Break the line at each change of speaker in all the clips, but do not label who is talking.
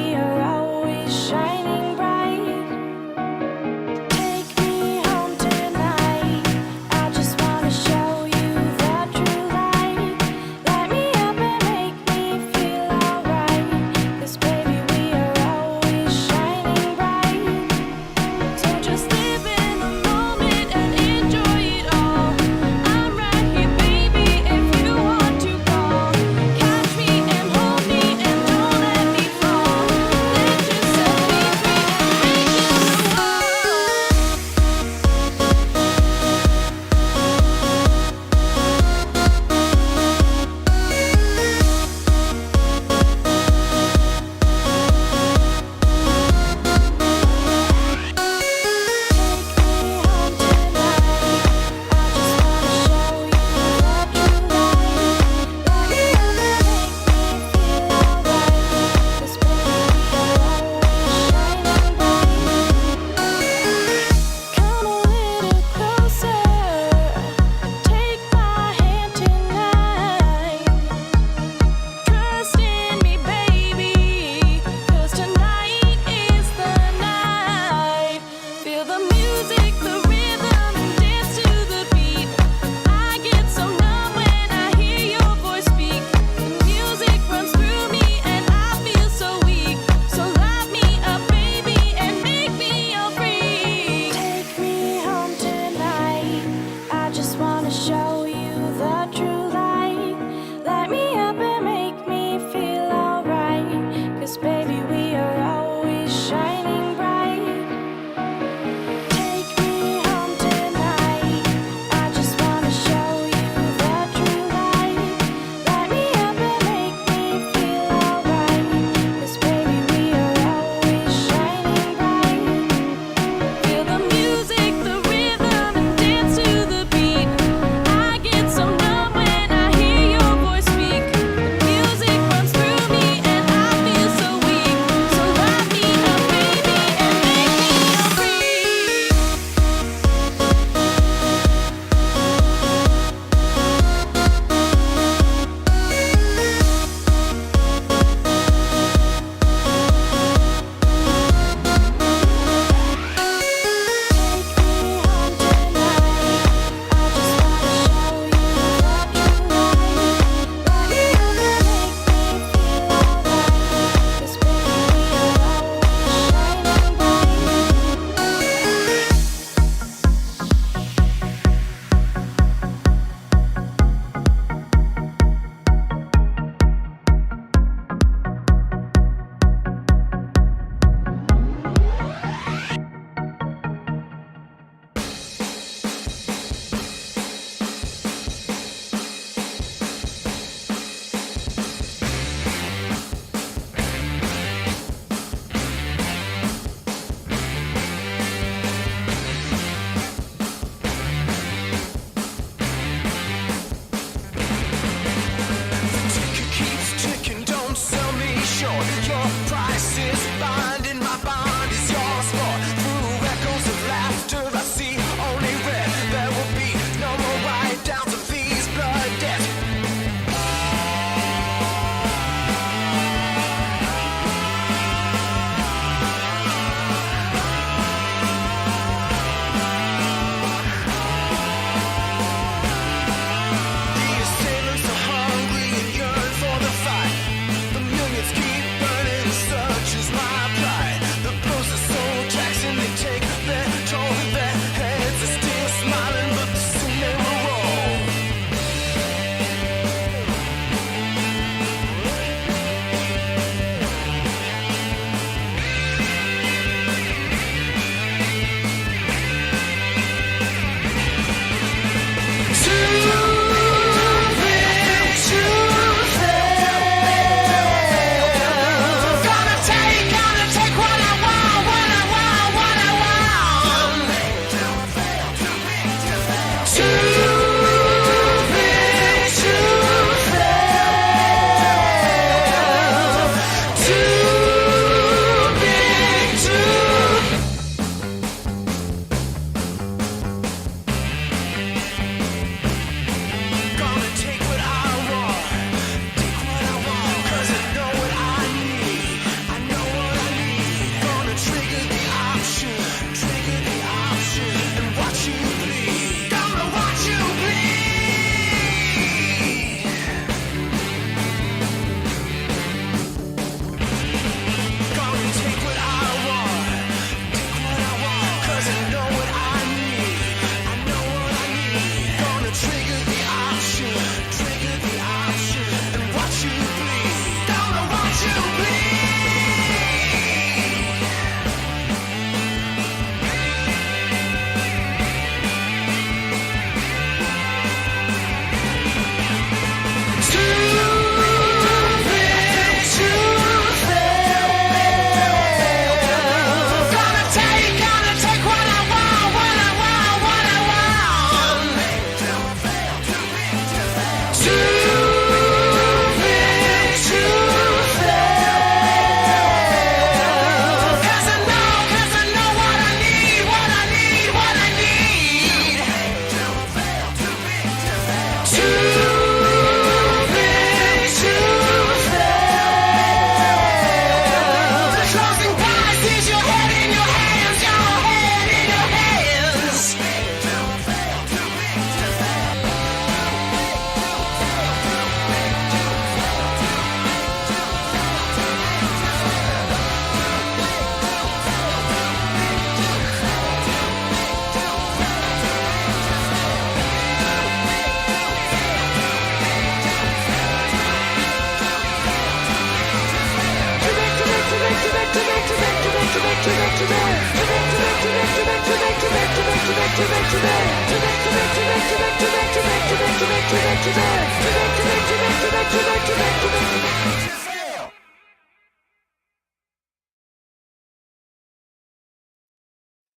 we are always shining bright. Take me home tonight. I just wanna show you the true light. Light me up and make me feel alright. 'Cause baby, we are always shining bright. So just live in the moment and enjoy it all. I'm right here, baby, if you want to call. Catch me and hold me and don't let me fall. Let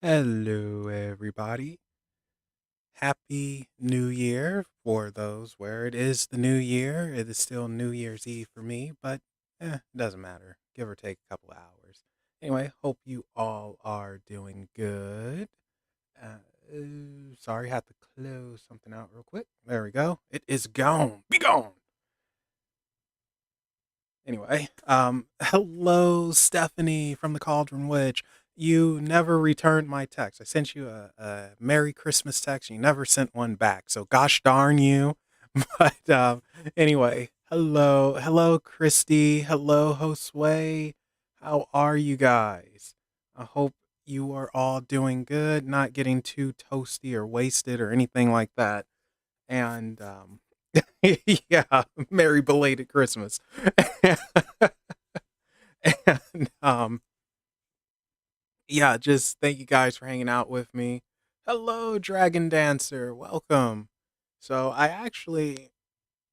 Hello, everybody. Happy New Year for those where it is the new year. It is still New Year's Eve for me, but doesn't matter. Give or take a couple of hours. Anyway, hope you all are doing good. Sorry, had to close something out real quick. There we go. It is gone. Be gone. Anyway, hello, Stephanie from the Cauldron Witch. You never returned my text. I sent you a Merry Christmas text. You never sent one back. So gosh darn you. But anyway, hello, Christy. Hello, Josue. How are you guys? I hope you are all doing good, not getting too toasty or wasted or anything like that. And yeah, merry belated Christmas. And yeah, just thank you guys for hanging out with me. Hello, Dragon Dancer. Welcome. So I actually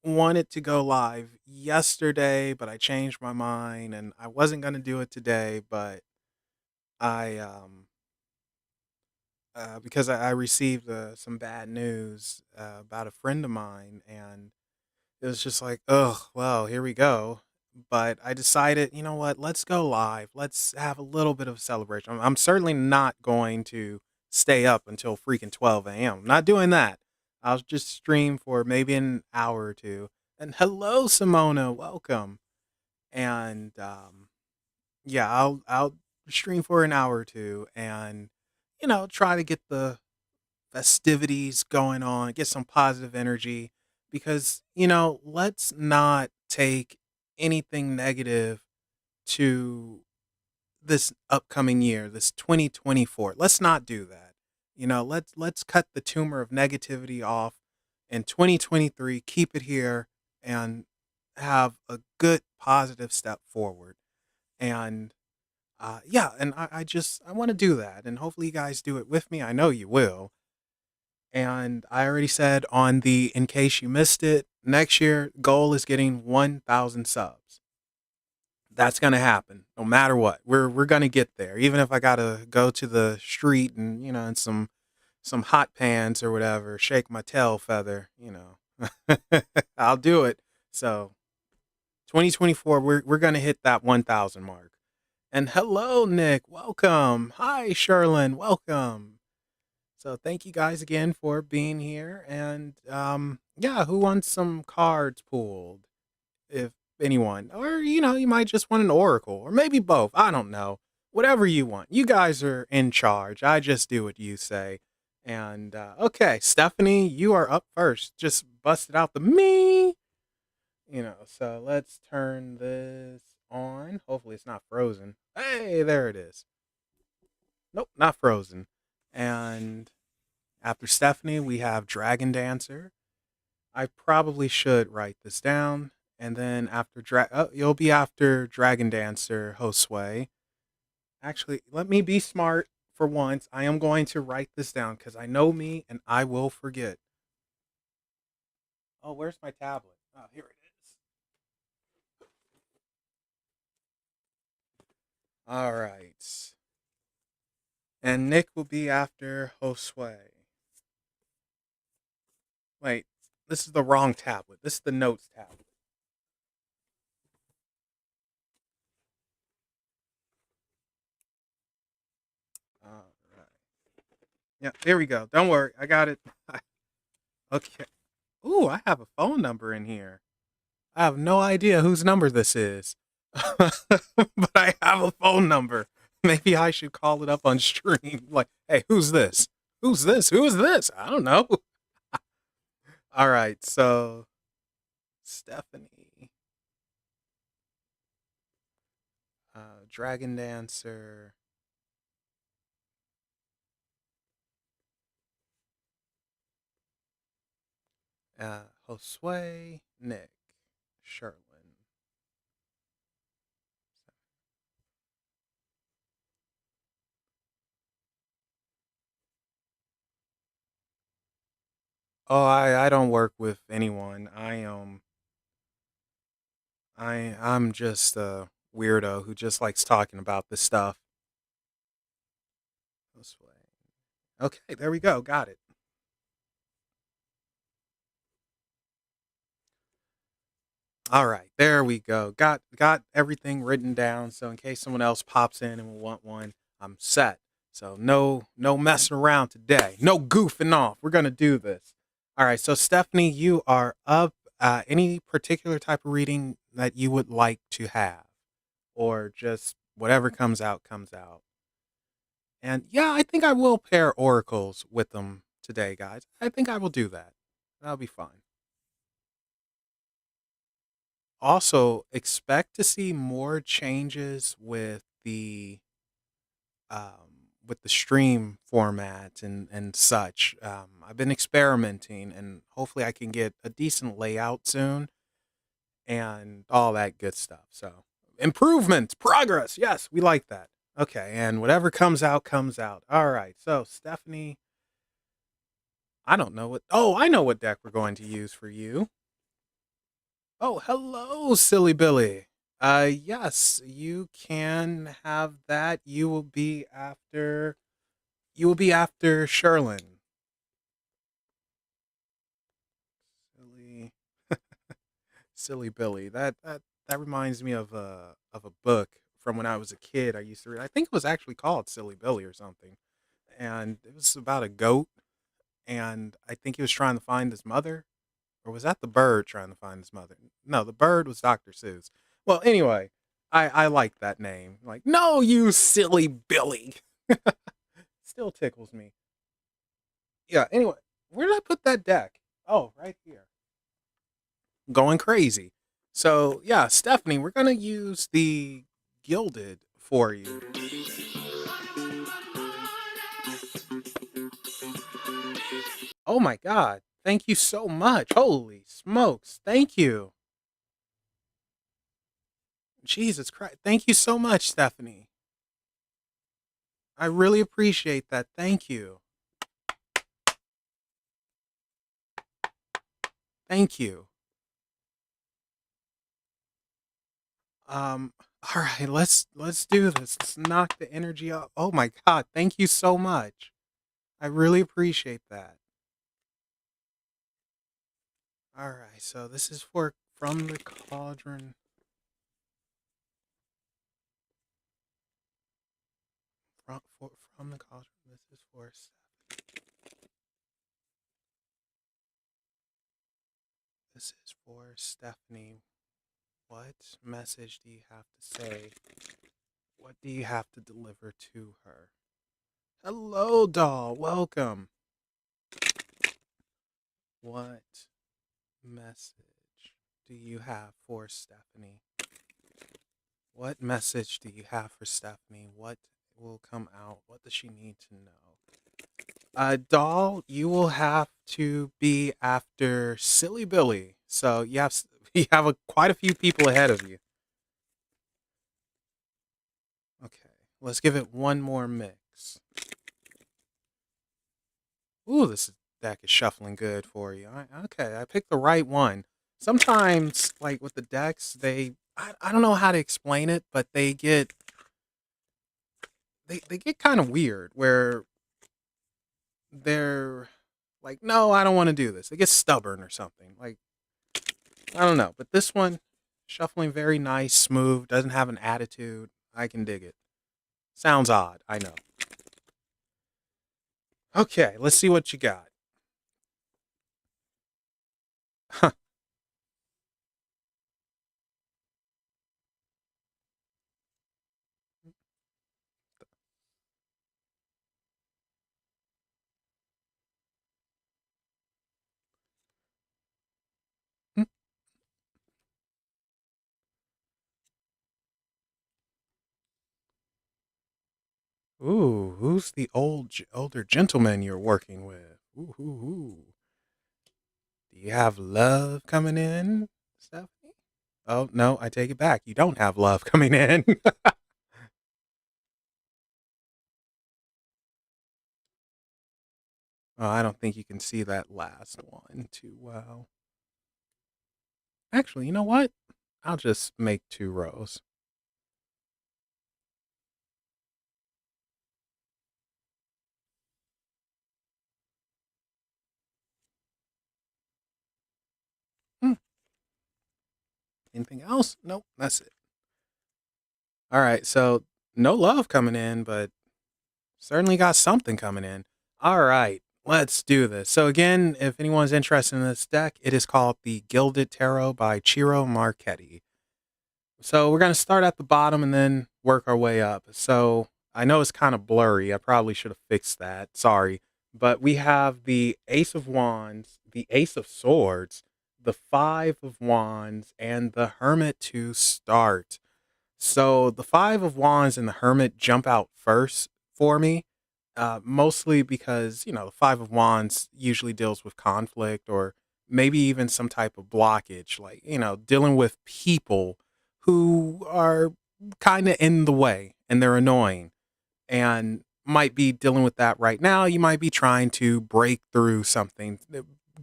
wanted to go live yesterday, but I changed my mind and I wasn't gonna do it today, but I because I received some bad news about a friend of mine, and it was just like, "Ugh, well, here we go." But I decided, you know what? Let's go live. Let's have a little bit of a celebration. I'm certainly not going to stay up until freaking 12 a.m. I'm not doing that. I'll just stream for maybe an hour or two. And hello, Simona. Welcome. And yeah, I'll stream for an hour or two and try to get the festivities going on, get some positive energy because, let's not take anything negative to this upcoming year, this 2024. Let's not do that. Let's cut the tumor of negativity off in 2023, keep it here and have a good positive step forward. And yeah, and I want to do that and hopefully you guys do it with me. I know you will. And I already said on the in case you missed it, next year goal is getting 1,000 subs. That's gonna happen, no matter what. We're gonna get there, even if I gotta go to the street and in some hot pants or whatever, shake my tail feather. I'll do it. So 2024, we're gonna hit that 1,000 mark. And hello, Nick. Welcome. Hi, Sherlyn. Welcome. So thank you guys again for being here. And yeah, who wants some cards pulled? If anyone, or you might just want an oracle, or maybe both. I don't know. Whatever you want. You guys are in charge. I just do what you say. And okay, Stephanie, you are up first. Just busted out the me. So let's turn this on. Hopefully it's not frozen. Hey, there it is. Nope, not frozen. And after Stephanie, we have Dragon Dancer. I probably should write this down. And then you'll be after Dragon Dancer, Josue. Actually, let me be smart for once. I am going to write this down because I know me and I will forget. Oh, where's my tablet? Oh, here it is. All right. And Nick will be after Josue. Wait, this is the wrong tablet. This is the notes tablet. All right. Yeah, there we go. Don't worry. I got it. Okay. Ooh, I have a phone number in here. I have no idea whose number this is. But I have a phone number. Maybe I should call it up on stream. Like, hey, who's this? Who's this? Who is this? I don't know. All right, so Stephanie, Dragon Dancer, Josue, Nick, Sherlin. Oh, I don't work with anyone. I'm just a weirdo who just likes talking about this stuff. This way. Okay, there we go. Got it. All right, there we go. Got everything written down. So in case someone else pops in and will want one, I'm set. So no messing around today. No goofing off. We're gonna do this. All right. So Stephanie, you are up. Any particular type of reading that you would like to have, or just whatever comes out comes out. And yeah, I think I will pair oracles with them today, guys. I think I will do that. That'll be fun. Also, expect to see more changes with the stream format and such. I've been experimenting, and hopefully, I can get a decent layout soon and all that good stuff. So, improvements, progress. Yes, we like that. Okay, and whatever comes out comes out. All right. So, Stephanie, I don't know what. Oh, I know what deck we're going to use for you. Oh, hello, silly Billy. Yes, you can have that. You will be after Sherlin. Silly silly Billy. That reminds me of a book from when I was a kid I used to read. I think it was actually called Silly Billy or something. And it was about a goat, and I think he was trying to find his mother. Or was that the bird trying to find his mother? No, the bird was Dr. Seuss. Well, anyway, I like that name. Like, no, you silly Billy. Still tickles me. Yeah, anyway, where did I put that deck? Oh, right here. Going crazy. So, yeah, Stephanie, we're going to use the Gilded for you. Oh my God. Thank you so much. Holy smokes. Thank you. Jesus Christ. Thank you so much, Stephanie. I really appreciate that. Thank you. Thank you. Um, all right, let's do this. Let's knock the energy up. Oh my God, thank you so much. I really appreciate that. All right, so this is for from the cauldron. From the cauldron. This is for this is for Stephanie. What message do you have to say? What do you have to deliver to her? Hello, doll. Welcome. What message do you have for Stephanie? What message do you have for Stephanie? What will come out? What does she need to know? Doll, you will have to be after Silly Billy. So you have you have quite a few people ahead of you. Okay, let's give it one more mix. Ooh, this deck is shuffling good for you. Okay, I picked the right one. Sometimes, like with the decks, I don't know how to explain it, but they get kind of weird where they're like, no, I don't want to do this. They get stubborn or something. Like, I don't know. But this one, shuffling very nice, smooth, doesn't have an attitude. I can dig it. Sounds odd, I know. Okay, let's see what you got. Huh. Ooh, who's the older gentleman you're working with? Ooh, ooh, ooh. Do you have love coming in, Stephanie? Oh, no, I take it back. You don't have love coming in. Oh, I don't think you can see that last one too well. Actually, you know what? I'll just make 2 rows. Hmm, anything else? Nope, that's it. Alright, so no love coming in, but certainly got something coming in. Alright, let's do this. So again, if anyone's interested in this deck, it is called the Gilded Tarot by Ciro Marchetti. So we're gonna start at the bottom and then work our way up. So I know it's kind of blurry. I probably should have fixed that. Sorry. But we have the Ace of Wands, the Ace of Swords, the Five of Wands, and the Hermit to start. So the Five of Wands and the Hermit jump out first for me, mostly because, the Five of Wands usually deals with conflict or maybe even some type of blockage, like, dealing with people who are kind of in the way and they're annoying and might be dealing with that right now. You might be trying to break through something,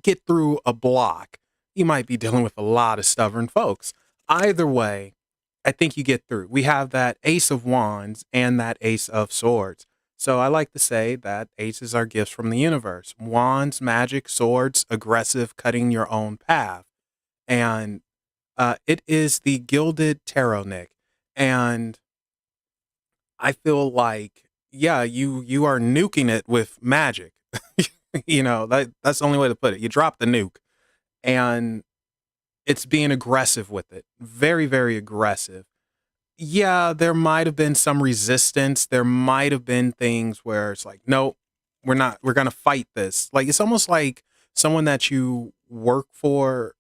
get through a block. You might be dealing with a lot of stubborn folks. Either way, I think you get through. We have that Ace of Wands and that Ace of Swords. So I like to say that aces are gifts from the universe. Wands, magic, swords, aggressive, cutting your own path. And it is the Gilded Tarot, Nick. And I feel like, yeah, you are nuking it with magic. That's the only way to put it. You drop the nuke and it's being aggressive with it. Very, very aggressive. Yeah, there might have been some resistance. There might have been things where it's like, no, we're going to fight this. Like, it's almost like someone that you work for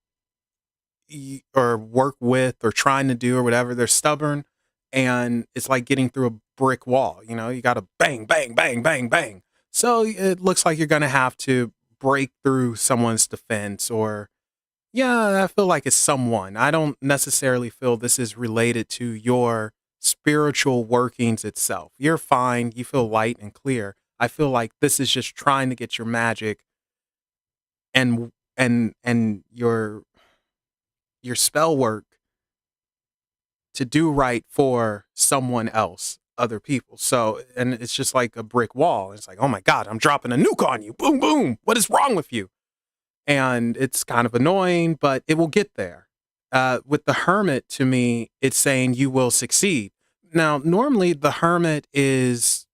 or work with or trying to do or whatever, they're stubborn and it's like getting through a brick wall. You got to bang, bang, bang, bang, bang. So it looks like you're going to have to break through someone's defense or, yeah, I feel like it's someone. I don't necessarily feel this is related to your spiritual workings itself. You're fine. You feel light and clear. I feel like this is just trying to get your magic and your spell work to do right for someone else, other people. So, and it's just like a brick wall. It's like, oh my God, I'm dropping a nuke on you. Boom, boom. What is wrong with you? And it's kind of annoying, but it will get there. With the Hermit, to me, it's saying you will succeed. Now, normally the Hermit is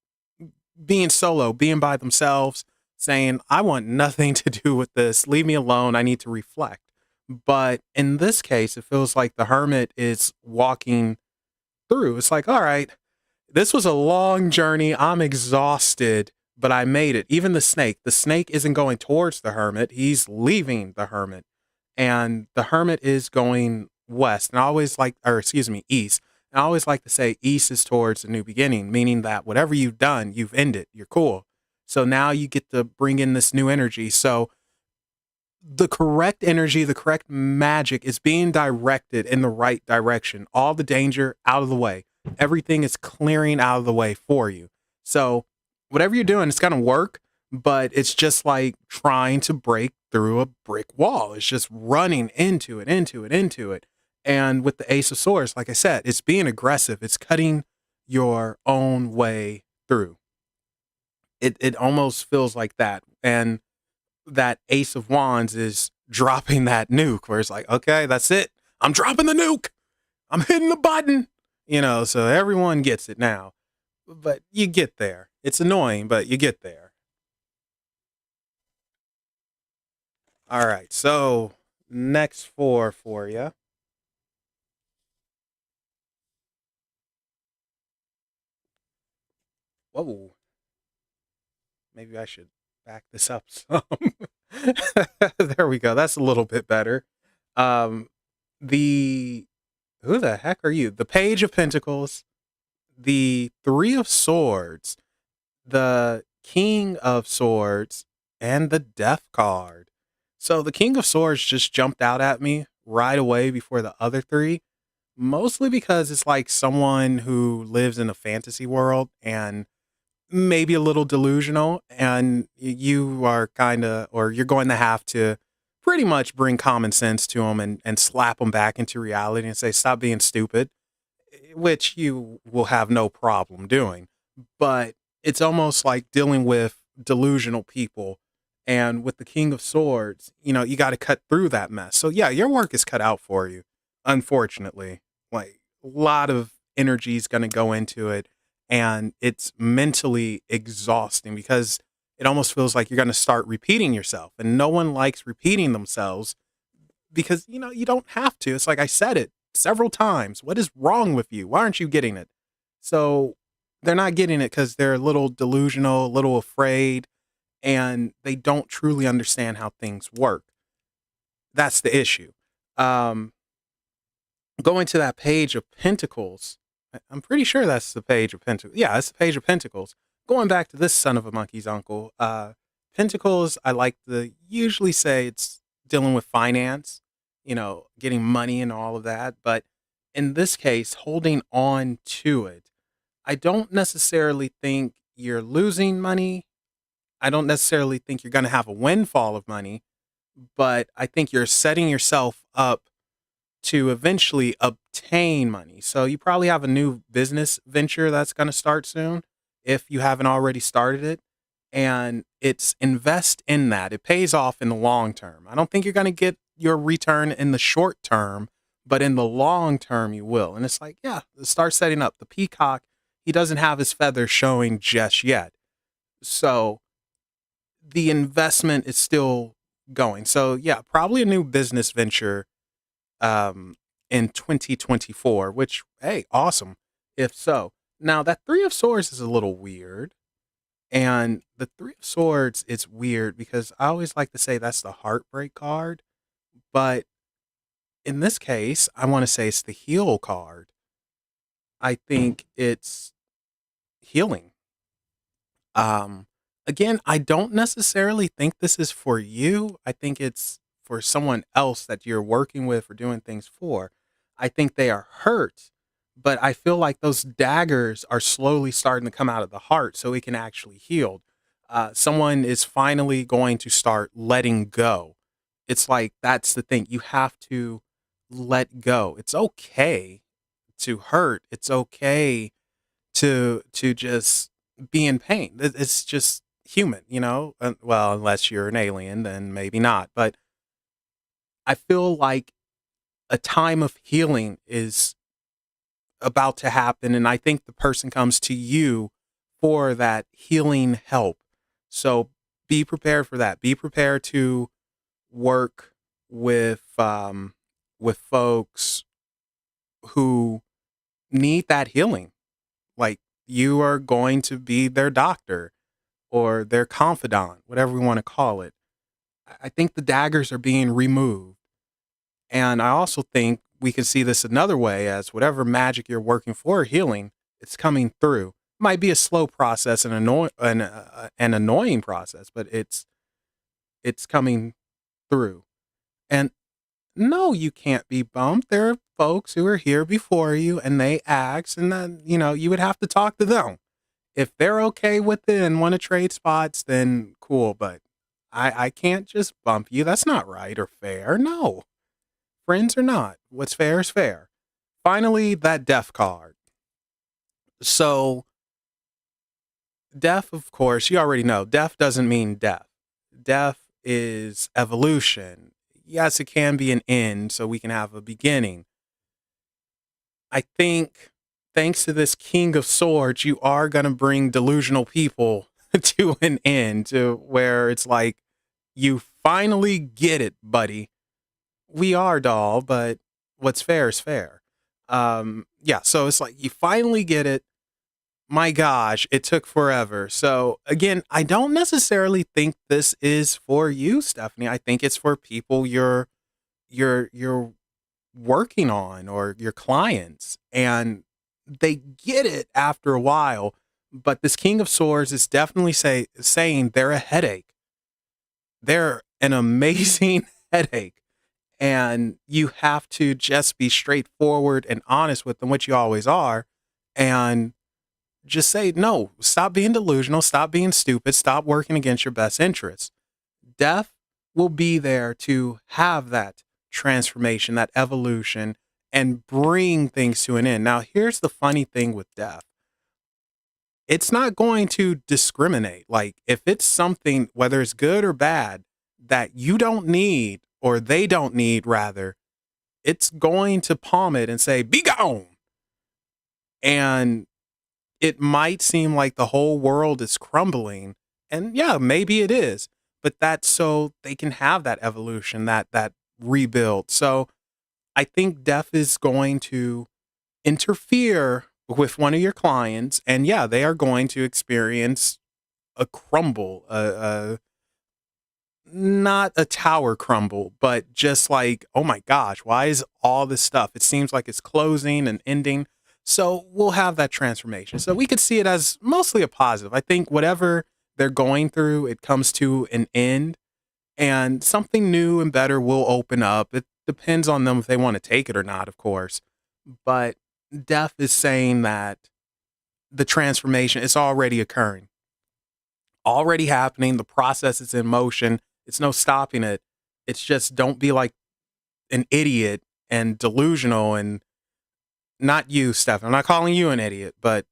being solo, being by themselves, saying, I want nothing to do with this. Leave me alone. I need to reflect. But in this case, it feels like the Hermit is walking through. It's like, all right, this was a long journey. I'm exhausted, but I made it. Even the snake isn't going towards the Hermit. He's leaving the Hermit. And the Hermit is going west. And I always like, or excuse me, east. And I always like to say east is towards a new beginning, meaning that whatever you've done, you've ended. You're cool. So now you get to bring in this new energy. So the correct energy, the correct magic is being directed in the right direction. All the danger out of the way. Everything is clearing out of the way for you. So, whatever you're doing, it's going to work, but it's just like trying to break through a brick wall. It's just running into it, into it, into it. And with the Ace of Swords, like I said, it's being aggressive, it's cutting your own way through. It almost feels like that. And that Ace of Wands is dropping that nuke where it's like, okay, that's it. I'm dropping the nuke. I'm hitting the button. So everyone gets it now. But you get there. It's annoying, but you get there. All right. So next four for you. Whoa. Maybe I should back this up some. There we go. That's a little bit better. Um, the who the heck are you? The Page of Pentacles, the Three of Swords, the King of Swords, and the Death card. So the King of Swords just jumped out at me right away before the other three, mostly because it's like someone who lives in a fantasy world and maybe a little delusional, and you are kind of, or you're going to have to pretty much bring common sense to them and slap them back into reality and say, stop being stupid, which you will have no problem doing. But it's almost like dealing with delusional people. And with the King of Swords, you got to cut through that mess. So, yeah, your work is cut out for you, unfortunately. Like, a lot of energy is going to go into it. And it's mentally exhausting because it almost feels like you're going to start repeating yourself. And no one likes repeating themselves because you don't have to. It's like I said it several times. What is wrong with you? Why aren't you getting it? So they're not getting it because they're a little delusional, a little afraid, and they don't truly understand how things work. That's the issue. Um, Going to that page of Pentacles, I'm pretty sure that's the page of Pentacles. Yeah, it's the page of Pentacles. Going back to this son of a monkey's uncle, Pentacles, I like to usually say it's dealing with finance, getting money and all of that. But in this case, holding on to it, I don't necessarily think you're losing money. I don't necessarily think you're going to have a windfall of money, but I think you're setting yourself up to eventually obtain money. So you probably have a new business venture that's going to start soon if you haven't already started it. And it's invest in that. It pays off in the long term. I don't think you're going to get your return in the short term, but in the long term, you will. And it's like, yeah, start setting up. The peacock, he doesn't have his feathers showing just yet. So the investment is still going. So, yeah, probably a new business venture um, in 2024, which, hey, awesome. If so. Now, that Three of Swords is a little weird. And the Three of Swords, it's weird because I always like to say that's the heartbreak card. But in this case, I want to say it's the heal card. I think it's healing. Um, Again, I don't necessarily think this is for you. I think it's for someone else that you're working with or doing things for. I think they are hurt, but I feel like those daggers are slowly starting to come out of the heart so it can actually heal. Someone is finally going to start letting go. It's like that's the thing. You have to let go. It's okay to hurt. It's okay to just be in pain. It's just human, well, unless you're an alien, then maybe not. But I feel like a time of healing is about to happen. And I think the person comes to you for that healing help. So be prepared for that. Be prepared to work with folks who need that healing. Like you are going to be their doctor or their confidant, whatever we want to call it. I think the daggers are being removed. And I also think we can see this another way as whatever magic you're working for healing, it's coming through. It might be a slow process and an annoying process, but it's coming through. And no, you can't be bumped. There are folks who are here before you and they ask, and then, you would have to talk to them. If they're okay with it and want to trade spots, then cool. But I can't just bump you. That's not right or fair. No. Friends or not. What's fair is fair. Finally, that death card. So, death, of course, you already know. Death doesn't mean death. Death is evolution. Yes, it can be an end, so we can have a beginning. I think thanks to this King of Swords, you are going to bring delusional people to an end to where it's like, you finally get it, buddy. We are doll, but what's fair is fair. Yeah, so it's like you finally get it. My gosh, it took forever. So again, I don't necessarily think this is for you, Stephanie. I think it's for people you're working on or your clients, and they get it after a while. But this King of Swords is definitely saying they're a headache. They're an amazing headache. And you have to just be straightforward and honest with them, which you always are, and just say, no, stop being delusional, stop being stupid, stop working against your best interests. Death will be there to have that transformation, that evolution, and bring things to an end. Now, here's the funny thing with death, it's not going to discriminate. Like, if it's something, whether it's good or bad, that you don't need, or they don't need, rather, it's going to palm it and say, be gone. And it might seem like the whole world is crumbling. And yeah, maybe it is. But that's so they can have that evolution, that rebuild. So I think death is going to interfere with one of your clients. And yeah, they are going to experience a crumble, not a tower crumble, but just like, oh my gosh, why is all this stuff? It seems like it's closing and ending. So we'll have that transformation. So we could see it as mostly a positive. I think whatever they're going through, it comes to an end and something new and better will open up. It depends on them if they want to take it or not, of course. But death is saying that the transformation is already occurring, already happening. The process is in motion. It's no stopping it. It's just don't be like an idiot and delusional, and not you, Steph. I'm not calling you an idiot, but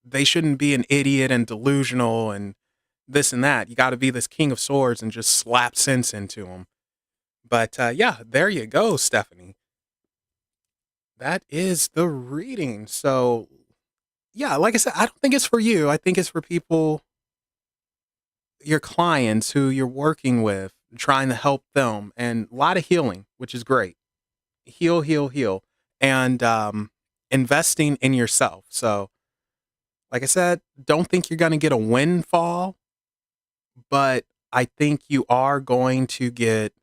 they shouldn't be an idiot and delusional and this and that. You got to be this king of swords and just slap sense into them. But yeah, there you go, Stephanie. That is the reading. So yeah, like I said, I don't think it's for you. I think it's for people, your clients who you're working with, trying to help them, and a lot of healing, which is great. Heal, heal, heal, and investing in yourself. So, like I said, don't think you're going to get a windfall, but I think you are going to get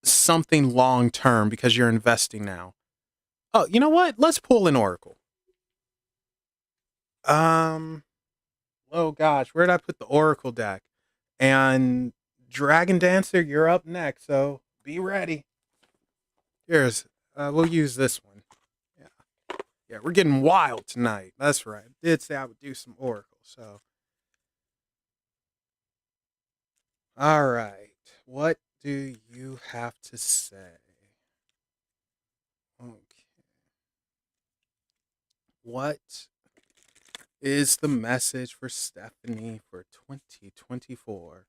something long term because you're investing now. Oh, you know what? Let's pull an oracle. Um, oh gosh, where did I put the oracle deck? And Dragon Dancer, you're up next, so be ready. Here's, we'll use this one. Yeah, yeah, we're getting wild tonight. That's right. I did say I would do some oracle. So, all right, what do you have to say? Okay, what is the message for Stephanie for 2024?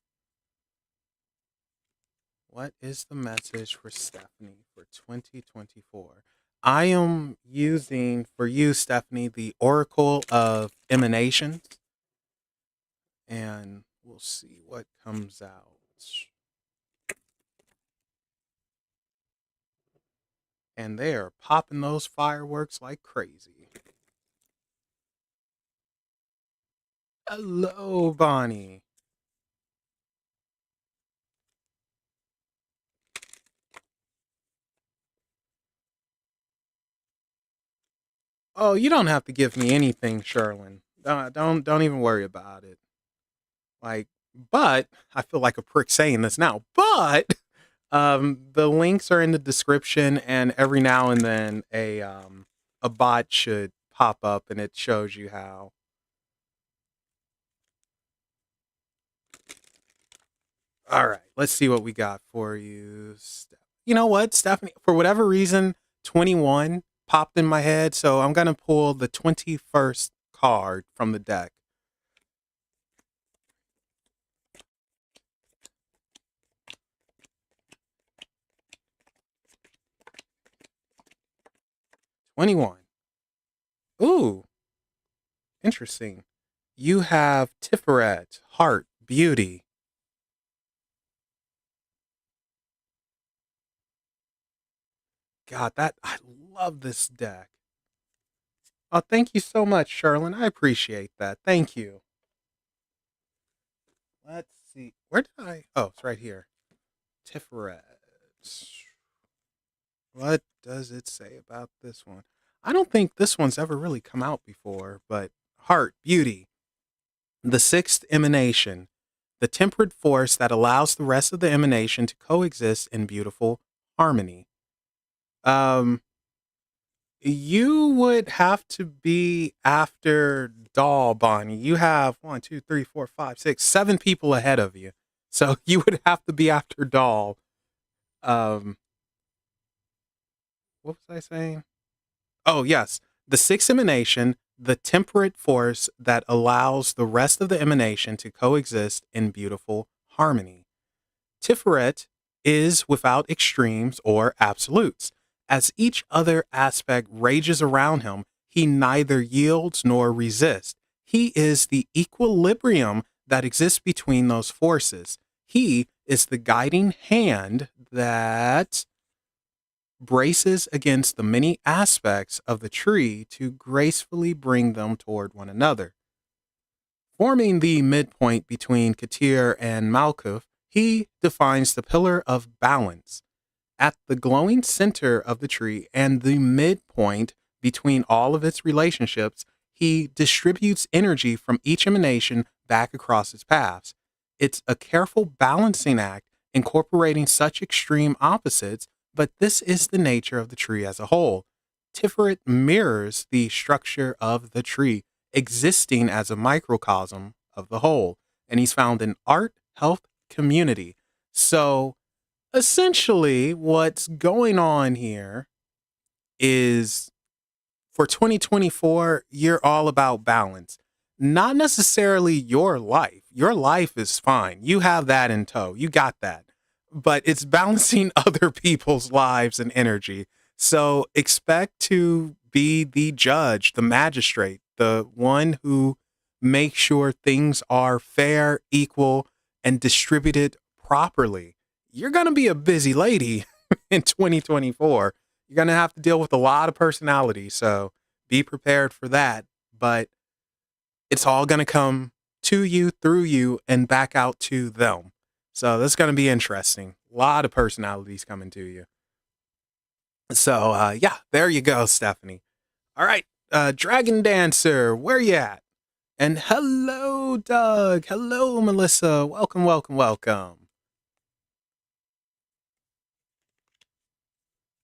What is the message for Stephanie for 2024? I am using for you, Stephanie, the Oracle of Emanations, and we'll see what comes out. And they are popping those fireworks like crazy. Hello, Bonnie. Oh, you don't have to give me anything, Sherlin. Don't even worry about it. Like, but I feel like a prick saying this now. But the links are in the description, and every now and then a bot should pop up, and it shows you how. All right, let's see what we got for you. You know what, Stephanie? For whatever reason, 21 popped in my head, so I'm gonna pull the 21st card from the deck. 21. Ooh, interesting. You have Tiferet, Heart, Beauty. God, that I love this deck. Oh, thank you so much, Sherlin. I appreciate that. Thank you. Let's see. Where did I? Oh, it's right here. Tiferet. What does it say about this one? I don't think this one's ever really come out before, but Heart, Beauty, the sixth emanation, the tempered force that allows the rest of the emanation to coexist in beautiful harmony. Um, You would have to be after Doll, Bonnie. You have one, two, three, four, five, six, 7 people ahead of you. So you would have to be after Doll. Um, what was I saying? Oh, yes. The sixth emanation, the temperate force that allows the rest of the emanation to coexist in beautiful harmony. Tiferet is without extremes or absolutes. As each other aspect rages around him, he neither yields nor resists. He is the equilibrium that exists between those forces. He is the guiding hand that braces against the many aspects of the tree to gracefully bring them toward one another. Forming the midpoint between Katir and Malkuth, he defines the pillar of balance. At the glowing center of the tree and the midpoint between all of its relationships, he distributes energy from each emanation back across its paths. It's a careful balancing act incorporating such extreme opposites, but this is the nature of the tree as a whole. Tiferet mirrors the structure of the tree, existing as a microcosm of the whole, and he's found in art, health, community. So, essentially, what's going on here is for 2024, you're all about balance. Not necessarily your life. Your life is fine. You have that in tow. You got that. But it's balancing other people's lives and energy. So expect to be the judge, the magistrate, the one who makes sure things are fair, equal, and distributed properly. You're going to be a busy lady in 2024. You're going to have to deal with a lot of personality. So be prepared for that. But it's all going to come to you, through you, and back out to them. So that's going to be interesting. A lot of personalities coming to you. So, yeah, there you go, Stephanie. All right, Dragon Dancer, where you at? And hello, Doug. Hello, Melissa. Welcome, welcome, welcome.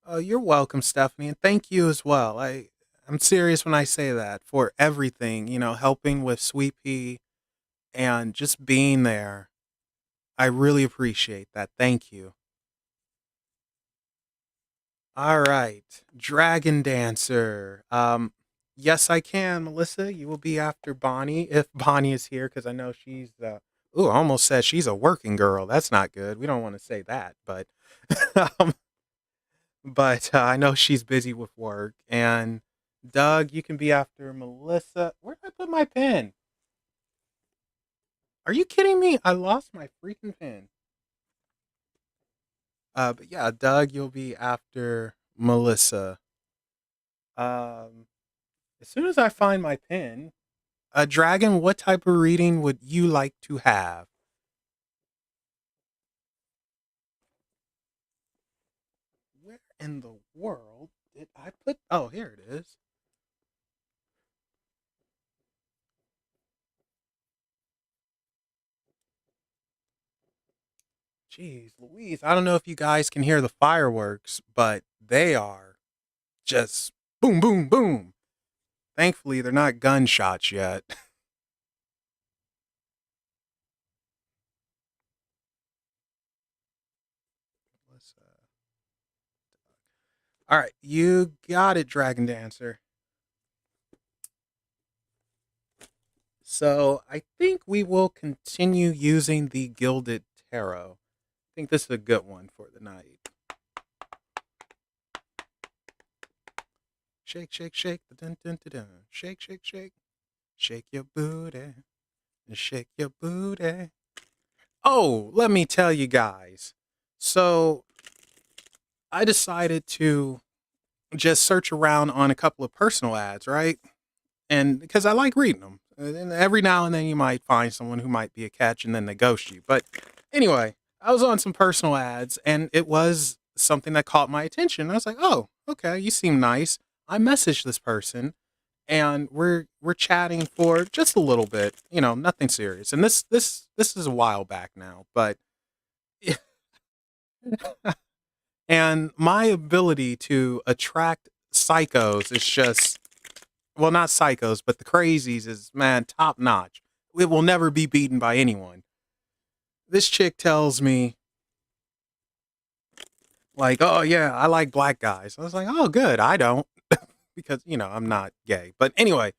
Oh, you're welcome, Stephanie, and thank you as well. I'm serious when I say that for everything, helping with Sweet Pea and just being there. I really appreciate that. Thank you. All right, Dragon Dancer. Yes, I can, Melissa. You will be after Bonnie if Bonnie is here because I know she's. Ooh, I almost said she's a working girl. That's not good. We don't want to say that, but um, I know she's busy with work. And Doug, you can be after Melissa. Where did I put my pen? Are you kidding me? I lost my freaking pen. But yeah, Doug, you'll be after Melissa. Um, as soon as I find my pen, Dragon, what type of reading would you like to have? Where in the world did I put? Oh, here it is. Jeez, Louise. I don't know if you guys can hear the fireworks, but they are just boom, boom, boom. Thankfully, they're not gunshots yet. All right, you got it, Dragon Dancer. So I think we will continue using the Gilded Tarot. I think this is a good one for the night. Shake, shake, shake, dun, dun, dun, dun. Shake, shake, shake, shake your booty, and shake your booty. Oh, let me tell you guys. So I decided to just search around on a couple of personal ads, right? And because I like reading them. And every now and then you might find someone who might be a catch and then they ghost you. But anyway, I was on some personal ads and it was something that caught my attention. I was like, oh, okay, you seem nice. I messaged this person and we're chatting for just a little bit, nothing serious. And this is a while back now, but and my ability to attract psychos is just, well, not psychos, but the crazies is, man, top notch. It will never be beaten by anyone. This chick tells me, like, oh, yeah, I like black guys. I was like, oh, good. I don't, because, I'm not gay. But anyway,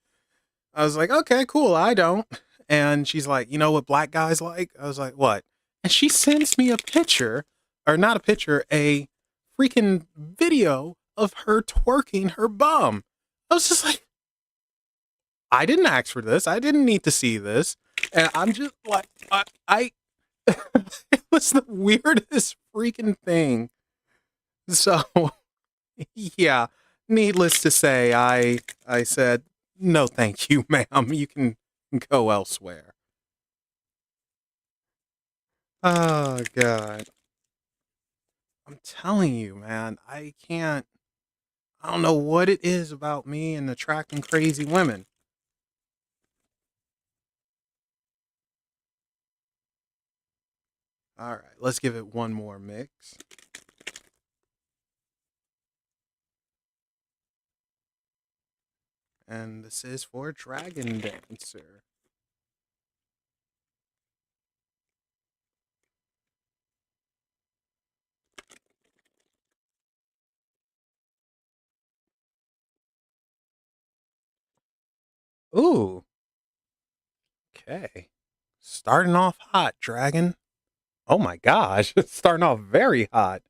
I was like, okay, cool. I don't. And she's like, you know what black guys like? I was like, what? And she sends me a picture, or not a picture, a freaking video of her twerking her bum. I was just like, I didn't ask for this. I didn't need to see this. And I'm just like, it was the weirdest freaking thing. So, yeah, needless to say, I said, no, thank you, ma'am. You can go elsewhere. Oh, God. I'm telling you, man, I can't. I don't know what it is about me and attracting crazy women. All right, let's give it one more mix. And this is for Dragon Dancer. Ooh, okay. Starting off hot, Dragon. Oh my gosh, it's starting off very hot.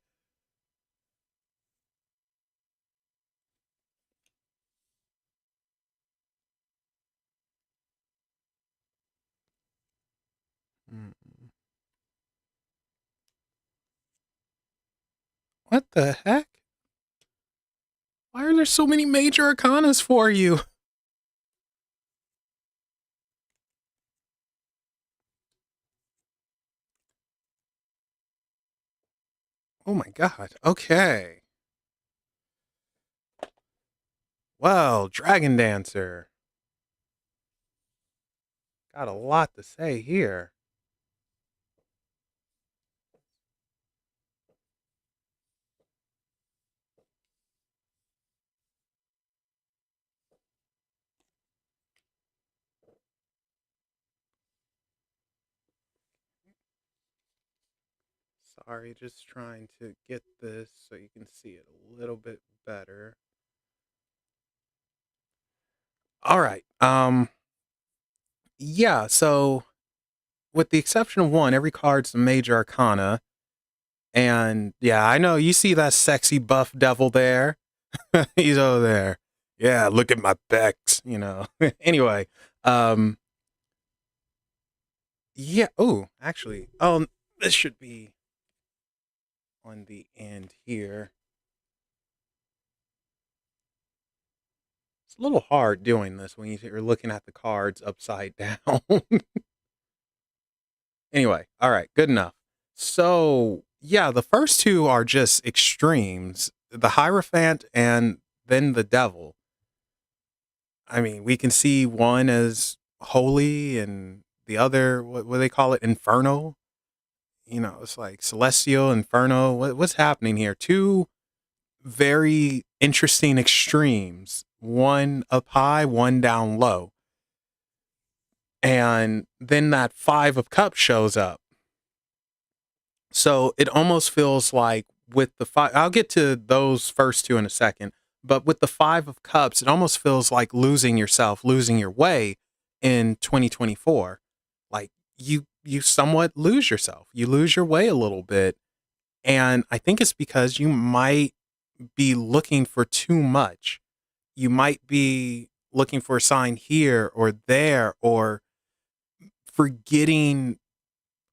Mm. What the heck? Why are there so many major arcanas for you? Oh my god. Okay. Well, Dragon Dancer. Got a lot to say here. Sorry, just trying to get this so you can see it a little bit better. All right. Yeah, so with the exception of one, every card's a major arcana. And yeah, I know you see that sexy buff devil there. He's over there. Yeah, look at my pecs. Anyway, um yeah, oh, actually, this should be on the end here. It's a little hard doing this when you're looking at the cards upside down. Anyway, all right, good enough. So, yeah, the first two are just extremes, the Hierophant and then the Devil. I mean, we can see one as holy and the other, what do they call it, Inferno. It's like Celestial, Inferno. What's happening here? Two very interesting extremes, one up high, one down low. And then that Five of Cups shows up. So it almost feels like with the five, I'll get to those first two in a second, but with the Five of Cups, it almost feels like losing yourself, losing your way in 2024. Like you somewhat lose yourself, you lose your way a little bit. And I think it's because you might be looking for too much. You might be looking for a sign here or there, or forgetting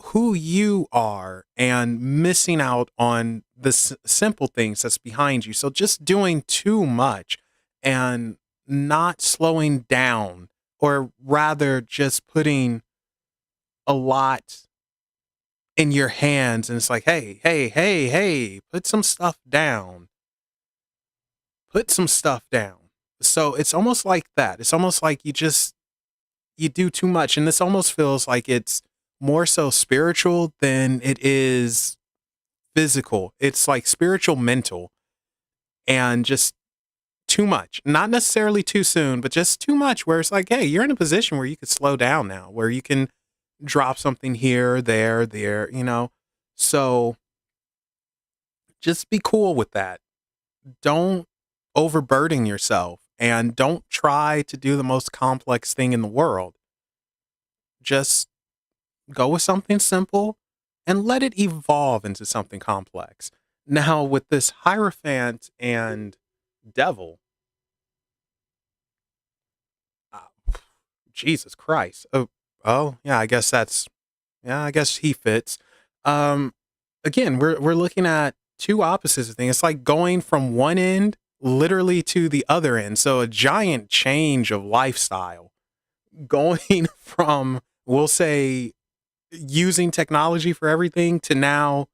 who you are and missing out on the simple things that's behind you. So just doing too much and not slowing down, or rather just putting a lot in your hands. And it's like, hey, hey, hey, hey, put some stuff down. Put some stuff down. So it's almost like that. It's almost like you do too much. And this almost feels like it's more so spiritual than it is physical. It's like spiritual mental, and just too much. Not necessarily too soon, but just too much where it's like, hey, you're in a position where you could slow down now, where you can drop something here, there. So just be cool with that. Don't overburden yourself and don't try to do the most complex thing in the world. Just go with something simple and let it evolve into something complex. Now, with this Hierophant and Devil, uh, Jesus Christ. Oh, yeah, I guess he fits. Um, Again, we're looking at two opposites of things. It's like going from one end literally to the other end. So a giant change of lifestyle, going from, we'll say, using technology for everything to now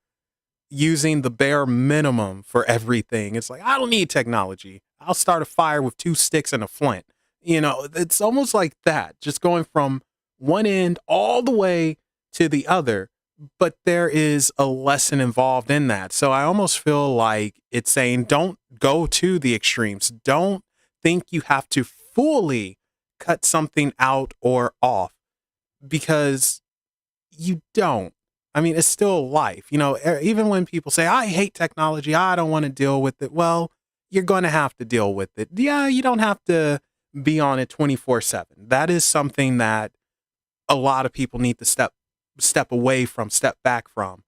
using the bare minimum for everything. It's like, I don't need technology. I'll start a fire with two sticks and a flint. It's almost like that, just going from one end all the way to the other. But there is a lesson involved in that. So I almost feel like it's saying, don't go to the extremes. Don't think you have to fully cut something out or off, because you don't. I mean, it's still life. Even when people say, I hate technology, I don't want to deal with it. Well, you're going to have to deal with it. Yeah, you don't have to be on it 24/7. That is something that a lot of people need to step away from, step back from.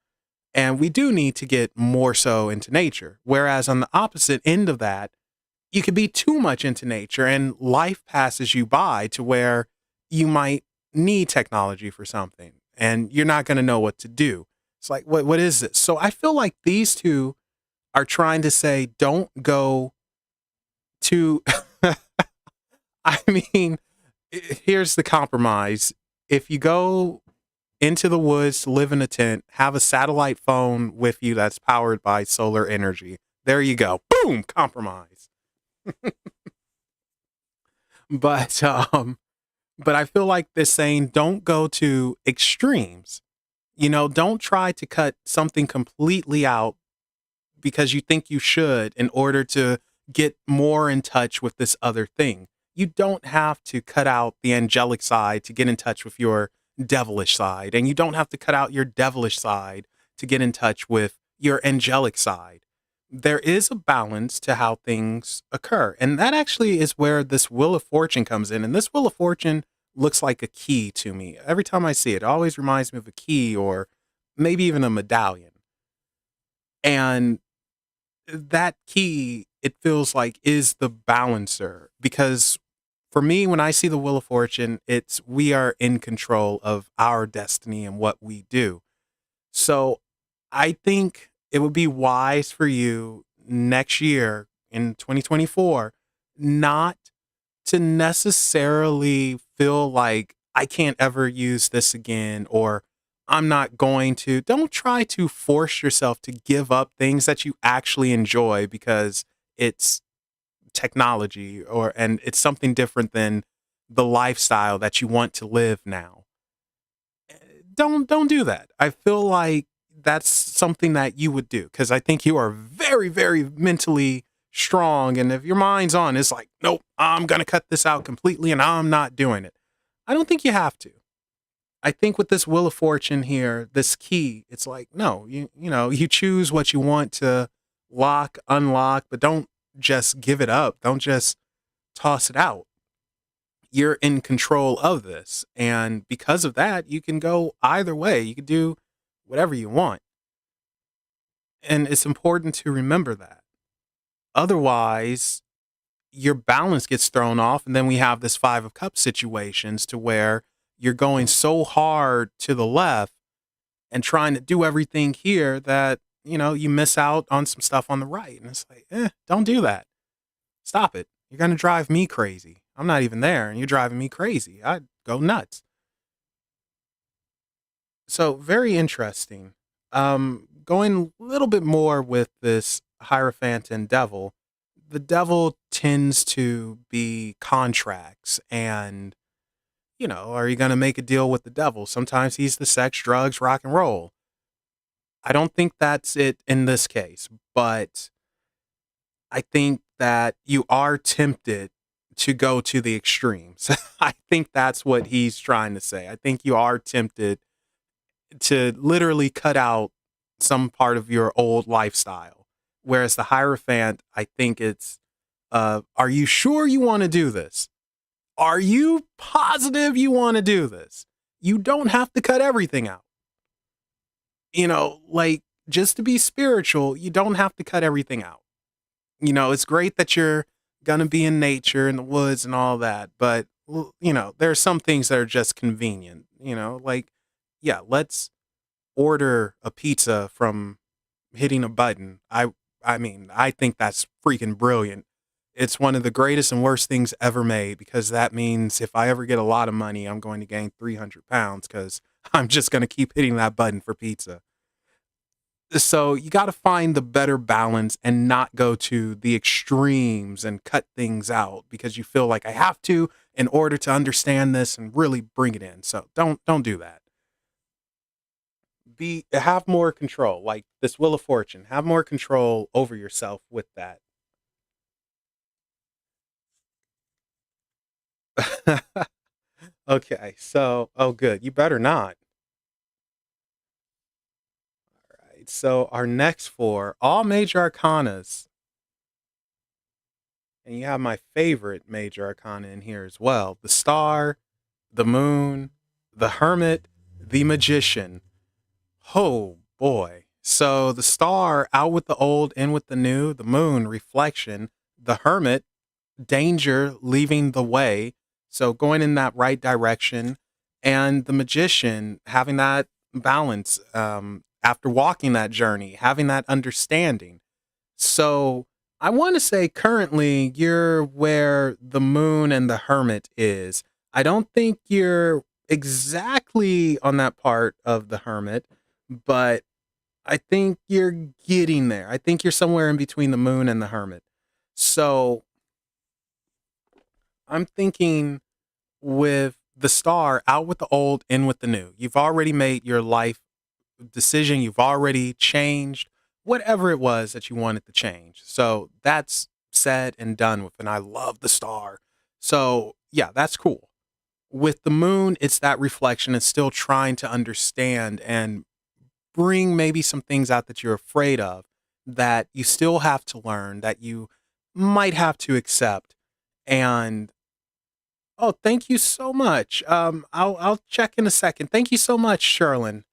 And we do need to get more so into nature. Whereas on the opposite end of that, you could be too much into nature and life passes you by to where you might need technology for something and you're not going to know what to do. It's like, what is this? So I feel like these two are trying to say, don't go to, I mean, here's the compromise. If you go into the woods to live in a tent, have a satellite phone with you that's powered by solar energy. There you go. Boom, compromise. But but I feel like they're saying don't go to extremes. Don't try to cut something completely out because you think you should in order to get more in touch with this other thing. You don't have to cut out the angelic side to get in touch with your devilish side, and you don't have to cut out your devilish side to get in touch with your angelic side. There is a balance to how things occur. And that actually is where this Wheel of Fortune comes in. And this Wheel of Fortune looks like a key to me. Every time I see it, it always reminds me of a key or maybe even a medallion. And that key, it feels like, is the balancer. Because for me, when I see the Wheel of Fortune, it's we are in control of our destiny and what we do. So I think it would be wise for you next year in 2024 not to necessarily feel like I can't ever use this again or I'm not going to. Don't try to force yourself to give up things that you actually enjoy because it's technology and it's something different than the lifestyle that you want to live now. Don't do that. I feel like that's something that you would do because I think you are very, very mentally strong. And if your mind's on, it's like, nope, I'm going to cut this out completely and I'm not doing it. I don't think you have to. I think with this Wheel of Fortune here, this key, it's like, no, you choose what you want to lock, unlock, but don't just give it up. Don't just toss it out. You're in control of this. And because of that, you can go either way. You can do whatever you want. And it's important to remember that. Otherwise, your balance gets thrown off. And then we have this Five of Cups situations to where you're going so hard to the left and trying to do everything here that, you miss out on some stuff on the right. And it's like, don't do that. Stop it. You're going to drive me crazy. I'm not even there and you're driving me crazy. I'd go nuts. So very interesting. Going a little bit more with this Hierophant and Devil. The devil tends to be contracts and, are you going to make a deal with the devil? Sometimes he's the sex, drugs, rock and roll. I don't think that's it in this case, but I think that you are tempted to go to the extremes. I think that's what he's trying to say. I think you are tempted to literally cut out some part of your old lifestyle. Whereas the Hierophant, I think it's, are you sure you want to do this? Are you positive you want to do this? You don't have to cut everything out. Like, just to be spiritual, you don't have to cut everything out. It's great that you're going to be in nature, in the woods, and all that. But, there are some things that are just convenient, like, yeah, let's order a pizza from hitting a button. I mean, I think that's freaking brilliant. It's one of the greatest and worst things ever made because that means if I ever get a lot of money, I'm going to gain 300 pounds because I'm just going to keep hitting that button for pizza. So you got to find the better balance and not go to the extremes and cut things out because you feel like I have to in order to understand this and really bring it in. So don't do that. Have more control, like this Wheel of Fortune. Have more control over yourself with that. Okay, so oh good, you better not. Right. So our next four, all major arcanas, and you have my favorite major arcana in here as well: the Star, the Moon, the Hermit, the Magician. Oh boy! So the Star, out with the old, in with the new. The Moon, reflection. The Hermit, danger, leaving the way. So going in that right direction. And the Magician, having that balance after walking that journey, having that understanding. So I want to say currently you're where the Moon and the Hermit is. I don't think you're exactly on that part of the Hermit, but I think you're getting there. I think you're somewhere in between the Moon and the Hermit. So I'm thinking with the Star, out with the old, in with the new. You've already made your life decision. You've already changed whatever it was that you wanted to change. So that's said and done with. And I love the Star. So yeah, that's cool. With the Moon, it's that reflection. It's still trying to understand and bring maybe some things out that you're afraid of, that you still have to learn, that you might have to accept. And oh, thank you so much. I'll check in a second. Thank you so much, Sherlin.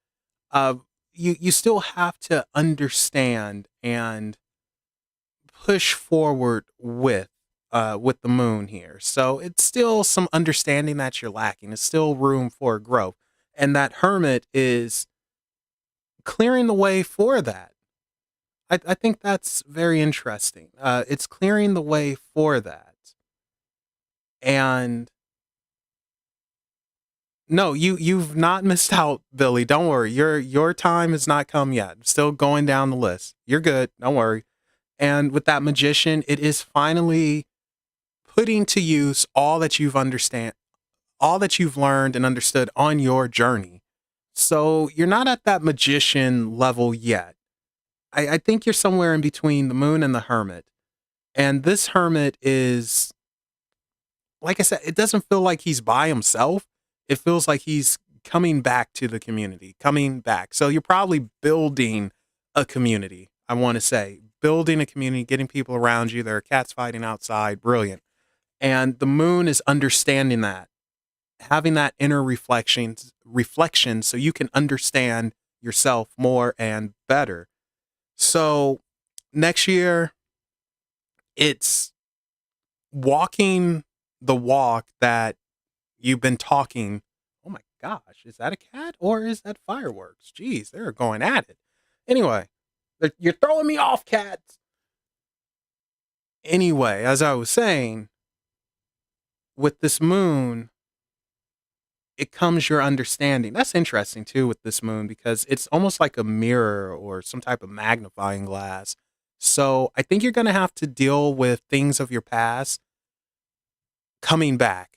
Uh, you still have to understand and push forward with the Moon here. So it's still some understanding that you're lacking. It's still room for growth, and that Hermit is clearing the way for that. I think that's very interesting. It's clearing the way for that, and no, you've not missed out, Billy. Don't worry. Your time has not come yet. Still going down the list. You're good. Don't worry. And with that Magician, it is finally putting to use all that you've learned and understood on your journey. So you're not at that Magician level yet. I think you're somewhere in between the Moon and the Hermit. And this Hermit is, like I said, it doesn't feel like he's by himself. It feels like he's coming back to the community, coming back. So you're probably building a community, I want to say. Building a community, getting people around you. There are cats fighting outside. Brilliant. And the Moon is understanding that, having that inner reflection so you can understand yourself more and better. So next year, it's walking the walk that you've been talking. Oh my gosh, is that a cat or is that fireworks? Jeez, they're going at it. Anyway, you're throwing me off, cats. Anyway, as I was saying, with this Moon, it comes your understanding. That's interesting too with this Moon because it's almost like a mirror or some type of magnifying glass. So I think you're going to have to deal with things of your past coming back.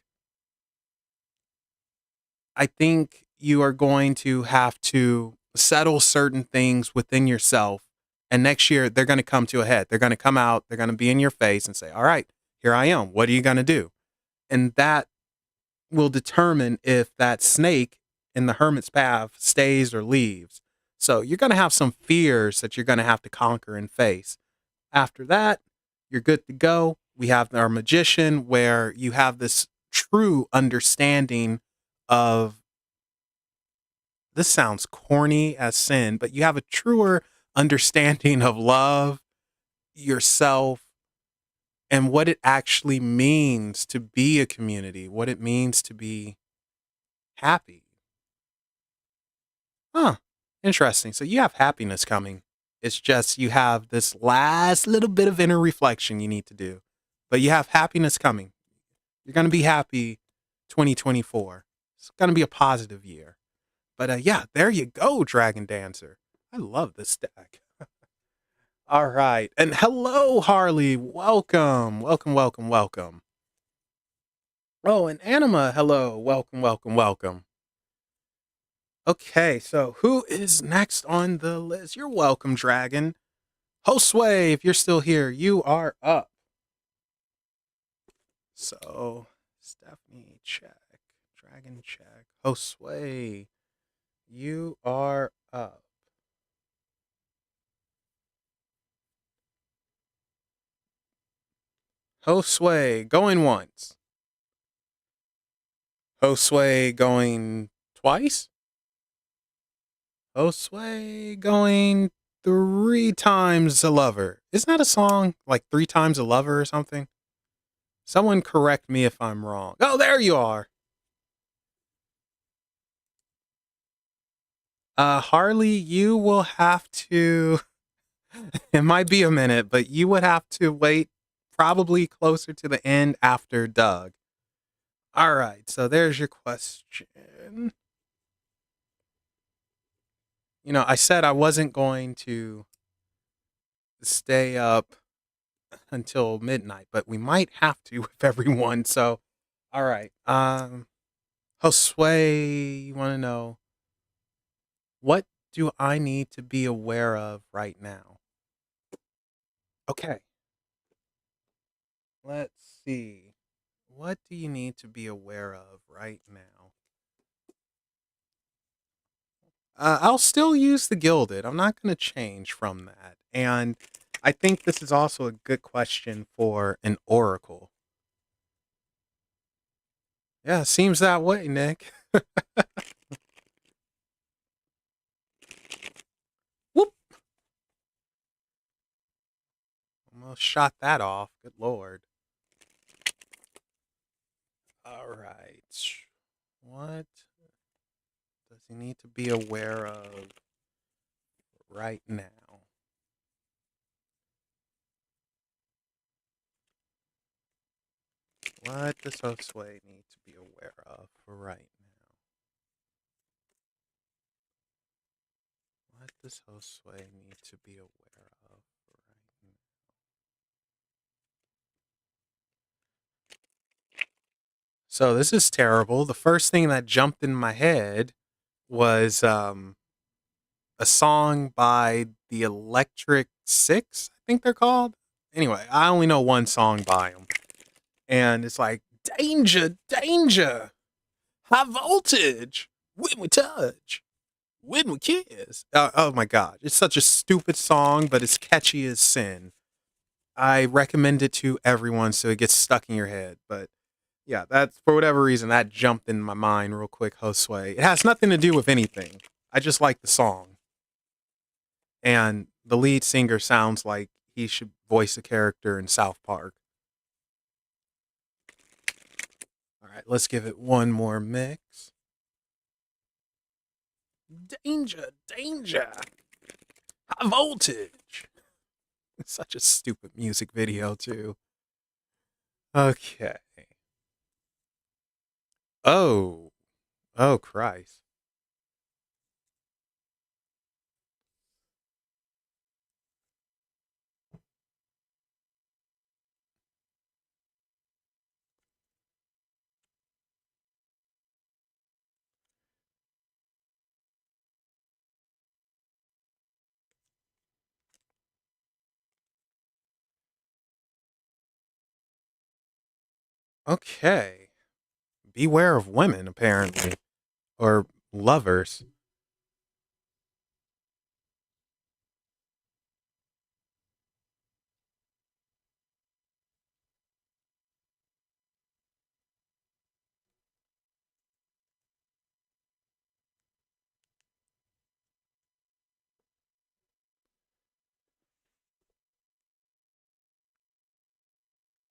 I think you are going to have to settle certain things within yourself And next year, they're going to come to a head. They're going to come out, they're going to be in your face and say, all right, here I am. What are you going to do? And that will determine if that snake in the hermit's path stays or leaves. So you're going to have some fears that you're going to have to conquer and face. After that, you're good to go. We have our magician where you have this true understanding of this sounds corny as sin, but you have a truer understanding of love, yourself, and what it actually means to be a community, what it means to be happy. Huh. Interesting. So you have happiness coming. It's just you have this last little bit of inner reflection you need to do. But you have happiness coming. You're going to be happy 2024. It's going to be a positive year. But yeah, there you go, Dragon Dancer. I love this deck. All right. And hello, Harley. Welcome. Welcome, welcome, welcome. Oh, and Anima, hello. Welcome, welcome, welcome. Okay, so who is next on the list? You're welcome, Dragon. Josue, if you're still here, you are up. So, Stephanie, check. Dragon, check. Josue, you are up. Josue, going once. Josue, going twice. Josue, going three times a lover. Isn't that a song? Like three times a lover or something? Someone correct me if I'm wrong. Oh, there you are. Harley, you will have to. It might be a minute, but you would have to wait probably closer to the end after Doug. All right, so there's your question. You know, I said I wasn't going to stay up until midnight, but we might have to with everyone. So, all right. Josue, you want to know what do I need to be aware of right now? Okay, let's see. What do you need to be aware of right now? I'll still use the gilded. I'm not going to change from that. And I think this is also a good question for an oracle. Yeah, seems that way, Nick. Whoop! Almost shot that off. Good lord. All right. What does he need to be aware of right now? What does Josue need to be aware of right now? What does Josue need to be aware of right now? So this is terrible. The first thing that jumped in my head was a song by the Electric Six, I think they're called. Anyway, I only know one song by them, and it's like danger, danger, high voltage, when we touch, when we kiss. Oh my god, it's such a stupid song, but it's catchy as sin. I recommend it to everyone so it gets stuck in your head. But yeah, that's for whatever reason that jumped in my mind real quick. Josue. It has nothing to do with anything. I just like the song, and the lead singer sounds like he should voice a character in South Park. All right, let's give it one more mix. Danger, danger, high voltage. It's such a stupid music video too. Okay. Oh, oh Christ. Okay. Beware of women, apparently, or lovers.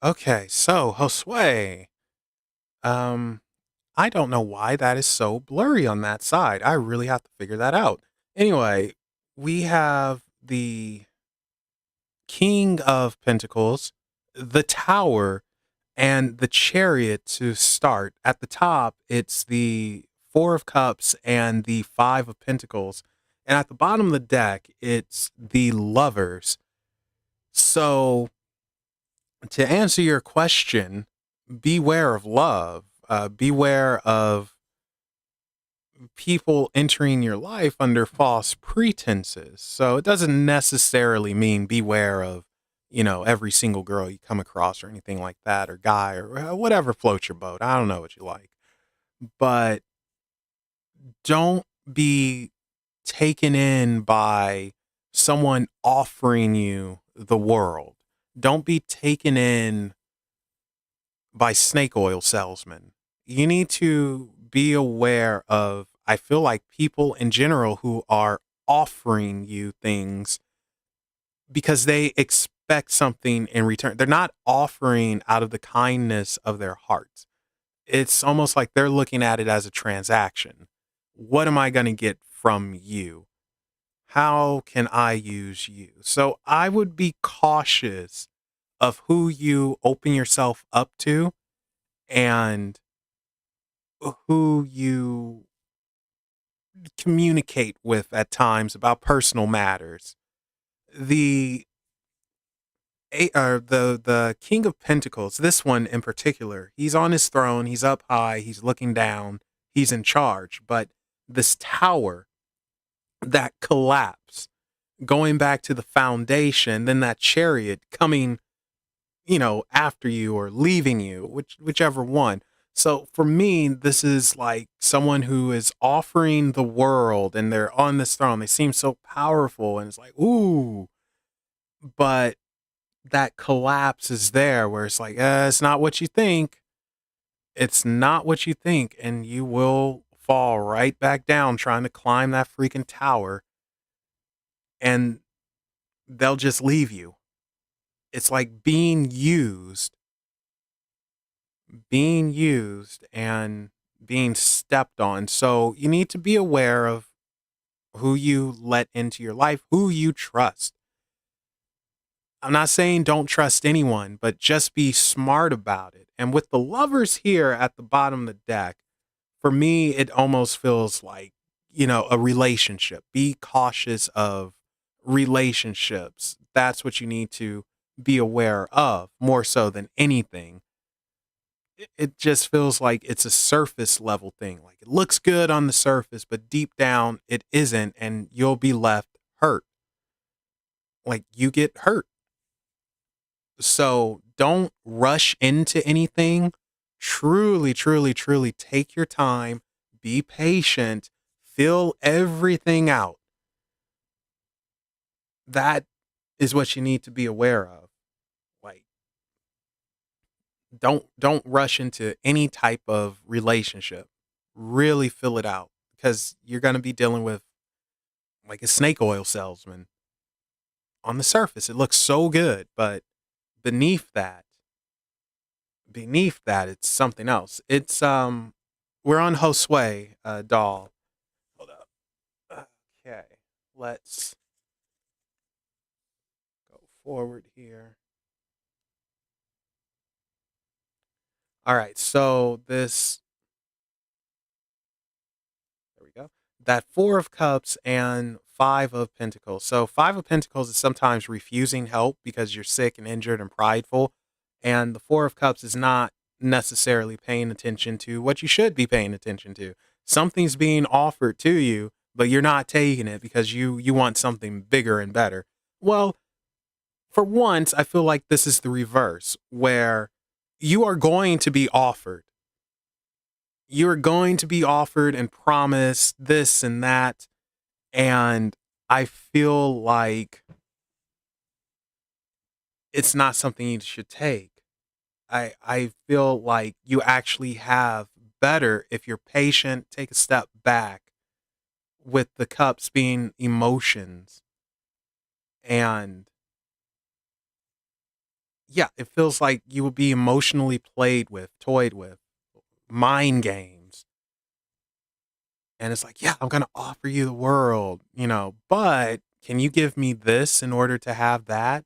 Okay, so Josue, um, I don't know why that is so blurry on that side. I really have to figure that out. Anyway, we have the King of Pentacles, the Tower, and the Chariot to start. At the top, it's the Four of Cups and the Five of Pentacles. And at the bottom of the deck, it's the Lovers. So, to answer your question, beware of love. Beware of people entering your life under false pretenses. So it doesn't necessarily mean beware of, every single girl you come across or anything like that, or guy, or whatever floats your boat. I don't know what you like. But don't be taken in by someone offering you the world. Don't be taken in by snake oil salesmen. You need to be aware of, I feel like, people in general who are offering you things because they expect something in return. They're not offering out of the kindness of their hearts. It's almost like they're looking at it as a transaction. What am I going to get from you? How can I use you? So I would be cautious of who you open yourself up to and who you communicate with at times about personal matters. The the King of Pentacles, this one in particular, he's on his throne, he's up high, he's looking down, he's in charge. But this tower that collapse, going back to the foundation, then that chariot coming, after you or leaving you, whichever one. So for me, this is like someone who is offering the world and they're on this throne. They seem so powerful and it's like, ooh, but that collapse is there where it's like, it's not what you think. It's not what you think. And you will fall right back down trying to climb that freaking tower and they'll just leave you. It's like being used and being stepped on. So you need to be aware of who you let into your life, who you trust. I'm not saying don't trust anyone, but just be smart about it. And with the lovers here at the bottom of the deck, for me, it almost feels like, a relationship. Be cautious of relationships. That's what you need to be aware of more so than anything. It just feels like it's a surface level thing. Like it looks good on the surface, but deep down it isn't, and you'll be left hurt. Like you get hurt. So don't rush into anything. Truly, truly, truly take your time, be patient, fill everything out. That is what you need to be aware of. Like don't rush into any type of relationship. Really fill it out because you're going to be dealing with like a snake oil salesman. On the surface it looks so good, but beneath that it's something else. It's we're on Josue, doll. Hold up. Okay. Let's go forward here. All right. So this there we go. That Four of Cups and Five of Pentacles. So Five of Pentacles is sometimes refusing help because you're sick and injured and prideful. And the Four of Cups is not necessarily paying attention to what you should be paying attention to. Something's being offered to you, but you're not taking it because you want something bigger and better. Well, for once, I feel like this is the reverse, where You are going to be offered. You are going to be offered and promised this and that. And I feel like it's not something you should take. I feel like you actually have better if you're patient, take a step back with the cups being emotions. And yeah, it feels like you will be emotionally played with, toyed with, mind games. And it's like, yeah, I'm going to offer you the world, but can you give me this in order to have that?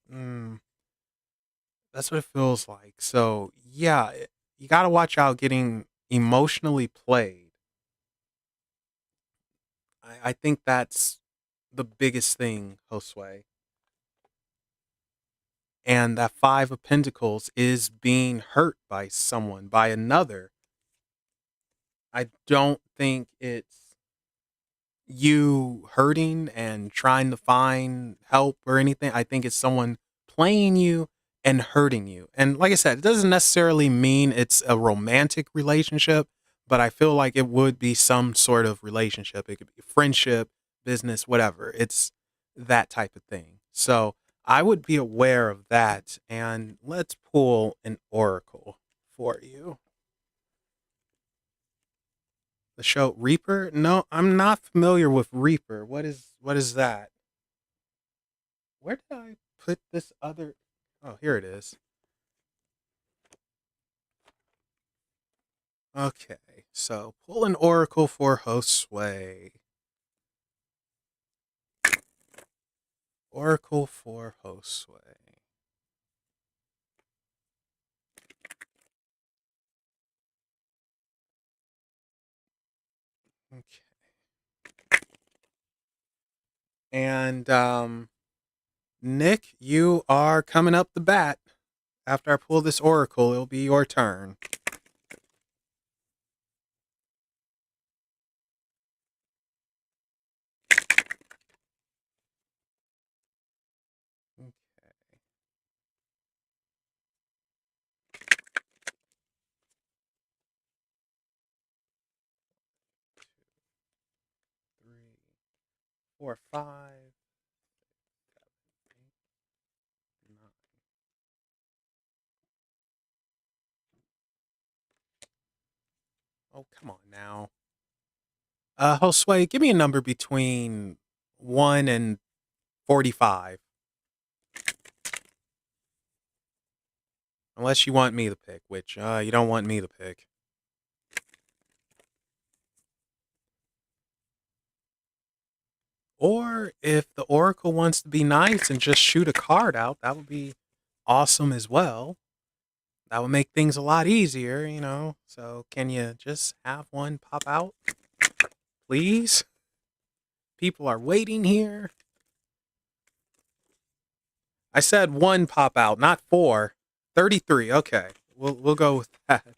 That's what it feels like. So, yeah, you got to watch out getting emotionally played. I think that's the biggest thing, Josue. And that Five of Pentacles is being hurt by someone, by another. I don't think it's you hurting and trying to find help or anything. I think it's someone playing you and hurting you. And like I said, it doesn't necessarily mean it's a romantic relationship, but I feel like it would be some sort of relationship. It could be friendship, business, whatever. It's that type of thing. So I would be aware of that. And let's pull an oracle for you. The show Reaper? No, I'm not familiar with Reaper. What is that? Where did I put this other? Oh, here it is. Okay, so pull an oracle for Josue. Oracle for Josue. Okay, and Nick, you are coming up the bat. After I pull this oracle, it'll be your turn. Okay, 3, 4, 5, 8, 9. Oh, come on now. Josue, give me a number between 1 and 45. Unless you want me to pick, which you don't want me to pick. Or if the Oracle wants to be nice and just shoot a card out, that would be awesome as well. That would make things a lot easier. So can you just have one pop out? Please? People are waiting here. I said one pop out, not 4. 33. Okay. We'll go with that. 5, 6.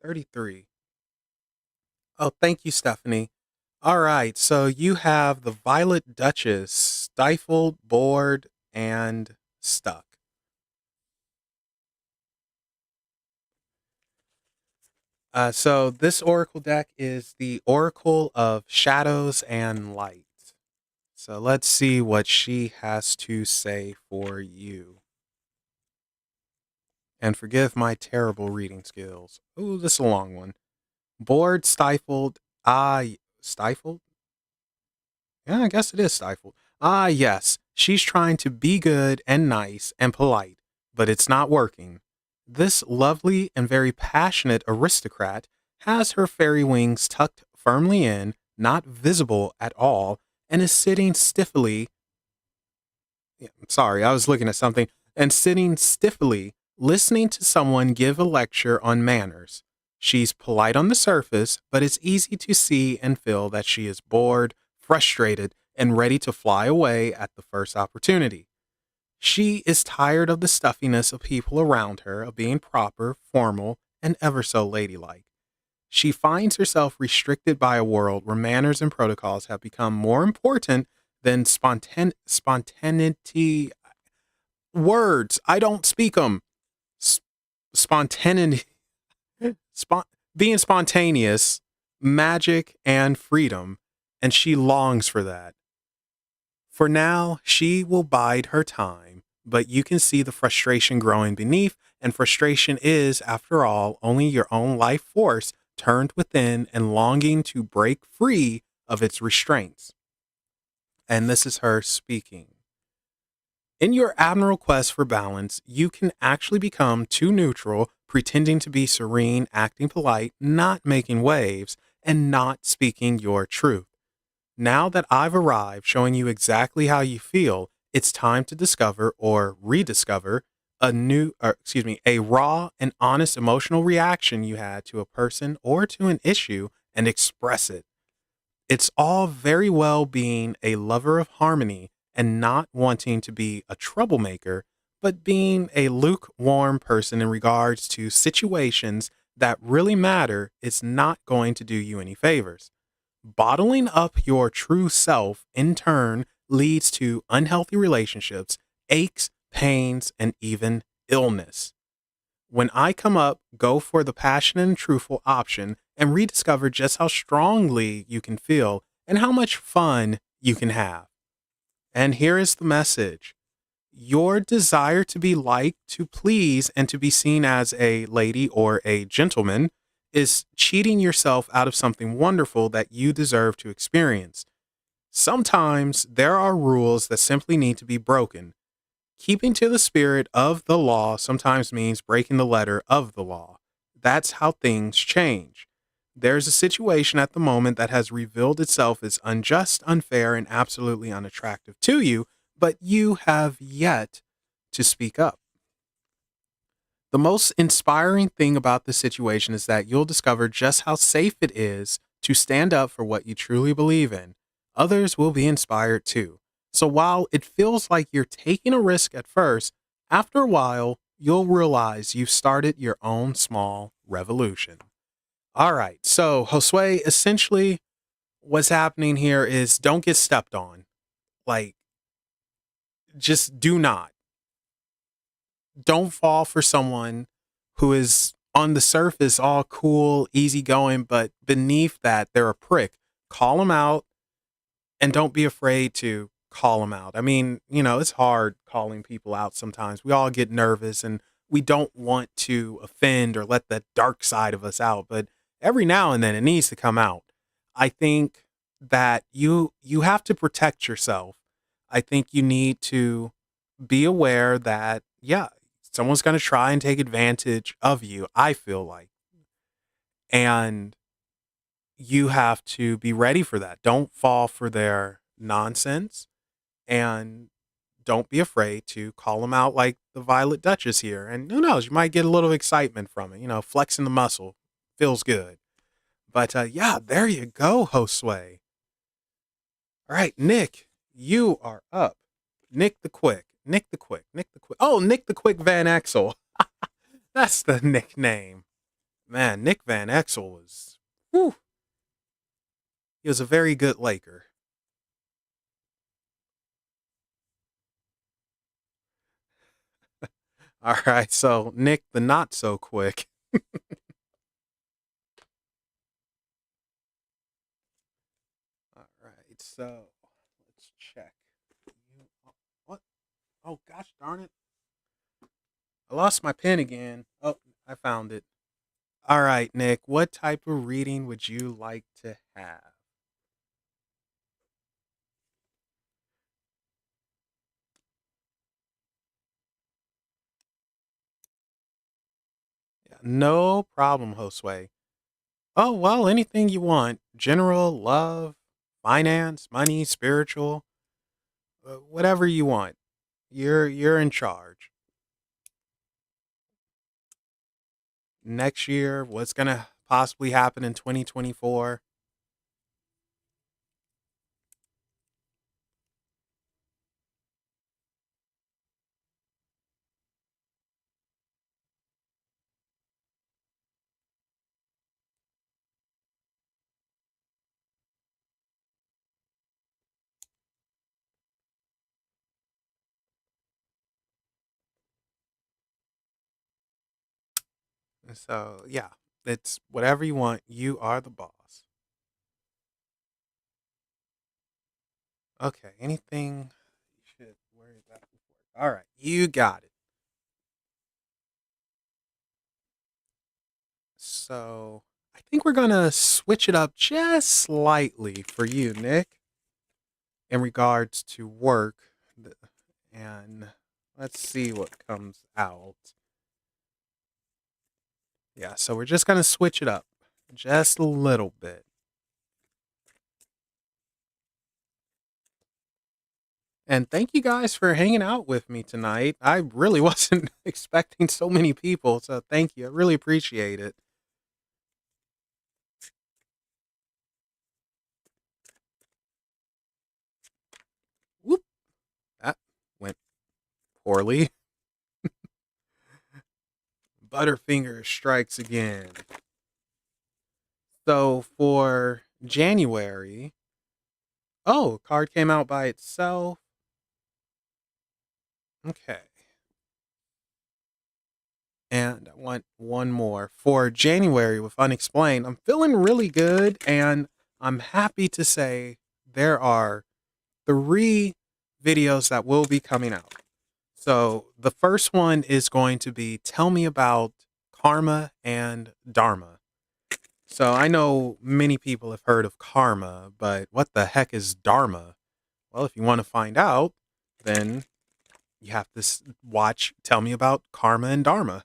33. Oh, thank you, Stephanie. All right, so you have the Violet Duchess, stifled, bored, and stuck. So this oracle deck is the Oracle of Shadows and Light. So let's see what she has to say for you. And forgive my terrible reading skills. Ooh, this is a long one. Bored, stifled, stifled? Yeah, I guess it is stifled. Ah, yes, she's trying to be good and nice and polite, but it's not working. This lovely and very passionate aristocrat has her fairy wings tucked firmly in, not visible at all, and is sitting stiffly. Yeah, sorry, I was looking at something. And sitting stiffly, listening to someone give a lecture on manners. She's polite on the surface, but it's easy to see and feel that she is bored, frustrated, and ready to fly away at the first opportunity. She is tired of the stuffiness of people around her, of being proper, formal, and ever so ladylike. She finds herself restricted by a world where manners and protocols have become more important than spontaneity. Words, I don't speak them. Spontaneity, spon- being spontaneous, magic, and freedom, and she longs for that. For now, she will bide her time, but you can see the frustration growing beneath, and frustration is, after all, only your own life force turned within and longing to break free of its restraints. And this is her speaking. In your admirable quest for balance, you can actually become too neutral, pretending to be serene, acting polite, not making waves, and not speaking your truth. Now that I've arrived showing you exactly how you feel, it's time to discover or rediscover a raw and honest emotional reaction you had to a person or to an issue and express it. It's all very well being a lover of harmony and not wanting to be a troublemaker, but being a lukewarm person in regards to situations that really matter is not going to do you any favors. Bottling up your true self in turn leads to unhealthy relationships, aches, pains, and even illness. When I come up, go for the passionate and truthful option and rediscover just how strongly you can feel and how much fun you can have. And here is the message: your desire to be liked, to please, and to be seen as a lady or a gentleman is cheating yourself out of something wonderful that you deserve to experience. Sometimes there are rules that simply need to be broken. Keeping to the spirit of the law sometimes means breaking the letter of the law. That's how things change. There's a situation at the moment that has revealed itself as unjust, unfair, and absolutely unattractive to you, but you have yet to speak up. The most inspiring thing about this situation is that you'll discover just how safe it is to stand up for what you truly believe in. Others will be inspired too. So while it feels like you're taking a risk at first, after a while, you'll realize you've started your own small revolution. All right. So, Josue, essentially, what's happening here is don't get stepped on. Like, just do not. Don't fall for someone who is on the surface all cool, easygoing, but beneath that, they're a prick. Call them out and don't be afraid to call them out. I mean, it's hard calling people out sometimes. We all get nervous and we don't want to offend or let the dark side of us out, but every now and then it needs to come out. I think that you have to protect yourself. I think you need to be aware that yeah, someone's going to try and take advantage of you, I feel like. And you have to be ready for that. Don't fall for their nonsense and don't be afraid to call them out like the Violet Duchess here. And who knows, you might get a little excitement from it. Flexing the muscle feels good. But yeah, there you go, Josue. All right, Nick, you are up. Nick the Quick. Nick the Quick. Nick the Quick. Oh, Nick the Quick Van Exel. That's the nickname. Man, Nick Van Exel was, whew, he was a very good Laker. All right, so Nick the Not So Quick. All right, so let's check. What? Oh, gosh darn it. I lost my pen again. Oh, I found it. All right, Nick, what type of reading would you like to have? Yeah, no problem, Josue. Oh, well, anything you want. General, love, finance, money, spiritual, whatever you want. You're in charge. Next year, what's gonna possibly happen in 2024? So, yeah, it's whatever you want. You are the boss. Okay, anything you should worry about before? All right, you got it. So, I think we're going to switch it up just slightly for you, Nick, in regards to work. And let's see what comes out. Yeah, so we're just going to switch it up just a little bit. And thank you guys for hanging out with me tonight. I really wasn't expecting so many people, so thank you. I really appreciate it. Whoop, that went poorly. Butterfinger strikes again. So for January, oh, card came out by itself. Okay. And I want one more. For January with Unexplained, I'm feeling really good, and I'm happy to say there are 3 videos that will be coming out. So the first one is going to be Tell Me About Karma and Dharma. So I know many people have heard of karma, but what the heck is dharma? Well, if you want to find out, then you have to watch Tell Me About Karma and Dharma.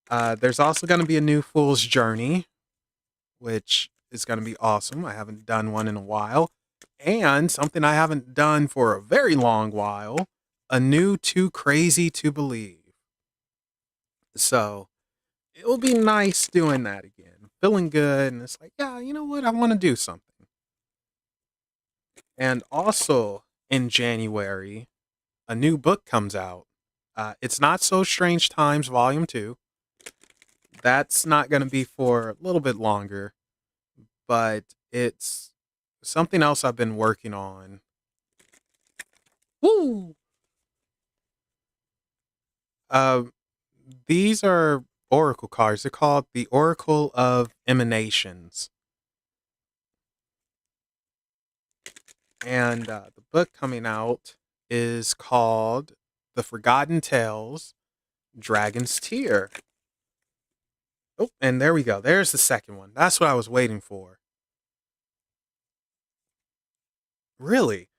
There's also going to be a new Fool's Journey, which is going to be awesome. I haven't done one in a while. And something I haven't done for a very long while, a new Too Crazy to Believe. So it will be nice doing that again. Feeling good. And it's like, yeah, you know what? I want to do something. And also in January, a new book comes out. It's Not So Strange Times, Volume 2. That's not going to be for a little bit longer, but it's something else I've been working on. Woo! Uh, these are oracle cards. They're called the Oracle of Emanations. And the book coming out is called The Forgotten Tales Dragon's Tear. Oh, and there we go. There's the second one. That's what I was waiting for. Really?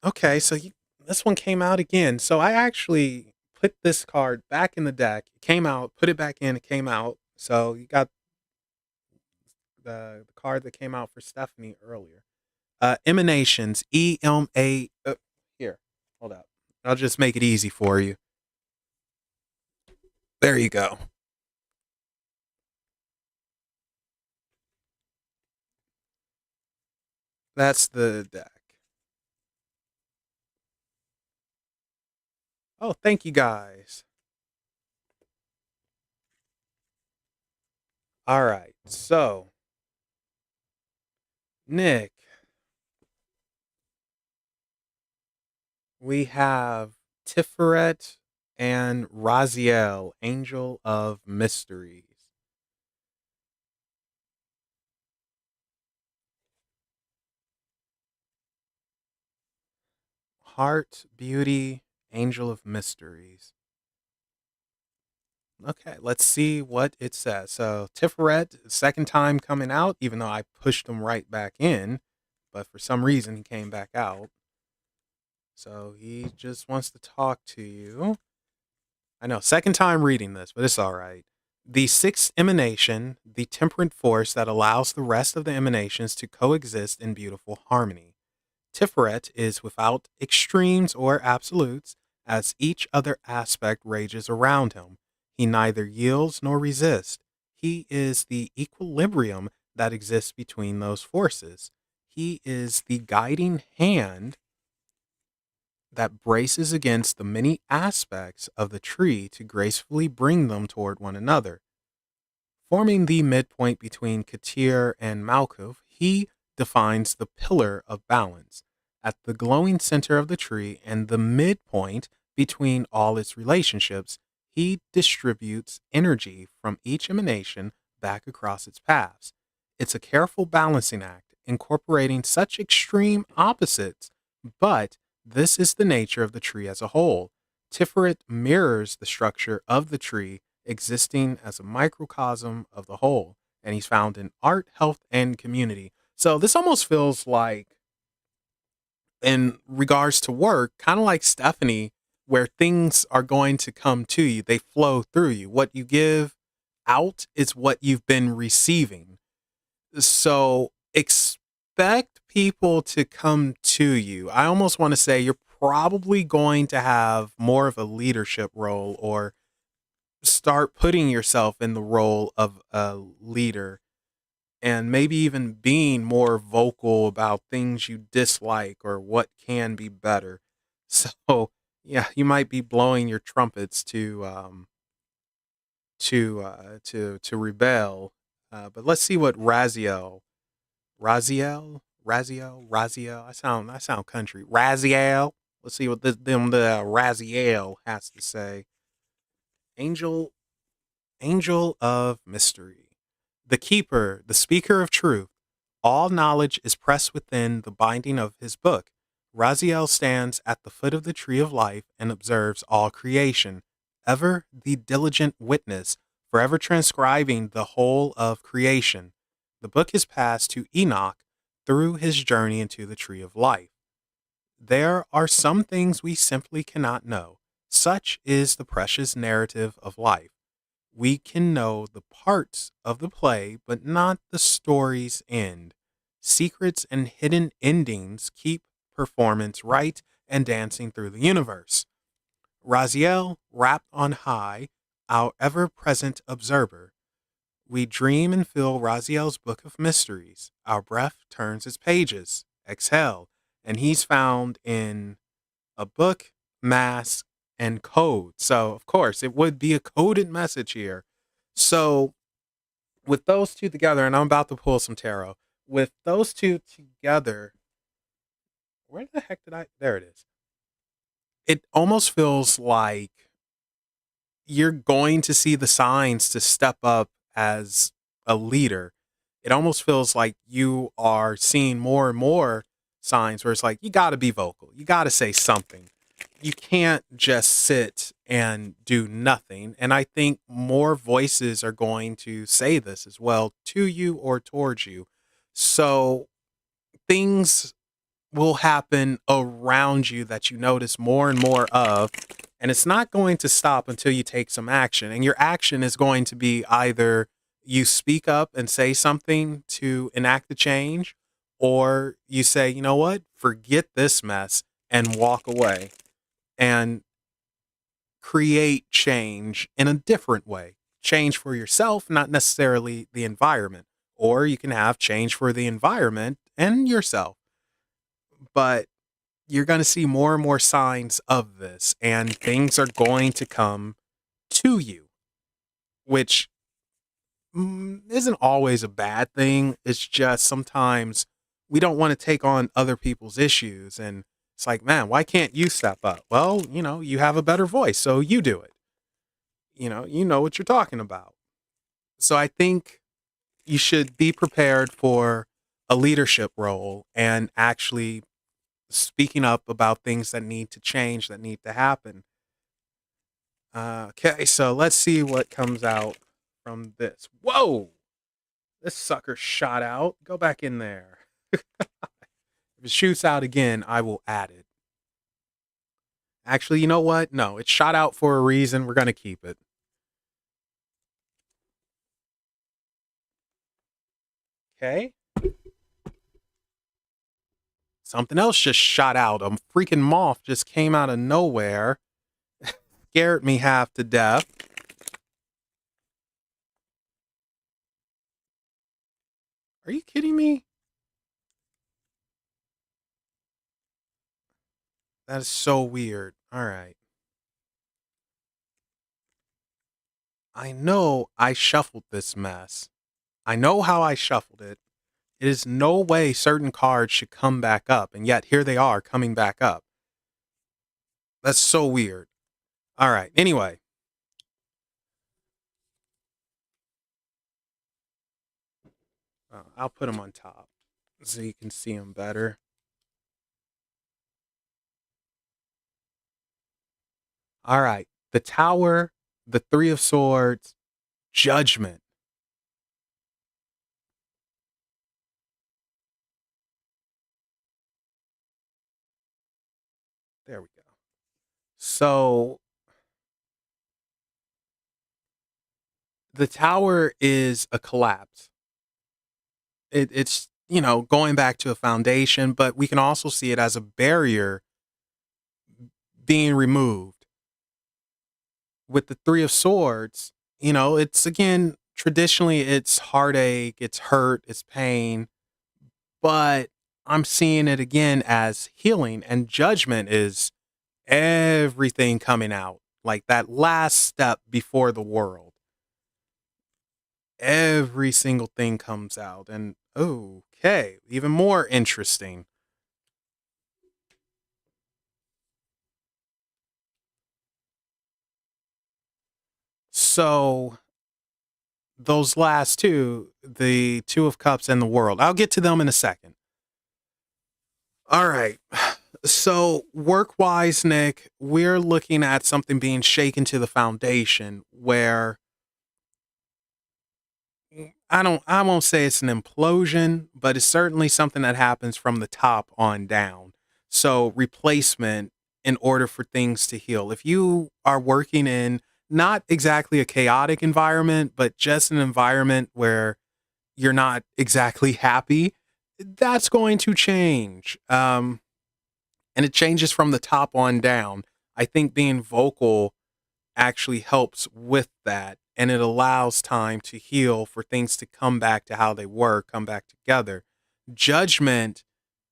Okay, so this one came out again. So I actually put this card back in the deck. It came out, put it back in, it came out. So you got the card that came out for Stephanie earlier. Emanations, EMA. Here, hold up. I'll just make it easy for you. There you go. That's the deck. Oh, thank you guys. All right. So, Nick, we have Tiferet and Raziel, Angel of Mysteries. Heart, Beauty, Angel of Mysteries. Okay, let's see what it says. So Tiferet, second time coming out, even though I pushed him right back in, but for some reason he came back out. So he just wants to talk to you. I know, second time reading this, but it's all right. The sixth emanation, the temperate force that allows the rest of the emanations to coexist in beautiful harmony. Tiferet is without extremes or absolutes, as each other aspect rages around him. He neither yields nor resists. He is the equilibrium that exists between those forces. He is the guiding hand that braces against the many aspects of the tree to gracefully bring them toward one another. Forming the midpoint between Katir and Malkuth, he defines the pillar of balance at the glowing center of the tree and the midpoint between all its relationships. He distributes energy from each emanation back across its paths. It's a careful balancing act, incorporating such extreme opposites, but this is the nature of the tree as a whole. Tiferet mirrors the structure of the tree existing as a microcosm of the whole, and he's found in art, health, and community. So this almost feels like, in regards to work, kind of like Stephanie, where things are going to come to you, they flow through you. What you give out is what you've been receiving. So expect people to come to you. I almost want to say you're probably going to have more of a leadership role, or start putting yourself in the role of a leader, and maybe even being more vocal about things you dislike or what can be better. So, yeah, you might be blowing your trumpets to rebel. But let's see what Raziel. I sound country. Raziel. Let's see what the Raziel has to say. Angel Angel of Mystery, the Keeper, the Speaker of Truth. All knowledge is pressed within the binding of his book. Raziel stands at the foot of the tree of life and observes all creation, ever the diligent witness, forever transcribing the whole of creation. The book is passed to Enoch through his journey into the tree of life. There are some things we simply cannot know. Such is the precious narrative of life. We can know the parts of the play, but not the story's end. Secrets and hidden endings keep performance right and dancing through the universe. Raziel, wrapped on high, our ever present observer. We dream and fill Raziel's book of mysteries. Our breath turns its pages. Exhale. And he's found in a book, mask, and code. So, of course, it would be a coded message here. So, with those two together, and I'm about to pull some tarot, with those two together, where the heck did I? There it is. It almost feels like you're going to see the signs to step up as a leader. It almost feels like you are seeing more and more signs where it's like, you got to be vocal. You got to say something. You can't just sit and do nothing. And I think more voices are going to say this as well, to you or towards you. So things will happen around you that you notice more and more of. And it's not going to stop until you take some action. And your action is going to be either you speak up and say something to enact the change, or you say, you know what, forget this mess and walk away and create change in a different way. Change for yourself, not necessarily the environment. Or you can have change for the environment and yourself. But you're going to see more and more signs of this, and things are going to come to you, which isn't always a bad thing. It's just sometimes we don't want to take on other people's issues. And it's like, man, why can't you step up? Well, you have a better voice, so you do it. You know what you're talking about. So I think you should be prepared for a leadership role and actually speaking up about things that need to change, that need to happen. Okay, so let's see what comes out from this. Whoa! This sucker shot out. Go back in there. If it shoots out again, I will add it. Actually, you know what? No, it shot out for a reason. We're going to keep it. Okay. Something else just shot out. A freaking moth just came out of nowhere. Scared me half to death. Are you kidding me? That is so weird. All right. I know I shuffled this mess. I know how I shuffled it. It is no way certain cards should come back up, and yet here they are coming back up. That's so weird. All right. Anyway, I'll put them on top so you can see them better. All right. The Tower, the Three of Swords, Judgment. There we go. So the Tower is a collapse. It's, going back to a foundation, but we can also see it as a barrier being removed. With the Three of Swords, it's again, traditionally, it's heartache, it's hurt, it's pain, but I'm seeing it again as healing, and Judgment is everything coming out, like that last step before the world. Every single thing comes out, and okay, even more interesting. So those last two, the Two of Cups and the World, I'll get to them in a second. All right. So, work wise, Nick, we're looking at something being shaken to the foundation where I won't say it's an implosion, but it's certainly something that happens from the top on down. So, replacement in order for things to heal. If you are working in not exactly a chaotic environment, but just an environment where you're not exactly happy, that's going to change. And it changes from the top on down. I think being vocal actually helps with that, and it allows time to heal for things to come back to how they were, come back together. Judgment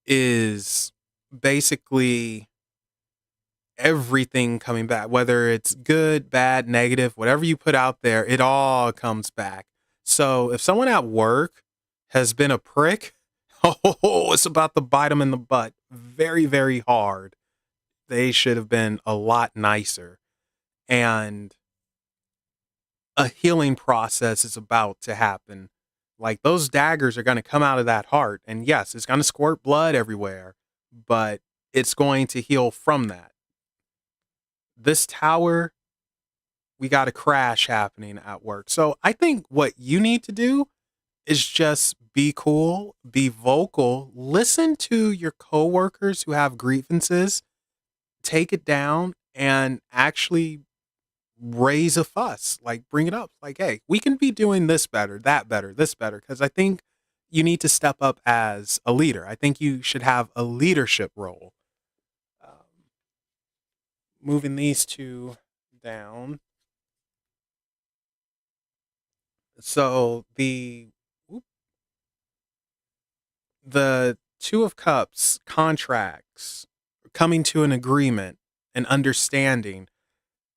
is basically everything coming back, whether it's good, bad, negative, whatever you put out there, it all comes back. So if someone at work has been a prick, oh, it's about to bite them in the butt very, very hard. They should have been a lot nicer. And a healing process is about to happen. Like those daggers are going to come out of that heart. And yes, it's going to squirt blood everywhere, but it's going to heal from that. This tower, we got a crash happening at work. So I think what you need to do is just be cool, be vocal, listen to your coworkers who have grievances, take it down, and actually raise a fuss, like bring it up. Like, hey, we can be doing this better, that better, this better. Cause I think you need to step up as a leader. I think you should have a leadership role. Moving these two down. So the Two of Cups contracts, coming to an agreement, an understanding,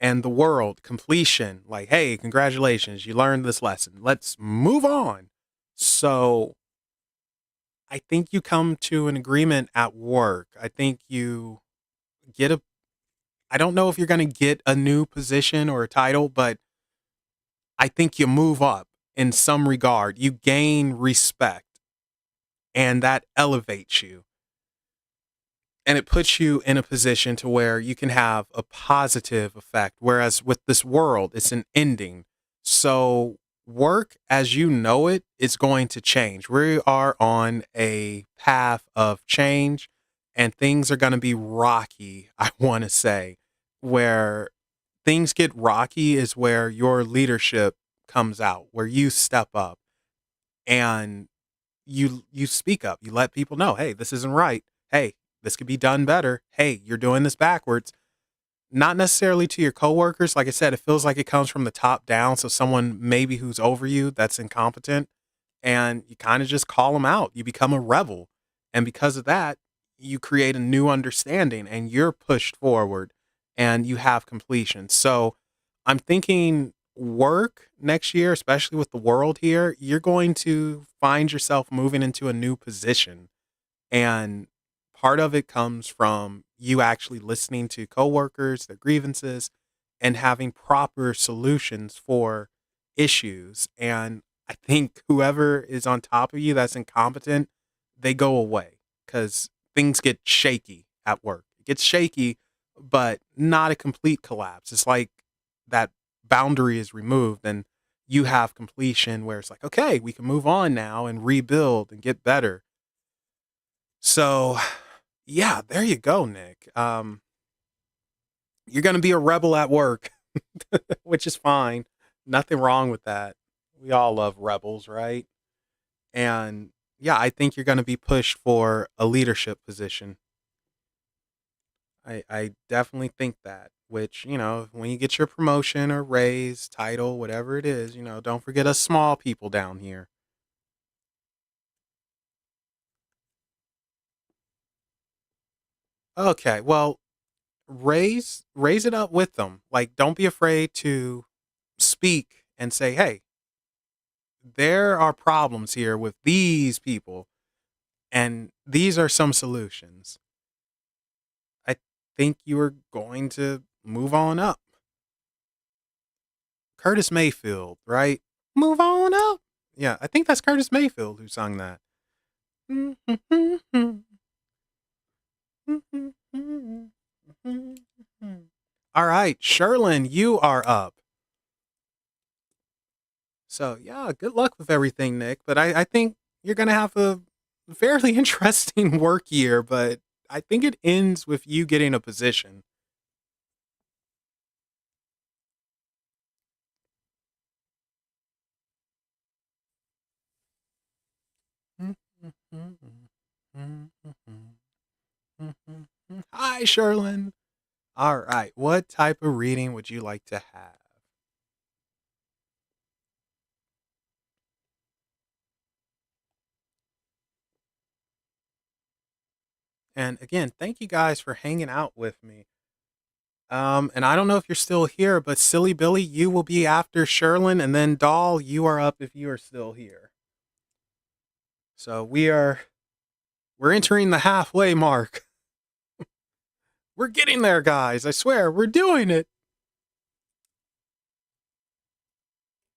and the world completion. Like, hey, congratulations, you learned this lesson. Let's move on. So I think you come to an agreement at work. I think you get a, I don't know if you're going to get a new position or a title, but I think you move up in some regard. You gain respect, and that elevates you. And it puts you in a position to where you can have a positive effect. Whereas with this world, it's an ending. So work as you know it is going to change. We are on a path of change, and things are going to be rocky, I want to say. Where things get rocky is where your leadership comes out, where you step up and you speak up. You let people know, hey, this isn't right. Hey, this could be done better. Hey, you're doing this backwards. Not necessarily to your coworkers. Like I said, it feels like it comes from the top down. So someone maybe who's over you that's incompetent, and you kind of just call them out. You become a rebel. And because of that, you create a new understanding and you're pushed forward and you have completion. So I'm thinking work next year, especially with the world here, you're going to find yourself moving into a new position. And part of it comes from you actually listening to coworkers, their grievances, and having proper solutions for issues. And I think whoever is on top of you that's incompetent, they go away because things get shaky at work. It gets shaky, but not a complete collapse. It's like that boundary is removed and you have completion where it's like, okay, we can move on now and rebuild and get better. So, yeah, there you go, Nick. You're going to be a rebel at work, which is fine. Nothing wrong with that. We all love rebels, right? And yeah, I think you're going to be pushed for a leadership position. I definitely think that, which, when you get your promotion or raise, title, whatever it is, don't forget us small people down here. Okay, well, raise it up with them. Like, don't be afraid to speak and say, hey, there are problems here with these people, and these are some solutions. I think you are going to move on up. Curtis Mayfield, right? Move on up. Yeah, I think that's Curtis Mayfield who sung that. All right, Sherlin, you are up. So, yeah, good luck with everything, Nick. But I think you're going to have a fairly interesting work year, but I think it ends with you getting a position. Hi, Sherlin. All right. What type of reading would you like to have? And again, thank you guys for hanging out with me. And I don't know if you're still here, but Silly Billy, you will be after Sherlin, and then Doll, you are up if you are still here. So we're entering the halfway mark. We're getting there, guys. I swear, we're doing it.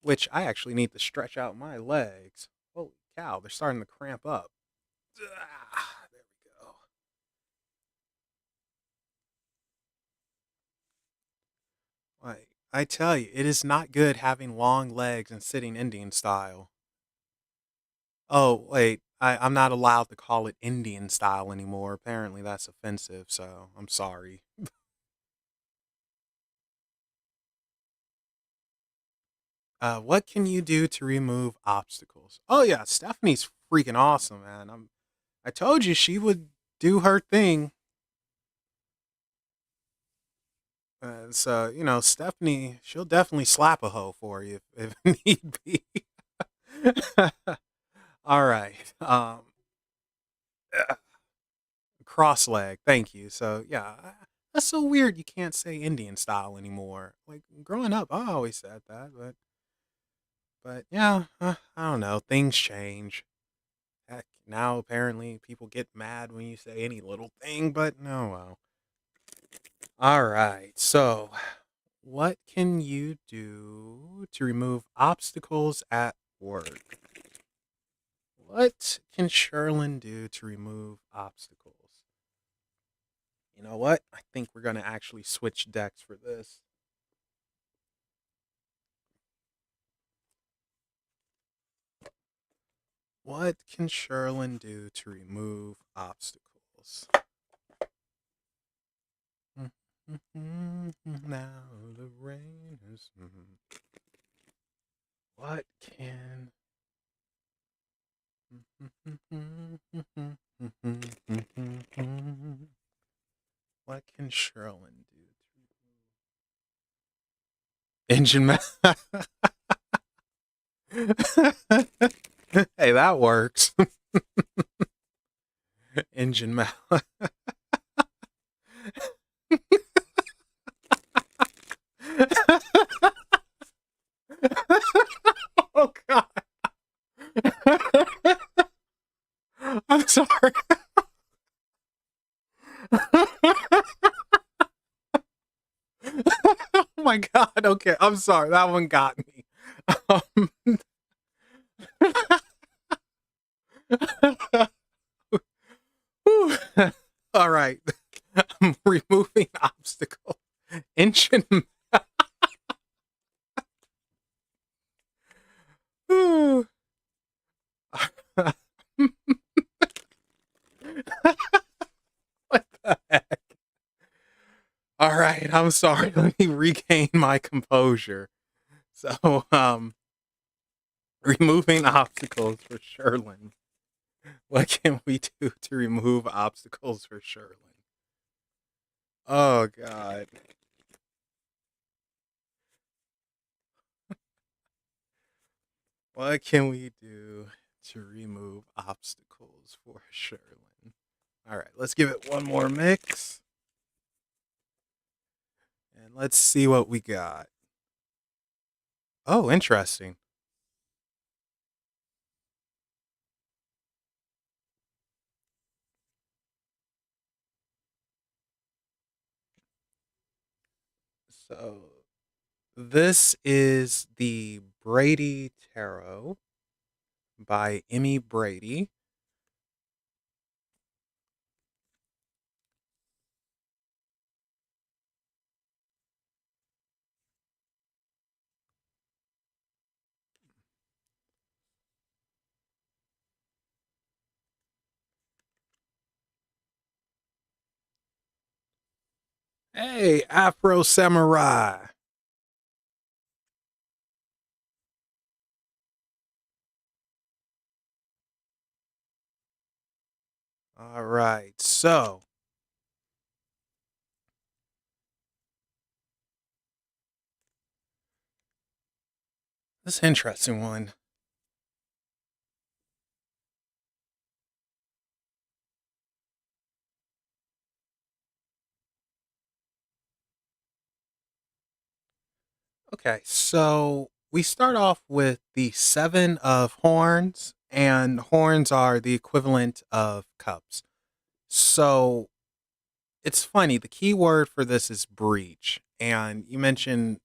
Which I actually need to stretch out my legs. Holy cow, they're starting to cramp up. There we go. Like, I tell you, it is not good having long legs and sitting Indian style. Oh, wait, I'm not allowed to call it Indian style anymore. Apparently, that's offensive, so I'm sorry. What can you do to remove obstacles? Oh yeah, Stephanie's freaking awesome, man. I told you she would do her thing. So Stephanie, she'll definitely slap a hoe for you if need be. All right. Cross leg. Thank you. So yeah, that's so weird. You can't say Indian style anymore. Like growing up, I always said that, but yeah, I don't know. Things change. Heck, now apparently people get mad when you say any little thing, but no, well. All right. So, what can you do to remove obstacles at work? What can Sherlin do to remove obstacles? You know what? I think we're going to actually switch decks for this. What can Sherlin do to remove obstacles? Now the rain is. What can. What can Sherlin do? Engine man. Hey, that works. Engine mouth. Oh God. I'm sorry. Oh my God. Okay, I'm sorry. That one got me. Um, whew. All right. I'm removing obstacle. Engine. Whew. What the heck? All right. I'm sorry. Let me regain my composure. So, removing obstacles for Sherlin. What can we do to remove obstacles for Sherlin? Oh God. What can we do to remove obstacles for Sherlin? All right, let's give it one more mix and let's see what we got. Oh, interesting. So, this is the Brady Tarot by Emmy Brady. Hey, Afro Samurai. All right, so this interesting one. Okay, so we start off with the Seven of Horns, and horns are the equivalent of cups. So it's funny, the key word for this is breach. And you mentioned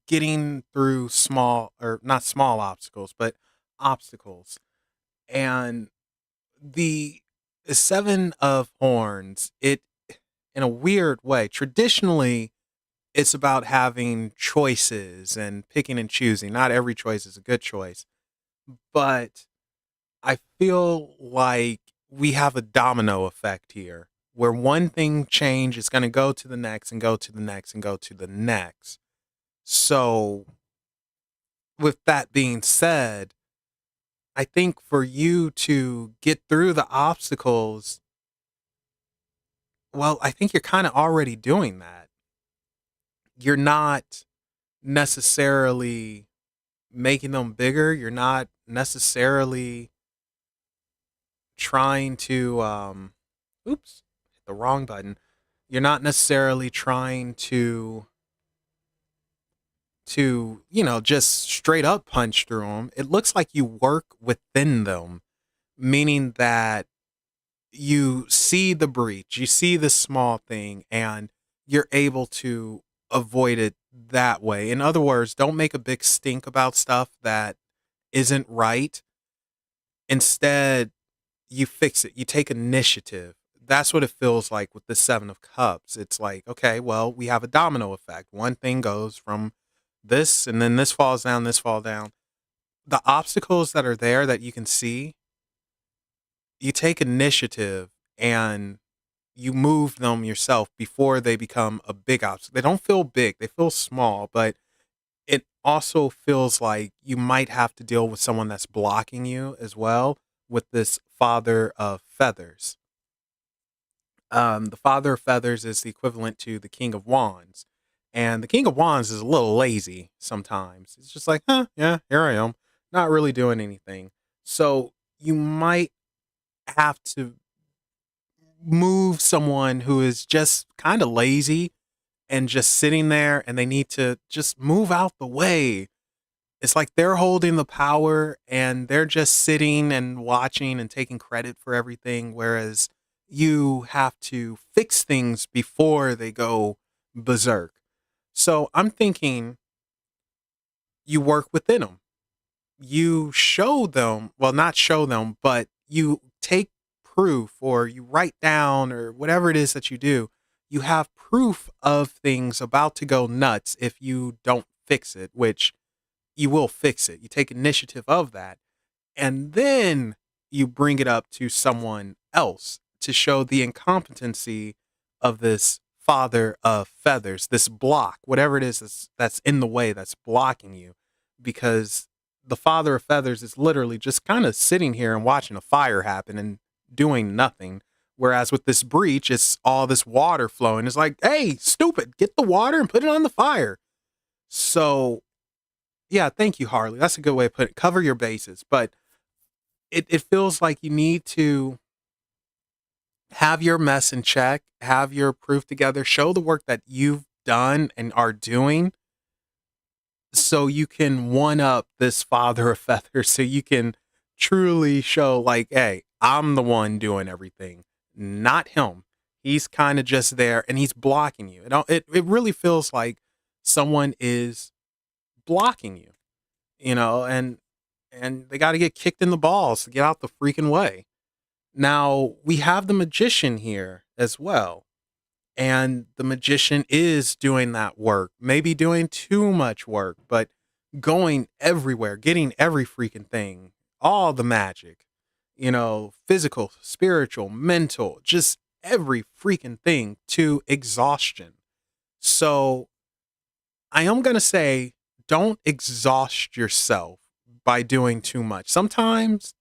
getting through small, or not small obstacles, but obstacles. And the Seven of Horns, it, in a weird way, traditionally, it's about having choices and picking and choosing. Not every choice is a good choice, but I feel like we have a domino effect here where one thing change is going to go to the next and go to the next and go to the next. So, with that being said, I think for you to get through the obstacles, well, I think you're kind of already doing that. You're not necessarily making them bigger. You're not necessarily trying to oops, hit the wrong button. You're not necessarily trying to just straight up punch through them. It looks like you work within them, meaning that you see the breach, you see the small thing, and you're able to avoid it that way. In other words, don't make a big stink about stuff that isn't right. Instead, you fix it. You take initiative. That's what it feels like with the Seven of Cups. It's like, okay, well, we have a domino effect. One thing goes from this, and then this falls down, this falls down. The obstacles that are there that you can see, you take initiative and you move them yourself before they become a big obstacle. They don't feel big, they feel small, but it also feels like you might have to deal with someone that's blocking you as well with this Father of Feathers. The Father of Feathers is the equivalent to the King of Wands. And the King of Wands is a little lazy sometimes. It's just like, huh, yeah, here I am. Not really doing anything. So you might have to move someone who is just kind of lazy and just sitting there, and they need to just move out the way. It's like they're holding the power and they're just sitting and watching and taking credit for everything, whereas you have to fix things before they go berserk. So I'm thinking you work within them. You show them, well, not show them, but you take proof, or you write down, or whatever it is that you do. You have proof of things about to go nuts if you don't fix it, which you will fix it. You take initiative of that, and then you bring it up to someone else to show the incompetency of this father of feathers, this block, whatever it is that's in the way, that's blocking you. Because the father of feathers is literally just kind of sitting here and watching a fire happen and doing nothing. Whereas with this breach, it's all this water flowing. It's like, hey, stupid, get the water and put it on the fire. So, yeah, thank you, Harley. That's a good way to put it. Cover your bases. But it feels like you need to have your mess in check, have your proof together, show the work that you've done and are doing, so you can one up this father of feathers, so you can truly show, like, hey, I'm the one doing everything, not him. He's kind of just there and he's blocking you. It really feels like someone is blocking you, and they got to get kicked in the balls to get out the freaking way. Now, we have the magician here as well. And the magician is doing that work, maybe doing too much work, but going everywhere, getting every freaking thing, all the magic, physical, spiritual, mental, just every freaking thing to exhaustion. So I am going to say, don't exhaust yourself by doing too much. Sometimes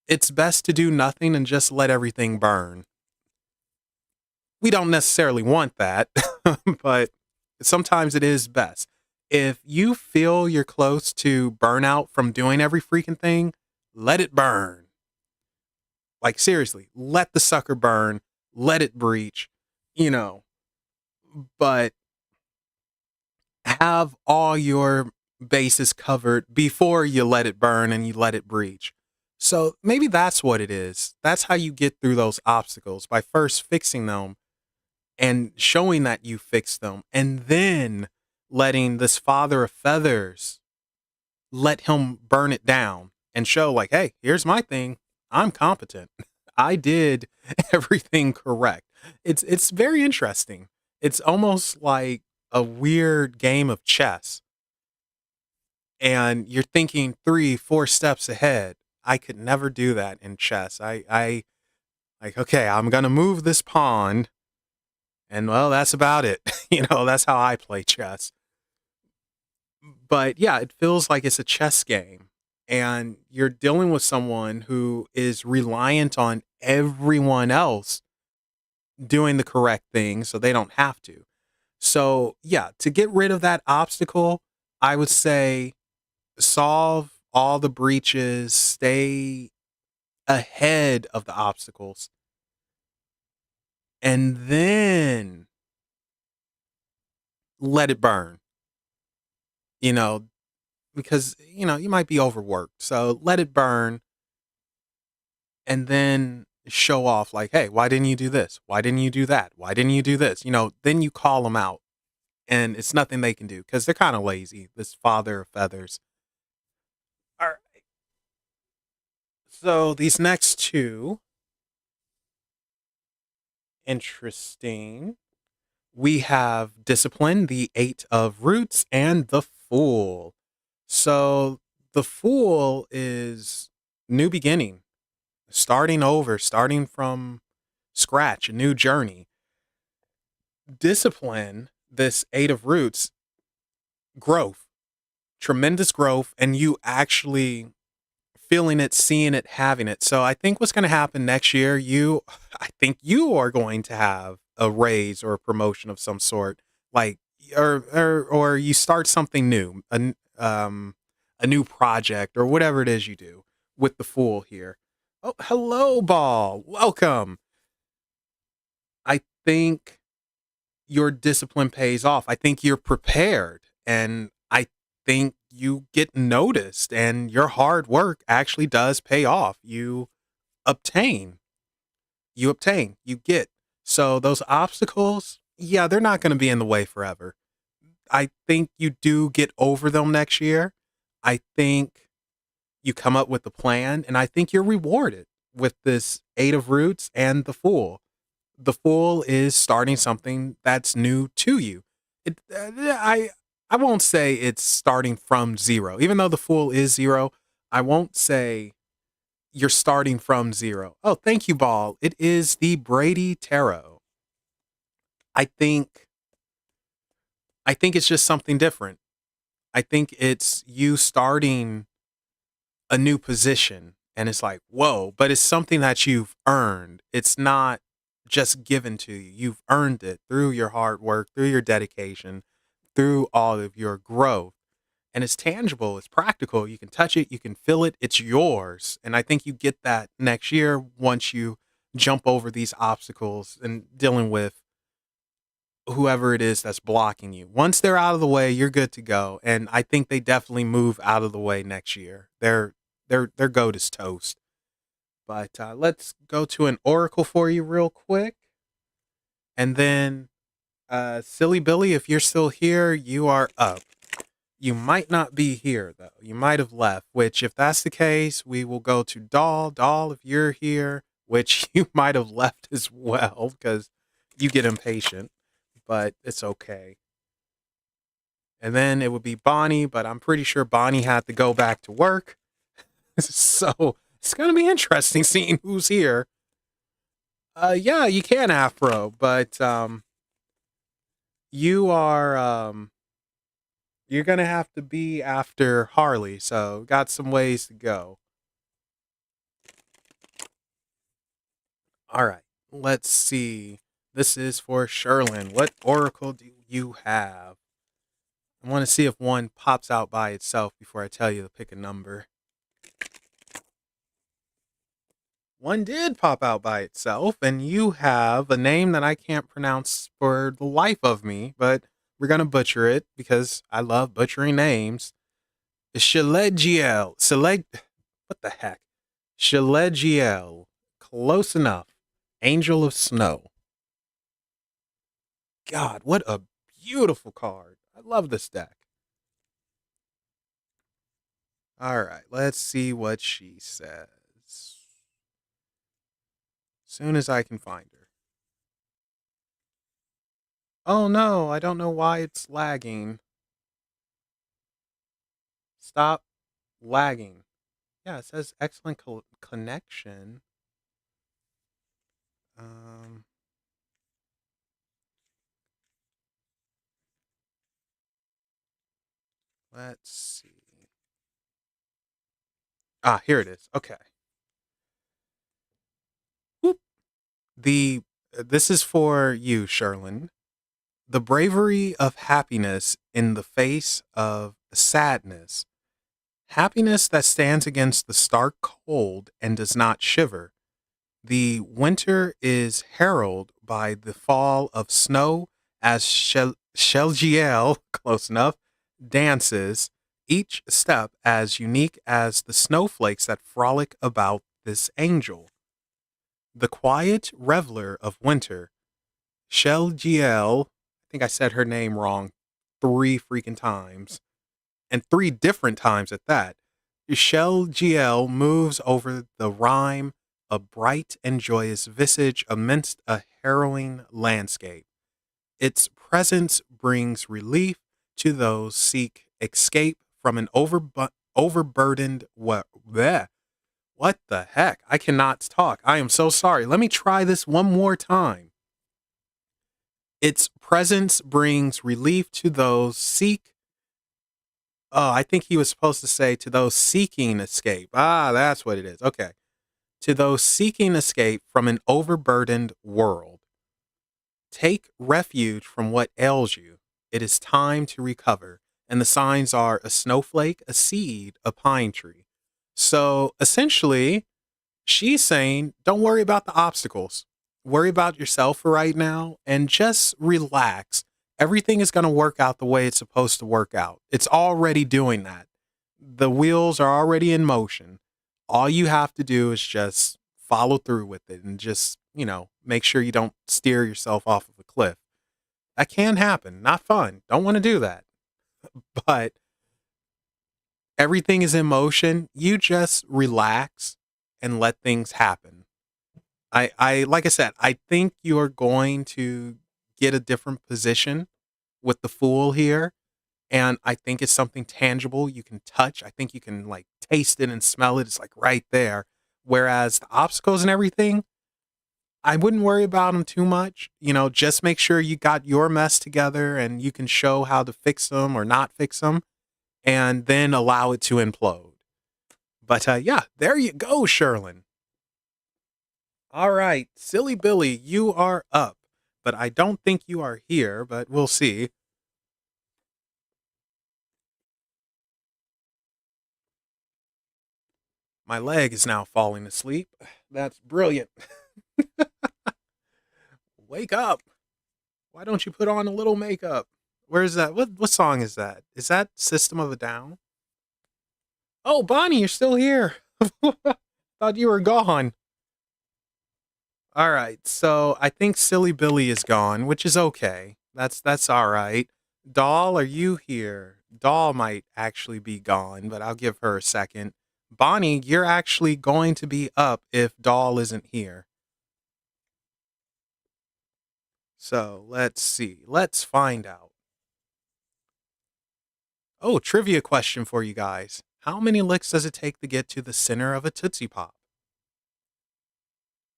it's best to do nothing and just let everything burn. We don't necessarily want that, but sometimes it is best. If you feel you're close to burnout from doing every freaking thing, let it burn. Like, seriously, let the sucker burn, let it breach, you know, but have all your bases covered before you let it burn and you let it breach. So maybe that's what it is. That's how you get through those obstacles, by first fixing them and showing that you fixed them, and then letting this father of feathers, let him burn it down and show, like, hey, here's my thing. I'm competent. I did everything correct. It's very interesting. It's almost like a weird game of chess, and you're thinking 3, 4 steps ahead. I could never do that in chess. I like, okay, I'm gonna move this pawn, and well, that's about it. That's how I play chess. But yeah, it feels like it's a chess game, and you're dealing with someone who is reliant on everyone else doing the correct thing so they don't have to. So, yeah, to get rid of that obstacle, I would say solve all the breaches, stay ahead of the obstacles, and then let it burn. You know, because you might be overworked. So let it burn, and then show off, like, hey, why didn't you do this? Why didn't you do that? Why didn't you do this? Then you call them out, and it's nothing they can do because they're kind of lazy. This father of feathers. All right. So these next two, interesting. We have discipline, the 8 of roots, and the fool. So the fool is new beginning, starting over, starting from scratch, a new journey. Discipline, this 8 of roots, growth, tremendous growth, and you actually feeling it, seeing it, having it. So I think what's going to happen next year, I think you are going to have a raise or a promotion of some sort, like, or you start something new, a new project or whatever it is you do, with the Fool here. Oh, hello, Ball. Welcome. I think your discipline pays off. I think you're prepared. And I think you get noticed, and your hard work actually does pay off. Obtain, you get. So those obstacles, yeah, they're not going to be in the way forever. I think you do get over them next year. I think you come up with a plan, and I think you're rewarded with this Eight of Roots and the Fool. The Fool is starting something that's new to you. I won't say it's starting from zero, even though the Fool is zero. I won't say you're starting from zero. Oh, thank you, Ball. It is the Brady Tarot. I think I think it's just something different. I think it's you starting a new position, and it's like, whoa, but it's something that you've earned. It's not just given to you. You've earned it through your hard work, through your dedication, through all of your growth. And it's tangible, it's practical. You can touch it, you can feel it, it's yours. And I think you get that next year once you jump over these obstacles and dealing with whoever it is that's blocking you. Once they're out of the way, you're good to go. And I think they definitely move out of the way next year. Their goat is toast. But let's go to an oracle for you real quick. And then Silly Billy, if you're still here, you are up. You might not be here though. You might have left, which if that's the case, we will go to Doll. Doll, if you're here, which you might have left as well because you get impatient, but it's okay. And then it would be Bonnie, but I'm pretty sure Bonnie had to go back to work. So it's going to be interesting seeing who's here. Yeah, you can Afro, but you are you're gonna have to be after Harley, so got some ways to go. All right, let's see. This is for Sherlin. What oracle do you have? I want to see if one pops out by itself before I tell you to pick a number. One did pop out by itself, and you have a name that I can't pronounce for the life of me, but we're gonna butcher it because I love butchering names. Shalegiel. What the heck? Shalegiel. Close enough. Angel of Snow. God, what a beautiful card. I love this deck. All right, let's see what she says. Soon as I can find her. Oh no, I don't know why it's lagging. Stop lagging. Yeah, it says excellent connection. Um, let's see. Ah, here it is. Okay. Whoop. The This is for you, Sherlin. The bravery of happiness in the face of sadness. Happiness that stands against the stark cold and does not shiver. The winter is heralded by the fall of snow as Shelgiel, close enough, dances, each step as unique as the snowflakes that frolic about this angel. The quiet reveler of winter, Shelgiel, I think I said her name wrong 3 freaking times, and 3 different times at that. Shelgiel moves over the rime, a bright and joyous visage amidst a harrowing landscape. Its presence brings relief to those seek escape from an overburdened bleh. What the heck? I cannot talk. I am so sorry. Let me try this one more time. Its presence brings relief to those seek. Oh, I think he was supposed to say to those seeking escape. Ah, that's what it is. Okay. To those seeking escape from an overburdened world. Take refuge from what ails you. It is time to recover. And the signs are a snowflake, a seed, a pine tree. So essentially, she's saying, don't worry about the obstacles. Worry about yourself for right now and just relax. Everything is going to work out the way it's supposed to work out. It's already doing that. The wheels are already in motion. All you have to do is just follow through with it and just, make sure you don't steer yourself off of a cliff. That can happen. Not fun. Don't want to do that. But everything is in motion. You just relax and let things happen. I like I said, I think you're going to get a different position with the fool here. And I think it's something tangible you can touch. I think you can like taste it and smell it. It's like right there. Whereas the obstacles and everything, I wouldn't worry about them too much. Just make sure you got your mess together and you can show how to fix them or not fix them and then allow it to implode. But yeah, there you go, Sherlin. All right, Silly Billy, you are up. But I don't think you are here, but we'll see. My leg is now falling asleep. That's brilliant. Wake up. Why don't you put on a little makeup? Where is that? What song is that? Is that System of a Down? Oh, Bonnie, you're still here. Thought you were gone. All right. So I think Silly Billy is gone, which is okay. That's all right. Doll, are you here? Doll might actually be gone, but I'll give her a second. Bonnie, you're actually going to be up if Doll isn't here. So let's see. Let's find out. Oh, trivia question for you guys. How many licks does it take to get to the center of a Tootsie Pop?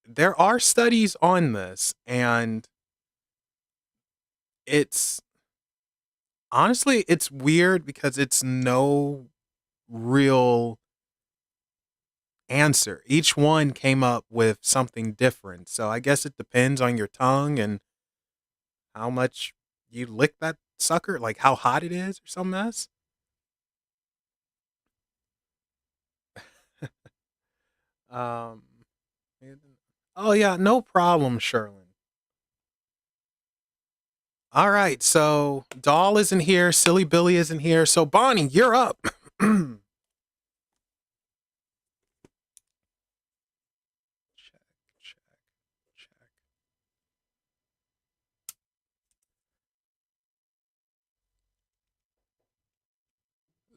There are studies on this, and it's honestly, it's weird because it's no real answer. Each one came up with something different. So I guess it depends on your tongue and how much you lick that sucker, like how hot it is or some mess. Um, oh yeah, no problem, Sherlin. All right, so Doll isn't here, Silly Billy isn't here, so Bonnie, you're up. check, check, check.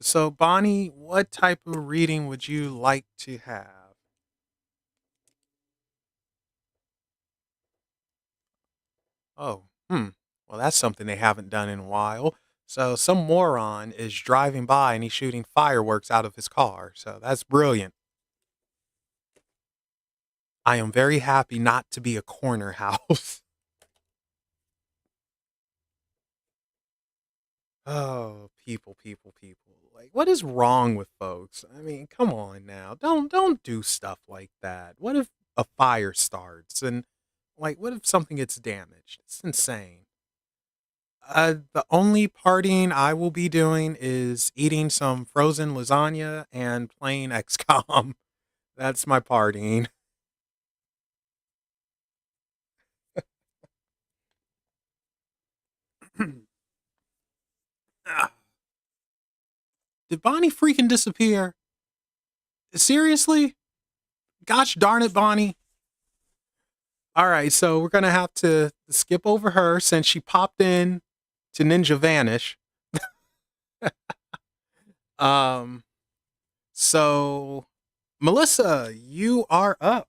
So Bonnie, what type of reading would you like to have? Oh, well, that's something they haven't done in a while. So some moron is driving by and he's shooting fireworks out of his car. So that's brilliant. I am very happy not to be a corner house. Oh, people, people, people. Like what is wrong with folks? I mean, come on now. Don't do stuff like that. What if a fire starts and like what if something gets damaged? It's insane. The only partying I will be doing is eating some frozen lasagna and playing XCOM. That's my partying. Ah, did Bonnie freaking disappear? Seriously? Gosh darn it, Bonnie. All right, so we're gonna have to skip over her since she popped in to Ninja Vanish. Um, so Melissa, you are up.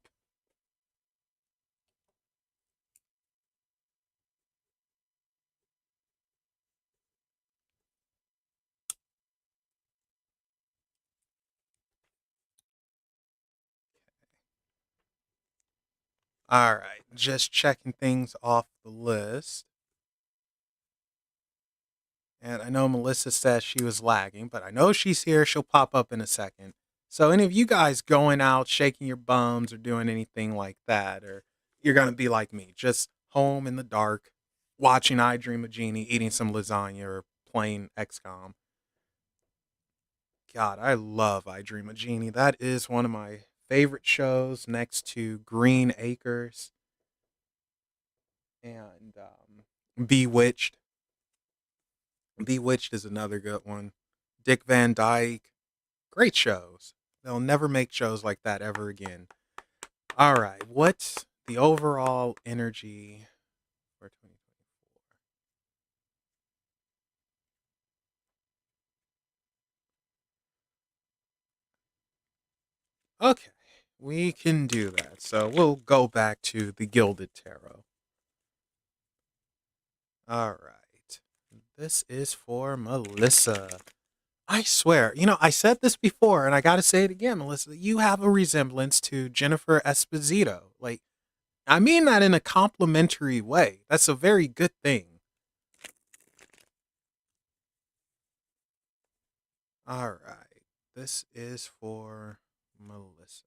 All right, just checking things off the list. And I know Melissa says she was lagging, but I know she's here. She'll pop up in a second. So, any of you guys going out, shaking your bums, or doing anything like that, or you're going to be like me, just home in the dark, watching I Dream of Jeannie, eating some lasagna, or playing XCOM. God, I love I Dream of Jeannie. That is one of my favorite shows next to Green Acres and Bewitched. Bewitched is another good one. Dick Van Dyke. Great shows. They'll never make shows like that ever again. All right. What's the overall energy for 2024? Okay. We can do that. So we'll go back to the Gilded Tarot. All right. This is for Melissa. I swear, I said this before and I got to say it again, Melissa. You have a resemblance to Jennifer Esposito. Like, I mean that in a complimentary way. That's a very good thing. All right. This is for Melissa.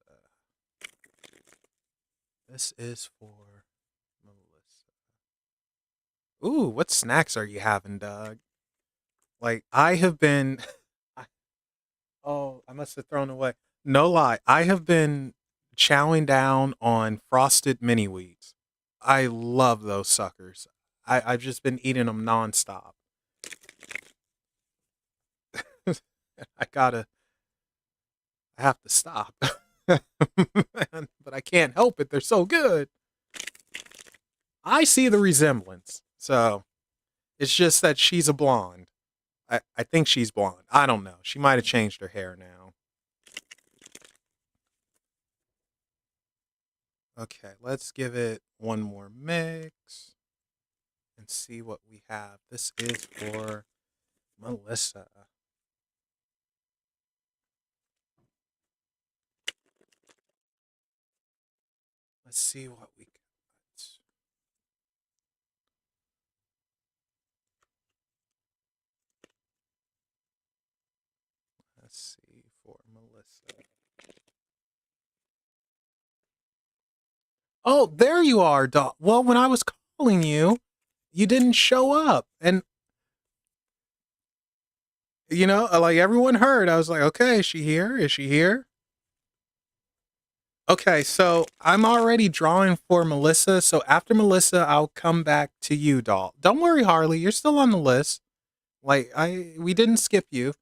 This is for Melissa. Ooh, what snacks are you having, Doug? Like, I have been. Oh, I must have thrown away. No lie. I have been chowing down on frosted mini wheats. I love those suckers. I've just been eating them nonstop. I gotta, I have to stop. But I can't help it. They're so good. I see the resemblance. So it's just that she's a blonde. I think she's blonde. I don't know. She might have changed her hair now. Okay, let's give it one more mix and see what we have. This is for Melissa. Let's see what we got. Let's see for Melissa. Oh, there you are, Doc. Well, when I was calling you, you didn't show up. And, like everyone heard, I was like, okay, is she here? Is she here? Okay, so I'm already drawing for Melissa. So after Melissa, I'll come back to you, doll. Don't worry, Harley. You're still on the list. Like we didn't skip you.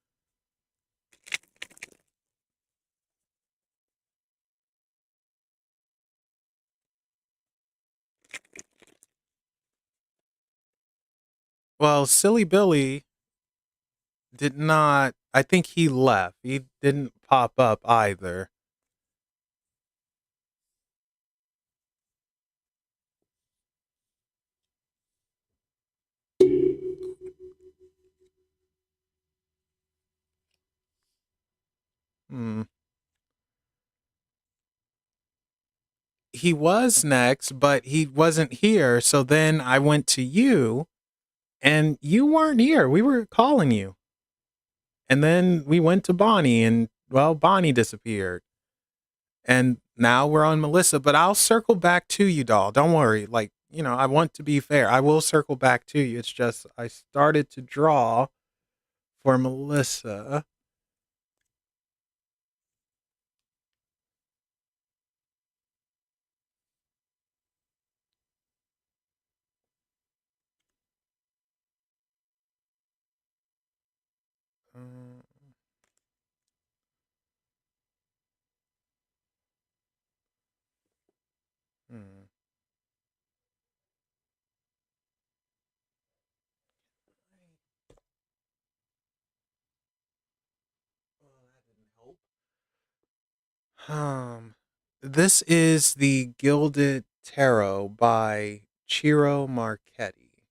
Well, Silly Billy did not. I think he left. He didn't pop up either. Hmm. He was next, but he wasn't here. So then I went to you, and you weren't here. We were calling you, and then we went to Bonnie, and well, Bonnie disappeared. And now we're on Melissa, but I'll circle back to you, doll. Don't worry. Like, I want to be fair. I will circle back to you. It's just I started to draw for Melissa. Um, hmm. Well, that didn't help. This is the Gilded Tarot by Ciro Marchetti.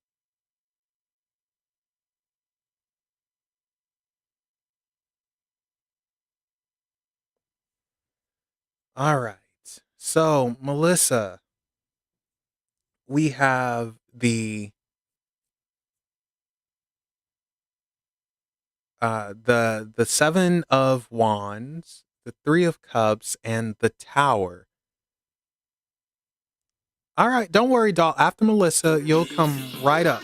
All right. So, Melissa, we have the 7 of wands, the 3 of cups and the tower. All right, don't worry, doll. After Melissa, you'll come right up.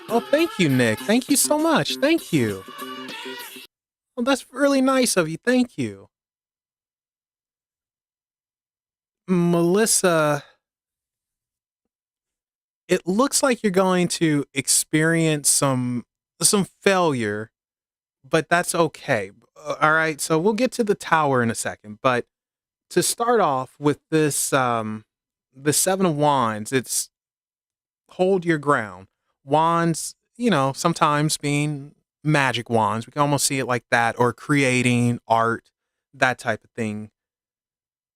Oh, thank you, Nick. Thank you so much. Thank you. Well, that's really nice of you. Thank you. Melissa, it looks like you're going to experience some failure, but that's okay. All right, so we'll get to the tower in a second, but to start off with this the 7 of wands, it's hold your ground. Wands, sometimes being magic wands, we can almost see it like that, or creating art, that type of thing.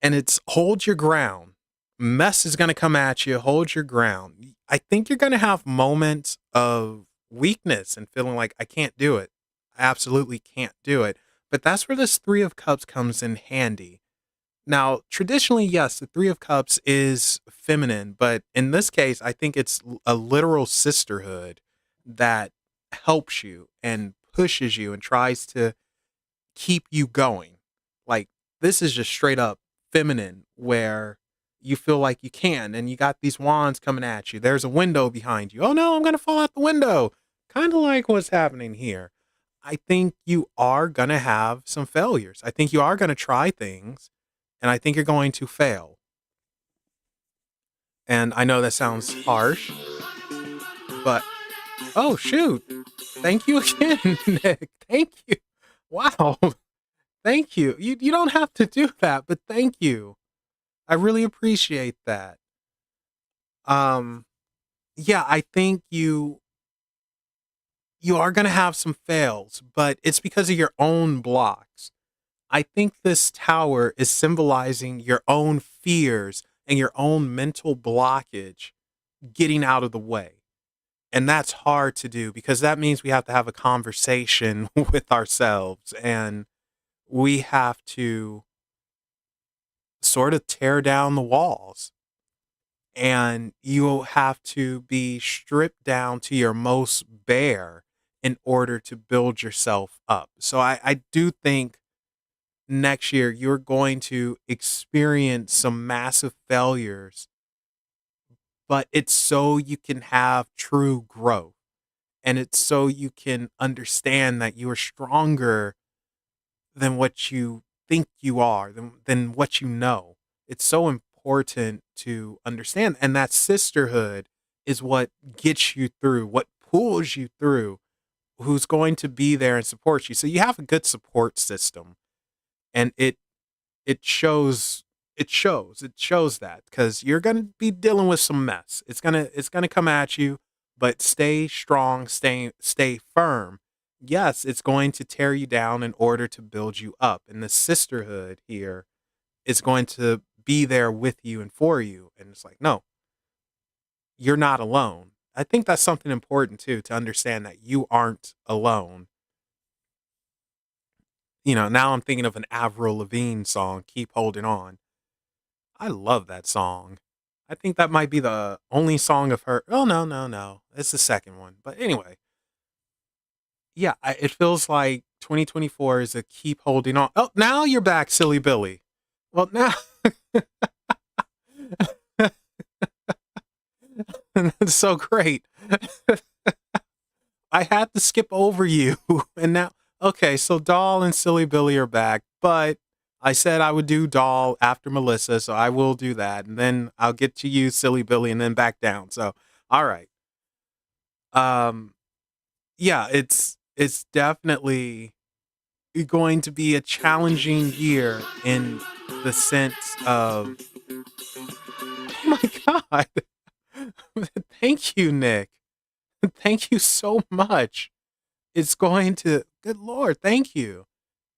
And it's hold your ground. Mess is going to come at you. Hold your ground. I think you're going to have moments of weakness and feeling like, I can't do it. I absolutely can't do it. But that's where this 3 of Cups comes in handy. Now, traditionally, yes, the 3 of Cups is feminine, but in this case, I think it's a literal sisterhood that helps you and pushes you and tries to keep you going. Like, this is just straight up feminine where you feel like you can, and you got these wands coming at you. There's a window behind you. Oh no, I'm going to fall out the window. Kind of like what's happening here. I think you are going to have some failures. I think you are going to try things, and I think you're going to fail. And I know that sounds harsh, but oh shoot. Thank you again, Nick. Thank you. Wow. Thank you. You don't have to do that, but thank you. I really appreciate that. Um yeah, I think you are going to have some fails, but it's because of your own blocks. I think this tower is symbolizing your own fears and your own mental blockage getting out of the way. And that's hard to do because that means we have to have a conversation with ourselves, and we have to sort of tear down the walls, and you'll have to be stripped down to your most bare in order to build yourself up. So I do think next year you're going to experience some massive failures, but it's so you can have true growth. And it's so you can understand that you are stronger than what you think you are, than what you know. It's so important to understand. And that sisterhood is what gets you through, what pulls you through, who's going to be there and support you. So you have a good support system. And it shows that because you're going to be dealing with some mess. It's going to come at you, but stay strong, stay firm. Yes, it's going to tear you down in order to build you up, and the sisterhood here is going to be there with you and for you. And it's like, no, you're not alone. I think that's something important too, to understand that you aren't alone. Now I'm thinking of an Avril Lavigne song, Keep Holding On. I love that song. I think that might be the only song of her. Oh, no, no, no. It's the second one. But anyway, yeah, it feels like 2024 is a keep holding on. Oh, now you're back, silly Billy. Well, now that's so great. I had to skip over you. And now, okay, so Doll and Silly Billy are back, but I said I would do Doll after Melissa, so I will do that. And then I'll get to you, Silly Billy, and then back down. So, all right. Um, yeah, it's definitely going to be a challenging year in the sense of, oh my God. Thank you, Nick. Thank you so much. It's going to, good Lord, thank you.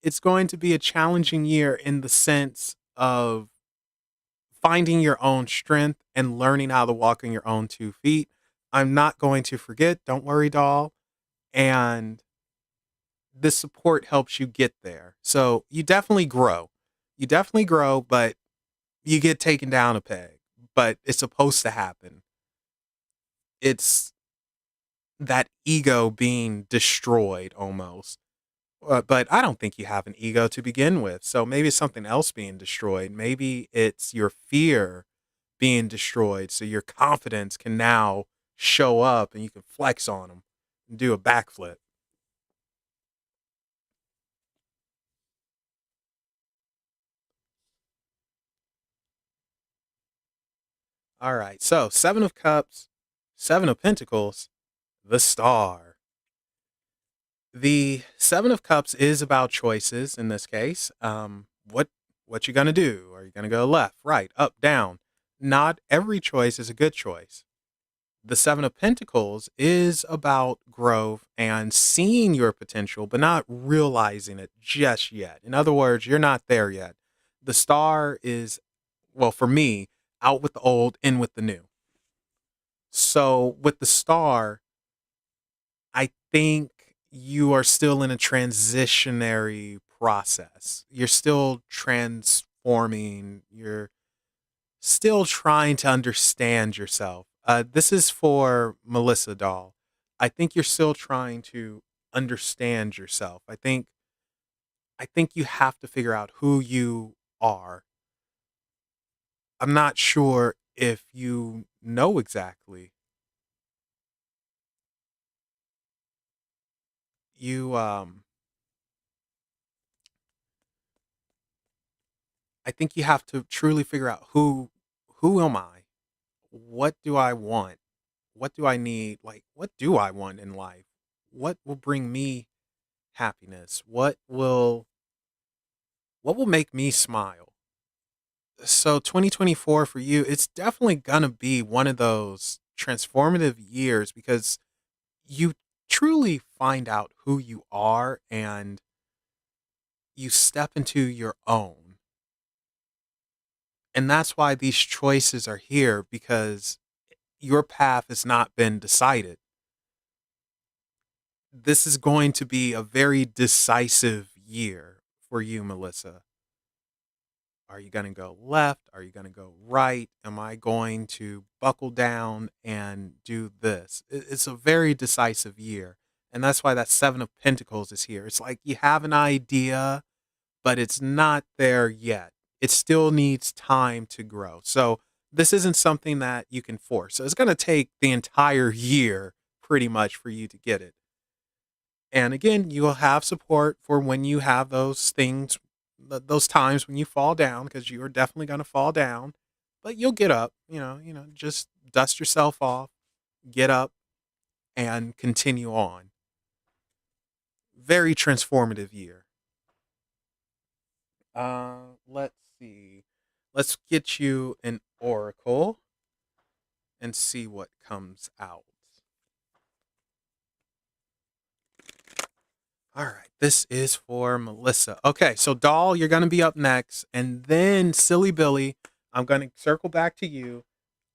It's going to be a challenging year in the sense of finding your own strength and learning how to walk on your own 2 feet. I'm not going to forget, don't worry, doll. And this support helps you get there. So you definitely grow. You definitely grow, but you get taken down a peg. But it's supposed to happen. It's that ego being destroyed almost. But I don't think you have an ego to begin with. So maybe it's something else being destroyed. Maybe it's your fear being destroyed. So your confidence can now show up and you can flex on them and do a backflip. All right. So, Seven of Cups, Seven of Pentacles, the Star. The Seven of Cups is about choices in this case. What you gonna do? Are you gonna go left, right, up, down? Not every choice is a good choice. The Seven of Pentacles is about growth and seeing your potential, but not realizing it just yet. In other words, you're not there yet. The Star is, well, for me, out with the old, in with the new. So with the Star, I think you are still in a transitionary process. You're still transforming. You're still trying to understand yourself. This is for Melissa Doll. I think you're still trying to understand yourself. I think you have to figure out who you are. I'm not sure if you know exactly. You I think you have to truly figure out who am I? What do I want? What do I need? Like what do I want in life? What will bring me happiness? What will make me smile? So 2024 for you, it's definitely going to be one of those transformative years because you truly find out who you are and you step into your own. And that's why these choices are here because your path has not been decided. This is going to be a very decisive year for you, Melissa. Are you going to go left? Are you going to go right? Am I going to buckle down and do this? It's a very decisive year. And that's why that Seven of Pentacles is here. It's like you have an idea, but it's not there yet. It still needs time to grow. So this isn't something that you can force. So it's going to take the entire year pretty much for you to get it. And again, you will have support for when you have those things, those times when you fall down, because you are definitely going to fall down, but you'll get up, just dust yourself off, get up and continue on. Very transformative year. Let's see. Let's get you an oracle and see what comes out. All right, this is for Melissa. Okay, so Doll, you're going to be up next. And then Silly Billy, I'm going to circle back to you.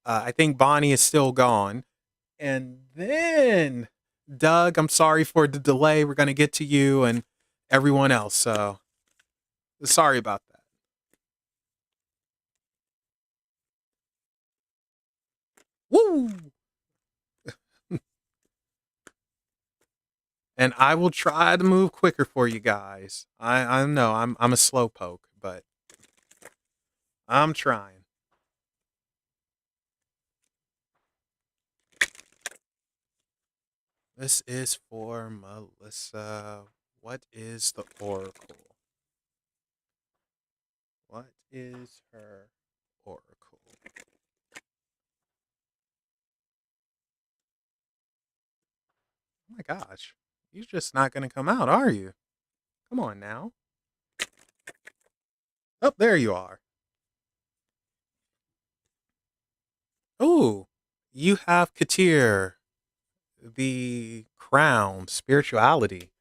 I think Bonnie is still gone. And then Doug, I'm sorry for the delay. We're going to get to you and everyone else. So sorry about that. Woo! And I will try to move quicker for you guys. I know I'm a slow poke, but I'm trying. This is for Melissa. What is the oracle? What is her oracle? Oh my gosh. You're just not going to come out, are you? Come on now. Oh, there you are. Oh, you have Katir, the crown, spirituality,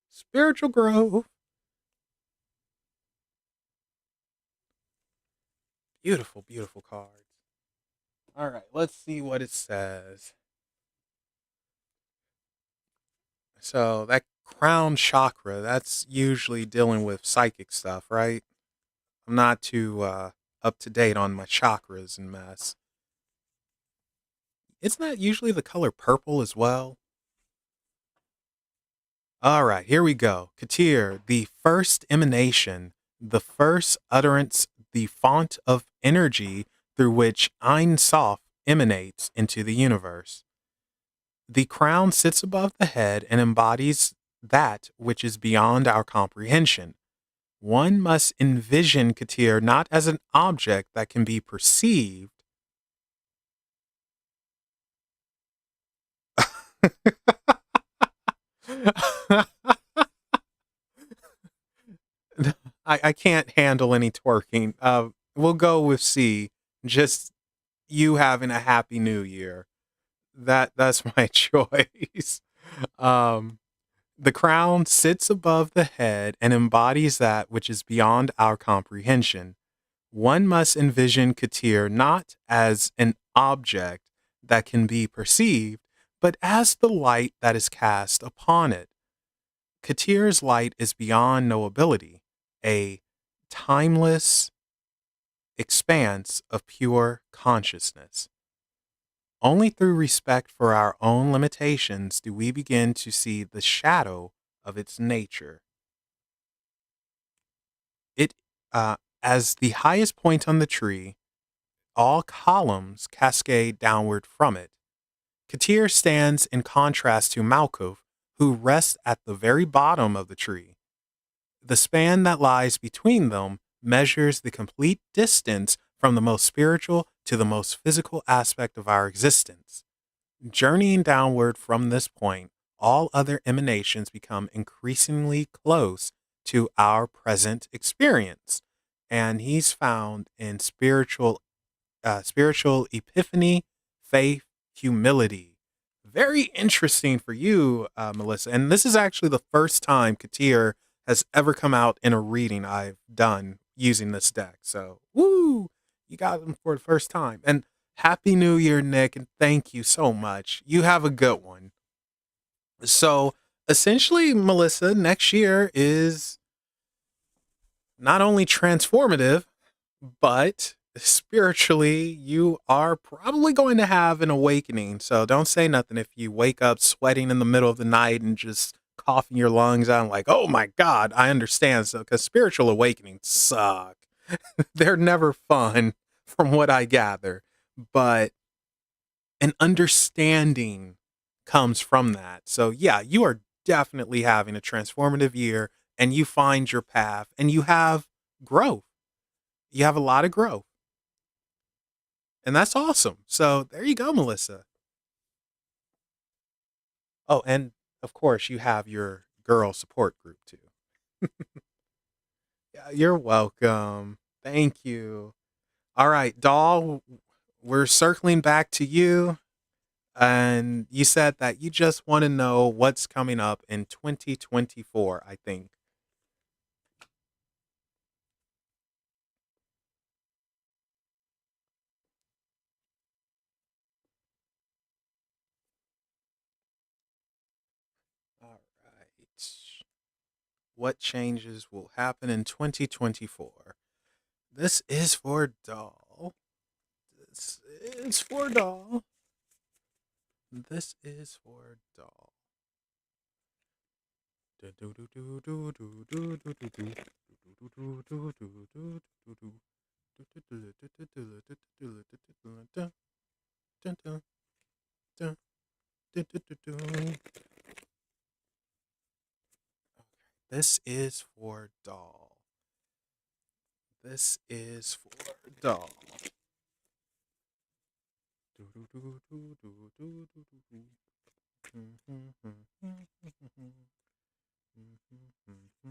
spiritual growth. Beautiful, beautiful cards. All right, let's see what it says. So that crown chakra, that's usually dealing with psychic stuff, right? I'm not too up to date on my chakras and mess. Isn't that usually the color purple as well? All right, here we go. Katir, the first emanation, the first utterance, the font of energy through which Ein Sof emanates into the universe. The crown sits above the head and embodies that which is beyond our comprehension. One must envision Katir not as an object that can be perceived, I can't handle any twerking. We'll go with C. Just you having a happy new year. That's my choice. Um, the crown sits above the head and embodies that which is beyond our comprehension. One must envision Katir not as an object that can be perceived, but as the light that is cast upon it. Katir's light is beyond knowability, a timeless expanse of pure consciousness. Only through respect for our own limitations do we begin to see the shadow of its nature. It, as the highest point on the tree, all columns cascade downward from it. Katir stands in contrast to Malkuth, who rests at the very bottom of the tree. The span that lies between them measures the complete distance from the most spiritual to the most physical aspect of our existence. Journeying downward from this point, all other emanations become increasingly close to our present experience. And he's found in spiritual epiphany, faith, humility. Very interesting for you, Melissa. And this is actually the first time Katir has ever come out in a reading I've done using this deck. So, woo, you got him for the first time. And Happy New Year, Nick, and thank you so much. You have a good one. So, essentially, Melissa, next year is not only transformative, but spiritually, you are probably going to have an awakening. So don't say nothing if you wake up sweating in the middle of the night and just coughing your lungs out, like, oh my God, I understand. So, because spiritual awakenings suck, they're never fun, from what I gather. But an understanding comes from that. So, yeah, you are definitely having a transformative year and you find your path and you have growth. You have a lot of growth. And that's awesome. So there you go, Melissa. Oh, and of course, you have your girl support group too. Yeah, you're welcome. Thank you. All right, doll, we're circling back to you. And you said that you just want to know what's coming up in 2024, I think. All right. What changes will happen in 2024? This is for doll. This is for doll. This is for doll. This is for doll. This is for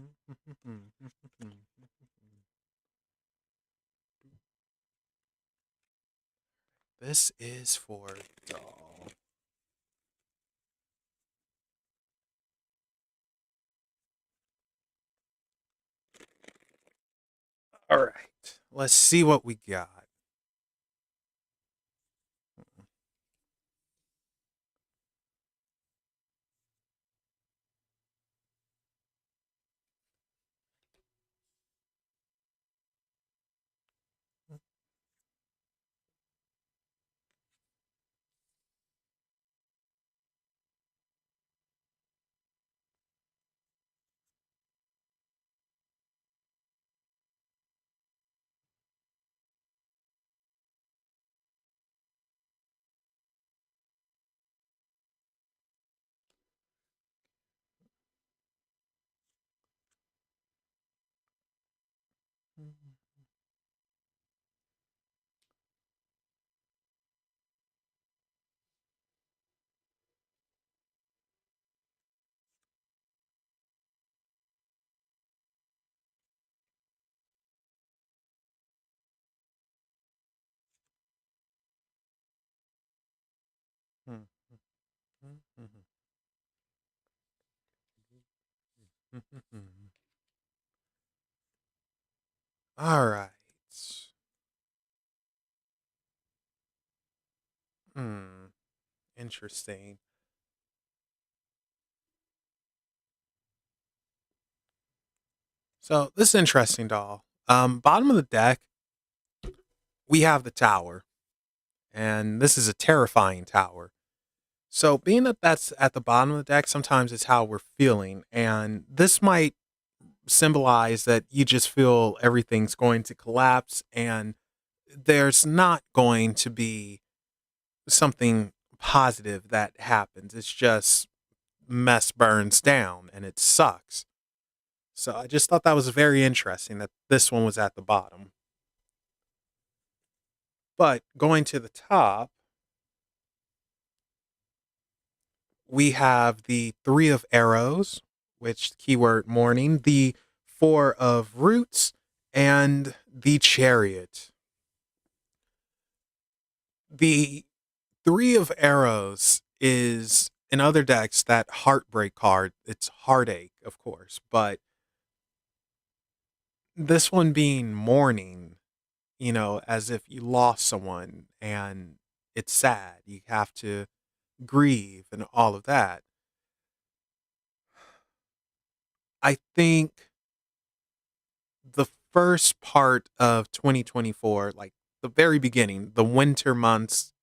doll. This is for doll. All right. Let's see what we got. All right. Hmm. Interesting. So this is interesting, doll. Bottom of the deck, we have the tower, and this is a terrifying tower. So being that that's at the bottom of the deck, sometimes it's how we're feeling, and this might symbolize that you just feel everything's going to collapse, and there's not going to be something positive that happens. It's just mess burns down, and it sucks. So I just thought that was very interesting that this one was at the bottom. But going to the top, we have the three of arrows, which keyword morning, the four of roots, and the chariot. The three of arrows is in other decks that heartbreak card. It's heartache, of course, but this one being mourning, as if you lost someone and it's sad. You have to grieve and all of that. I think the first part of 2024, like the very beginning, the winter months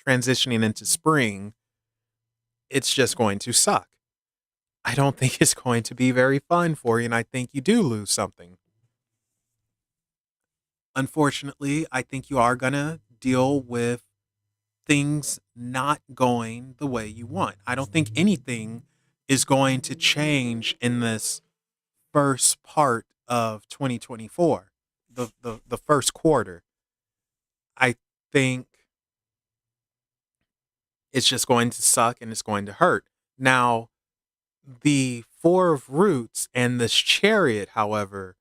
transitioning into spring, it's just going to suck. I don't think it's going to be very fun for you, and I think you do lose something. Unfortunately, I think you are going to deal with things not going the way you want. I don't think anything is going to change in this first part of 2024, the first quarter. I think it's just going to suck and it's going to hurt. Now, the four of roots and this chariot, however,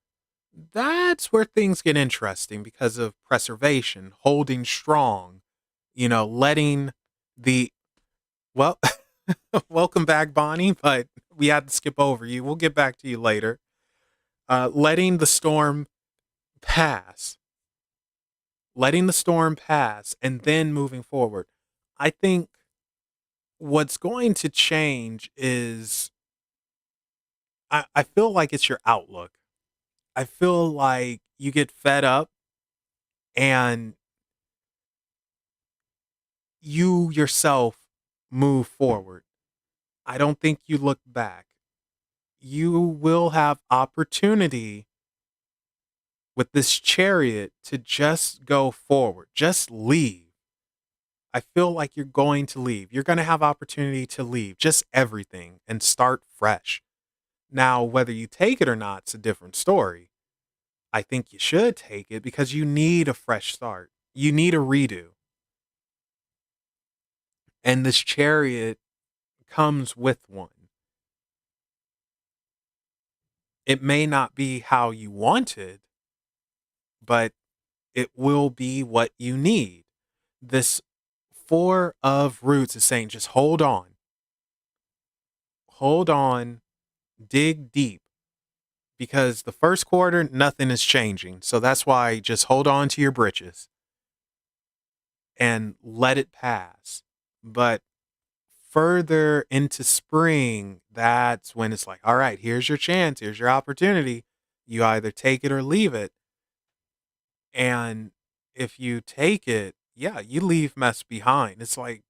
that's where things get interesting because of preservation, holding strong, letting the, well, welcome back, Bonnie, but we had to skip over you. We'll get back to you later. Letting the storm pass, letting the storm pass, and then moving forward. I think what's going to change is I feel like it's your outlook. I feel like you get fed up and you yourself move forward. I don't think you look back. You will have opportunity with this chariot to just go forward, just leave. I feel like you're going to leave. You're going to have opportunity to leave, just everything, and start fresh. Now, whether you take it or not, it's a different story. I think you should take it because you need a fresh start. You need a redo. And this chariot comes with one. It may not be how you wanted, but it will be what you need. This four of roots is saying just hold on, dig deep because the first quarter, nothing is changing. So that's why just hold on to your britches and let it pass. But further into spring, that's when it's like, all right, here's your chance, here's your opportunity. You either take it or leave it. And if you take it, yeah, you leave mess behind. It's like,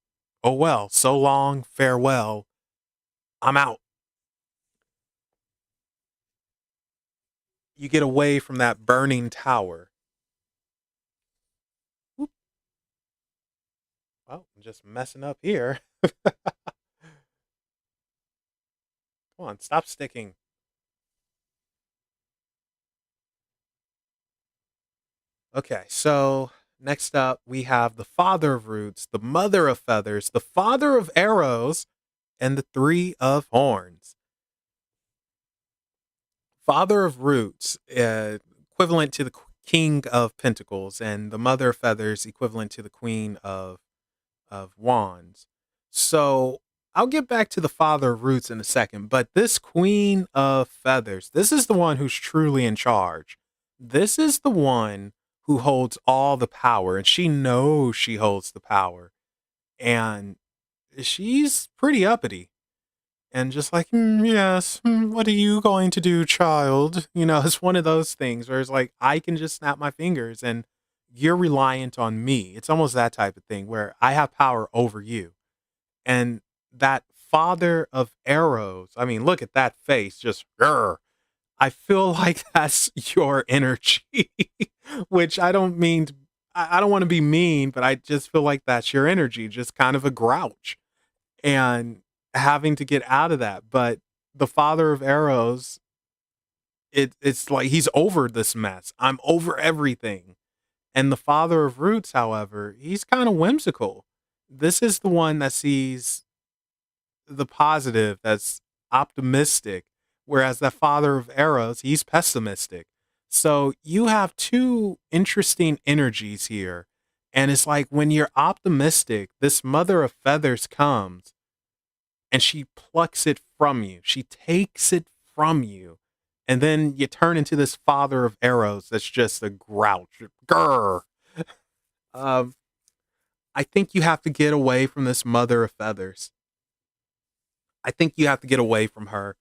oh well, so long, farewell. I'm out. You get away from that burning tower. Whoop. Well, I'm just messing up here. Come on, stop sticking. Okay, so next up we have the father of roots, the mother of feathers, the father of arrows, and the three of horns. Father of roots, equivalent to the king of pentacles, and the mother of feathers, equivalent to the queen of wands. So I'll get back to the father of roots in a second, but this queen of feathers, this is the one who's truly in charge. This is the one who holds all the power, and she knows she holds the power. And she's pretty uppity. And just like, yes, what are you going to do, child? You know, it's one of those things where it's like, I can just snap my fingers and you're reliant on me. It's almost that type of thing where I have power over you. And that father of arrows, I mean, look at that face, just, grr. I feel like that's your energy, which I don't mean, I don't want to be mean, but I just feel like that's your energy, just kind of a grouch and having to get out of that. But the father of arrows, it's like he's over this mess. I'm over everything. And the father of roots, however, he's kind of whimsical. This is the one that sees the positive, that's optimistic, whereas the father of arrows, he's pessimistic. So you have two interesting energies here. And it's like when you're optimistic, this mother of feathers comes and she plucks it from you. She takes it from you. And then you turn into this father of arrows that's just a grouch. Grr. Um, I think you have to get away from this mother of feathers. I think you have to get away from her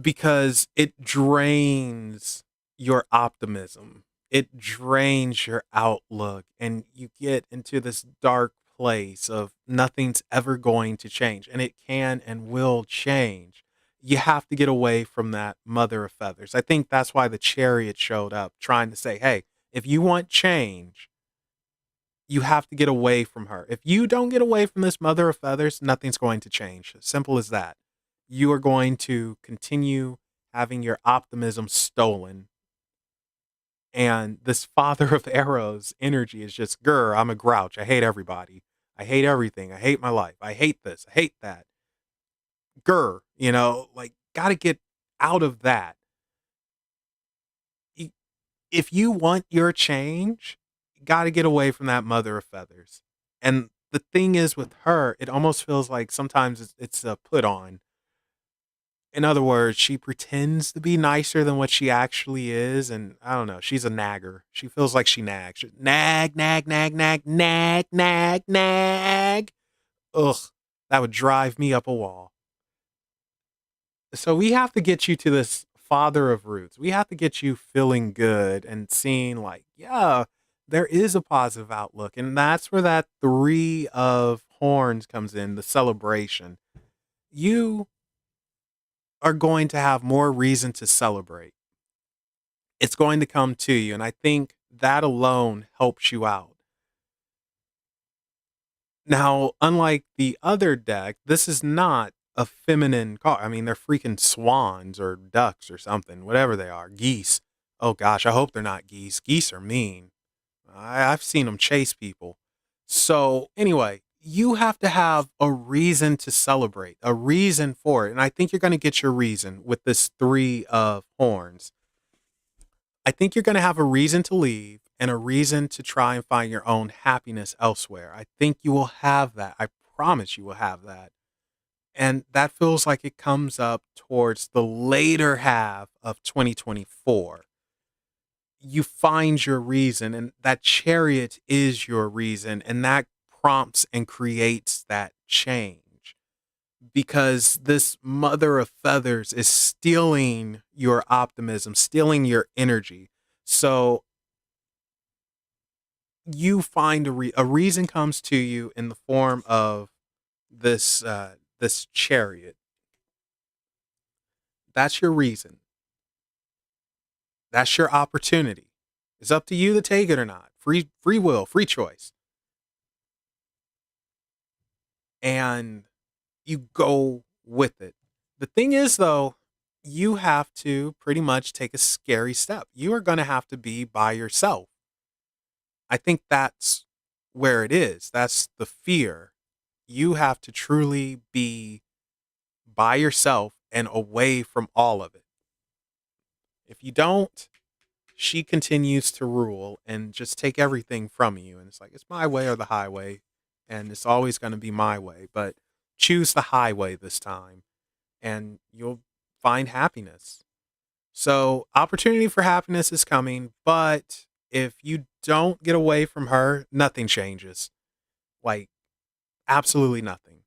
because it drains your optimism. It drains your outlook, and you get into this dark place of nothing's ever going to change, and it can and will change. You have to get away from that mother of feathers. I think that's why the chariot showed up, trying to say, hey, if you want change, you have to get away from her. If you don't get away from this mother of feathers, nothing's going to change. Simple as that. You are going to continue having your optimism stolen. And this father of arrows energy is just, grr, I'm a grouch. I hate everybody. I hate everything. I hate my life. I hate this. I hate that. Grr, like, got to get out of that. If you want your change, you got to get away from that mother of feathers. And the thing is with her, it almost feels like sometimes it's a put on. In other words, she pretends to be nicer than what she actually is. And I don't know, she's a nagger. She feels like she nags. Nag, nag, nag, nag, nag, nag, nag. Ugh, that would drive me up a wall. So we have to get you to this father of roots. We have to get you feeling good and seeing like, yeah, there is a positive outlook. And that's where that three of horns comes in, the celebration. You are going to have more reason to celebrate. It's going to come to you. And I think that alone helps you out. Now, unlike the other deck, this is not a feminine card. I mean, they're freaking swans or ducks or something, whatever they are. Geese. Oh gosh, I hope they're not geese. Geese are mean. I've seen them chase people. So, anyway, you have to have a reason to celebrate, a reason for it. And I think you're going to get your reason with this three of horns. I think you're going to have a reason to leave and a reason to try and find your own happiness elsewhere. I think you will have that. I promise you will have that. And that feels like it comes up towards the later half of 2024. You find your reason, and that chariot is your reason, and that prompts and creates that change because this mother of feathers is stealing your optimism, stealing your energy. So you find a reason comes to you in the form of this chariot. That's your reason. That's your opportunity. It's up to you to take it or not. Free will, free choice. And you go with it. The thing is though, you have to pretty much take a scary step. You are going to have to be by yourself. I think that's where it is. That's the fear. You have to truly be by yourself and away from all of it. If you don't, she continues to rule and just take everything from you. And it's like, it's my way or the highway. And it's always going to be my way. But choose the highway this time and you'll find happiness. So, opportunity for happiness is coming, but if you don't get away from her, nothing changes. Like, absolutely nothing.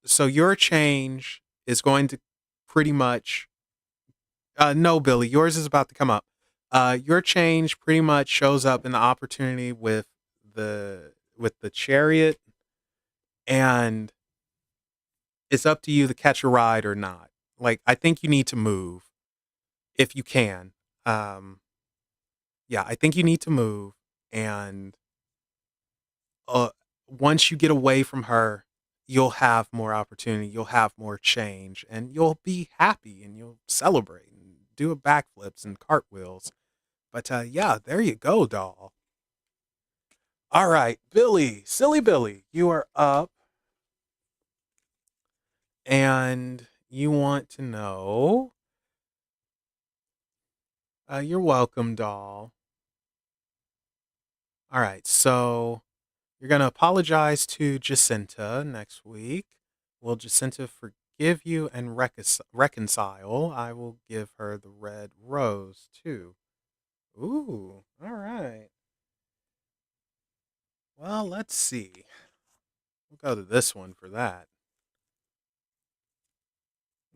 So, your change is going to pretty much, no, Billy, yours is about to come up. Your change pretty much shows up in the opportunity with the chariot, and it's up to you to catch a ride or not. Like, I think you need to move if you can. Um, yeah, I think you need to move, and uh, once you get away from her, you'll have more opportunity, you'll have more change, and you'll be happy, and you'll celebrate and do a backflips and cartwheels. But yeah, there you go, doll. All right, Billy, silly Billy, you are up, and you want to know. You're welcome, doll. All right, so you're gonna apologize to Jacinta next week. Will Jacinta forgive you and reconcile? I will give her the red rose too. Ooh, all right. Well, let's see. We'll go to this one for that.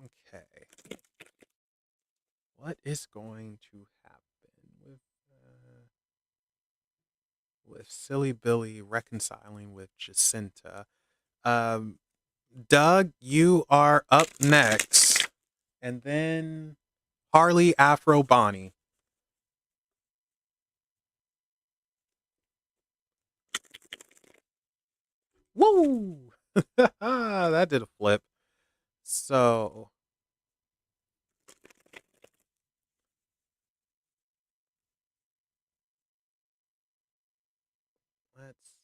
Okay. What is going to happen with Silly Billy reconciling with Jacinta? Um, Doug, you are up next, and then Harley Afro Bonnie. Woo! That did a flip. So let's.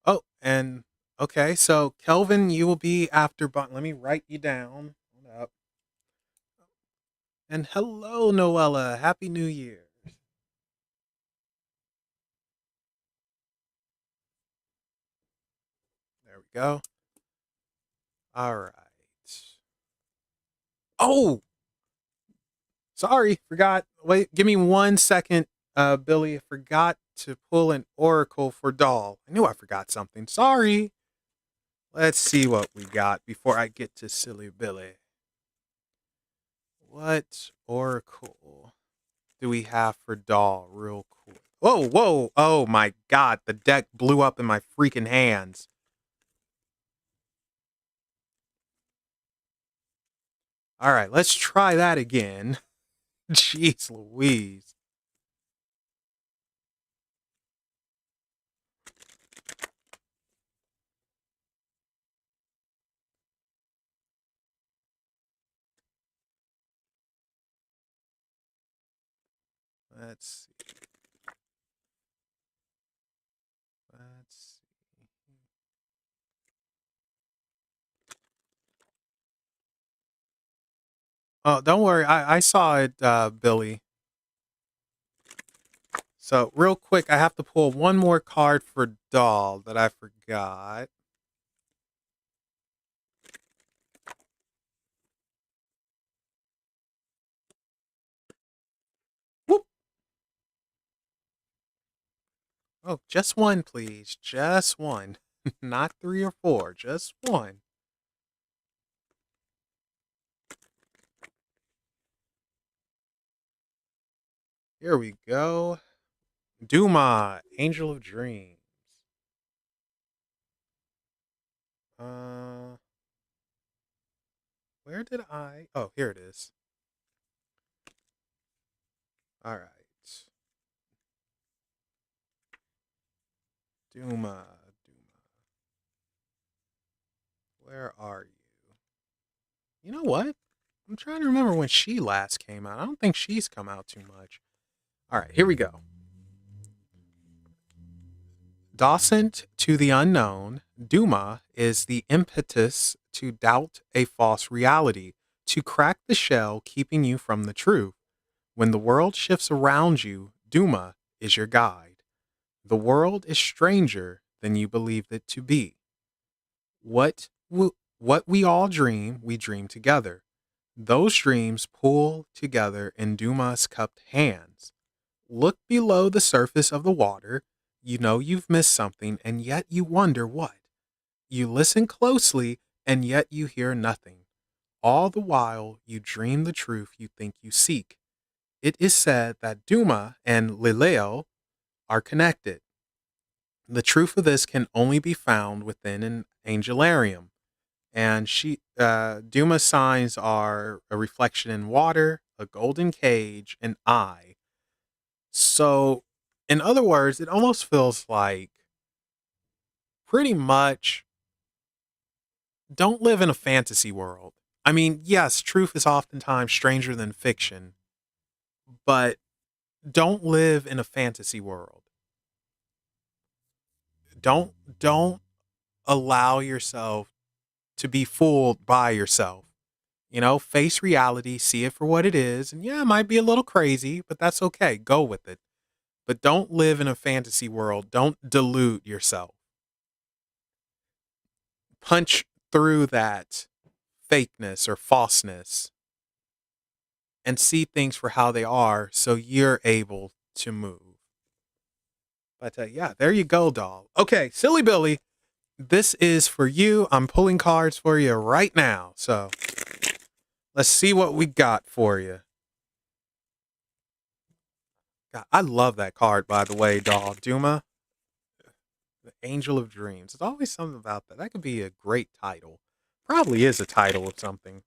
Oh, and okay. So Kelvin, you will be after. Let me write you down. Hold up. And hello, Noella. Happy New Year. There we go. All right. Oh, sorry, forgot. Wait, give me 1 second, Billy. Forgot to pull an oracle for doll. I knew I forgot something. Sorry. Let's see what we got before I get to silly Billy. What oracle do we have for doll, real quick? Whoa, whoa! Oh my God! The deck blew up in my freaking hands. All right, let's try that again. Jeez Louise. Let's see. Let's see. Oh, don't worry. I saw it, Billy. So, real quick, I have to pull one more card for doll that I forgot. Whoop. Oh, just one, please. Just one. Not three or four. Just one. Here we go. Duma, Angel of Dreams. Uh, where did I? Oh, here it is. All right. Duma, Duma. Where are you? You know what? I'm trying to remember when she last came out. I don't think she's come out too much. All right, here we go. Docent to the unknown, Duma is the impetus to doubt a false reality, to crack the shell keeping you from the truth. When the world shifts around you, Duma is your guide. The world is stranger than you believed it to be. What we all dream, we dream together. Those dreams pool together in Duma's cupped hands. Look below the surface of the water. You know you've missed something, and yet you wonder what. You listen closely, and yet you hear nothing. All the while, you dream the truth you think you seek. It is said that Duma and Lileo are connected. The truth of this can only be found within an angelarium. And Duma's signs are a reflection in water, a golden cage, an eye. So, in other words, it almost feels like pretty much don't live in a fantasy world. I mean, yes, truth is oftentimes stranger than fiction, but don't live in a fantasy world. Don't allow yourself to be fooled by yourself. You know, face reality, see it for what it is, and yeah, it might be a little crazy, but that's okay. Go with it. But don't live in a fantasy world. Don't delude yourself. Punch through that fakeness or falseness and see things for how they are so you're able to move. But yeah, there you go, doll. Okay, Silly Billy, this is for you. I'm pulling cards for you right now. So let's see what we got for you. God, I love that card, by the way, doll. Duma, the Angel of Dreams. There's always something about that. That could be a great title. Probably is a title of something.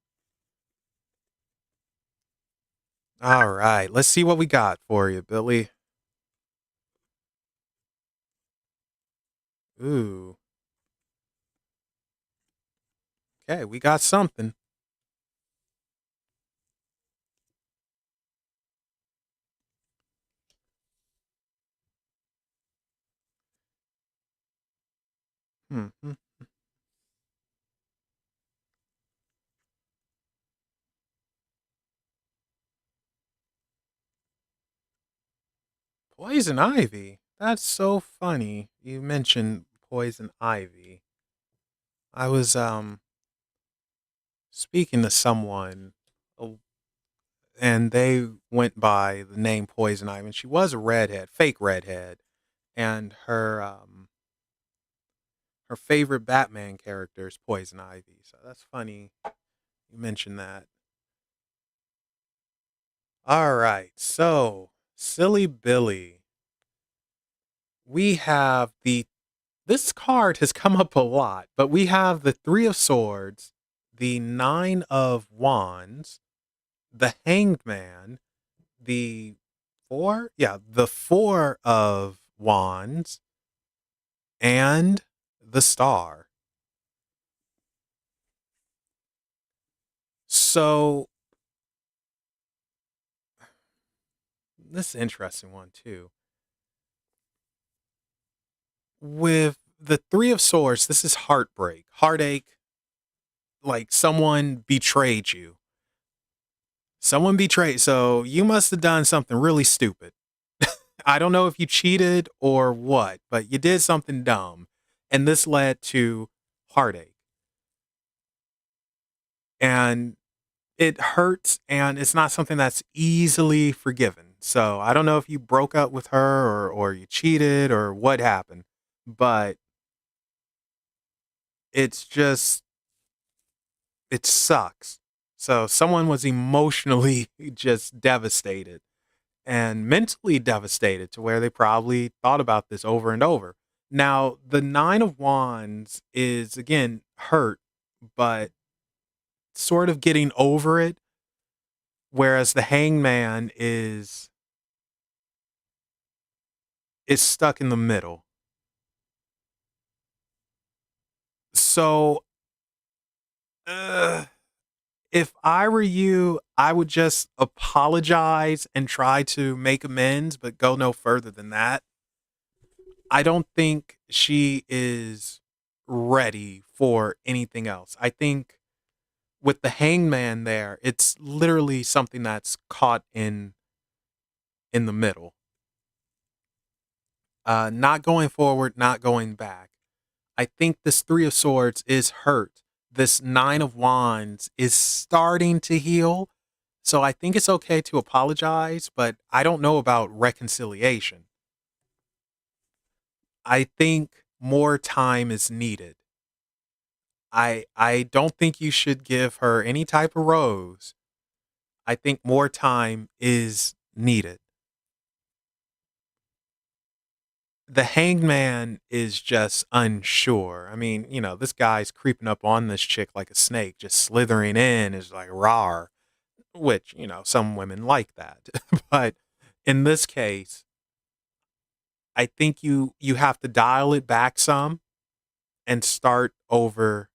All right, let's see what we got for you, Billy. Ooh, okay, we got something. Hmm. Poison ivy. That's so funny. You mentioned poison ivy. I was speaking to someone, uh, and they went by the name Poison Ivy, and she was a redhead, fake redhead, and her favorite Batman character is Poison Ivy. So that's funny you mentioned that. All right, so Silly Billy, we have the this card has come up a lot, but we have the Three of Swords, the Nine of Wands, the Hanged Man, the the Four of Wands, and the Star. So this is an interesting one too. With the Three of Swords, this is heartbreak, heartache, like someone betrayed you. Someone betrayed. So you must have done something really stupid. I don't know if you cheated or what, but you did something dumb. And this led to heartache. And it hurts and it's not something that's easily forgiven. So I don't know if you broke up with her or you cheated or what happened, but it's just, it sucks. So someone was emotionally just devastated and mentally devastated to where they probably thought about this over and over. Now, the Nine of Wands is again hurt, but sort of getting over it, whereas the Hangman is stuck in the middle. So, uh, if I were you, I would just apologize and try to make amends, but go no further than that. I don't think she is ready for anything else. I think with the hangman there, it's literally something that's caught in the middle. Not going forward, not going back. I think this Three of Swords is hurt. This Nine of Wands is starting to heal. So I think it's okay to apologize, but I don't know about reconciliation. I think more time is needed. I don't think you should give her any type of rose. I think more time is needed. The hangman is just unsure. I mean, this guy's creeping up on this chick like a snake, just slithering in is like rawr, which, some women like that. But in this case, I think you have to dial it back some and start over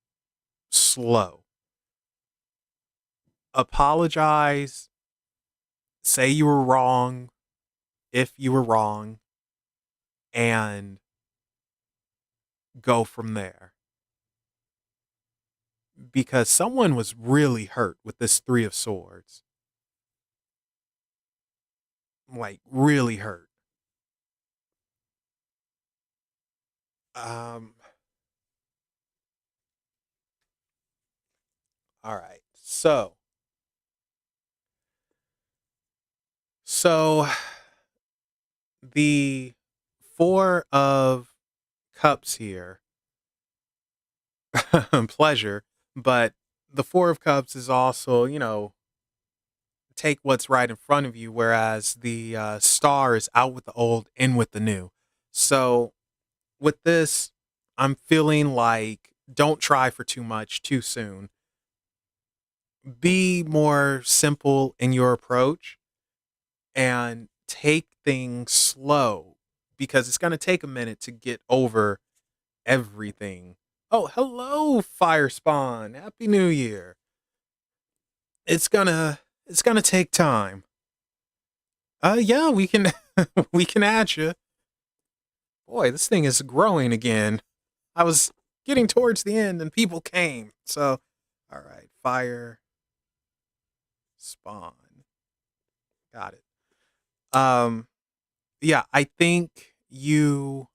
slow. Apologize, say you were wrong if you were wrong, and go from there. Because someone was really hurt with this Three of Swords. Like, really hurt. Um, all right. So the Four of Cups here, pleasure, but the Four of Cups is also, take what's right in front of you, whereas the Star is out with the old, in with the new. So with this, I'm feeling like don't try for too much too soon. Be more simple in your approach and take things slow because it's going to take a minute to get over everything. Oh, hello, Fire Spawn. Happy New Year. It's gonna take time. Yeah, we can we can add you. Boy, this thing is growing again. I was getting towards the end and people came. So, all right, Fire Spawn. Got it. Um yeah, I think you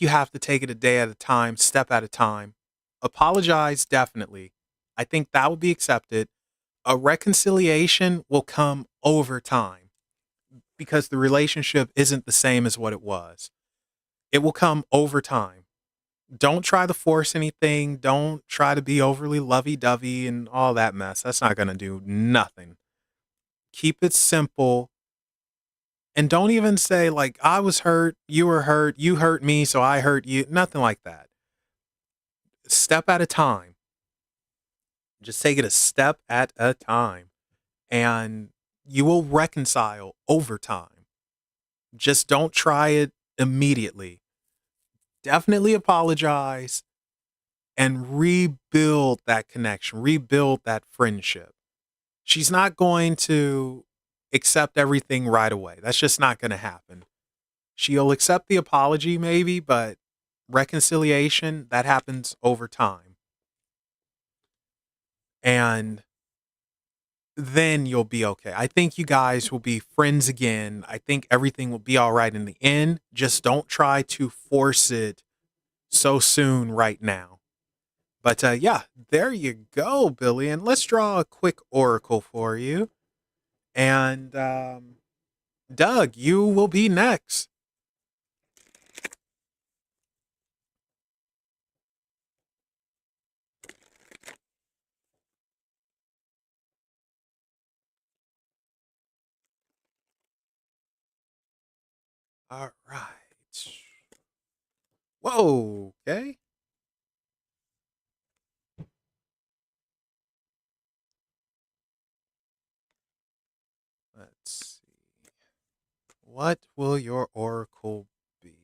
have to take it a day at a time, step at a time. Apologize definitely. I think that will be accepted. A reconciliation will come over time because the relationship isn't the same as what it was. It will come over time. Don't try to force anything. Don't try to be overly lovey dovey and all that mess. That's not going to do nothing. Keep it simple. And don't even say, like, I was hurt, you were hurt, you hurt me, so I hurt you. Nothing like that. Step at a time. Just take it a step at a time. And you will reconcile over time. Just don't try it immediately. Definitely apologize and rebuild that connection, rebuild that friendship. She's not going to accept everything right away. That's just not going to happen. She'll accept the apology, maybe, but reconciliation, that happens over time. And then you'll be okay. I think you guys will be friends again. I think everything will be all right in the end. Just don't try to force it so soon right now. But yeah, there you go, Billy. And let's draw a quick oracle for you. And Doug, you will be next. All right. Whoa. Okay. Let's see. What will your oracle be?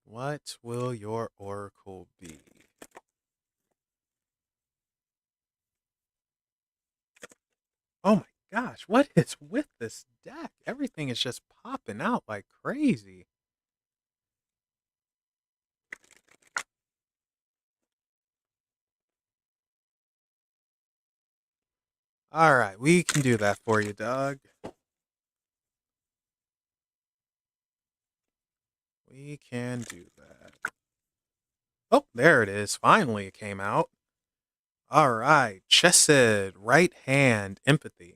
What will your oracle be? Oh my gosh, what is with this deck? Everything is just popping out like crazy. All right, we can do that for you, Doug. We can do that. Oh, there it is. Finally, it came out. All right. Chesed, right hand, empathy.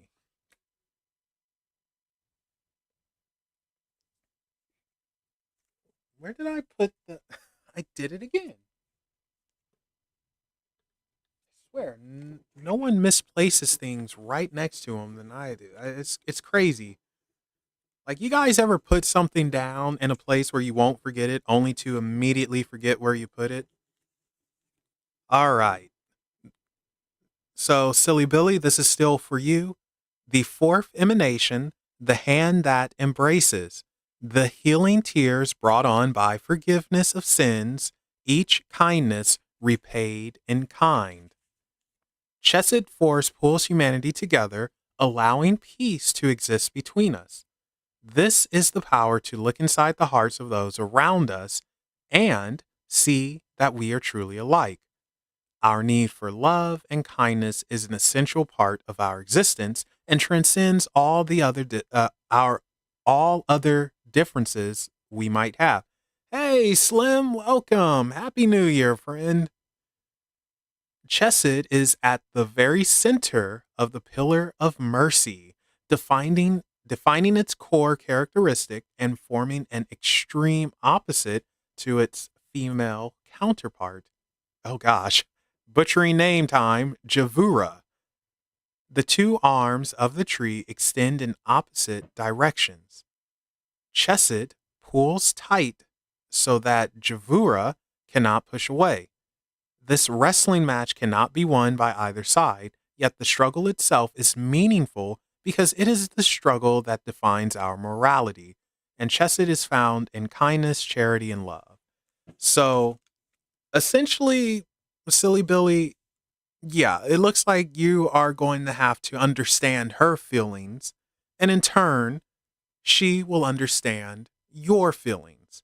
Where did I put the. I did it again. I swear, no one misplaces things right next to them than I do. It's crazy. Like, you guys ever put something down in a place where you won't forget it, only to immediately forget where you put it? All right. So, Silly Billy, this is still for you. The fourth emanation, the hand that embraces, the healing tears brought on by forgiveness of sins, each kindness repaid in kind. Chesed Force pulls humanity together, allowing peace to exist between us. This is the power to look inside the hearts of those around us and see that we are truly alike. Our need for love and kindness is an essential part of our existence and transcends all other differences we might have. Hey, Slim, welcome. Happy New Year, friend. Chesed is at the very center of the pillar of mercy, defining its core characteristic and forming an extreme opposite to its female counterpart. Oh gosh, butchering name time, Javura. The two arms of the tree extend in opposite directions. Chesed pulls tight so that Javura cannot push away. This wrestling match cannot be won by either side, yet the struggle itself is meaningful because it is the struggle that defines our morality, and Chesed is found in kindness, charity, and love. So, essentially, Silly Billy, yeah, it looks like you are going to have to understand her feelings, and in turn, she will understand your feelings.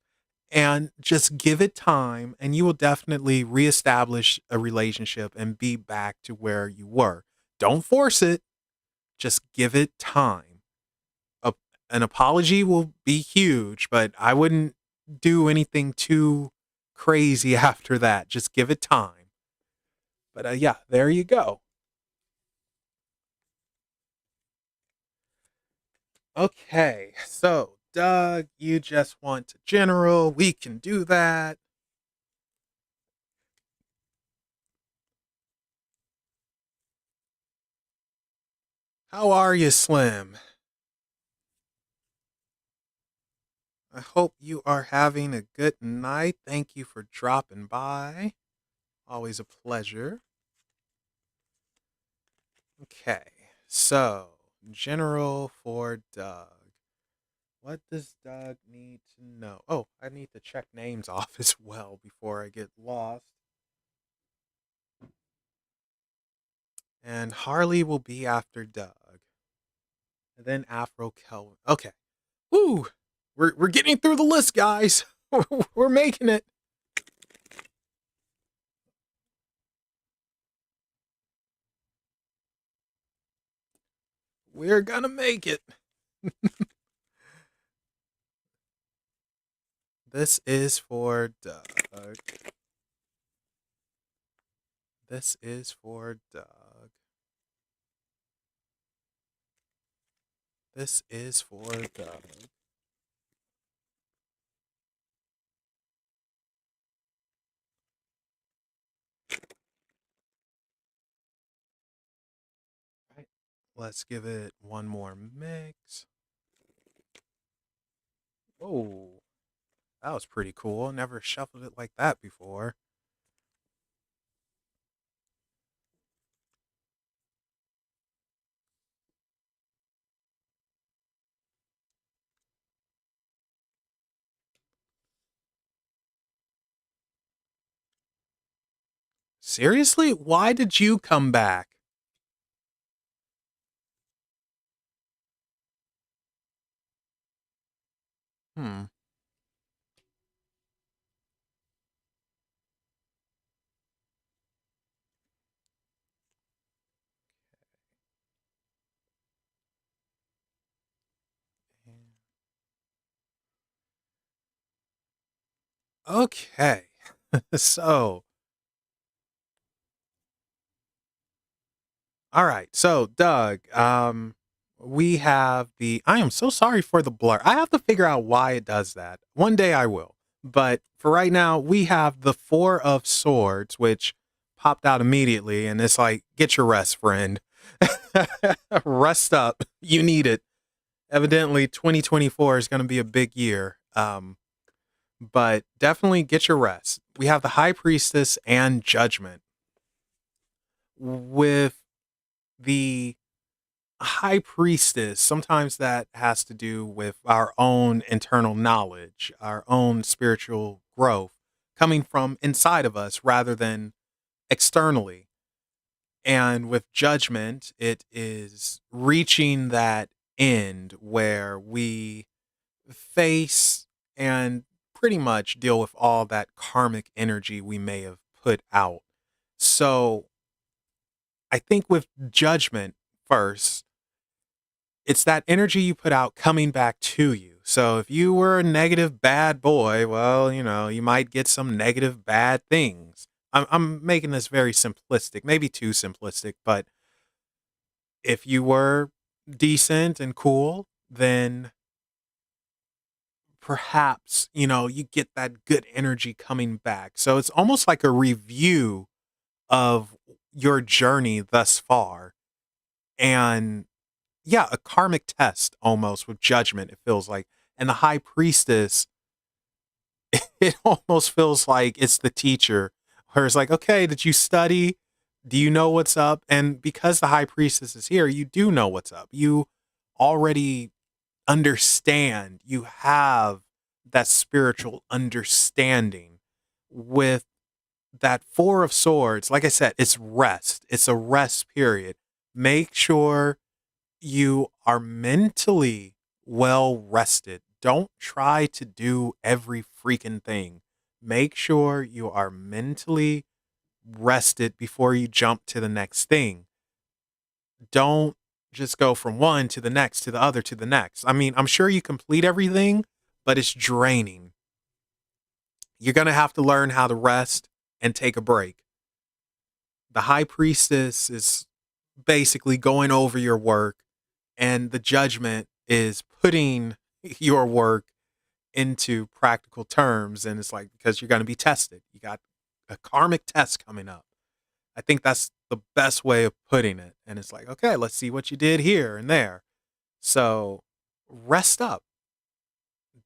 And just give it time, and you will definitely reestablish a relationship and be back to where you were. Don't force it, just give it time. A, an apology will be huge, but I wouldn't do anything too crazy after that. Just give it time. But yeah, there you go. Okay, so Doug, you just want a general. We can do that. How are you, Slim? I hope you are having a good night. Thank you for dropping by. Always a pleasure. Okay, so general for Doug. What does Doug need to know? Oh, I need to check names off as well before I get lost. And Harley will be after Doug. And then Afro Kelvin. Okay. Woo! We're getting through the list, guys. We're making it. We're gonna make it. This is for Doug. This is for Doug. This is for Doug. Right. Let's give it one more mix. Oh, that was pretty cool. Never shuffled it like that before. Seriously? Why did you come back? Hmm. Okay. So, all right. So, Doug, we have the I am so sorry for the blur. I have to figure out why it does that. One day I will. But for right now, we have the 4 of swords, which popped out immediately, and it's like, get your rest, friend. Rest up. You need it. Evidently 2024 is going to be a big year. But definitely get your rest. We have the high priestess and judgment. With the high priestess, sometimes that has to do with our own internal knowledge, our own spiritual growth coming from inside of us rather than externally. And with judgment, it is reaching that end where we face and pretty much deal with all that karmic energy we may have put out. So I think with judgment first, it's that energy you put out coming back to you. So if you were a negative bad boy, well, you might get some negative bad things. I'm making this very simplistic, maybe too simplistic, but if you were decent and cool, then perhaps, you get that good energy coming back. So it's almost like a review of your journey thus far. And yeah, a karmic test almost with judgment, it feels like. And the high priestess, it almost feels like it's the teacher where it's like, okay, did you study? Do you know what's up? And because the high priestess is here, you do know what's up. You already understand. You have that spiritual understanding with that 4 of swords. Like I said, it's rest. It's a rest period. Make sure you are mentally well rested. Don't try to do every freaking thing. Make sure you are mentally rested before you jump to the next thing. Don't just go from one to the next, to the other, to the next. I mean, I'm sure you complete everything, but it's draining. You're going to have to learn how to rest and take a break. The high priestess is basically going over your work, and the judgment is putting your work into practical terms. And it's like, because you're going to be tested, you got a karmic test coming up. I think that's the best way of putting it. And it's like, okay, let's see what you did here and there. So rest up.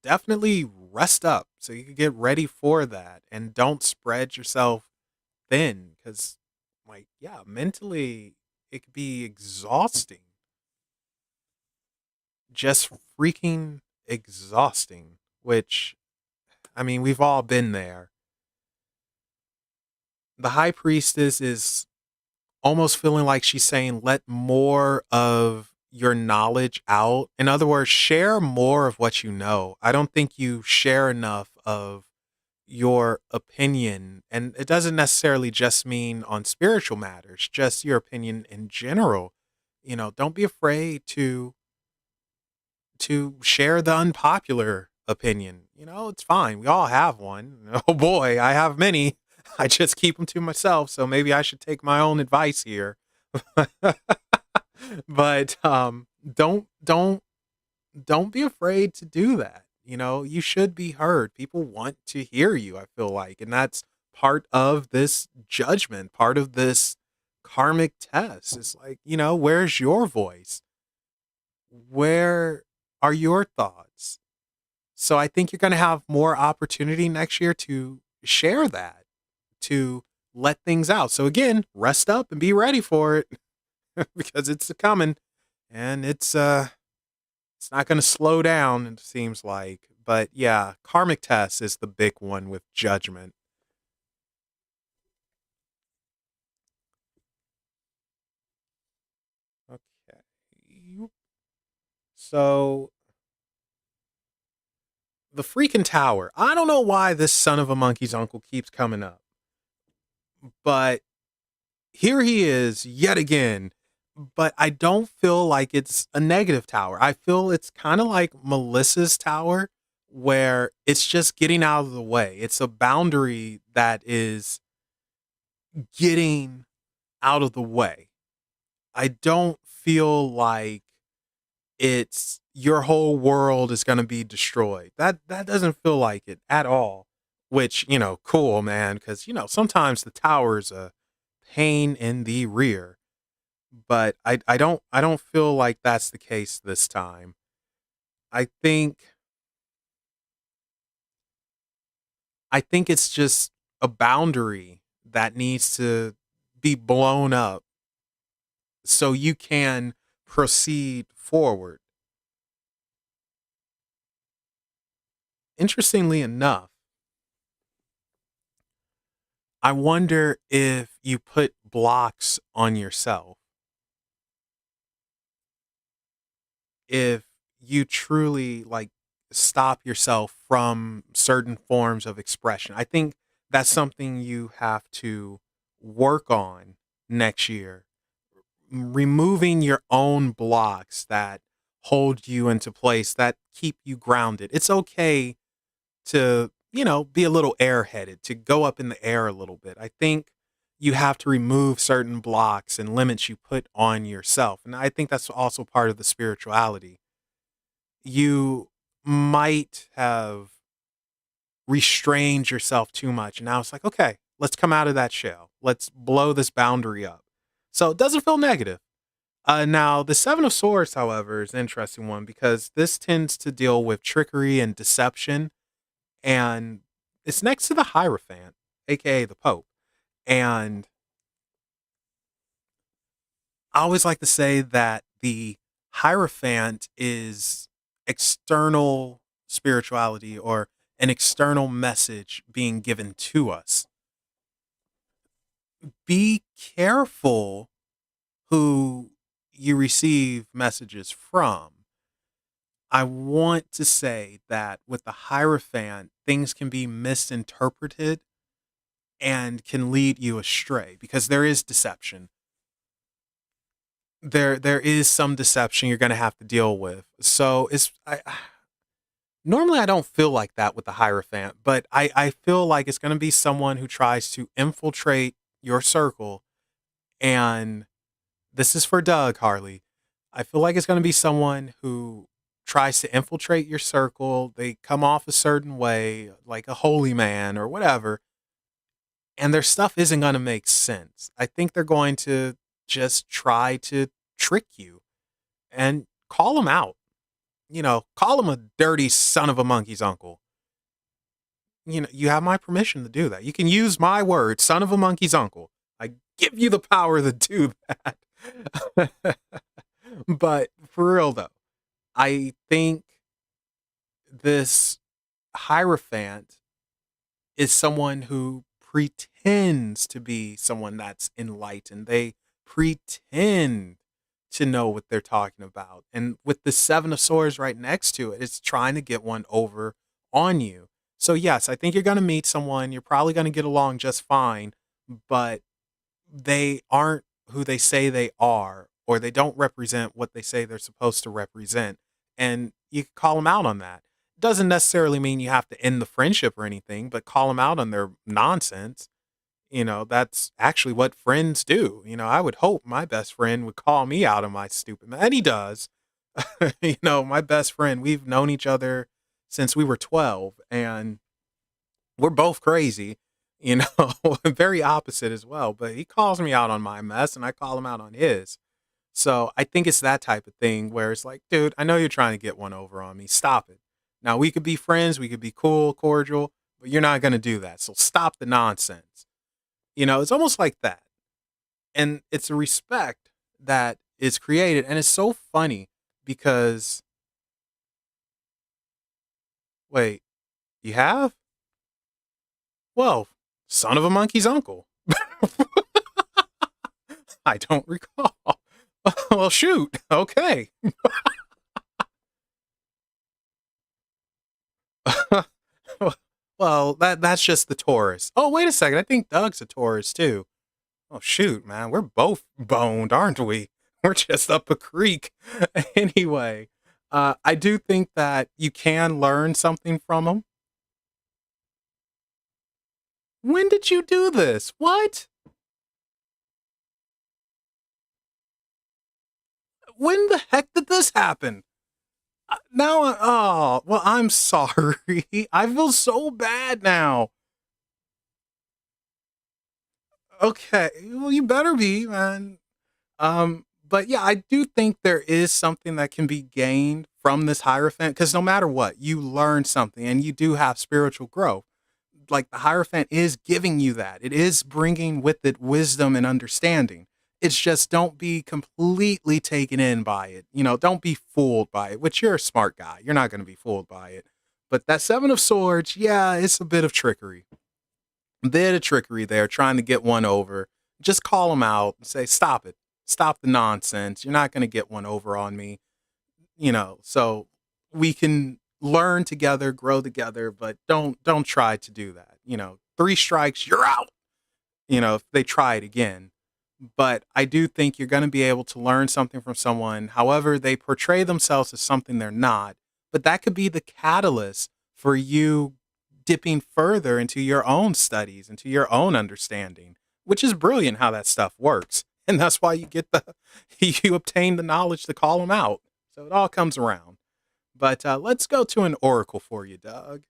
Definitely rest up so you can get ready for that, and don't spread yourself thin because, like, yeah, mentally it could be exhausting. Just freaking exhausting, which, I mean, we've all been there. The high priestess is almost feeling like she's saying, let more of your knowledge out. In other words, share more of what you know. I don't think you share enough of your opinion. And it doesn't necessarily just mean on spiritual matters, just your opinion in general. Don't be afraid to share the unpopular opinion. It's fine. We all have one. Oh boy, I have many. I just keep them to myself, so maybe I should take my own advice here. But don't be afraid to do that. You should be heard. People want to hear you, I feel like, and that's part of this judgment, part of this karmic test. It's like, where's your voice? Where are your thoughts? So I think you're going to have more opportunity next year to share that, to let things out. So again, rest up and be ready for it because it's coming, and it's not going to slow down, it seems like. But yeah, karmic test is the big one with judgment. Okay. So the freaking tower. I don't know why this son of a monkey's uncle keeps coming up, but here he is yet again. But I don't feel like it's a negative tower. I feel it's kind of like Melissa's tower, where it's just getting out of the way. It's a boundary that is getting out of the way. I don't feel like it's your whole world is going to be destroyed. That doesn't feel like it at all. Which, cool, man, cuz sometimes the tower's a pain in the rear, but I don't feel like that's the case this time. I think I think it's just a boundary that needs to be blown up so you can proceed forward. Interestingly enough, I wonder if you put blocks on yourself, if you truly like stop yourself from certain forms of expression. I think that's something you have to work on next year. Removing your own blocks that hold you into place, that keep you grounded. It's okay to, be a little airheaded, to go up in the air a little bit. I think you have to remove certain blocks and limits you put on yourself. And I think that's also part of the spirituality. You might have restrained yourself too much. And now it's like, okay, let's come out of that shell. Let's blow this boundary up. So it doesn't feel negative. Now, the Seven of Swords, however, is an interesting one because this tends to deal with trickery and deception, and it's next to the Hierophant, aka the Pope. And I always like to say that the Hierophant is external spirituality or an external message being given to us. Be careful who you receive messages from. I want to say that with the Hierophant, things can be misinterpreted and can lead you astray because there is deception. There is some deception you're going to have to deal with. So normally I don't feel like that with the Hierophant, but I feel like it's going to be someone who tries to infiltrate your circle. And this is for Doug Harley. I feel like it's going to be someone who tries to infiltrate your circle. They come off a certain way, like a holy man or whatever, and their stuff isn't going to make sense. I think they're going to just try to trick you and call them out. Call him a dirty son of a monkey's uncle. You have my permission to do that. You can use my word, son of a monkey's uncle. I give you the power to do that. But for real though, I think this Hierophant is someone who pretends to be someone that's enlightened. They pretend to know what they're talking about. And with the Seven of Swords right next to it, it's trying to get one over on you. So, yes, I think you're going to meet someone. You're probably going to get along just fine, but they aren't who they say they are, or they don't represent what they say they're supposed to represent. And you can call them out on that. Doesn't necessarily mean you have to end the friendship or anything, but call them out on their nonsense. That's actually what friends do. I would hope my best friend would call me out on my stupid, and he does. My best friend, we've known each other since we were 12, and we're both crazy, very opposite as well. But he calls me out on my mess, and I call him out on his. So I think it's that type of thing where it's like, dude, I know you're trying to get one over on me. Stop it. Now we could be friends, we could be cool, cordial, but you're not going to do that. So stop the nonsense. It's almost like that. And it's a respect that is created. And it's so funny because, wait, you have? Well, son of a monkey's uncle. I don't recall. Well, shoot. Okay. Well, that's just the Taurus. Oh, wait a second. I think Doug's a Taurus too. Oh shoot, man, we're both boned, aren't we? We're just up a creek. Anyway, I do think that you can learn something from them. When did you do this? What? When the heck did this happen? Oh, well, I'm sorry. I feel so bad now. Okay, well, you better be, man. But yeah, I do think there is something that can be gained from this Hierophant because no matter what, you learn something and you do have spiritual growth. Like the Hierophant is giving you that. It is bringing with it wisdom and understanding. It's just don't be completely taken in by it. Don't be fooled by it, which you're a smart guy. You're not going to be fooled by it. But that Seven of Swords, yeah, it's a bit of trickery. A bit of trickery there, trying to get one over. Just call them out and say, stop it. Stop the nonsense. You're not going to get one over on me. So we can learn together, grow together, but don't try to do that. Three strikes, you're out. If they try it again. But I do think you're going to be able to learn something from someone, however they portray themselves as something they're not. But that could be the catalyst for you dipping further into your own studies, into your own understanding, which is brilliant how that stuff works. And that's why you get you obtain the knowledge to call them out. So it all comes around. But let's go to an oracle for you, Doug.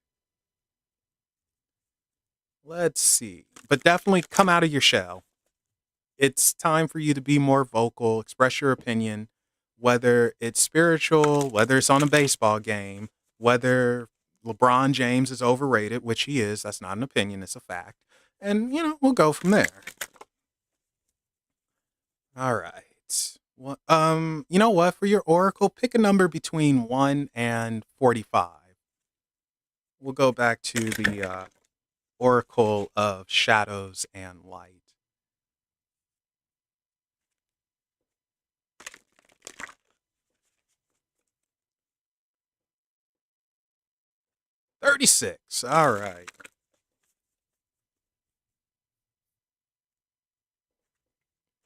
Let's see. But definitely come out of your shell. It's time for you to be more vocal, express your opinion, whether it's spiritual, whether it's on a baseball game, whether LeBron James is overrated, which he is. That's not an opinion, it's a fact. And, we'll go from there. All right. Well, you know what? For your oracle, pick a number between 1 and 45. We'll go back to the oracle of shadows and light. 36. All right.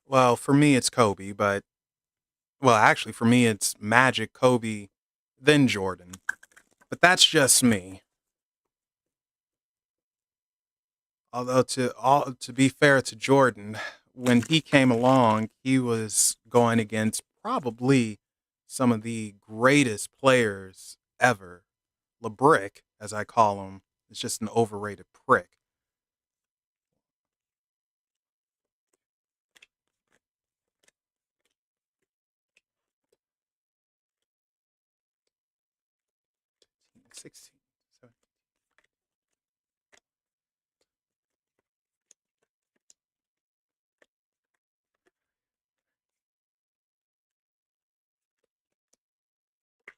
Well, for me, it's Kobe, but, well, actually, for me, it's Magic, Kobe, then Jordan. But that's just me. Although to be fair to Jordan, when he came along, he was going against probably some of the greatest players ever. LeBrick, as I call him, is just an overrated prick. 16.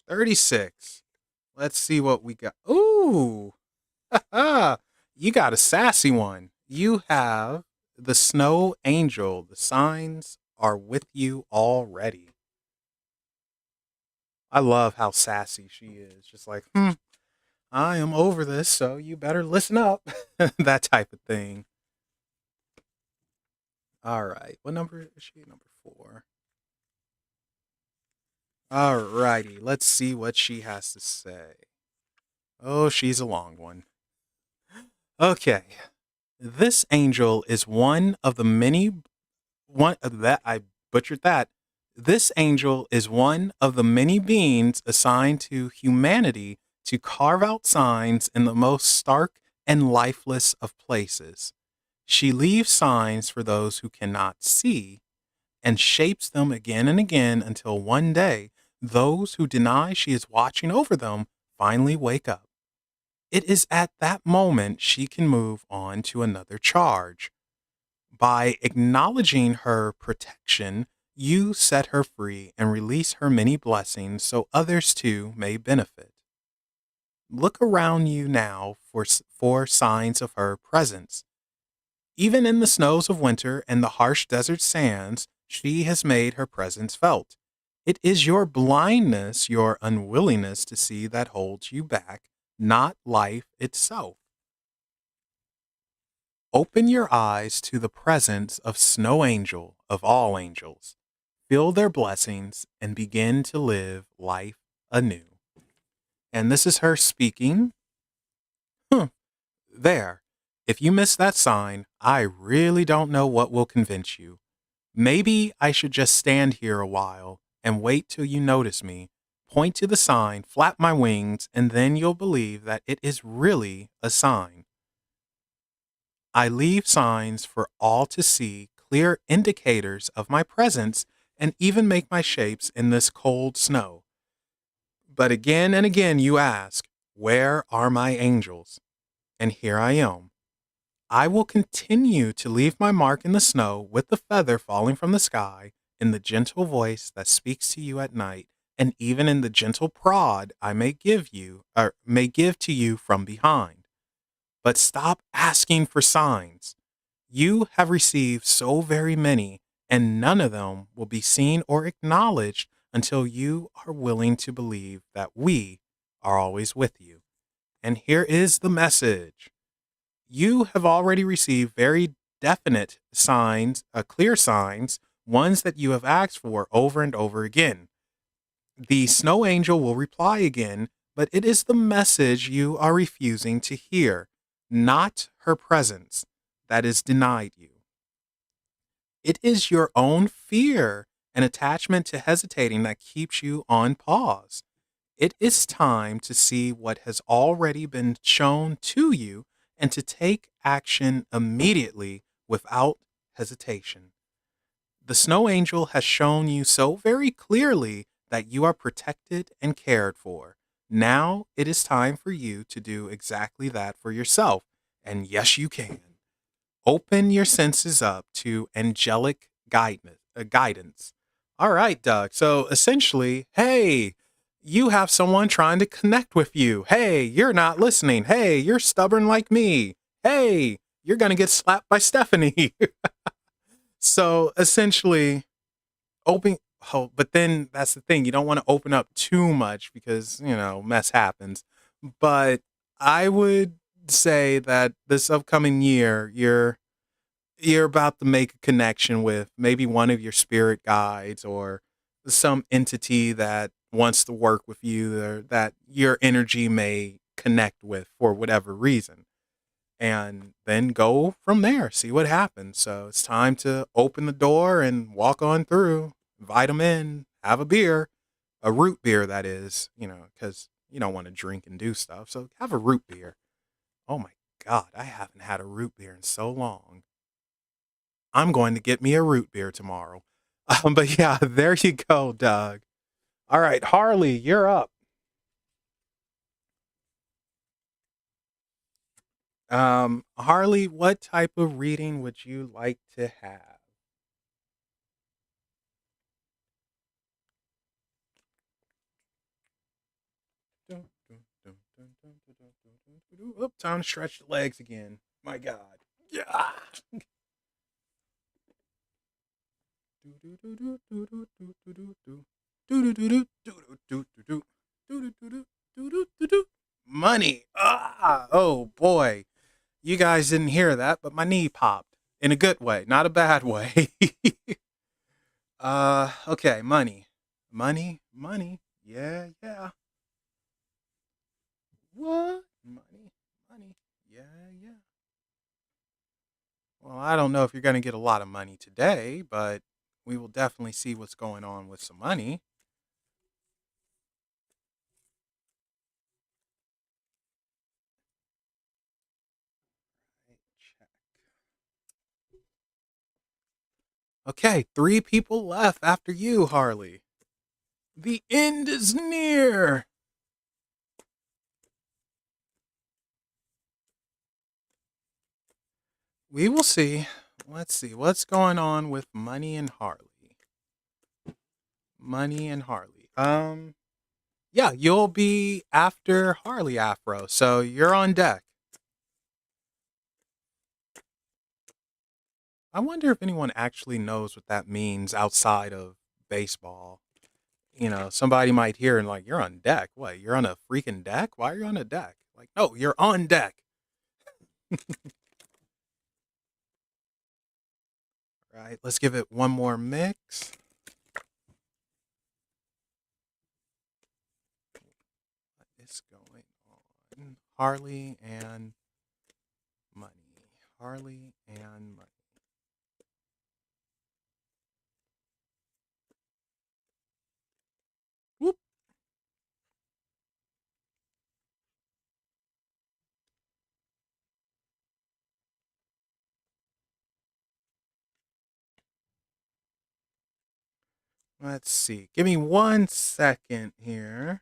36. Let's see what we got. Ooh, you got a sassy one. You have the snow angel. The signs are with you already. I love how sassy she is. Just like, I am over this, so you better listen up. That type of thing. All right. What number is she? Number 4. All righty. Let's see what she has to say. Oh, she's a long one. Okay. This angel is one of the many one of that I butchered that. This angel is one of the many beings assigned to humanity to carve out signs in the most stark and lifeless of places. She leaves signs for those who cannot see and shapes them again and again until one day those who deny she is watching over them finally wake up. It is at that moment she can move on to another charge. By acknowledging her protection, you set her free and release her many blessings so others too may benefit. Look around you now for signs of her presence. Even in the snows of winter and the harsh desert sands, she has made her presence felt. It is your blindness, your unwillingness to see that holds you back, not life itself. Open your eyes to the presence of Snow Angel of all angels. Feel their blessings and begin to live life anew. And this is her speaking. Huh, there. If you miss that sign, I really don't know what will convince you. Maybe I should just stand here a while and wait till you notice me, point to the sign, flap my wings, and then you'll believe that it is really a sign. I leave signs for all to see, clear indicators of my presence, and even make my shapes in this cold snow. But again and again you ask, where are my angels? And here I am. I will continue to leave my mark in the snow with the feather falling from the sky, in the gentle voice that speaks to you at night, and even in the gentle prod I may give you, or may give to you from behind. But stop asking for signs. You have received so very many, and none of them will be seen or acknowledged until you are willing to believe that we are always with you. And here is the message. You have already received very definite signs, clear signs, ones that you have asked for over and over again. The snow angel will reply again, but it is the message you are refusing to hear, not her presence, that is denied you. It is your own fear and attachment to hesitating that keeps you on pause. It is time to see what has already been shown to you and to take action immediately without hesitation. The snow angel has shown you so very clearly that you are protected and cared for. Now it is time for you to do exactly that for yourself. And yes, you can. Open your senses up to angelic guidance. All right, Doug. So essentially, hey, you have someone trying to connect with you. Hey, you're not listening. Hey, you're stubborn like me. Hey, you're going to get slapped by Stephanie. So essentially, open. Oh, but then that's the thing. You don't want to open up too much because, mess happens. But I would say that this upcoming year, you're about to make a connection with maybe one of your spirit guides or some entity that wants to work with you or that your energy may connect with for whatever reason. And then go from there, see what happens. So it's time to open the door and walk on through, invite them in, have a beer, a root beer, that is, because you don't want to drink and do stuff. So have a root beer. Oh my God, I haven't had a root beer in so long. I'm going to get me a root beer tomorrow. But yeah, there you go, Doug. All right, Harley, you're up. Harley, what type of reading would you like to have? Oop, time to stretch the legs again. My God. Yeah. Money. Ah, oh boy. You guys didn't hear that, but my knee popped in a good way, not a bad way. Okay, money. Money. Yeah, yeah. What? Money. Yeah, yeah. Well, I don't know if you're going to get a lot of money today, but we will definitely see what's going on with some money. Check. Okay, three people left after you, Harley. The end is near. We will see. Let's see what's going on with Money and Harley. Money and Harley. Yeah, you'll be after Harley Afro, so you're on deck. I wonder if anyone actually knows what that means outside of baseball. Somebody might hear and like, you're on deck. What? You're on a freaking deck? Why are you on a deck? Like, no, you're on deck. Right. Let's give it one more mix. Harley and money. Harley and money. Whoop. Let's see. Give me 1 second here.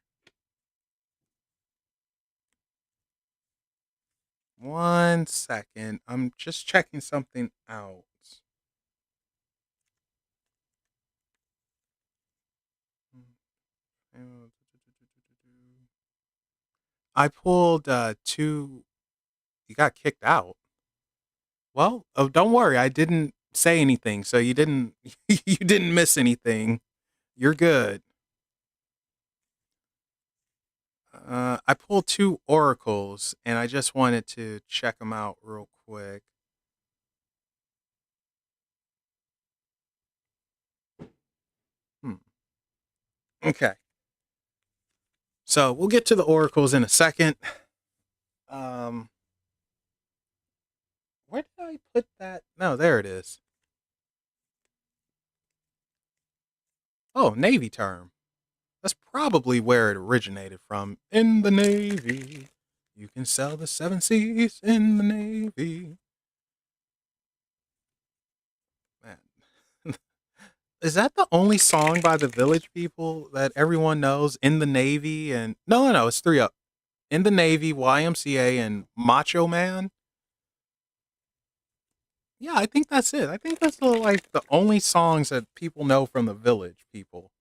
1 second. I'm just checking something out. I pulled two. You got kicked out. Well, oh, don't worry. I didn't say anything, so you didn't. You didn't miss anything. You're good. I pulled two oracles, and I just wanted to check them out real quick. Hmm. Okay. So we'll get to the oracles in a second. Um, where did I put that? No, there it is. Oh, Navy term. That's probably where it originated from. In the Navy, you can sell the seven seas in the Navy. Man, is that the only song by the Village People that everyone knows? In the Navy and no, it's three up. In the Navy, YMCA, and Macho Man. Yeah, I think that's it. I think that's the only songs that people know from the Village People.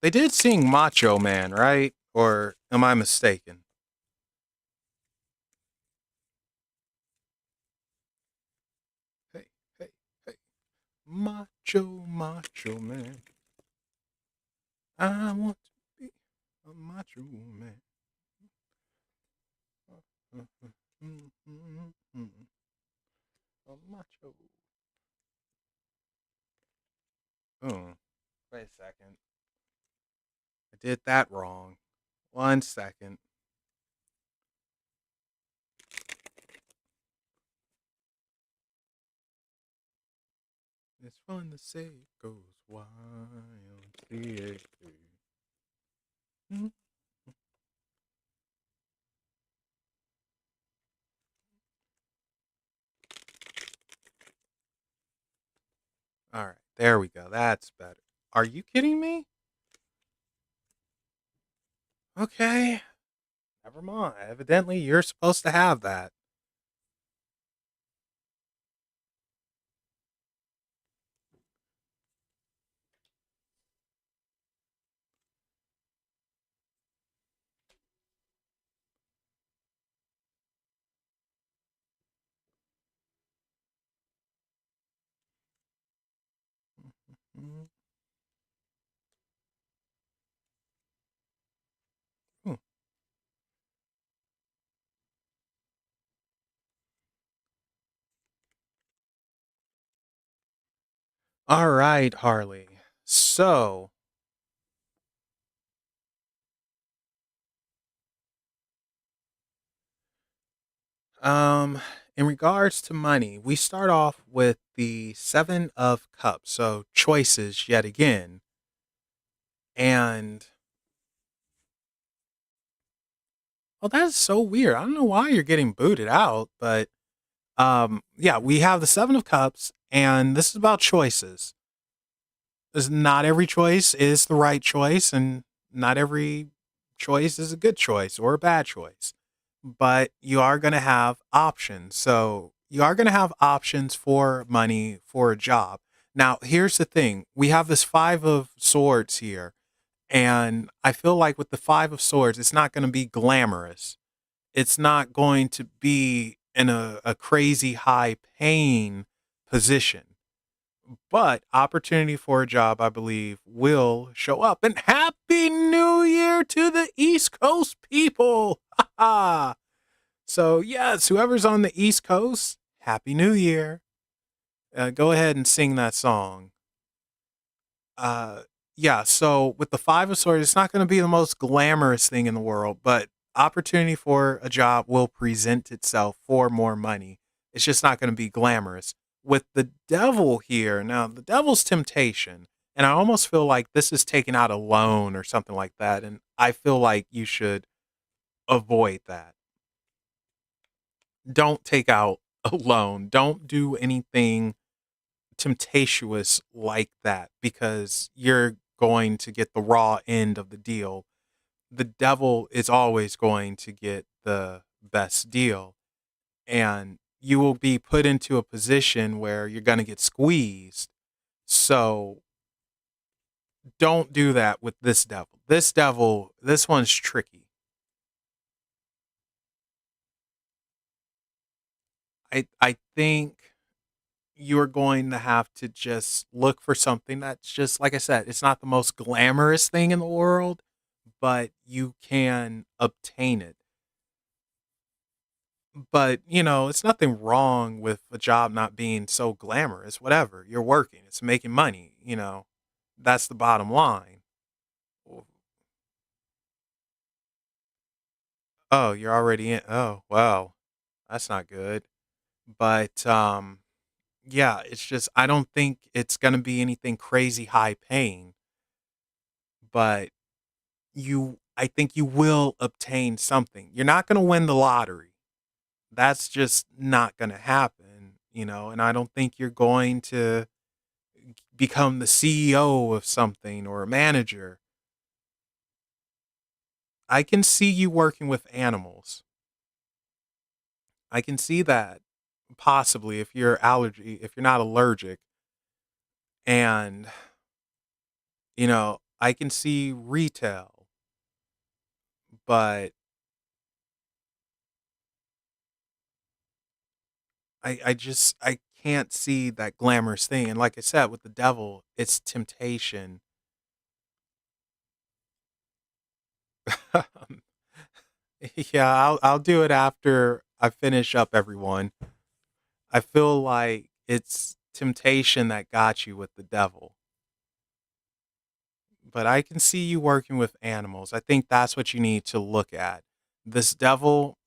They did sing Macho Man, right? Or am I mistaken? Hey, hey, hey. Macho Man. I want to be a macho man. A macho. Oh, wait a second. I did that wrong. 1 second. It's fun to say it goes YMCA. All right, there we go. That's better. Are you kidding me? Okay, never mind. Evidently, you're supposed to have that. Hmm. All right, Harley. So, um, in regards to money, we start off with the Seven of Cups. So, choices yet again. And, well, that's so weird. I don't know why you're getting booted out, but yeah, we have the Seven of Cups, and this is about choices. Not every choice is the right choice, and not every choice is a good choice or a bad choice. But you are going to have options. So you are going to have options for money for a job. Now, here's the thing: we have this Five of Swords here, and I feel like with the Five of Swords, it's not going to be glamorous. It's not going to be in a crazy high paying position, but opportunity for a job, I believe, will show up. And Happy New Year to the East Coast people! So, yes, whoever's on the East Coast, Happy New Year. Go ahead and sing that song. Uh, Yeah, so with the Five of Swords, it's not going to be the most glamorous thing in the world, but opportunity for a job will present itself for more money. It's just not going to be glamorous. With the devil here, now the devil's temptation, and I almost feel like this is taking out a loan or something like that, and I feel like you should avoid that. Don't take out a loan. Don't do anything temptatious like that because you're going to get the raw end of the deal. The devil is always going to get the best deal, and you will be put into a position where you're going to get squeezed. So don't do that with this devil. This one's tricky. I think you're going to have to just look for something that's just like I said, it's not the most glamorous thing in the world, but you can obtain it. But, it's nothing wrong with a job not being so glamorous, whatever. You're working, it's making money. That's the bottom line. Oh, you're already in. Oh, well, that's not good. But yeah, it's just I don't think it's going to be anything crazy high paying, but I think you will obtain something. You're not going to win the lottery. That's just not going to happen, and I don't think you're going to become the CEO of something or a manager. I can see you working with animals. I can see that possibly if you're not allergic. And, I can see retail, but I can't see that glamorous thing. And like I said, with the devil, it's temptation. Yeah, I'll do it after I finish up everyone. I feel like it's temptation that got you with the devil. But I can see you working with animals. I think that's what you need to look at. This devil,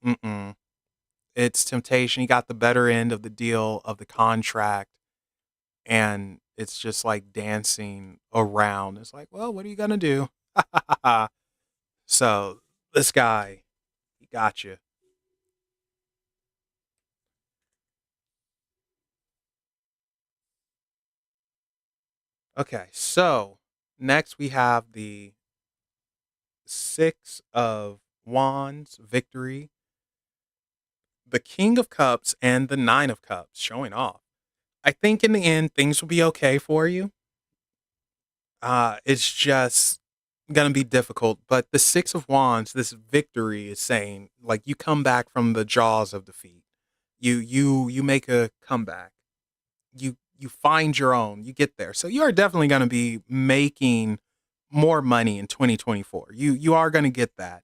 it's temptation. You got the better end of the deal of the contract, and it's just like dancing around. It's like, well, what are you gonna do? So this guy, he got you. Okay, so next we have the Six of Wands, victory, the King of Cups, and the Nine of Cups, showing off. I think in the end things will be okay for you. It's just gonna be difficult. But the Six of Wands, this victory is saying like you come back from the jaws of defeat. You make a comeback. You find your own. You get there. So you are definitely gonna be making more money in 2024. You are gonna get that.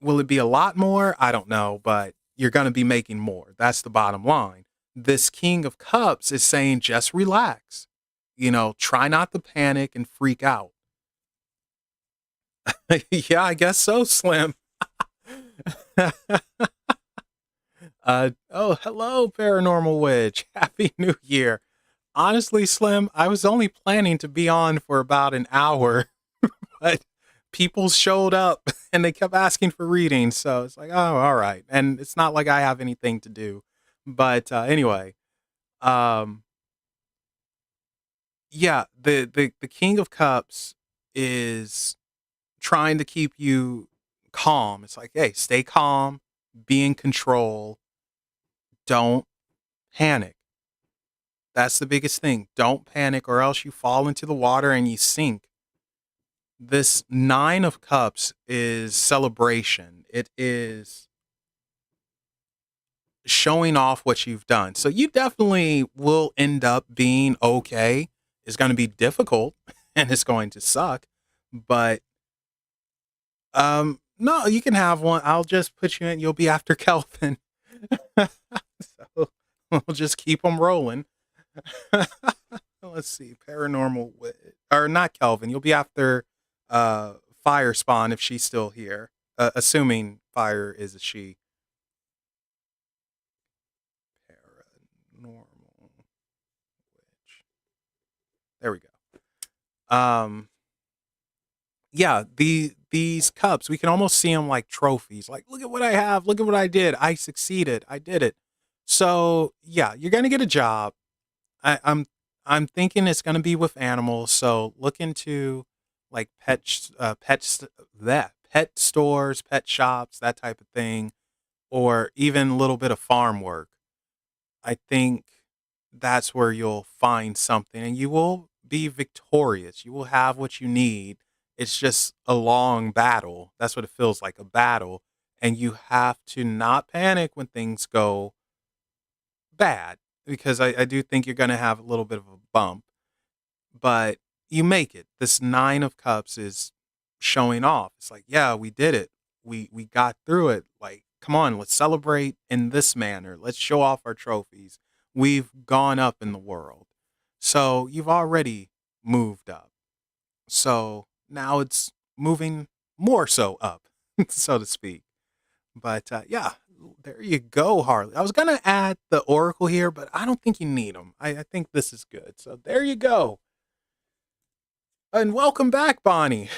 Will it be a lot more? I don't know, but you're gonna be making more. That's the bottom line. This King of Cups is saying just relax. Try not to panic and freak out. Yeah, I guess so, Slim. Oh, hello, Paranormal Witch. Happy New Year. Honestly, Slim, I was only planning to be on for about an hour, but people showed up and they kept asking for readings. So it's like, oh, all right. And it's not like I have anything to do. But anyway, um, yeah, the King of Cups is trying to keep you calm. It's like, hey, stay calm, be in control, don't panic. That's the biggest thing. Don't panic or else you fall into the water and you sink. This Nine of Cups is celebration. It is showing off what you've done. So you definitely will end up being okay. It's going to be difficult and it's going to suck, but no, you can have one. I'll just put you in. You'll be after Kelvin. So we'll just keep them rolling. Let's see, paranormal wit or not Kelvin. You'll be after uh Fire Spawn if she's still here. Assuming Fire is a she. Paranormal witch. There we go. Yeah, these cups, we can almost see them like trophies. Like, look at what I have. Look at what I did. I succeeded. I did it. So yeah, you're gonna get a job. I'm thinking it's gonna be with animals. So look into like that pet stores, pet shops, that type of thing, or even a little bit of farm work. I think that's where you'll find something and you will be victorious. You will have what you need. It's just a long battle. That's what it feels like, a battle. And you have to not panic when things go bad because I do think you're going to have a little bit of a bump, but you make it. This 9 of cups is showing off. It's like, yeah, we did it. We got through it. Like, come on, let's celebrate in this manner. Let's show off our trophies. We've gone up in the world. So, you've already moved up. So, now it's moving more so up, so to speak. But yeah, there you go, Harley. I was gonna add the Oracle here, but I don't think you need them. I think this is good. So there you go. And welcome back, Bonnie.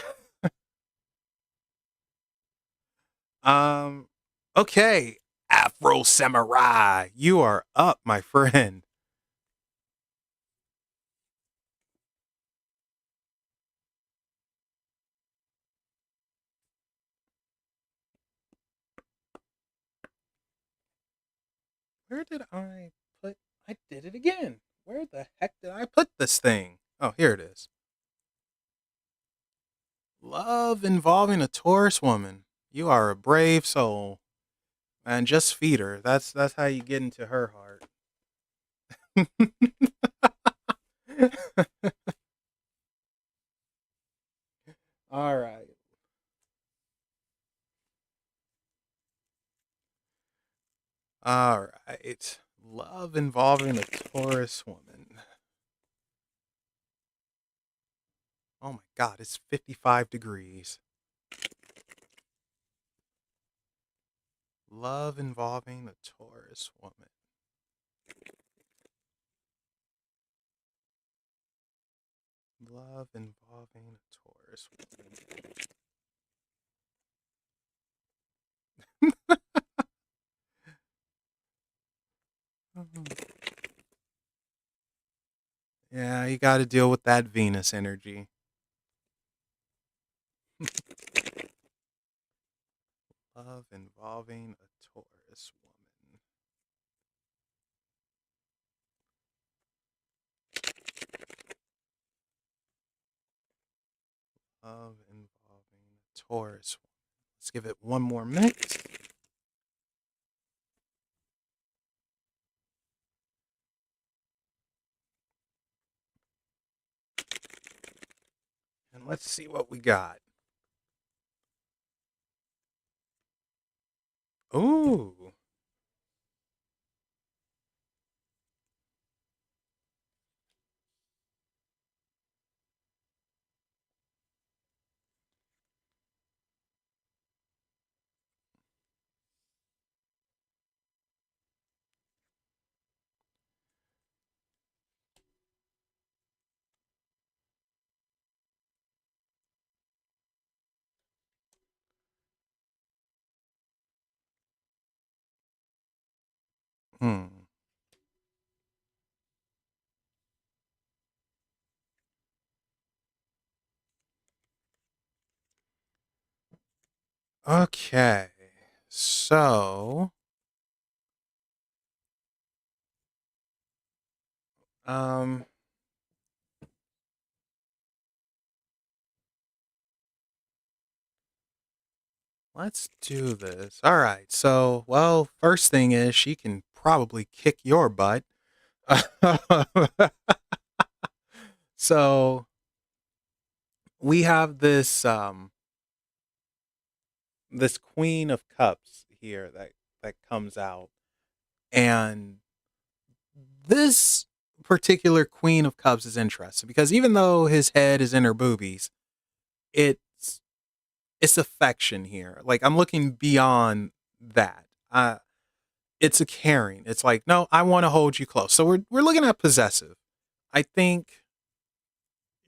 Um, okay, Afro Samurai, you are up, my friend. Where did I put? I did it again. Where the heck did I put this thing? Oh, here it is. Love involving a Taurus woman. You are a brave soul, and just feed her. That's how you get into her heart. All right. All right. Love involving a Taurus woman. Oh my God, it's 55 degrees. Love involving a Taurus woman. Love involving a Taurus woman. Yeah, you got to deal with that Venus energy. Love involving a Taurus woman. Love involving a Taurus woman. Let's give it one more minute. And let's see what we got. Ooh. Hmm. Okay. So, um, let's do this. All right. So, well, first thing is she can probably kick your butt. So, we have this Queen of Cups here that comes out, and this particular Queen of Cups is interesting because even though his head is in her boobies, it's it's affection here. Like I'm looking beyond that. It's a caring. It's like, no, I want to hold you close. So we're looking at possessive. I think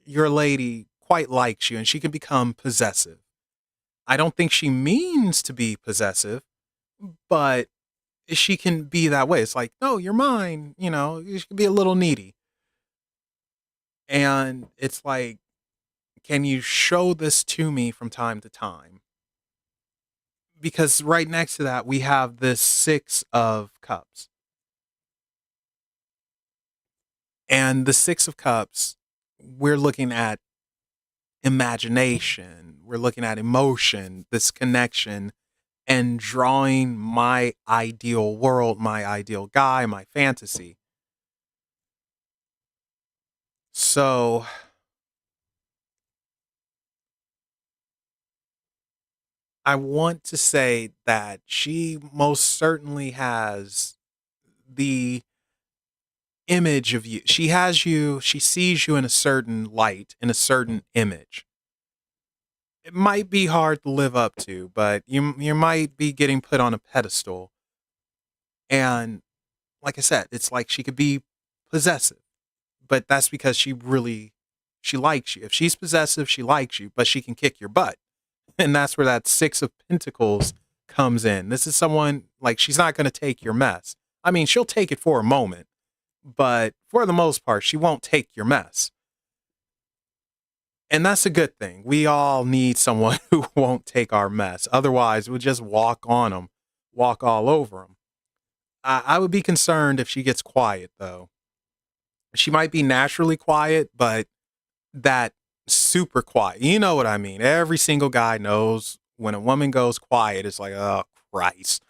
your lady quite likes you and she can become possessive. I don't think she means to be possessive, but she can be that way. It's like, no, you're mine. She can be a little needy. And it's like, can you show this to me from time to time? Because right next to that, we have this Six of Cups. And the Six of Cups, we're looking at imagination, we're looking at emotion, this connection, and drawing my ideal world, my ideal guy, my fantasy. So I want to say that she most certainly has the image of you. She has you, she sees you in a certain light, in a certain image. It might be hard to live up to, but you might be getting put on a pedestal. And like I said, it's like she could be possessive, but that's because she likes you. If she's possessive, she likes you, but she can kick your butt. And that's where that Six of Pentacles comes in. This is someone like she's not going to take your mess. I mean, she'll take it for a moment, but for the most part, she won't take your mess. And that's a good thing. We all need someone who won't take our mess. Otherwise, we'll just walk on them, walk all over them. I would be concerned if she gets quiet, though. She might be naturally quiet, but that super quiet. You know what I mean? Every single guy knows when a woman goes quiet, it's like, oh, Christ.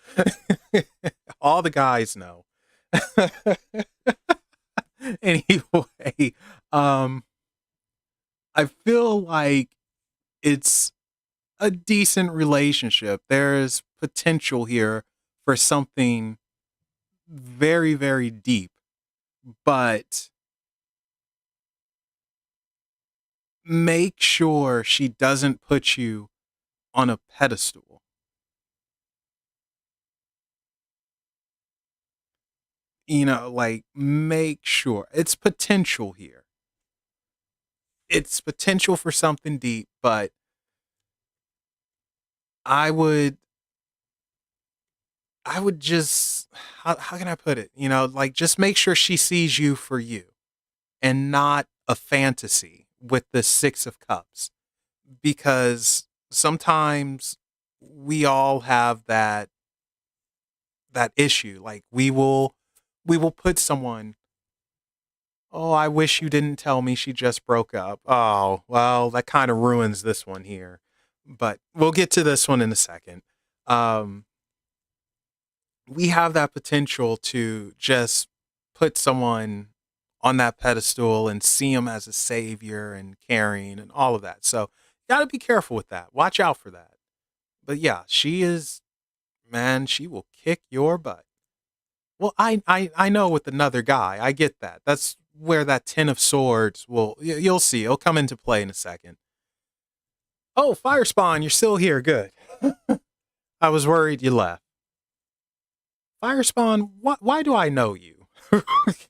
All the guys know. Anyway, I feel like it's a decent relationship. There's potential here for something very, very deep, but make sure she doesn't put you on a pedestal. Like make sure it's potential here. It's potential for something deep, but I would I would just how can I put it? Like just make sure she sees you for you and not a fantasy with the Six of Cups because sometimes we all have that issue. Like we will put someone, oh, I wish you didn't tell me she just broke up. Oh, well, that kind of ruins this one here. But we'll get to this one in a second. Um, we have that potential to just put someone on that pedestal and see them as a savior and caring and all of that. So, got to be careful with that. Watch out for that. But yeah, she is, man, she will kick your butt. Well, I know with another guy, I get that. That's where that Ten of Swords you'll see. It'll come into play in a second. Oh, Firespawn, you're still here. Good. I was worried you left. Firespawn, why do I know you?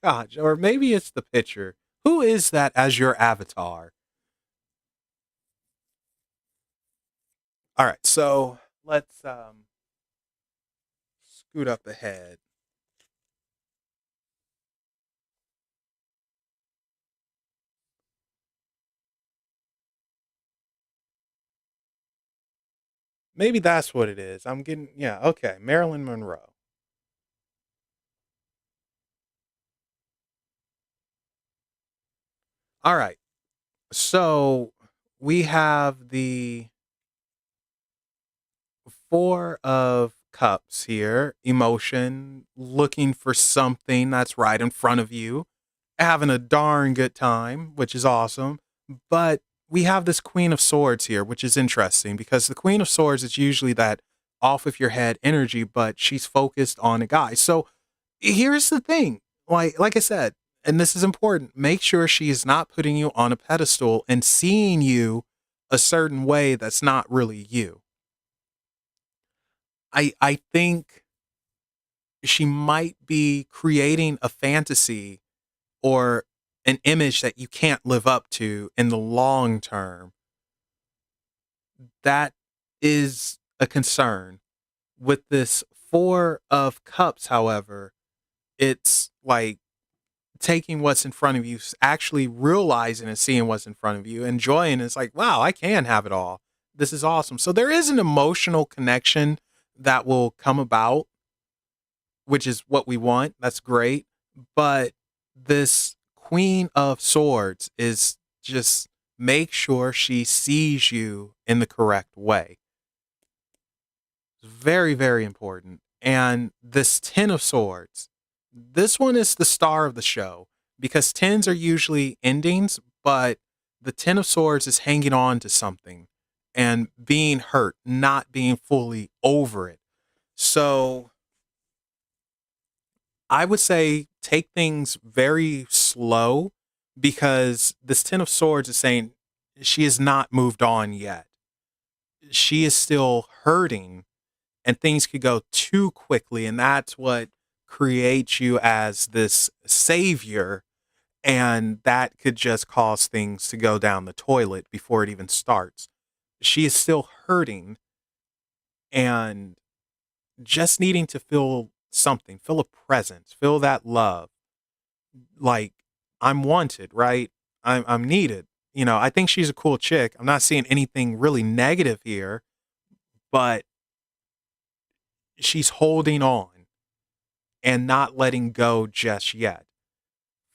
Gosh, or maybe it's the picture. Who is that as your avatar? All right, so let's scoot up ahead. Maybe that's what it is. I'm getting, yeah, okay. Marilyn Monroe. All right. So we have the Four of Cups here. Emotion, looking for something that's right in front of you, having a darn good time, which is awesome. But we have this Queen of Swords here, which is interesting because the Queen of Swords is usually that off of your head energy, but she's focused on a guy. So here's the thing. Like I said, and this is important, make sure she is not putting you on a pedestal and seeing you a certain way that's not really you. I think she might be creating a fantasy or an image that you can't live up to in the long term. That is a concern. With this Four of Cups, however, it's like taking what's in front of you, actually realizing and seeing what's in front of you, enjoying it. It's like, wow, I can have it all. This is awesome. So there is an emotional connection that will come about, which is what we want. That's great. But this Queen of Swords is just make sure she sees you in the correct way. Very, very important. And this Ten of Swords, this one is the star of the show because tens are usually endings, but the Ten of Swords is hanging on to something and being hurt, not being fully over it. So I would say take things very slow because this Ten of Swords is saying she has not moved on yet. She is still hurting and things could go too quickly. And that's what creates you as this savior. And that could just cause things to go down the toilet before it even starts. She is still hurting and just needing to feel something, feel a presence, feel that love. Like, I'm wanted, right? I'm needed. You know, I think she's a cool chick. I'm not seeing anything really negative here, but she's holding on and not letting go just yet.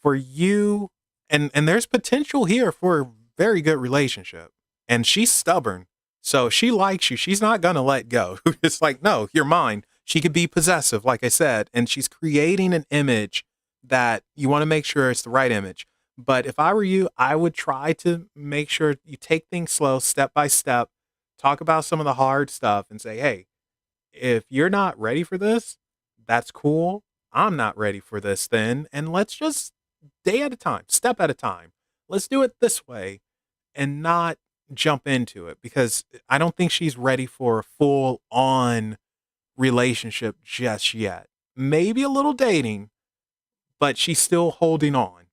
For you, and there's potential here for a very good relationship. And she's stubborn. So she likes you. She's not gonna let go. It's like, no, you're mine. She could be possessive, like I said, and she's creating an image that you want to make sure it's the right image. But if I were you, I would try to make sure you take things slow, step by step, talk about some of the hard stuff and say, hey, if you're not ready for this, that's cool. I'm not ready for this then. And let's just day at a time, step at a time. Let's do it this way and not jump into it because I don't think she's ready for a full on relationship just yet. Maybe a little dating, but she's still holding on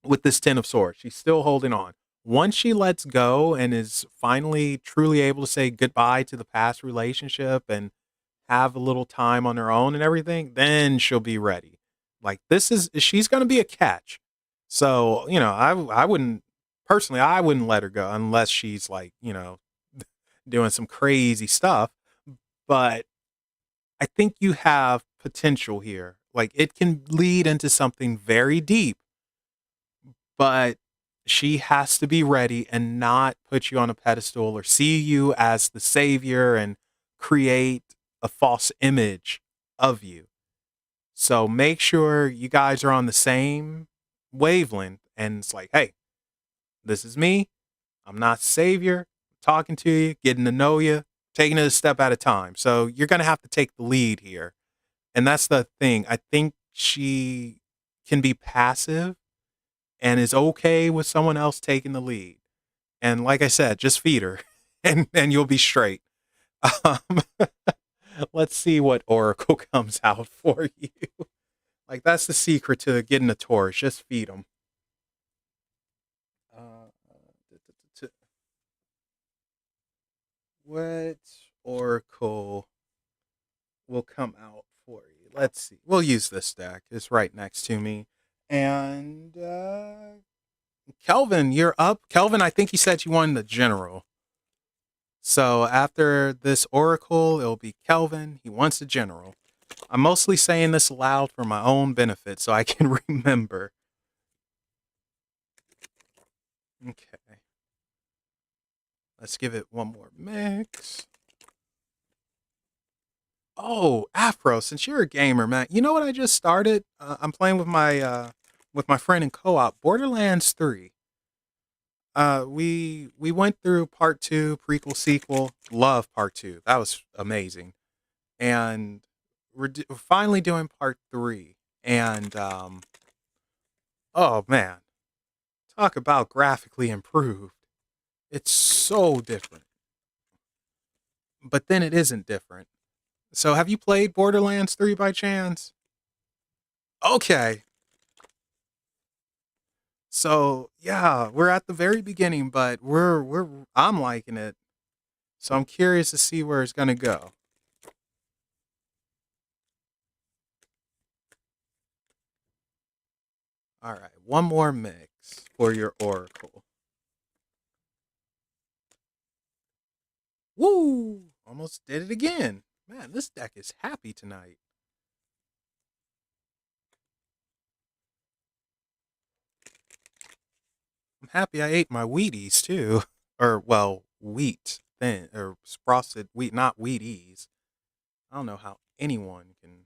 with this Ten of Swords. She's still holding on. Once she lets go and is finally truly able to say goodbye to the past relationship and have a little time on her own and everything, then she'll be ready. Like this is she's going to be a catch. So, you know, I wouldn't personally I wouldn't let her go unless she's like, you know, doing some crazy stuff, but I think you have potential here. Like it can lead into something very deep, but she has to be ready and not put you on a pedestal or see you as the savior and create a false image of you. So make sure you guys are on the same wavelength and it's like, hey, this is me. I'm not savior. I'm talking to you, getting to know you, taking it a step at a time. So you're going to have to take the lead here. And that's the thing. I think she can be passive and is okay with someone else taking the lead. And like I said, just feed her and you'll be straight. Um, let's see what Oracle comes out for you. Like that's the secret to getting a Taurus. Just feed them. Uh, what Oracle will come out for you? Let's see. We'll use this deck. It's right next to me. And Kelvin, you're up. Kelvin, I think you said you won the general. So after this Oracle, it'll be Kelvin. He wants the general. I'm mostly saying this aloud for my own benefit so I can remember. Okay. Let's give it one more mix. Oh, Afro, since you're a gamer, man, you know what I just started? I'm playing with my friend in co-op, Borderlands 3. We went through part 2, prequel, sequel. Love part 2. That was amazing. And we're finally doing part 3. And Oh man, talk about graphically improved. It's so different. But then it isn't different. So have you played Borderlands 3 by chance? Okay. So, yeah, we're at the very beginning, but we're I'm liking it. So I'm curious to see where it's going to go. All right, one more mix for your oracle. Woo! Almost did it again. Man, this deck is happy tonight. I'm happy I ate my Wheaties too. Or, well, wheat thin, or frosted wheat, not Wheaties. I don't know how anyone can.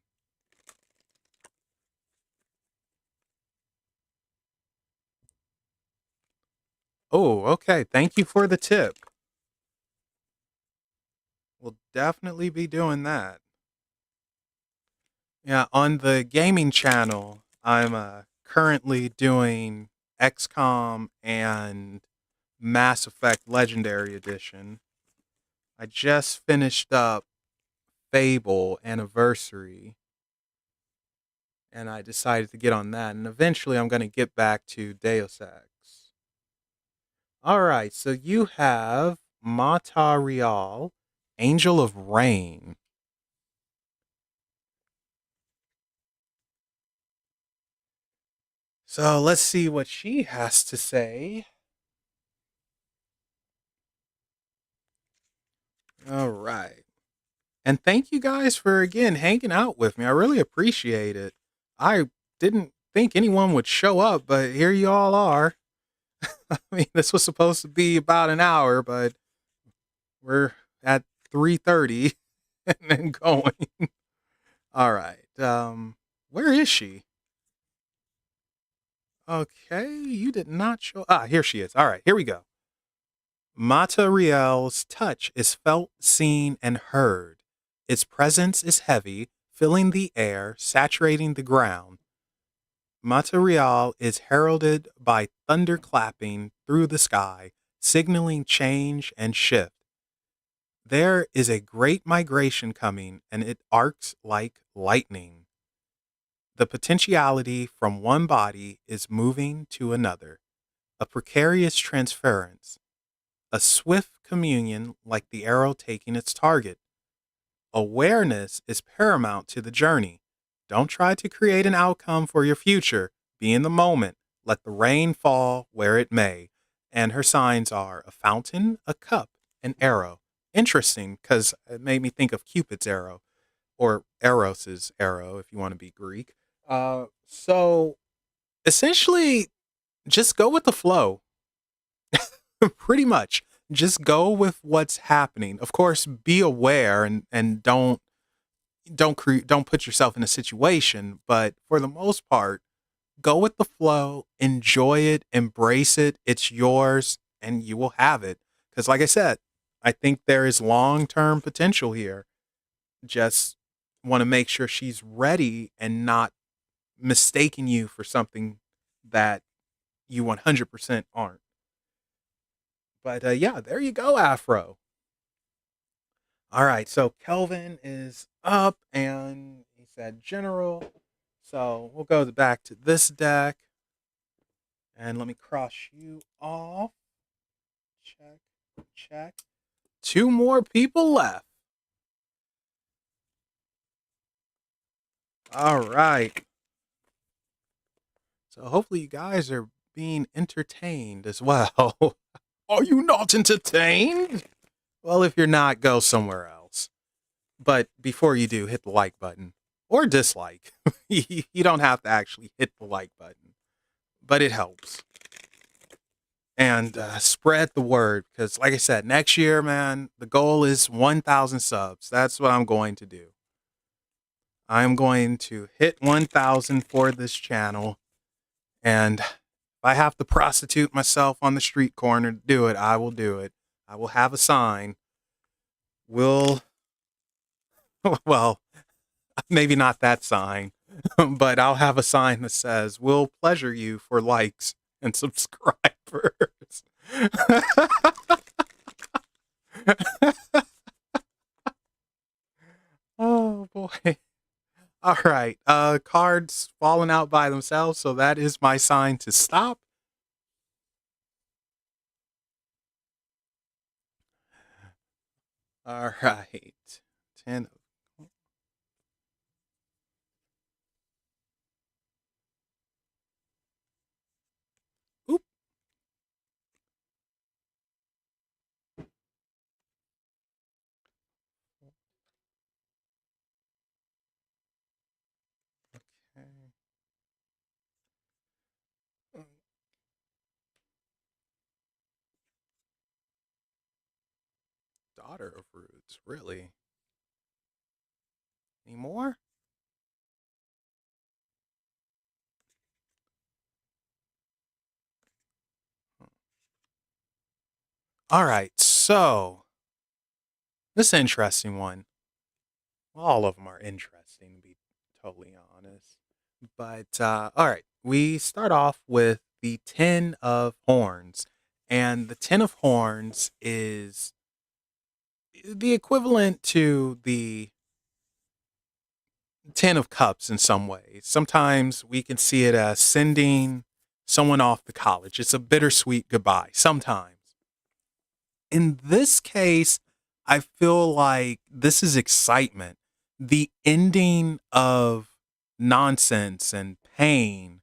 Oh, okay. Thank you for the tip. We'll definitely be doing that. Yeah, on the gaming channel, I'm currently doing XCOM and Mass Effect Legendary Edition. I just finished up Fable Anniversary, and I decided to get on that. And eventually, I'm going to get back to Deus Ex. All right, so you have Mata Real, Angel of Rain. So let's see what she has to say. All right. And thank you guys for again hanging out with me. I really appreciate it. I didn't think anyone would show up, but here you all are. I mean, this was supposed to be about an hour, but we're at 3:30 and then going. All right. Where is she? Okay, you did not show. Ah, here she is. All right, here we go. Mata Riel's touch is felt, seen, and heard. Its presence is heavy, filling the air, saturating the ground. Material is heralded by thunder clapping through the sky, signaling change and shift. There is a great migration coming, and it arcs like lightning. The potentiality from one body is moving to another, a precarious transference, a swift communion like the arrow taking its target. Awareness is paramount to the journey. Don't try to create an outcome for your future. Be in the moment. Let the rain fall where it may. And her signs are a fountain, a cup, an arrow. Interesting, because it made me think of Cupid's arrow, or Eros's arrow, if you want to be Greek. So essentially, just go with the flow. Pretty much, just go with what's happening. Of course, be aware and don't put yourself in a situation, but for the most part, go with the flow, enjoy it, embrace it. It's yours and you will have it. Cuz like I said, I think there is long-term potential here. Just want to make sure she's ready and not mistaking you for something that you 100% aren't. But yeah, there you go, Afro. All right, so Kelvin is up and he said general. So we'll go back to this deck and let me cross you off. Check, check. Two more people left. All right. So hopefully you guys are being entertained as well. Are you not entertained? Well, if you're not, go somewhere else. But before you do, hit the like button or dislike. You don't have to actually hit the like button, but it helps. And spread the word because, like I said, next year, man, the goal is 1,000 subs. That's what I'm going to do. I'm going to hit 1,000 for this channel. And if I have to prostitute myself on the street corner to do it, I will do it. I will have a sign. Will, well, maybe not that sign. but I'll have a sign that says, "We'll pleasure you for likes and subscribers." Oh boy. All right. Cards falling out by themselves, so that is my sign to stop. All right. 10. Oop. Okay. Daughter of Roots. Really? Any more? All right. So, this is an interesting one. All of them are interesting, to be totally honest. But, all right. We start off with the Ten of Horns. And the Ten of Horns is the equivalent to the Ten of Cups in some ways. Sometimes we can see it as sending someone off to college. It's a bittersweet goodbye sometimes. In this case, I feel like this is excitement. The ending of nonsense and pain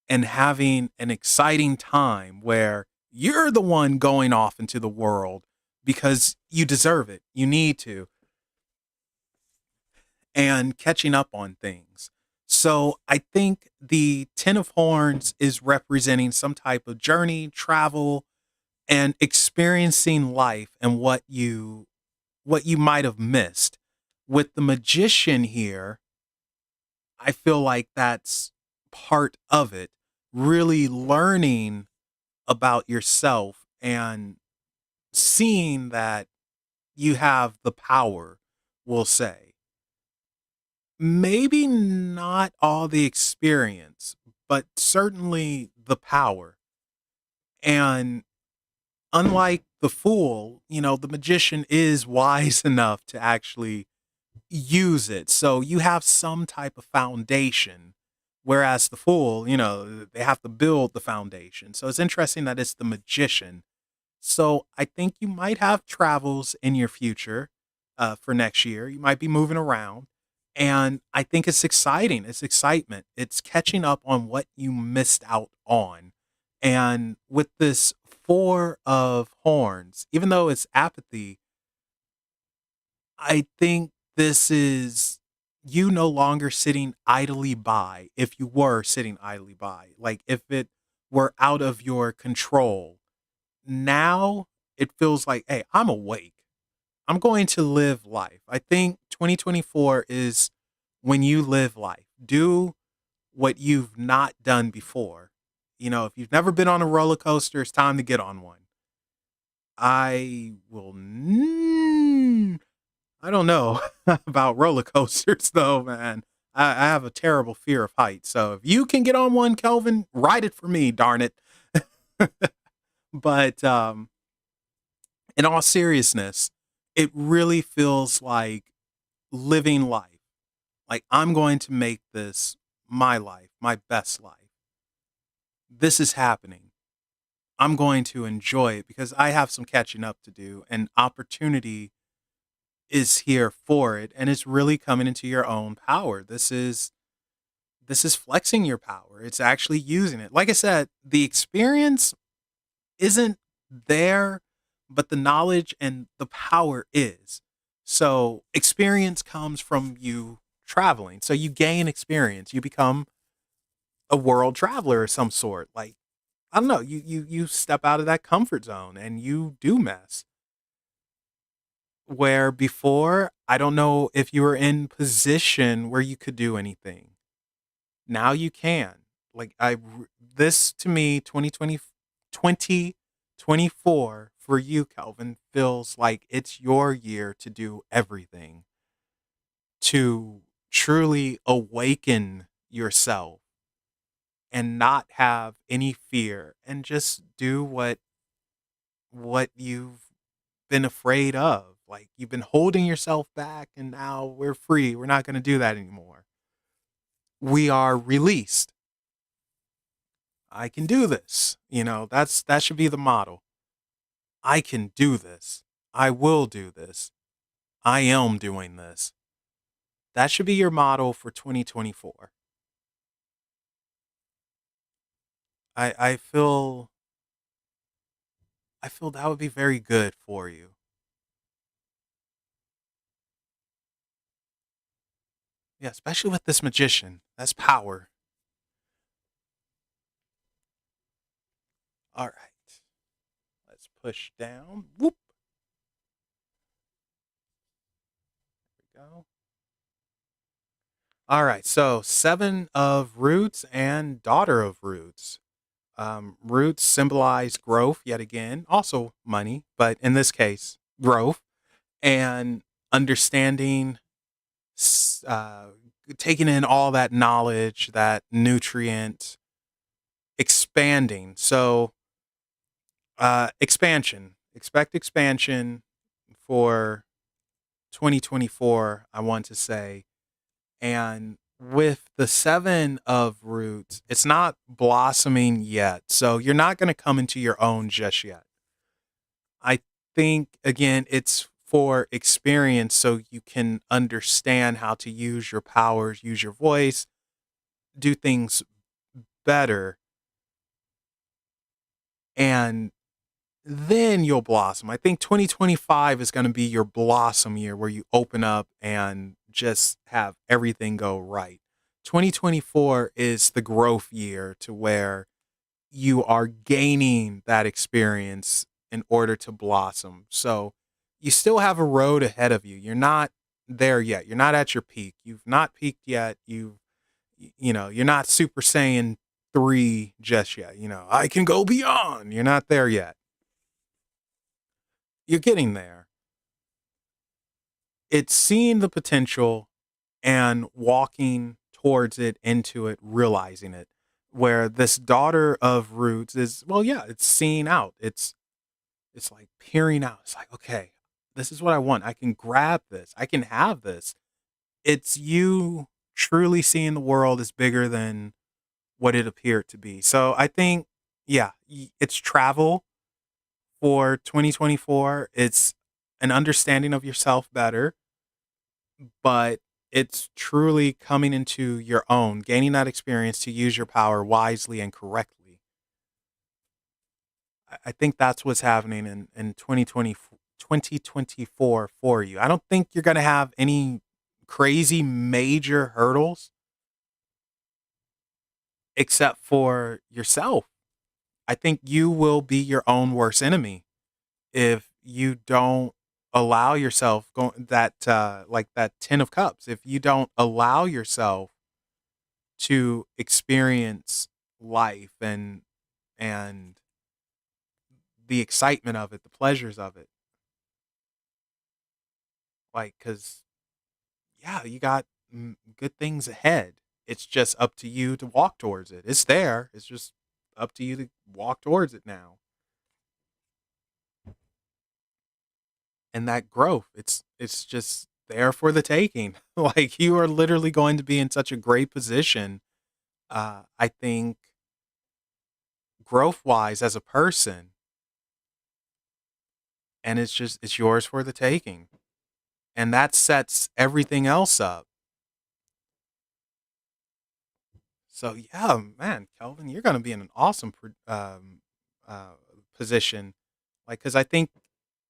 and having an exciting time where you're the one going off into the world because you deserve it. You need to and catching up on things. So I think the Ten of Horns is representing some type of journey, travel, and experiencing life and what you might have missed. With the magician here, I feel like that's part of it. Really learning about yourself and seeing that you have the power, we'll say. Maybe not all the experience, but certainly the power. And unlike the fool, the magician is wise enough to actually use it. So you have some type of foundation. Whereas the fool, they have to build the foundation. So it's interesting that it's the magician. So I think you might have travels in your future for next year. You might be moving around. And I think it's exciting. It's excitement. It's catching up on what you missed out on. And with this Four of Horns, even though it's apathy, I think this is you no longer sitting idly by if you were sitting idly by. Like if it were out of your control. Now it feels like, hey, I'm awake. I'm going to live life. I think 2024 is when you live life. Do what you've not done before. If you've never been on a roller coaster, it's time to get on one. I will. I don't know about roller coasters though, man. I have a terrible fear of heights. So if you can get on one, Kelvin, ride it for me, darn it. But in all seriousness, it really feels like living life. Like I'm going to make this my life, my best life. This is happening. I'm going to enjoy it because I have some catching up to do and opportunity is here for it and it's really coming into your own power. This is flexing your power. It's actually using it. Like I said, the experience isn't there, but the knowledge and the power is. So experience comes from you traveling. So you gain experience. You become a world traveler of some sort. Like I don't know, you step out of that comfort zone and you do mess. Where before, I don't know if you were in position where you could do anything. Now you can. Like this to me 2024 for you Calvin feels like it's your year to do everything. To truly awaken yourself and not have any fear and just do what you've been afraid of. Like you've been holding yourself back and now we're free. We're not going to do that anymore. We are released. I can do this. That should be the motto. I can do this. I will do this. I am doing this. That should be your motto for 2024. I feel that would be very good for you. Yeah, especially with this magician. That's power. All right. Let's push down. Whoop. There we go. All right. So, seven of roots and daughter of roots. Roots symbolize growth yet again, also money, but in this case, growth and understanding, uh, taking in all that knowledge, that nutrient, expanding. So, expansion. Expect expansion for 2024, I want to say. And with the seven of roots, it's not blossoming yet. So you're not going to come into your own just yet. I think, again, it's for experience so you can understand how to use your powers, use your voice, do things better. And then you'll blossom. I think 2025 is going to be your blossom year where you open up and just have everything go right. 2024 is the growth year to where you are gaining that experience in order to blossom. So you still have a road ahead of you. You're not there yet. You're not at your peak. You've not peaked yet. You're not Super Saiyan 3 just yet. I can go beyond. You're not there yet. You're getting there. It's seeing the potential and walking towards it, into it, realizing it. Where this daughter of roots is, well, yeah, it's seeing out. It's like peering out. It's like, okay, this is what I want. I can grab this. I can have this. It's you truly seeing the world as bigger than what it appeared to be. So I think, yeah, it's travel for 2024. It's an understanding of yourself better, but it's truly coming into your own, gaining that experience to use your power wisely and correctly. I think that's what's happening in 2024 for you. I don't think you're going to have any crazy major hurdles except for yourself. I think you will be your own worst enemy if you don't allow yourself like that 10 of cups, if you don't allow yourself to experience life and the excitement of it, the pleasures of it. Like, cuz yeah, you got good things ahead. It's just up to you to walk towards it. It's there. It's just up to you to walk towards it now. And that growth, it's just there for the taking. Like you are literally going to be in such a great position. I think growth wise as a person, and it's yours for the taking. And that sets everything else up. So yeah, man, Kelvin, you're going to be in an awesome uh, position. Like, because I think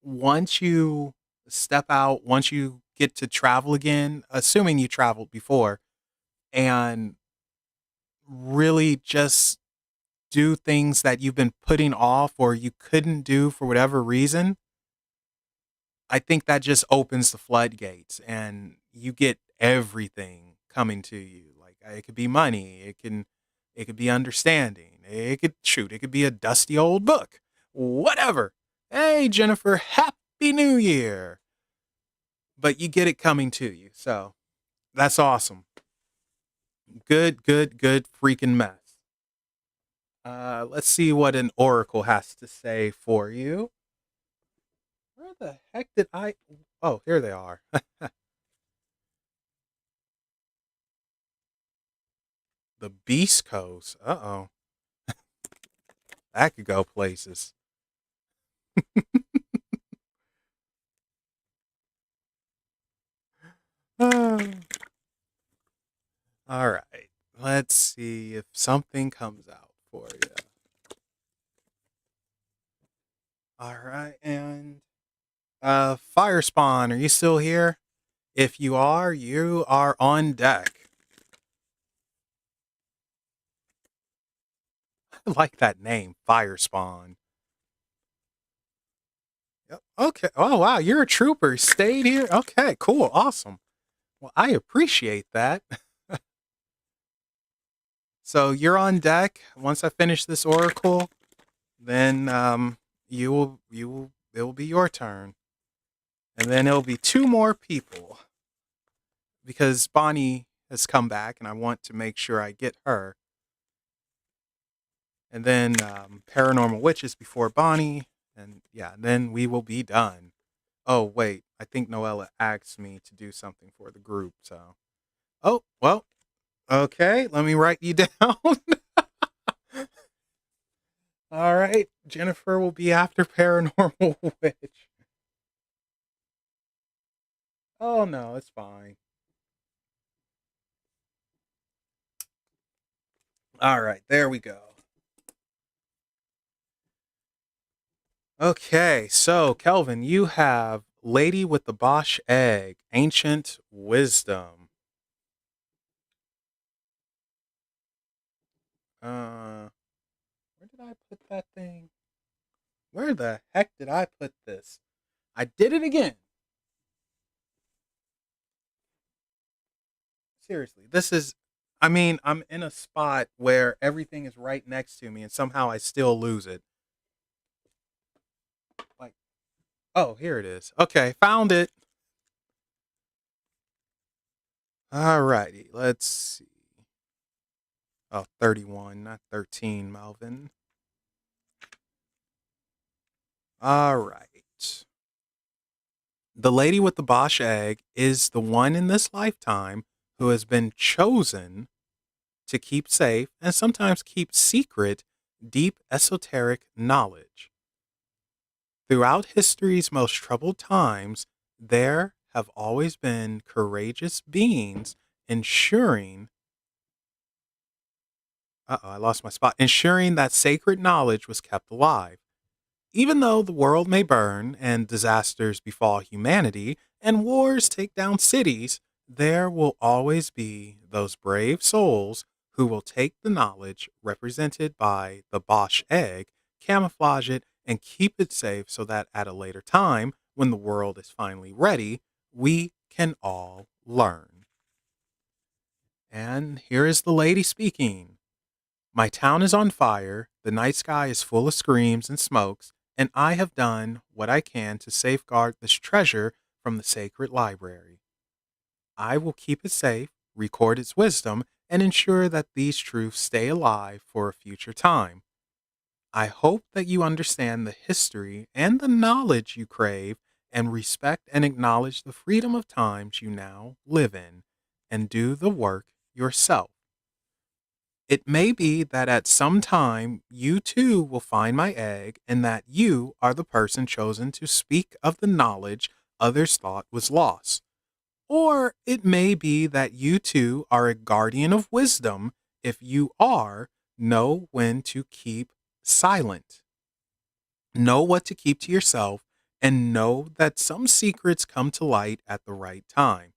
once you step out, once you get to travel again, assuming you traveled before, and really just do things that you've been putting off or you couldn't do for whatever reason, I think that just opens the floodgates and you get everything coming to you. Like it could be money, it could be understanding, it could be a dusty old book, whatever. Hey Jennifer, happy new year. But you get it coming to you. So that's awesome. Good, good, good freaking mess. Let's see what an oracle has to say for you. Where the heck did I? Oh, here they are. The Beast Coast. Uh-oh. That could go places. All right. Let's see if something comes out for you. All right, and Fire Spawn, are you still here? If you are on deck. I like that name, Fire Spawn. Yep. Okay. Oh wow, you're a trooper. Stayed here. Okay, cool, awesome. Well, I appreciate that. So you're on deck. Once I finish this oracle, then it will be your turn, and then it'll be two more people because Bonnie has come back, and I want to make sure I get her. And then paranormal witches before Bonnie, and yeah, then we will be done. Oh wait, I think Noella asked me to do something for the group, so. Oh well, okay. Let me write you down. All right, Jennifer will be after paranormal witch. Oh no, it's fine. All right, there we go. Okay, so Kelvin, you have Lady with the Bosch Egg, Ancient Wisdom. Where did I put that thing? Where the heck did I put this? I did it again. Seriously, this is. I mean, I'm in a spot where everything is right next to me, and somehow I still lose it. Like, oh, here it is. Okay, found it. Alrighty, let's see. Oh, 31, not 13, Melvin. All right. The lady with the Bosch egg is the one in this lifetime who has been chosen to keep safe and sometimes keep secret deep esoteric knowledge. Throughout history's most troubled times, there have always been courageous beings ensuring I lost my spot. Ensuring that sacred knowledge was kept alive. Even though the world may burn and disasters befall humanity and wars take down cities, there will always be those brave souls who will take the knowledge represented by the Bosch egg, camouflage it, and keep it safe so that at a later time, when the world is finally ready, we can all learn. And here is the lady speaking. My town is on fire, the night sky is full of screams and smokes, and I have done what I can to safeguard this treasure from the sacred library. I will keep it safe, record its wisdom, and ensure that these truths stay alive for a future time. I hope that you understand the history and the knowledge you crave and respect and acknowledge the freedom of times you now live in and do the work yourself. It may be that at some time you too will find my egg and that you are the person chosen to speak of the knowledge others thought was lost. Or it may be that you too are a guardian of wisdom. If you are, know when to keep silent, know what to keep to yourself, and know that some secrets come to light at the right time.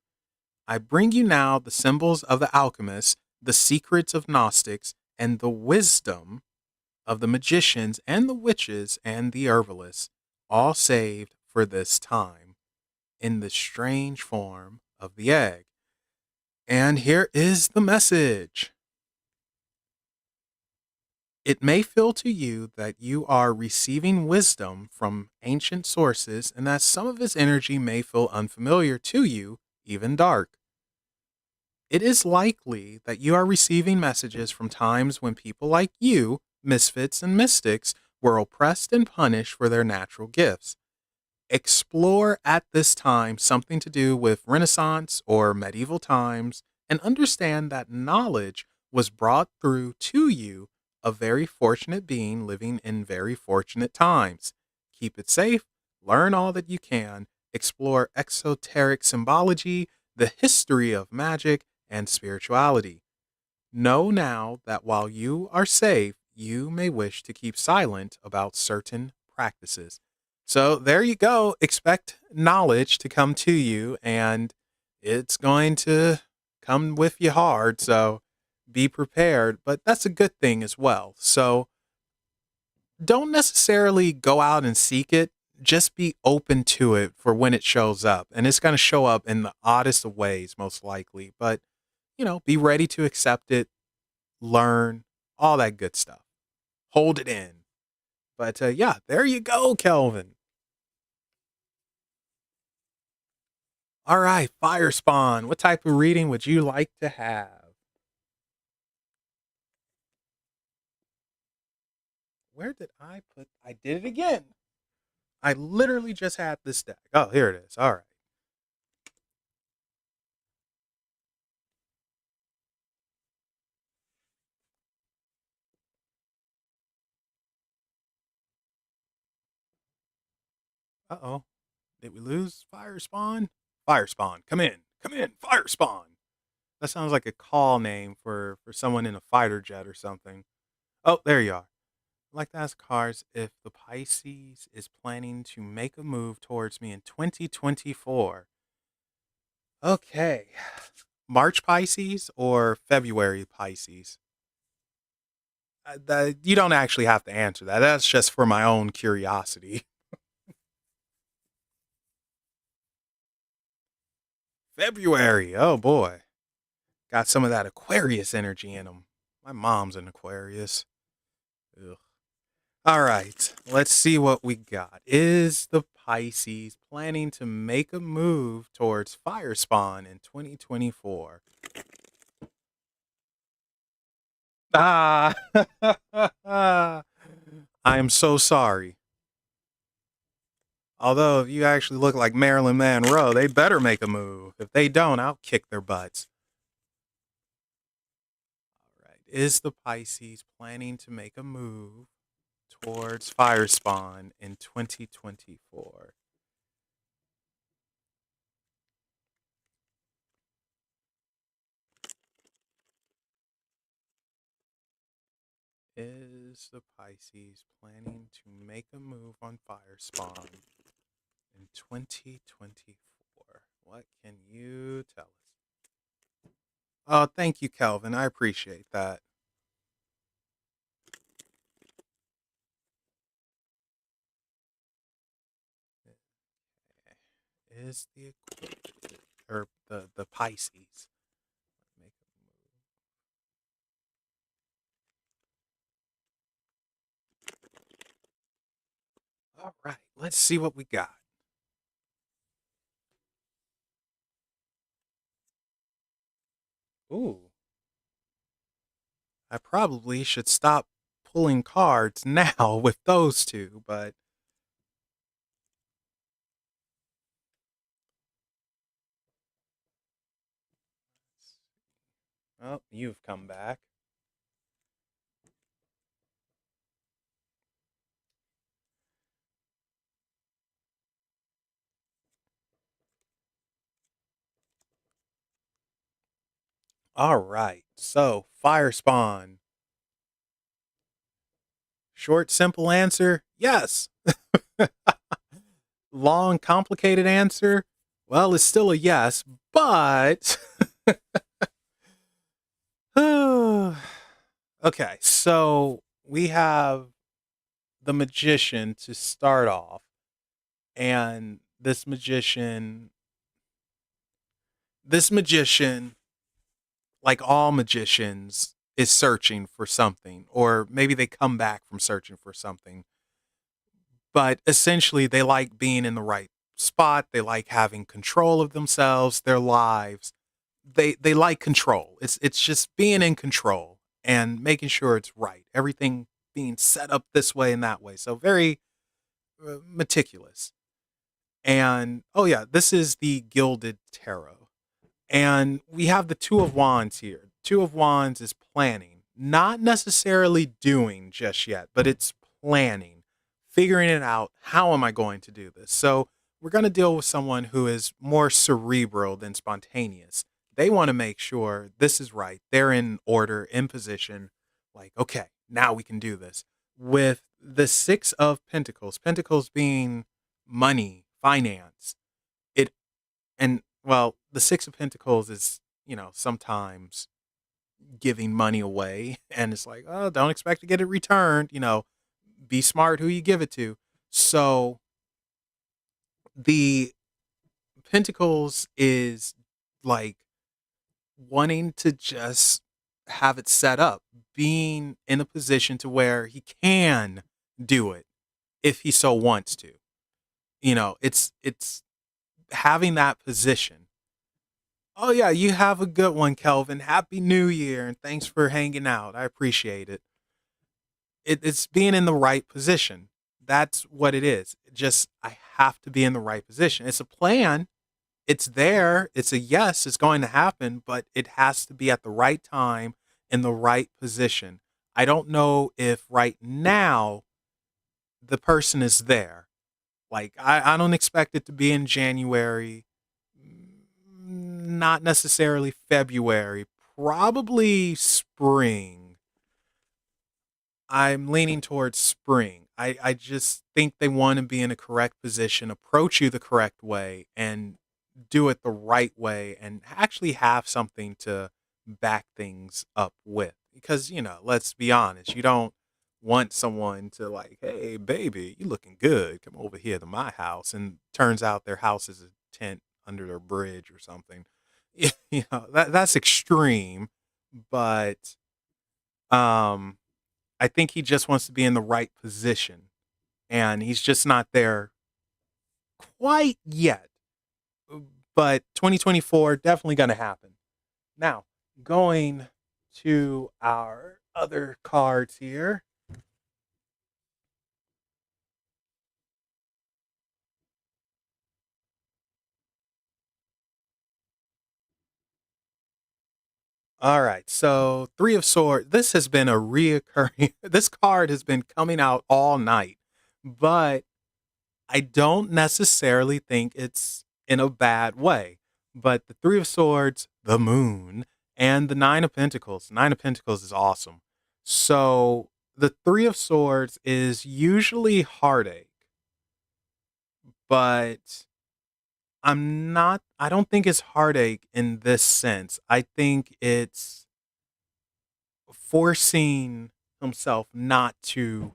I bring you now the symbols of the alchemists, the secrets of Gnostics, and the wisdom of the magicians and the witches and the herbalists, all saved for this time in the strange form of the egg. And here is the message. It may feel to you that you are receiving wisdom from ancient sources and that some of its energy may feel unfamiliar to you, even dark. It is likely that you are receiving messages from times when people like you, misfits and mystics, were oppressed and punished for their natural gifts. Explore at this time something to do with Renaissance or medieval times and understand that knowledge was brought through to you, a very fortunate being living in very fortunate times. Keep it safe, learn all that you can, explore exoteric symbology, the history of magic, and spirituality. Know now that while you are safe, you may wish to keep silent about certain practices. So there you go. Expect knowledge to come to you, and it's going to come with you hard. So be prepared, but that's a good thing as well. So don't necessarily go out and seek it. Just be open to it for when it shows up. And it's going to show up in the oddest of ways, most likely. But, be ready to accept it, learn, all that good stuff. Hold it in. But yeah, there you go, Kelvin. All right, Fire Spawn. What type of reading would you like to have? Where did I put? I did it again. I literally just had this deck. Oh, here it is. All right. Uh oh. Did we lose Fire Spawn? Fire Spawn, come in. Come in, Fire Spawn. That sounds like a call name for someone in a fighter jet or something. Oh, there you are. I'd like to ask Cars if the Pisces is planning to make a move towards me in 2024. Okay. March Pisces or February Pisces? You don't actually have to answer that. That's just for my own curiosity. February. Oh boy. Got some of that Aquarius energy in them. My mom's an Aquarius. Ugh. All right. Let's see what we got. Is the Pisces planning to make a move towards Fire Spawn in 2024? Ah. I am so sorry. Although, if you actually look like Marilyn Monroe, they better make a move. If they don't, I'll kick their butts. All right. Is the Pisces planning to make a move towards Fire Spawn in 2024? Is the Pisces planning to make a move on Fire Spawn in 2024? What can you tell us? Oh, thank you, Kelvin. I appreciate that. Is the or the Pisces make a move? All right, let's see what we got. Ooh, I probably should stop pulling cards now with those two, but oh, you've come back. All right, so Fire Spawn. Short, simple answer: yes. Long, complicated answer: well, it's still a yes, but okay. So we have the magician to start off, and this magician, like all magicians, is searching for something, or maybe they come back from searching for something. But essentially, they like being in the right spot. They like having control of themselves, their lives. they like control. It's just being in control and making sure it's right. Everything being set up this way and that way. So very meticulous. And oh yeah, this is the Gilded Tarot. And we have the Two of Wands here. Two of Wands is planning, not necessarily doing just yet, but it's planning, figuring it out. How am I going to do this? So we're going to deal with someone who is more cerebral than spontaneous. They want to make sure this is right. They're in order, in position, like, okay, now we can do this. With the Six of Pentacles, Pentacles being money, finance, it and well, the Six of Pentacles is, sometimes giving money away. And it's like, oh, don't expect to get it returned. Be smart who you give it to. So the Pentacles is like wanting to just have it set up, being in a position to where he can do it if he so wants to. It's having that position. Oh yeah, you have a good one, Kelvin. Happy New Year, and thanks for hanging out. I appreciate it. It's being in the right position. That's what it is. Just I have to be in the right position. It's a plan. It's there. It's a yes. It's going to happen, but it has to be at the right time in the right position. I don't know if right now the person is there. Like I don't expect it to be in January, not necessarily February, probably spring. I'm leaning towards spring. I just think they want to be in a correct position, approach you the correct way, and do it the right way, and actually have something to back things up with. Because, let's be honest, you don't want someone to like, hey, baby, you looking good. Come over here to my house. And turns out their house is a tent under their bridge or something. That's extreme, but um I think he just wants to be in the right position, and he's just not there quite yet. But 2024 definitely going to happen. Now, going to our other cards here. All right, so Three of Swords. This has been a reoccurring. This card has been coming out all night, but I don't necessarily think it's in a bad way. But the Three of Swords, the Moon, and the Nine of Pentacles. Nine of Pentacles is awesome. So the Three of Swords is usually heartache, but I don't think it's heartache in this sense. I think it's forcing himself not to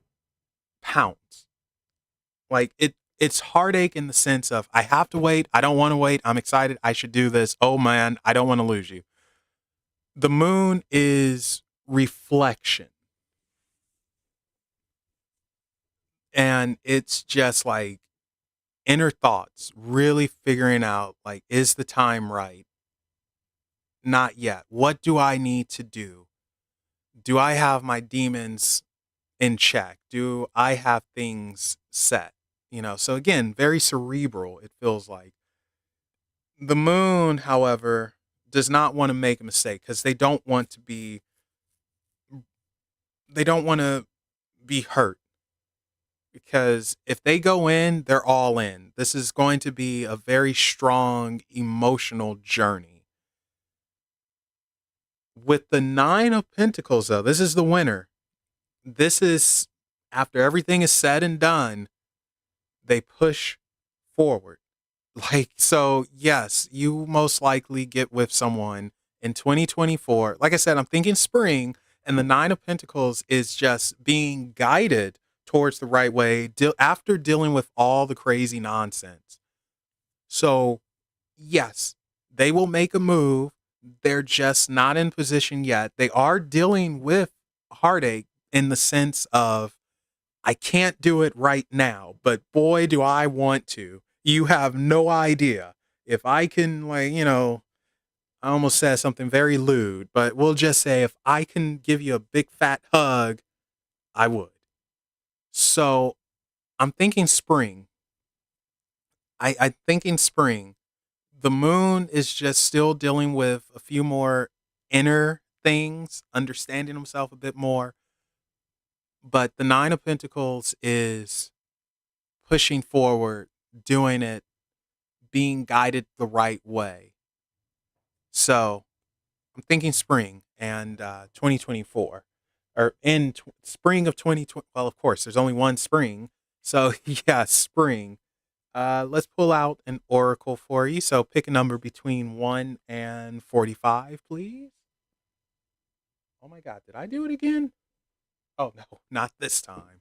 pounce. Like it's heartache in the sense of I have to wait, I don't want to wait, I'm excited, I should do this. Oh man, I don't want to lose you. The Moon is reflection. And it's just like inner thoughts, really figuring out like is the time right? Not yet. What do I need to do? Do I have my demons in check? Do I have things set? So again, very cerebral, it feels like. The Moon, however, does not want to make a mistake because they don't want to be hurt. Because if they go in, they're all in. This is going to be a very strong emotional journey. With the Nine of Pentacles, though, this is the winner. This is after everything is said and done, they push forward. Like, so yes, you most likely get with someone in 2024. Like I said, I'm thinking spring, and the Nine of Pentacles is just being guided towards the right way after dealing with all the crazy nonsense. So, yes, they will make a move. They're just not in position yet. They are dealing with heartache in the sense of I can't do it right now, but boy, do I want to. You have no idea. If I can, like, I almost said something very lewd, but we'll just say if I can give you a big fat hug, I would. So I'm thinking spring. I'm thinking spring. The moon is just still dealing with a few more inner things, understanding himself a bit more. But the Nine of Pentacles is pushing forward, doing it, being guided the right way. So I'm thinking spring and 2024 or spring of 2020. Well, of course, there's only one spring. So, yeah, spring. Let's pull out an oracle for you. So pick a number between 1 and 45, please. Oh my God, did I do it again? Oh, no, not this time.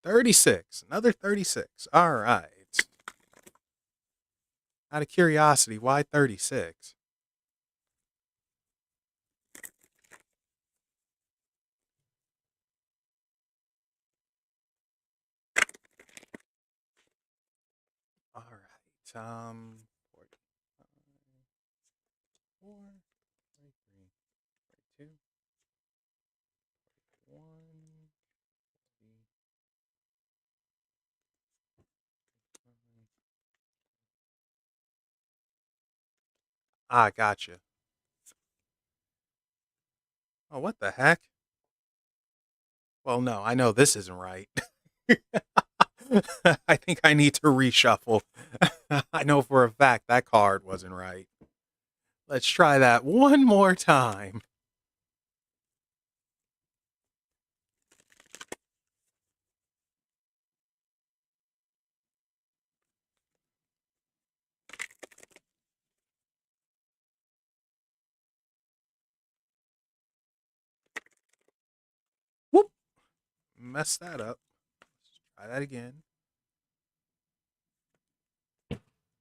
36, another 36. All right. Out of curiosity, why 36? All right. 45, 4, 33, 32, 1. Ah, gotcha. Oh, what the heck? Well, no, I know this isn't right. I think I need to reshuffle. I know for a fact that card wasn't right. Let's try that one more time. Whoop. Messed that up. Let's try that again.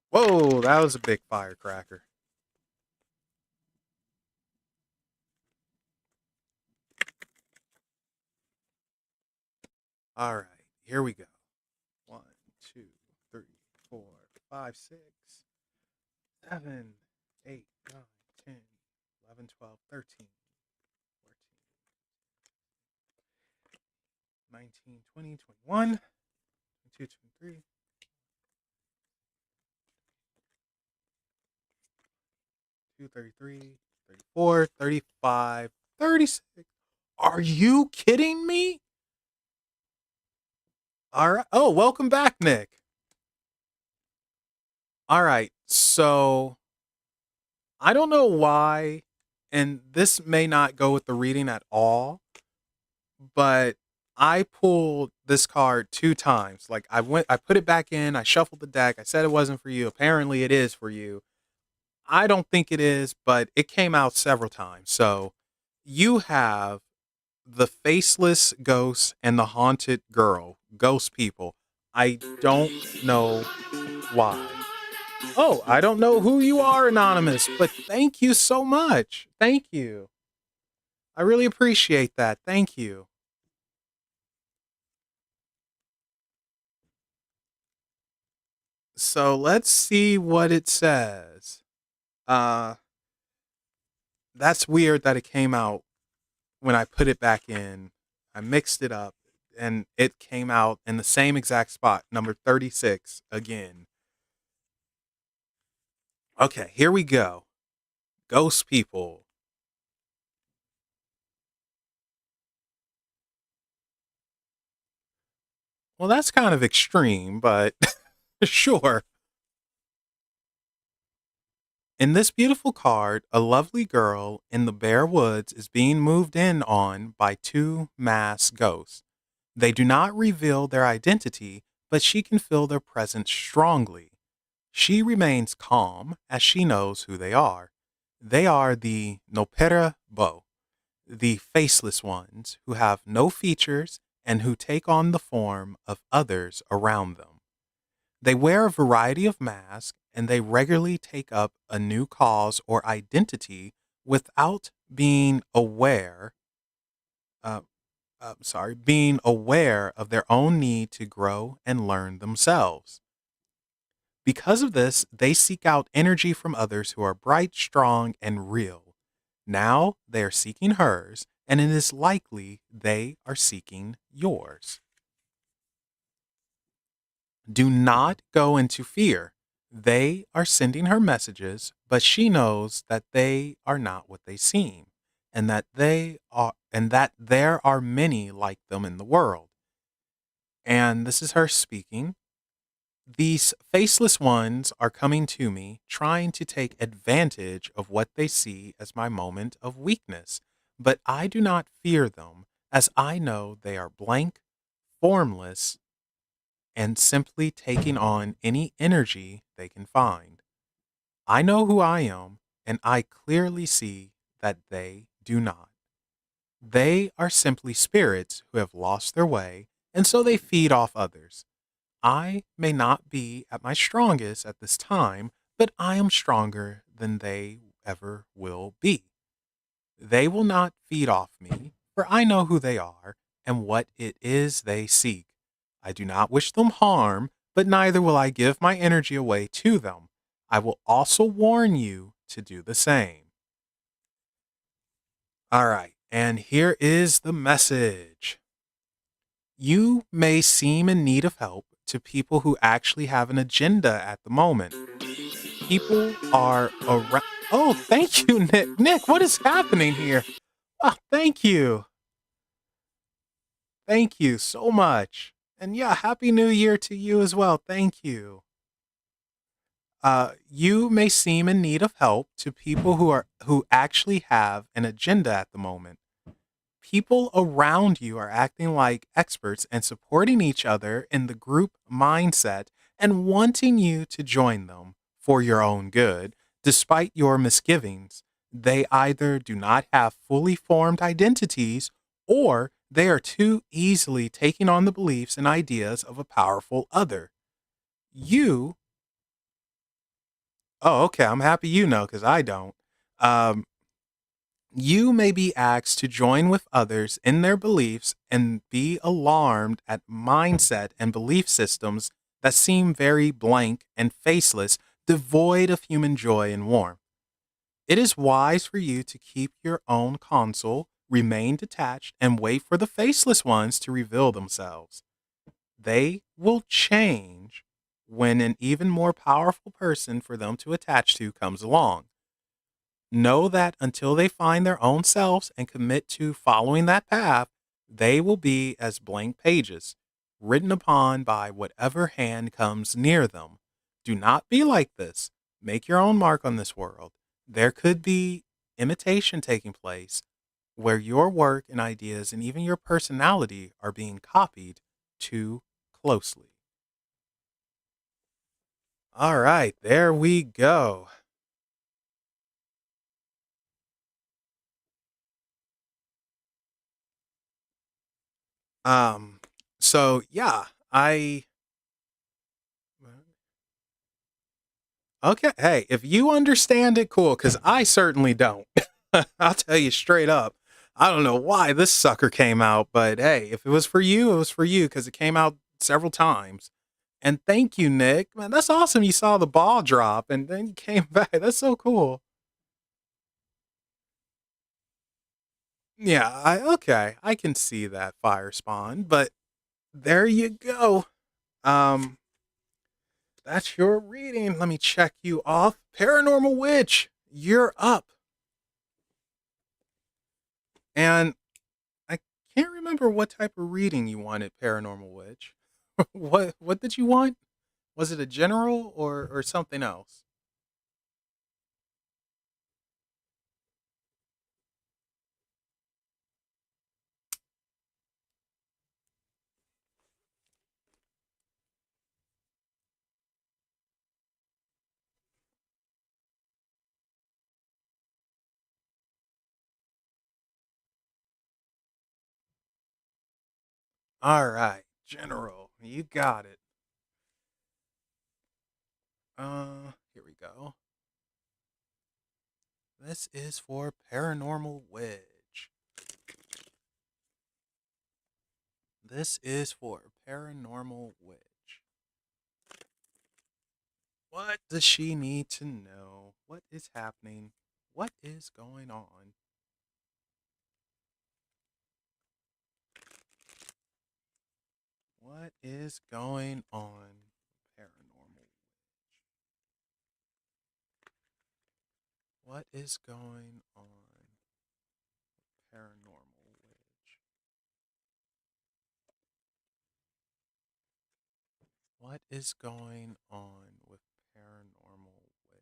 Whoa, that was a big firecracker. All right, here we go. 1, 2, 3, 4, 5, 6, 7, 8, 9, 10, 11, 12, 13, 14, 19, 20, 21, 22, 23, 32, 33, 34, 35, 36. Are you kidding me? All right. Oh, welcome back, Nick. All right. So I don't know why, and this may not go with the reading at all, but I pulled this card two times. Like I put it back in, I shuffled the deck. I said it wasn't for you. Apparently it is for you. I don't think it is, but it came out several times. So you have the faceless ghost and the haunted girl, ghost people. I don't know why. Oh, I don't know who you are, Anonymous, but thank you so much. Thank you. I really appreciate that. Thank you. So let's see what it says. Uh, that's weird that it came out when I put it back in. I mixed it up and it came out in the same exact spot, number 36 again. Okay, here we go. Ghost people. Well, that's kind of extreme, but sure. In this beautiful card, a lovely girl in the bare woods is being moved in on by two masked ghosts. They do not reveal their identity, but she can feel their presence strongly. She remains calm as she knows who they are. They are the Nopera Bo, the faceless ones who have no features and who take on the form of others around them. They wear a variety of masks and they regularly take up a new cause or identity without being aware, uh, being aware of their own need to grow and learn themselves. Because of this, they seek out energy from others who are bright, strong, and real. Now they are seeking hers, and it is likely they are seeking yours. Do not go into fear. They are sending her messages, but she knows that they are not what they seem, and that there are many like them in the world. And this is her speaking. These faceless ones are coming to me, trying to take advantage of what they see as my moment of weakness. But I do not fear them, as I know they are blank, formless, and simply taking on any energy they can find. I know who I am, and I clearly see that they do not. They are simply spirits who have lost their way, and so they feed off others. I may not be at my strongest at this time, but I am stronger than they ever will be. They will not feed off me, for I know who they are and what it is they seek. I do not wish them harm, but neither will I give my energy away to them. I will also warn you to do the same. All right, and here is the message. You may seem in need of help to people who actually have an agenda at the moment. People are around. Oh, thank you, Nick. Nick, what is happening here? Oh, thank you. Thank you so much. And yeah, happy new year to you as well. Thank you. You may seem in need of help to people who actually have an agenda at the moment. People around you are acting like experts and supporting each other in the group mindset and wanting you to join them for your own good, despite your misgivings. They either do not have fully formed identities or they are too easily taking on the beliefs and ideas of a powerful other. You, oh, okay, I'm happy you know because I don't. Um, You may be asked to join with others in their beliefs and be alarmed at mindset and belief systems that seem very blank and faceless, devoid of human joy and warmth. It is wise for you to keep your own counsel, remain detached, and wait for the faceless ones to reveal themselves. They will change when an even more powerful person for them to attach to comes along. Know that until they find their own selves and commit to following that path, they will be as blank pages, written upon by whatever hand comes near them. Do not be like this. Make your own mark on this world. There could be imitation taking place where your work and ideas and even your personality are being copied too closely. All right, there we go. Um, so yeah, I Okay. Hey, if you understand it, cool, because I certainly don't. I'll tell you straight up. I don't know why this sucker came out, but hey, if it was for you, it was for you because it came out several times. And thank you, Nick. Man, that's awesome. You saw the ball drop and then you came back. That's so cool. Yeah, I can see that fire spawn, but there you go. Um, that's your reading. Let me check you off. Paranormal Witch, you're up. And I can't remember what type of reading you wanted, Paranormal Witch. What did you want? Was it a general or something else? All right, general, you got it. Here we go. This is for Paranormal Witch. This is for Paranormal Witch. What does she need to know? What is happening? What is going on? What is going on, Paranormal? What is going on, Paranormal Witch? What is going on with Paranormal Witch?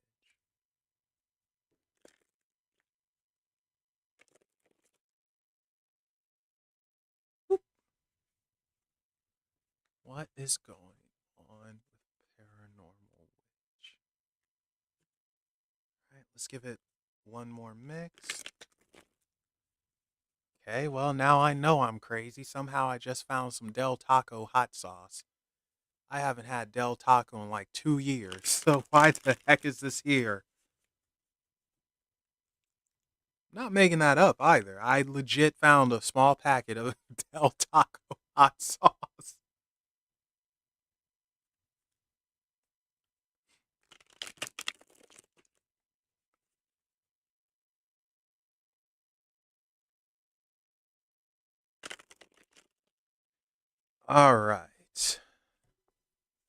What is going on with Paranormal Witch? All right, let's give it one more mix. Okay, well, now I know I'm crazy. Somehow I just found some Del Taco hot sauce. I haven't had Del Taco in like 2 years, so why the heck is this here? I'm not making that up either. I legit found a small packet of Del Taco hot sauce. All right.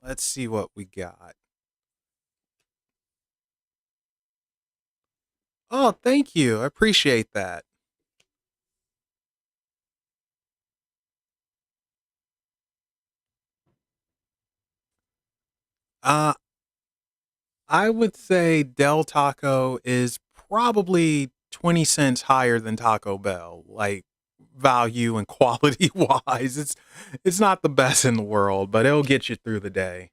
Let's see what we got. Oh, thank you. I appreciate that. Uh, I would say Del Taco is probably 20 cents higher than Taco Bell, like value and quality wise. It's not the best in the world, but it'll get you through the day.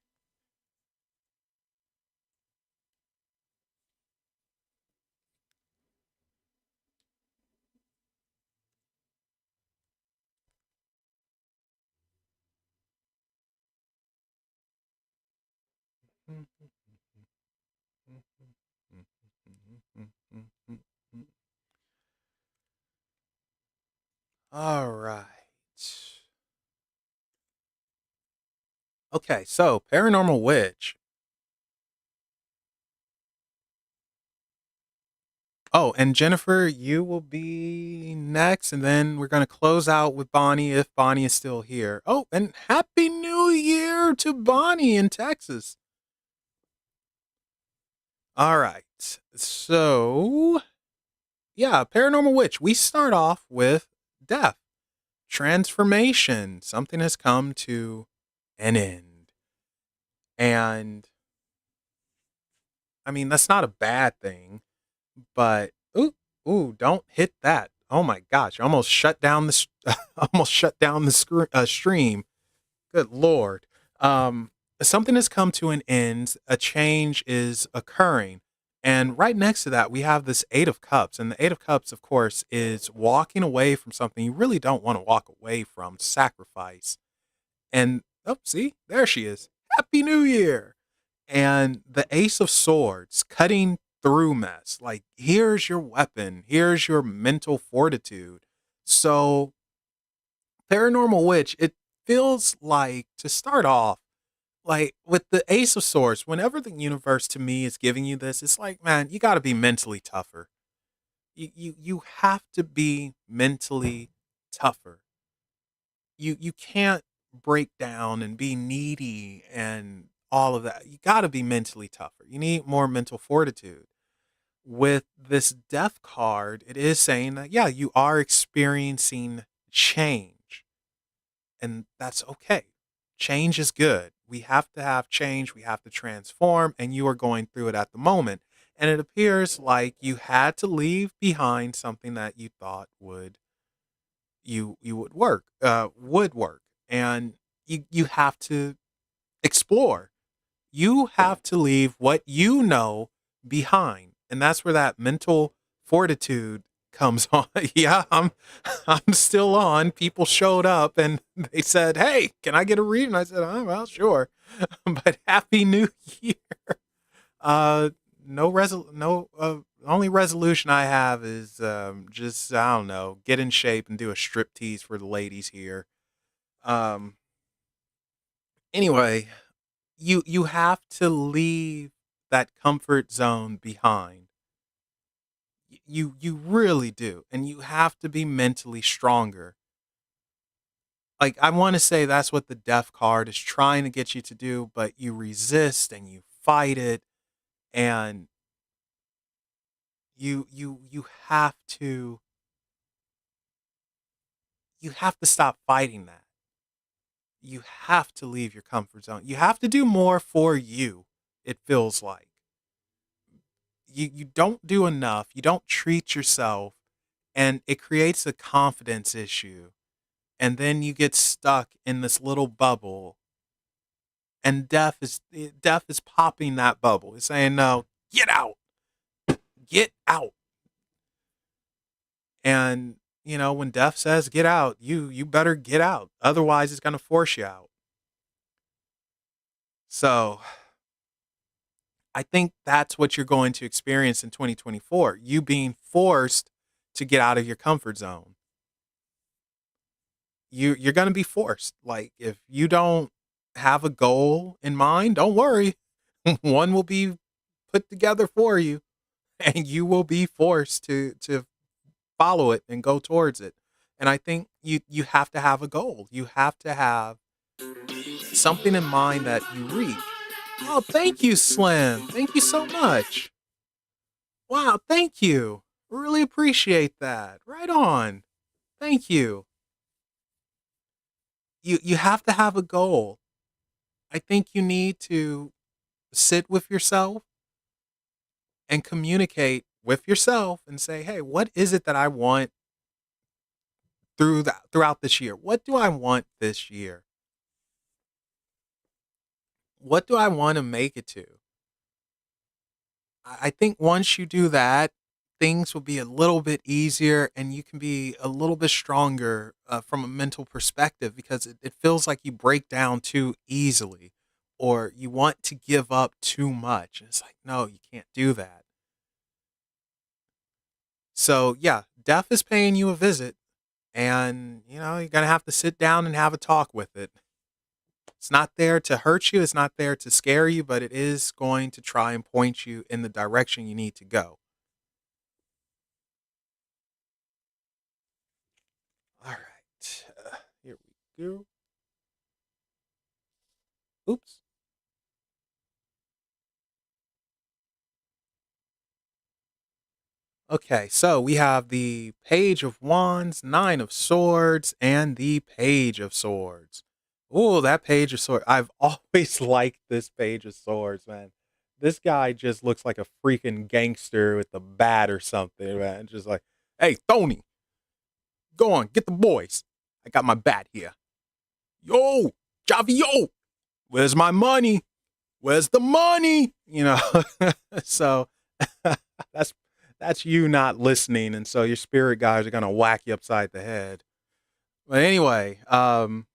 All right. Okay, so Paranormal Witch. Oh, and Jennifer, you will be next, and then we're going to close out with Bonnie if Bonnie is still here. Oh, and Happy New Year to Bonnie in Texas. All right. So, yeah, Paranormal Witch. We start off with death, transformation. Something has come to an end. And, I mean, that's not a bad thing, but, ooh, don't hit that. Oh my gosh, I almost shut down the almost shut down the stream. Good lord. Um, Something has come to an end. A change is occurring. And right next to that, we have this Eight of Cups. And the Eight of Cups, of course, is walking away from something you really don't want to walk away from, sacrifice. And, oh, see, there she is. Happy New Year. And the Ace of Swords, cutting through mess. Like, here's your weapon, here's your mental fortitude. So, Paranormal Witch, it feels like to start off, like with the Ace of Swords, whenever the universe to me is giving you this, it's like, man, you got to be mentally tougher. You have to be mentally tougher. You can't break down and be needy and all of that. You got to be mentally tougher. You need more mental fortitude. With this death card, it is saying that yeah, you are experiencing change, and that's okay. Change is good. We have to have change, we have to transform, and you are going through it at the moment. And it appears like you had to leave behind something that you thought you would work. And you have to explore. You have to leave what you know behind. And that's where that mental fortitude comes on. Yeah, I'm still on. People showed up and they said, "Hey, can I get a read?" And I said, "Oh, well, sure." But happy new year. Uh no. Only resolution I have is just I don't know, get in shape and do a strip tease for the ladies here. Um. Anyway, you have to leave that comfort zone behind. You really do, and you have to be mentally stronger. Like I want to say that's what the death card is trying to get you to do, but you resist and you fight it, and you you have to stop fighting that. You have to leave your comfort zone. You have to do more for you. It feels like you don't do enough. You don't treat yourself, and it creates a confidence issue. And then you get stuck in this little bubble, and death is popping that bubble. It's saying, "No, get out, get out." And when death says get out, you better get out. Otherwise, it's going to force you out. So I think that's what you're going to experience in 2024. You being forced to get out of your comfort zone. You're going to be forced. Like if you don't have a goal in mind, don't worry. One will be put together for you, and you will be forced to follow it and go towards it. And I think you have to have a goal. You have to have something in mind that you reach. Oh, thank you, Slim. Thank you so much. Wow, thank you. Really appreciate that. Right on. Thank you. You have to have a goal. I think you need to sit with yourself and communicate with yourself and say, "Hey, what is it that I want throughout this year? What do I want this year? What do I want to make it to?" I think once you do that, things will be a little bit easier and you can be a little bit stronger from a mental perspective because it feels like you break down too easily or you want to give up too much. And it's like, no, you can't do that. So, yeah, death is paying you a visit and, you're going to have to sit down and have a talk with it. It's not there to hurt you, it's not there to scare you, but it is going to try and point you in the direction you need to go. All right. Here we go. Oops. Okay, so we have the Page of Wands, Nine of Swords, and the Page of Swords. Oh, that Page of Swords. I've always liked this Page of Swords, man. This guy just looks like a freaking gangster with a bat or something, man. Just like, hey, Tony, go on, get the boys. I got my bat here. Yo, Javi, yo, where's my money? Where's the money? So that's that's you not listening, and so your spirit guys are gonna whack you upside the head. But anyway, the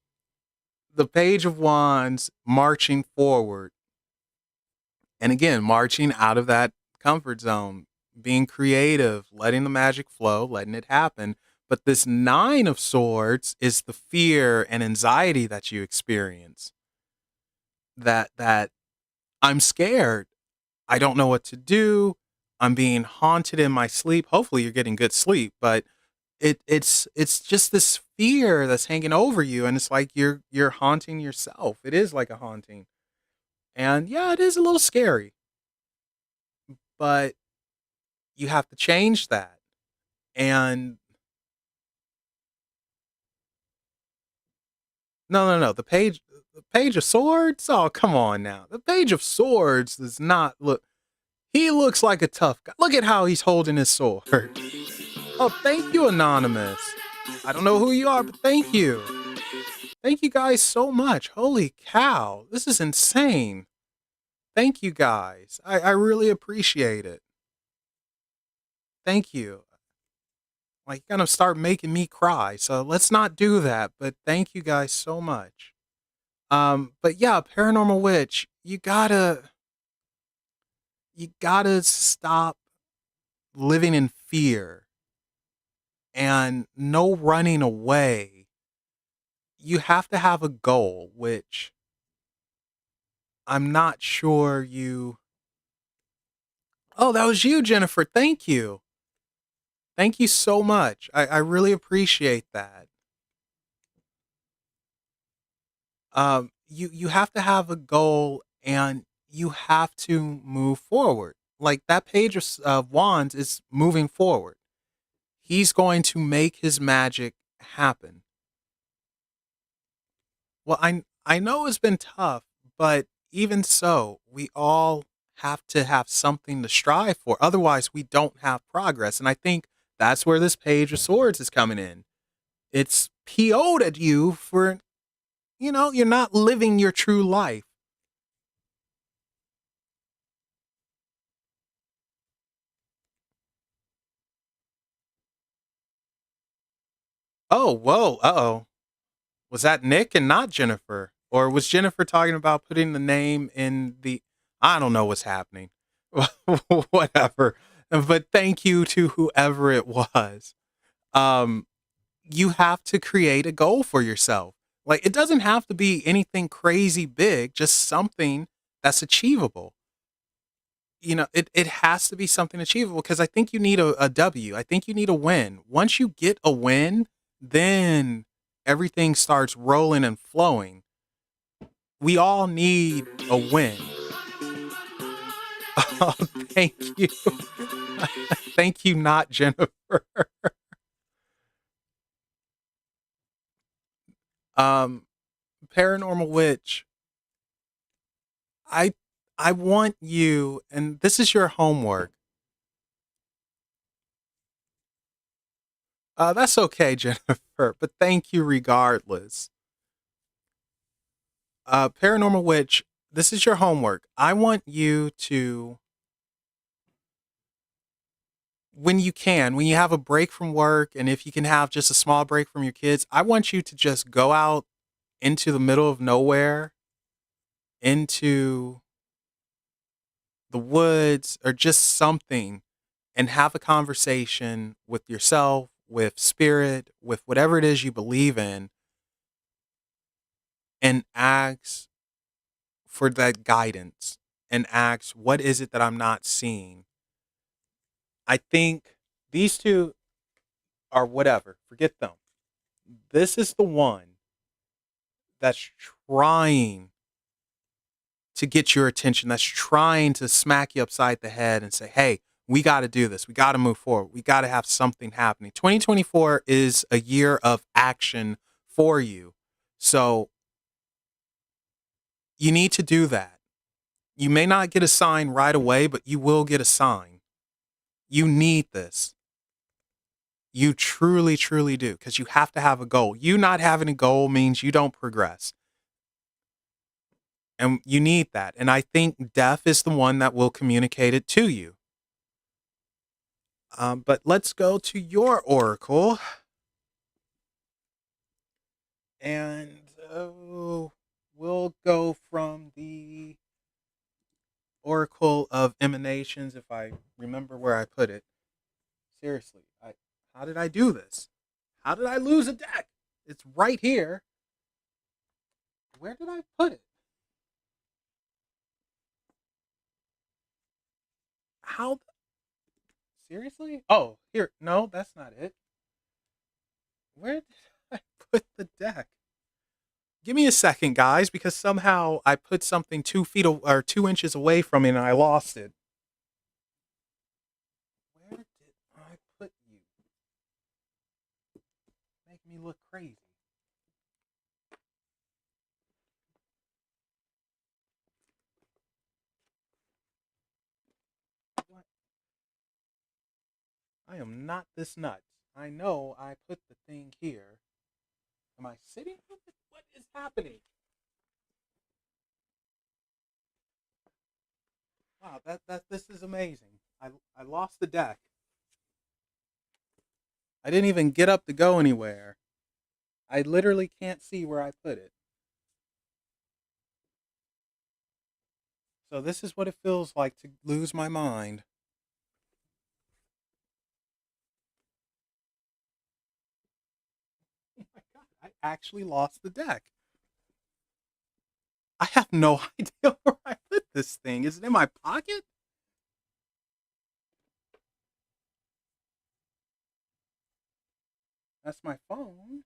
Page of Wands marching forward, and again marching out of that comfort zone, being creative, letting the magic flow, letting it happen. But this Nine of Swords is the fear and anxiety that you experience. That I'm scared. I don't know what to do. I'm being haunted in my sleep. Hopefully you're getting good sleep, but it's just this fear that's hanging over you and it's like you're haunting yourself. It is like a haunting. And yeah, it is a little scary, but you have to change that. And no. The page of swords? Oh, come on now. The Page of Swords does not look. He looks like a tough guy. Look at how he's holding his sword. Oh, thank you, Anonymous. I don't know who you are, but thank you. Thank you guys so much. Holy cow. This is insane. Thank you guys. I really appreciate it. Thank you. Like, you're going to start making me cry. So let's not do that. But thank you guys so much. But yeah, Paranormal Witch, you gotta stop living in fear and no running away. You have to have a goal, which I'm not sure you. Oh, that was you, Jennifer. Thank you. Thank you so much. I really appreciate that. You have to have a goal and you have to move forward. Like that page of wands is moving forward. He's going to make his magic happen. Well, I know it's been tough, but even so, we all have to have something to strive for. Otherwise, we don't have progress. And I think that's where this page of swords is coming in. It's PO'd at you for, you're not living your true life. Oh, whoa, uh-oh. Was that Nick and not Jennifer? Or was Jennifer talking about putting the name in the I don't know what's happening. Whatever. But thank you to whoever it was. Um you have to create a goal for yourself. Like it doesn't have to be anything crazy big, just something that's achievable. It has to be something achievable because I think you need a W. I think you need a win. Once you get a win, then everything starts rolling and flowing. We all need a win. Oh, thank you. Thank you, not Jennifer. Um, Paranormal Witch, I I want you, and this is your homework. That's okay, Jennifer, but thank you regardless. Paranormal Witch, this is your homework. I want you to, when you have a break from work, and if you can have just a small break from your kids, I want you to just go out into the middle of nowhere, into the woods, or just something, and have a conversation with yourself, with spirit, with whatever it is you believe in, and ask for that guidance and ask, what is it that I'm not seeing? I think these two are whatever. Forget them. This is the one that's trying to get your attention, that's trying to smack you upside the head and say, hey, we got to do this. We got to move forward. We got to have something happening. 2024 is a year of action for you. So you need to do that. You may not get a sign right away, but you will get a sign. You need this. You truly, truly do, because you have to have a goal. You not having a goal means you don't progress. And you need that. And I think death is the one that will communicate it to you. But let's go to your oracle. And we'll go from the oracle of emanations, if I remember where I put it. Seriously, how did I do this? How did I lose a deck? It's right here. Where did I put it? How? Seriously? Oh, here. No, that's not it. Where did I put the deck? Give me a second, guys, because somehow I put something 2 feet or 2 inches away from me and I lost it. Where did I put you? Make me look crazy. What? I am not this nuts. I know I put the thing here. Am I sitting with it? What is happening? Wow, that this is amazing. I lost the deck. I didn't even get up to go anywhere. I literally can't see where I put it. So this is what it feels like to lose my mind. Oh my god, I actually lost the deck. I have no idea where I put this thing. Is it in my pocket? That's my phone.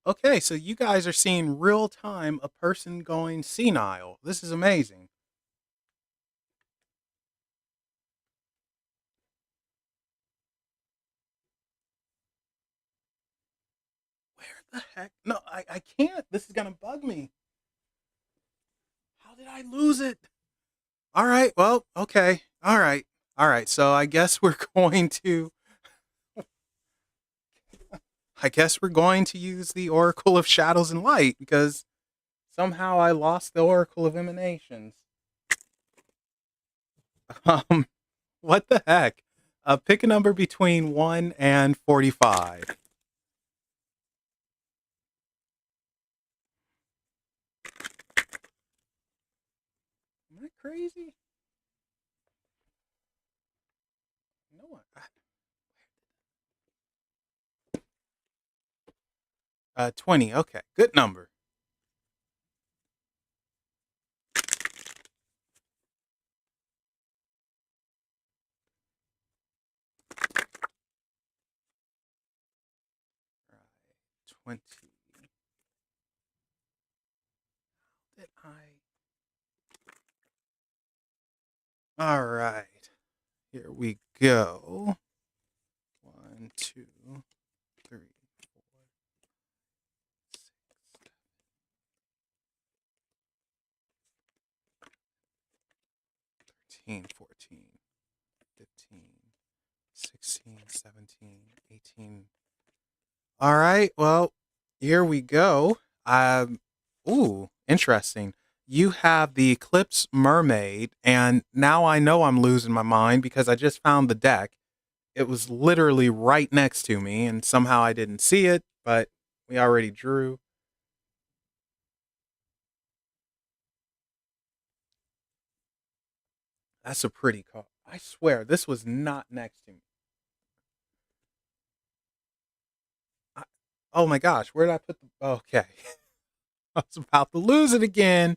Okay, so you guys are seeing real time a person going senile. This is amazing. Where the heck? No, I can't. This is going to bug me. How did I lose it? All right. Well, okay. All right. All right. So I guess we're going to use the Oracle of Shadows and Light because somehow I lost the Oracle of Emanations. Um, what the heck? Pick a number between 1 and 45. Am I crazy? No. 20. Okay. Good number. Right. 20. Did I? All right. Here we go. 1, 2, 3, 4, 6, 13, 14, 15, 16, 17, 18. All right. Well, here we go. Ooh, interesting. You have the Eclipse Mermaid, and now I know I'm losing my mind because I just found the deck. It was literally right next to me, and somehow I didn't see it, but we already drew. That's a pretty card. I swear, this was not next to me. I, oh my gosh, where did I put the. Okay. I was about to lose it again.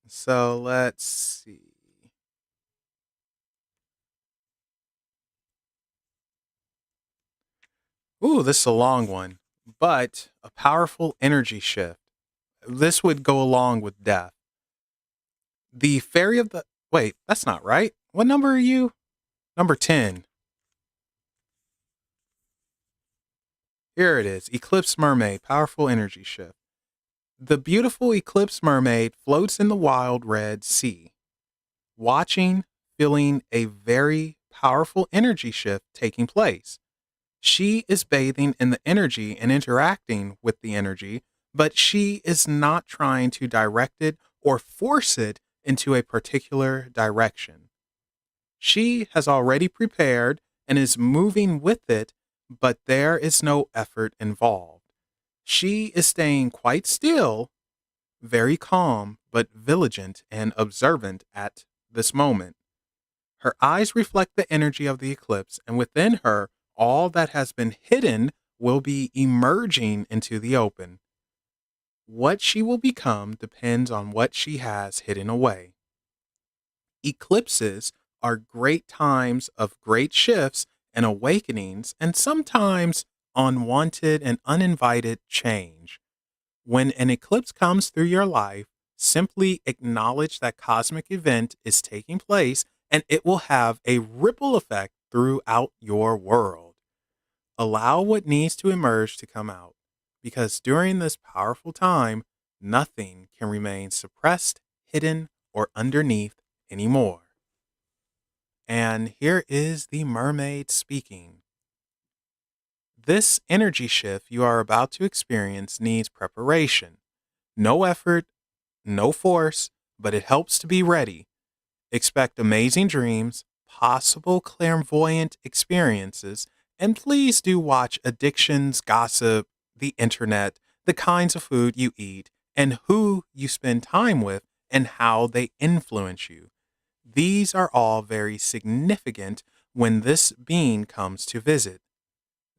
So let's see. Ooh, this is a long one, but a powerful energy shift. This would go along with death. The Fairy of the. Wait, that's not right. What number are you? Number 10. Here it is Eclipse Mermaid, powerful energy shift. The beautiful Eclipse Mermaid floats in the wild red sea, watching, feeling a very powerful energy shift taking place. She is bathing in the energy and interacting with the energy, but she is not trying to direct it or force it into a particular direction. She has already prepared and is moving with it, but there is no effort involved. She is staying quite still, very calm, but vigilant and observant at this moment. Her eyes reflect the energy of the eclipse, and within her, all that has been hidden will be emerging into the open. What she will become depends on what she has hidden away. Eclipses are great times of great shifts and awakenings, and sometimes unwanted and uninvited change. When an eclipse comes through your life, simply acknowledge that cosmic event is taking place and it will have a ripple effect throughout your world. Allow what needs to emerge to come out because during this powerful time, nothing can remain suppressed, hidden, or underneath anymore. And here is the mermaid speaking. This energy shift you are about to experience needs preparation. No effort, no force, but it helps to be ready. Expect amazing dreams, possible clairvoyant experiences, and please do watch addictions, gossip, the internet, the kinds of food you eat, and who you spend time with and how they influence you. These are all very significant when this being comes to visit.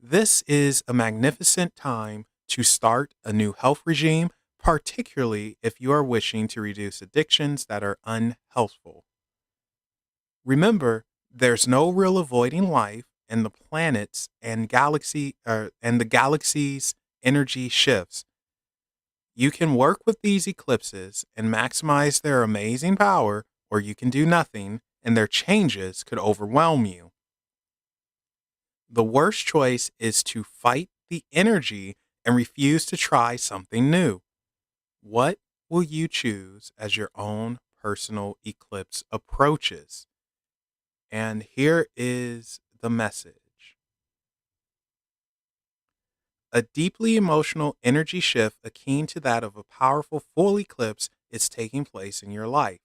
This is a magnificent time to start a new health regime, particularly if you are wishing to reduce addictions that are unhealthful. Remember, there's no real avoiding life, and the planets and the galaxy's energy shifts. You can work with these eclipses and maximize their amazing power, or you can do nothing, and their changes could overwhelm you. The worst choice is to fight the energy and refuse to try something new. What will you choose as your own personal eclipse approaches? And here is the message. A deeply emotional energy shift akin to that of a powerful full eclipse is taking place in your life.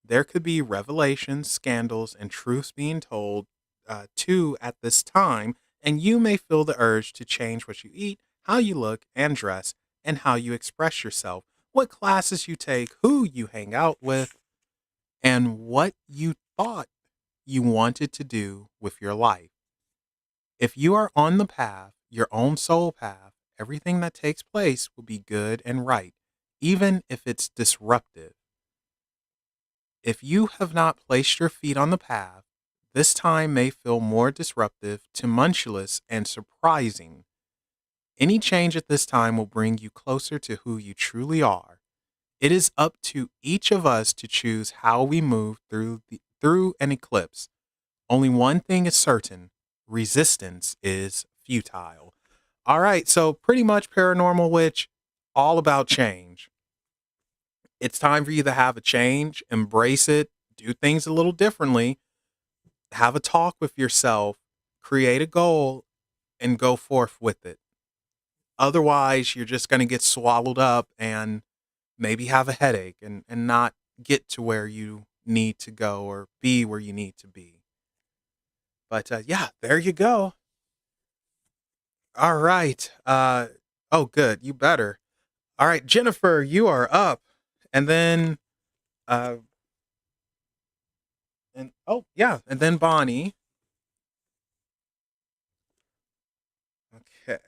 There could be revelations, scandals, and truths being told too at this time, and you may feel the urge to change what you eat, how you look and dress, and how you express yourself, what classes you take, who you hang out with, and what you thought you wanted to do with your life. If you are on the path, your own soul path, everything that takes place will be good and right, even if it's disruptive. If you have not placed your feet on the path, this time may feel more disruptive, tumultuous, and surprising. Any change at this time will bring you closer to who you truly are. It is up to each of us to choose how we move through an eclipse. Only one thing is certain: resistance is futile. All right, so pretty much Paranormal Witch, all about change. It's time for you to have a change, embrace it, do things a little differently, have a talk with yourself, create a goal, and go forth with it. Otherwise, you're just going to get swallowed up and maybe have a headache and not get to where you need to go or be where you need to be. But yeah, there you go. All right. Oh, good. You better. All right, Jennifer, you are up. And then, uh, and oh, yeah. And then Bonnie. Okay.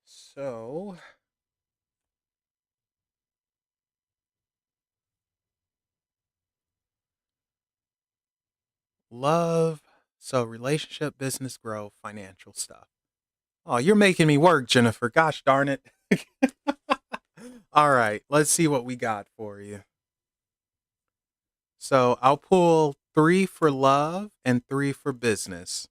So, love. So, relationship, business growth, financial stuff. Oh, you're making me work, Jennifer. Gosh darn it. All right, let's see what we got for you. So, I'll pull 3 for love and 3 for business.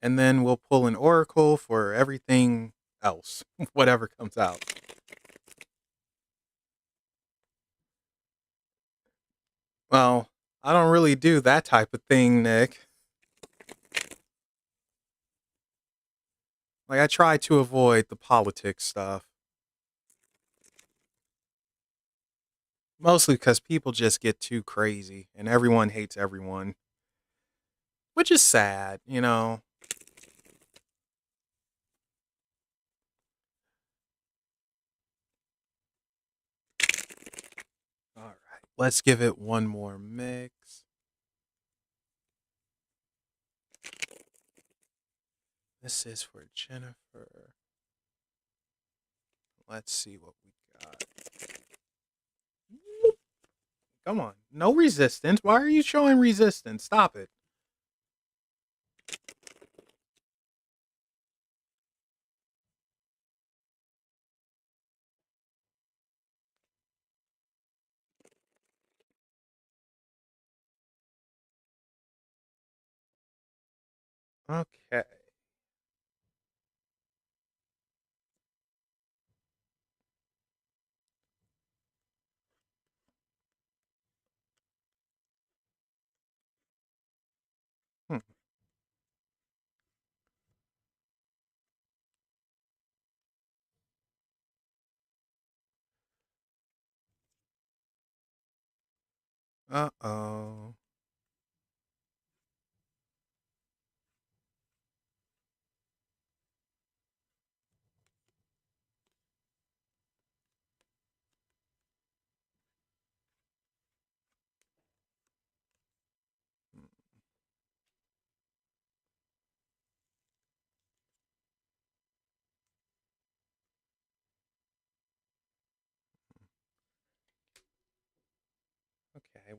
And then we'll pull an oracle for everything else, whatever comes out. Well, I don't really do that type of thing, Nick. Like, I try to avoid the politics stuff. Mostly because people just get too crazy and everyone hates everyone, which is sad, you know. All right, let's give it one more mix. This is for Jennifer. Let's see what we got. Come on. No resistance. Why are you showing resistance? Stop it. Okay. Hmm. Uh oh.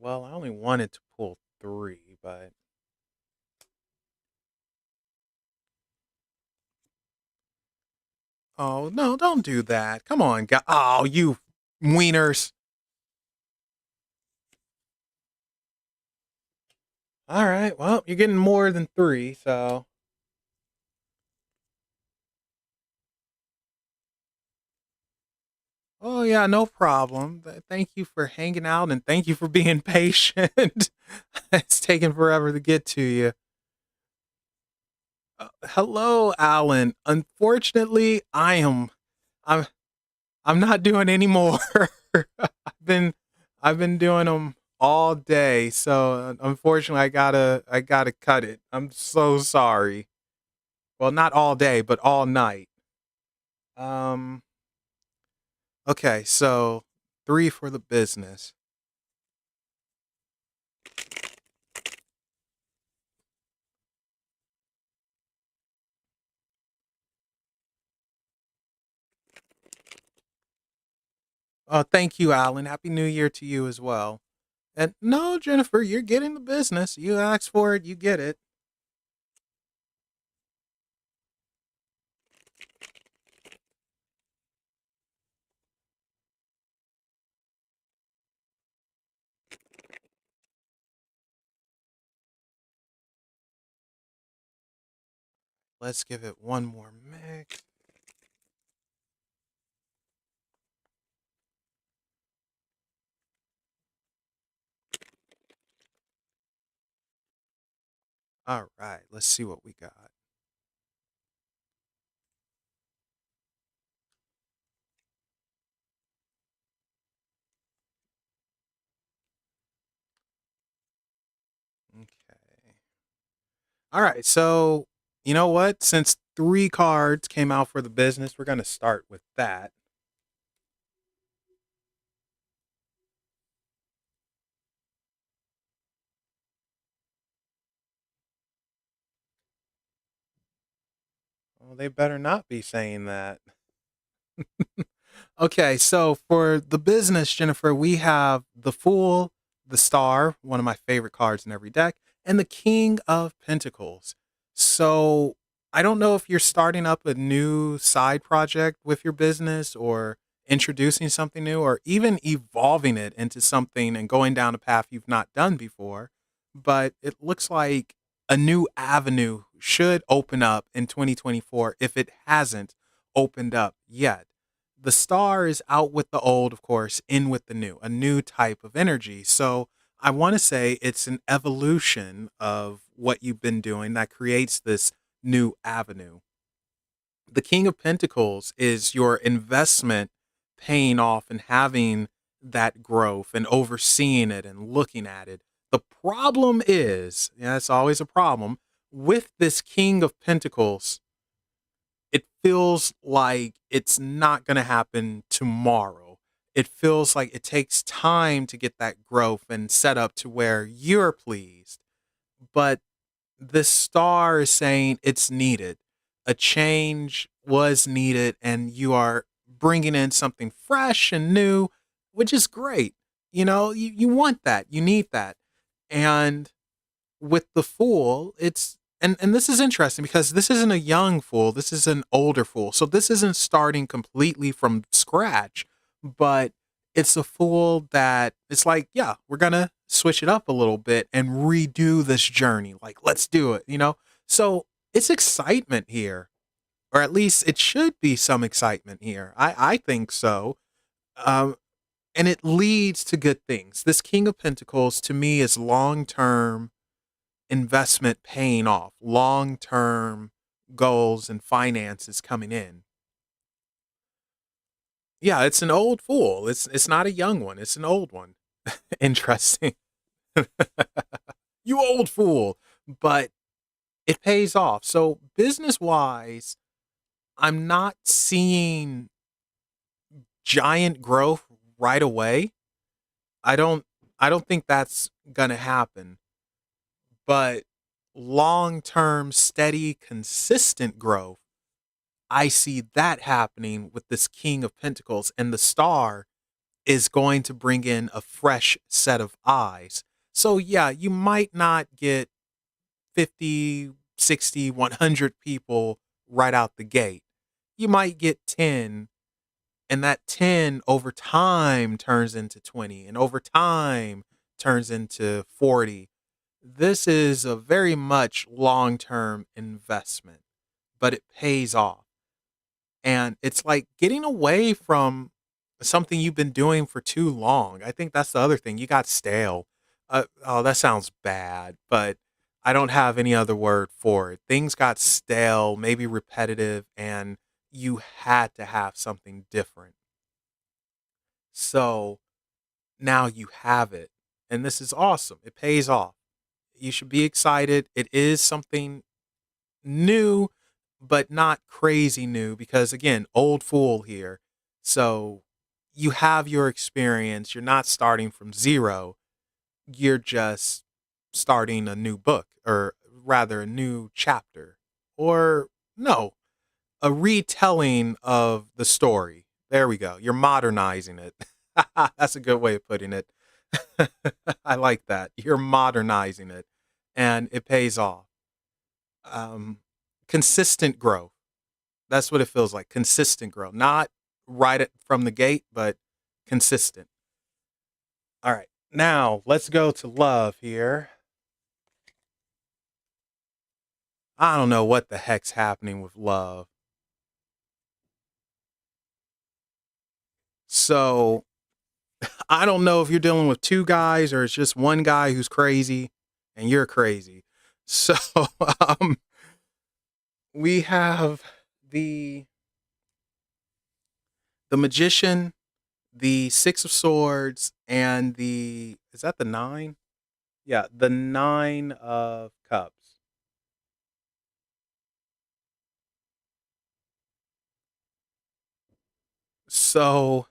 Well, I only wanted to pull three, but oh no, don't do that. Come on, guy. Oh, you wieners. All right. Well, you're getting more than three, so oh yeah, no problem. Thank you for hanging out and thank you for being patient. It's taking forever to get to you. Hello, Alan. Unfortunately, I'm I'm not doing any more. I've been I've been doing them all day, so unfortunately, I gotta cut it. I'm so sorry. Well, not all day, but all night. Um. Okay, so three for the business. Thank you, Alan. Happy New Year to you as well. And no, Jennifer, you're getting the business. You asked for it, you get it. Let's give it one more mix. All right, let's see what we got. Okay. All right, so you know what? Since three cards came out for the business, we're gonna start with that. Well, they better not be saying that. Okay, so for the business, Jennifer, we have the Fool, the Star, one of my favorite cards in every deck, and the King of Pentacles. So I don't know if you're starting up a new side project with your business or introducing something new or even evolving it into something and going down a path you've not done before, but it looks like a new avenue should open up in 2024 if it hasn't opened up yet. The star is out with the old, of course, in with the new, a new type of energy. So I want to say it's an evolution of what you've been doing that creates this new avenue. The King of Pentacles is your investment paying off and having that growth and overseeing it and looking at it. The problem is, yeah, it's always a problem with this King of Pentacles. It feels like it's not going to happen tomorrow. It feels like it takes time to get that growth and set up to where you're pleased. But the star is saying it's needed. A change was needed, and you are bringing in something fresh and new, which is great. You want that, you need that. And with the fool, it's and this is interesting because this isn't a young fool, this is an older fool. So this isn't starting completely from scratch, but it's a fool that it's like, yeah, we're gonna switch it up a little bit and redo this journey. Like, let's do it. So it's excitement here, or at least it should be some excitement here. I think so. Um, and it leads to good things. This King of Pentacles to me is long term investment paying off, long term goals and finances coming in. Yeah, it's an old fool. It's not a young one. It's an old one. Interesting. You old fool. But it pays off. So business wise, I'm not seeing giant growth right away. I don't I don't think that's gonna happen. But long term, steady, consistent growth, I see that happening with this King of Pentacles and the star. is going to bring in a fresh set of eyes. So, yeah, you might not get 50, 60, 100 people right out the gate. You might get 10, and that 10 over time turns into 20, and over time turns into 40. This is a very much long term investment, but it pays off. And it's like getting away from something you've been doing for too long. I think that's the other thing. You got stale. Oh, that sounds bad, but I don't have any other word for it. Things got stale, maybe repetitive, and you had to have something different. So now you have it. And this is awesome. It pays off. You should be excited. It is something new, but not crazy new because, again, old fool here. So you have your experience. You're not starting from zero. You're just starting a new book, or rather, a new chapter. Or, no, a retelling of the story. There we go. You're modernizing it. That's a good way of putting it. I like that. You're modernizing it, and it pays off. Um, Consistent growth. That's what it feels like. Consistent growth. Not from the gate, but consistent. All right. Now let's go to love here. I don't know what the heck's happening with love. So I don't know if you're dealing with two guys or it's just one guy who's crazy and you're crazy. So um, we have the the magician, the six of swords, and the is that the nine? Yeah, the nine of cups. So,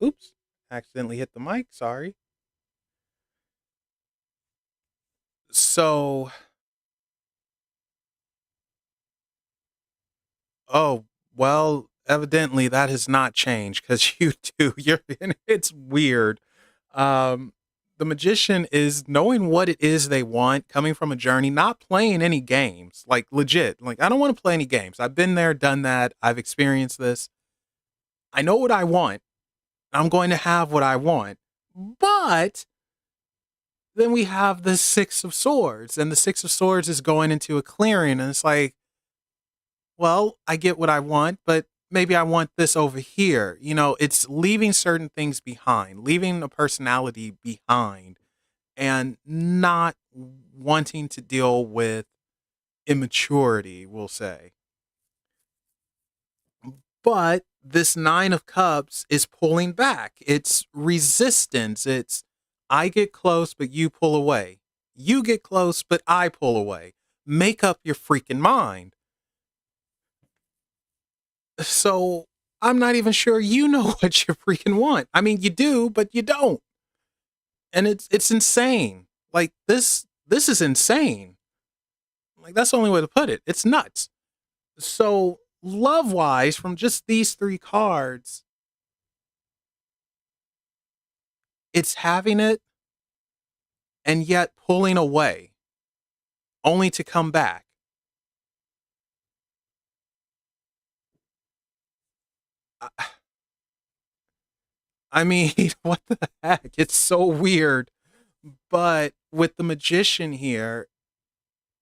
oops, accidentally hit the mic. Sorry. So, oh, well, evidently that has not changed because you do. It's weird. Um, the magician is knowing what it is they want, coming from a journey, not playing any games, like legit. Like, I don't want to play any games. I've been there, done that. I've experienced this. I know what I want. I'm going to have what I want. But then we have the Six of Swords, and the Six of Swords is going into a clearing, and it's like, well, I get what I want, but maybe I want this over here. It's leaving certain things behind, leaving a personality behind, and not wanting to deal with immaturity, we'll say. But this Nine of Cups is pulling back. It's resistance. It's I get close, but you pull away. You get close, but I pull away. Make up your freaking mind. So I'm not even sure you know what you freaking want. I mean, you do, but you don't. And it's insane. Like this is insane. Like that's the only way to put it. It's nuts. So love wise, from just these three cards, it's having it and yet pulling away, only to come back. I I mean, what the heck? It's so weird. But with the magician here,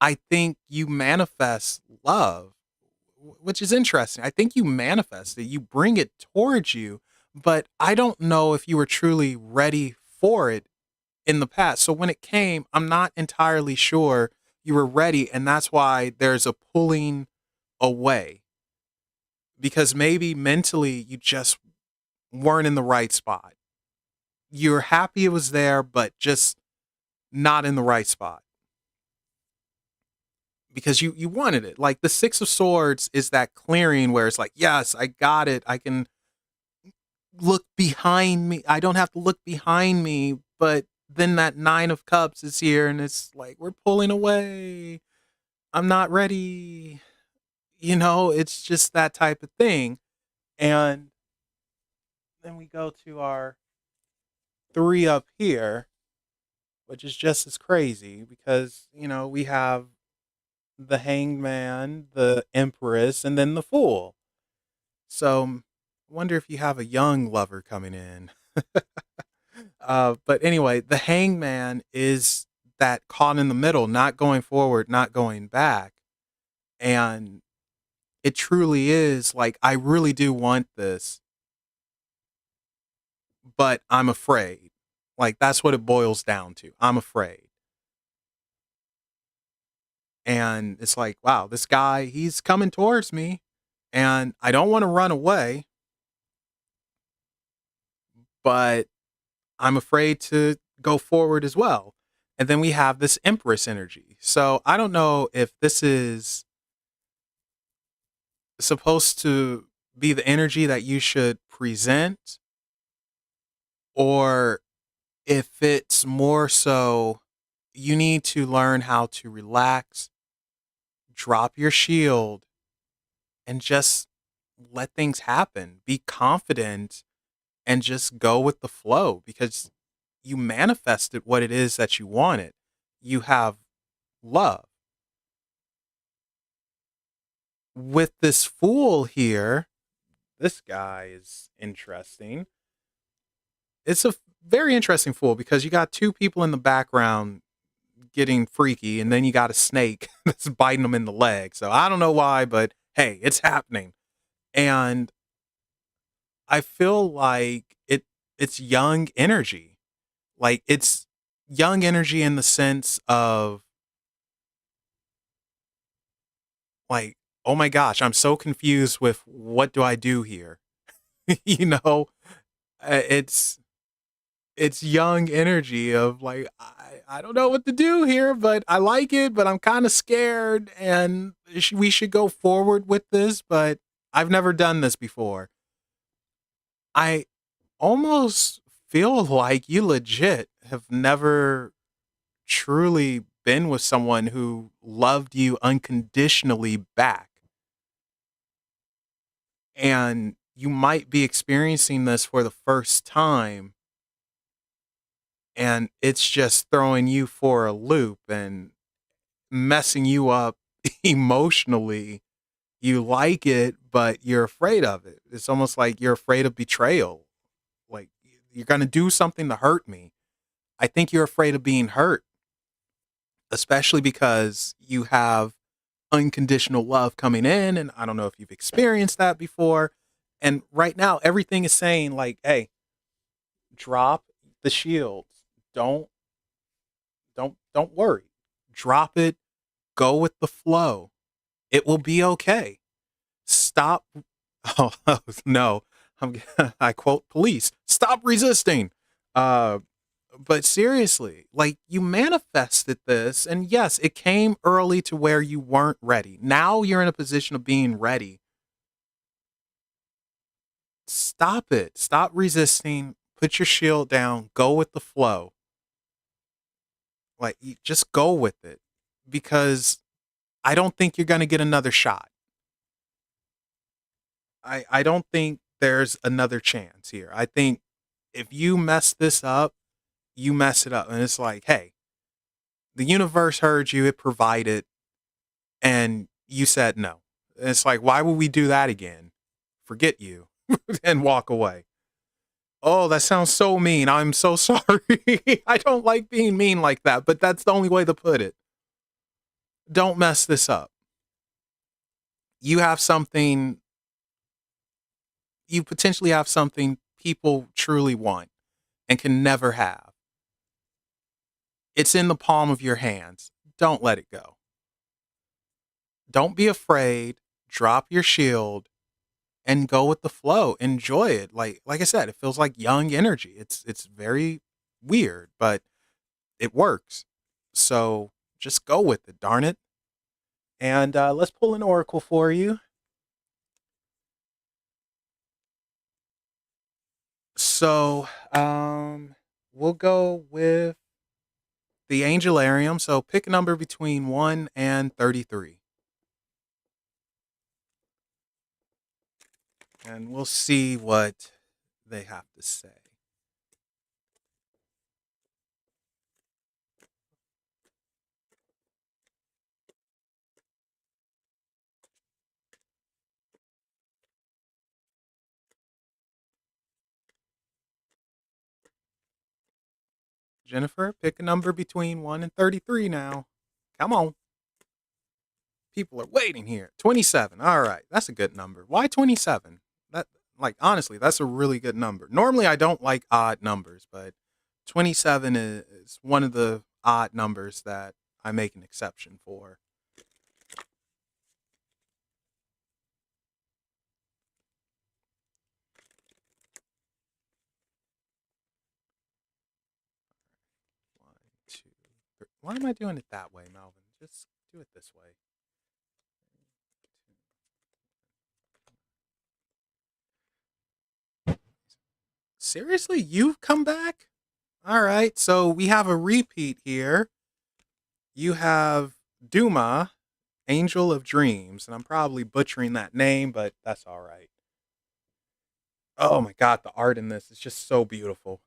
I think you manifest love, which is interesting. I think you manifest it, you bring it towards you, but I don't know if you were truly ready for it in the past. So when it came, I'm not entirely sure you were ready. And that's why there's a pulling away because maybe mentally you just weren't in the right spot. You're happy it was there, but just not in the right spot because you wanted it. Like the Six of Swords is that clearing where it's like, yes, I got it. I can look behind me. I don't have to look behind me. But then that Nine of Cups is here and it's like, we're pulling away. I'm not ready. It's just that type of thing. And then we go to our three up here, which is just as crazy because, we have the hangman, the empress, and then the fool. So, I wonder if you have a young lover coming in. But anyway, the hangman is that caught in the middle, not going forward, not going back. And it truly is like, I really do want this, but I'm afraid. Like, that's what it boils down to. I'm afraid. And it's like, wow, this guy, he's coming towards me and I don't want to run away, but I'm afraid to go forward as well. And then we have this empress energy. So I don't know if this is supposed to be the energy that you should present, or if it's more so you need to learn how to relax, drop your shield, and just let things happen. Be confident and just go with the flow because you manifested what it is that you wanted. You have love. With this fool here, this guy is interesting. It's a very interesting fool because you got two people in the background getting freaky, and then you got a snake that's biting them in the leg. So I don't know why, but hey, it's happening. And I feel like it's young energy. Like it's young energy in the sense of like, oh my gosh, I'm so confused with what do I do here? you know, it's young energy of like I don't know what to do here, but I like it, but I'm kind of scared, and we should go forward with this, but I've never done this before. I almost feel like you legit have never truly been with someone who loved you unconditionally back. And you might be experiencing this for the first time, and it's just throwing you for a loop and messing you up emotionally. You like it, but you're afraid of it. It's almost like you're afraid of betrayal. Like you're going to do something to hurt me. I think you're afraid of being hurt, especially because you have unconditional love coming in. And I don't know if you've experienced that before. And right now, everything is saying, like, hey, drop the shields. Don't, don't worry. Drop it. Go with the flow. It will be okay. Stop. Oh, no. I quote police. Stop resisting. Uh, but seriously, like you manifested this, and yes, it came early to where you weren't ready. Now you're in a position of being ready. Stop it. Stop resisting. Put your shield down. Go with the flow. Like, you just go with it because I don't think you're going to get another shot. I don't think there's another chance here. I think if you mess this up, you mess it up. And it's like, hey, the universe heard you, it provided, and you said no. And it's like, why would we do that again? Forget you and walk away. Oh, that sounds so mean. I'm so sorry. I don't like being mean like that, but that's the only way to put it. Don't mess this up. You have something, you potentially have something people truly want and can never have. It's in the palm of your hands. Don't let it go. Don't be afraid. Drop your shield and go with the flow. Enjoy it. Like I said, it feels like young energy. It's very weird, but it works. So just go with it, darn it. And let's pull an oracle for you. So we'll go with the Angelarium. So pick a number between 1 and 33. And we'll see what they have to say. Jennifer, pick a number between 1 and 33 now. Come on. People are waiting here. 27. All right. That's a good number. Why 27? That, like, honestly, that's a really good number. Normally I don't like odd numbers, but 27 is one of the odd numbers that I make an exception for. One, two, three. Why am I doing it that way, Melvin? Just do it this way. Seriously? You've come back? All right. So we have a repeat here. You have Duma, Angel of Dreams, and I'm probably butchering that name, but that's all right. Oh my god, the art in this is just so beautiful.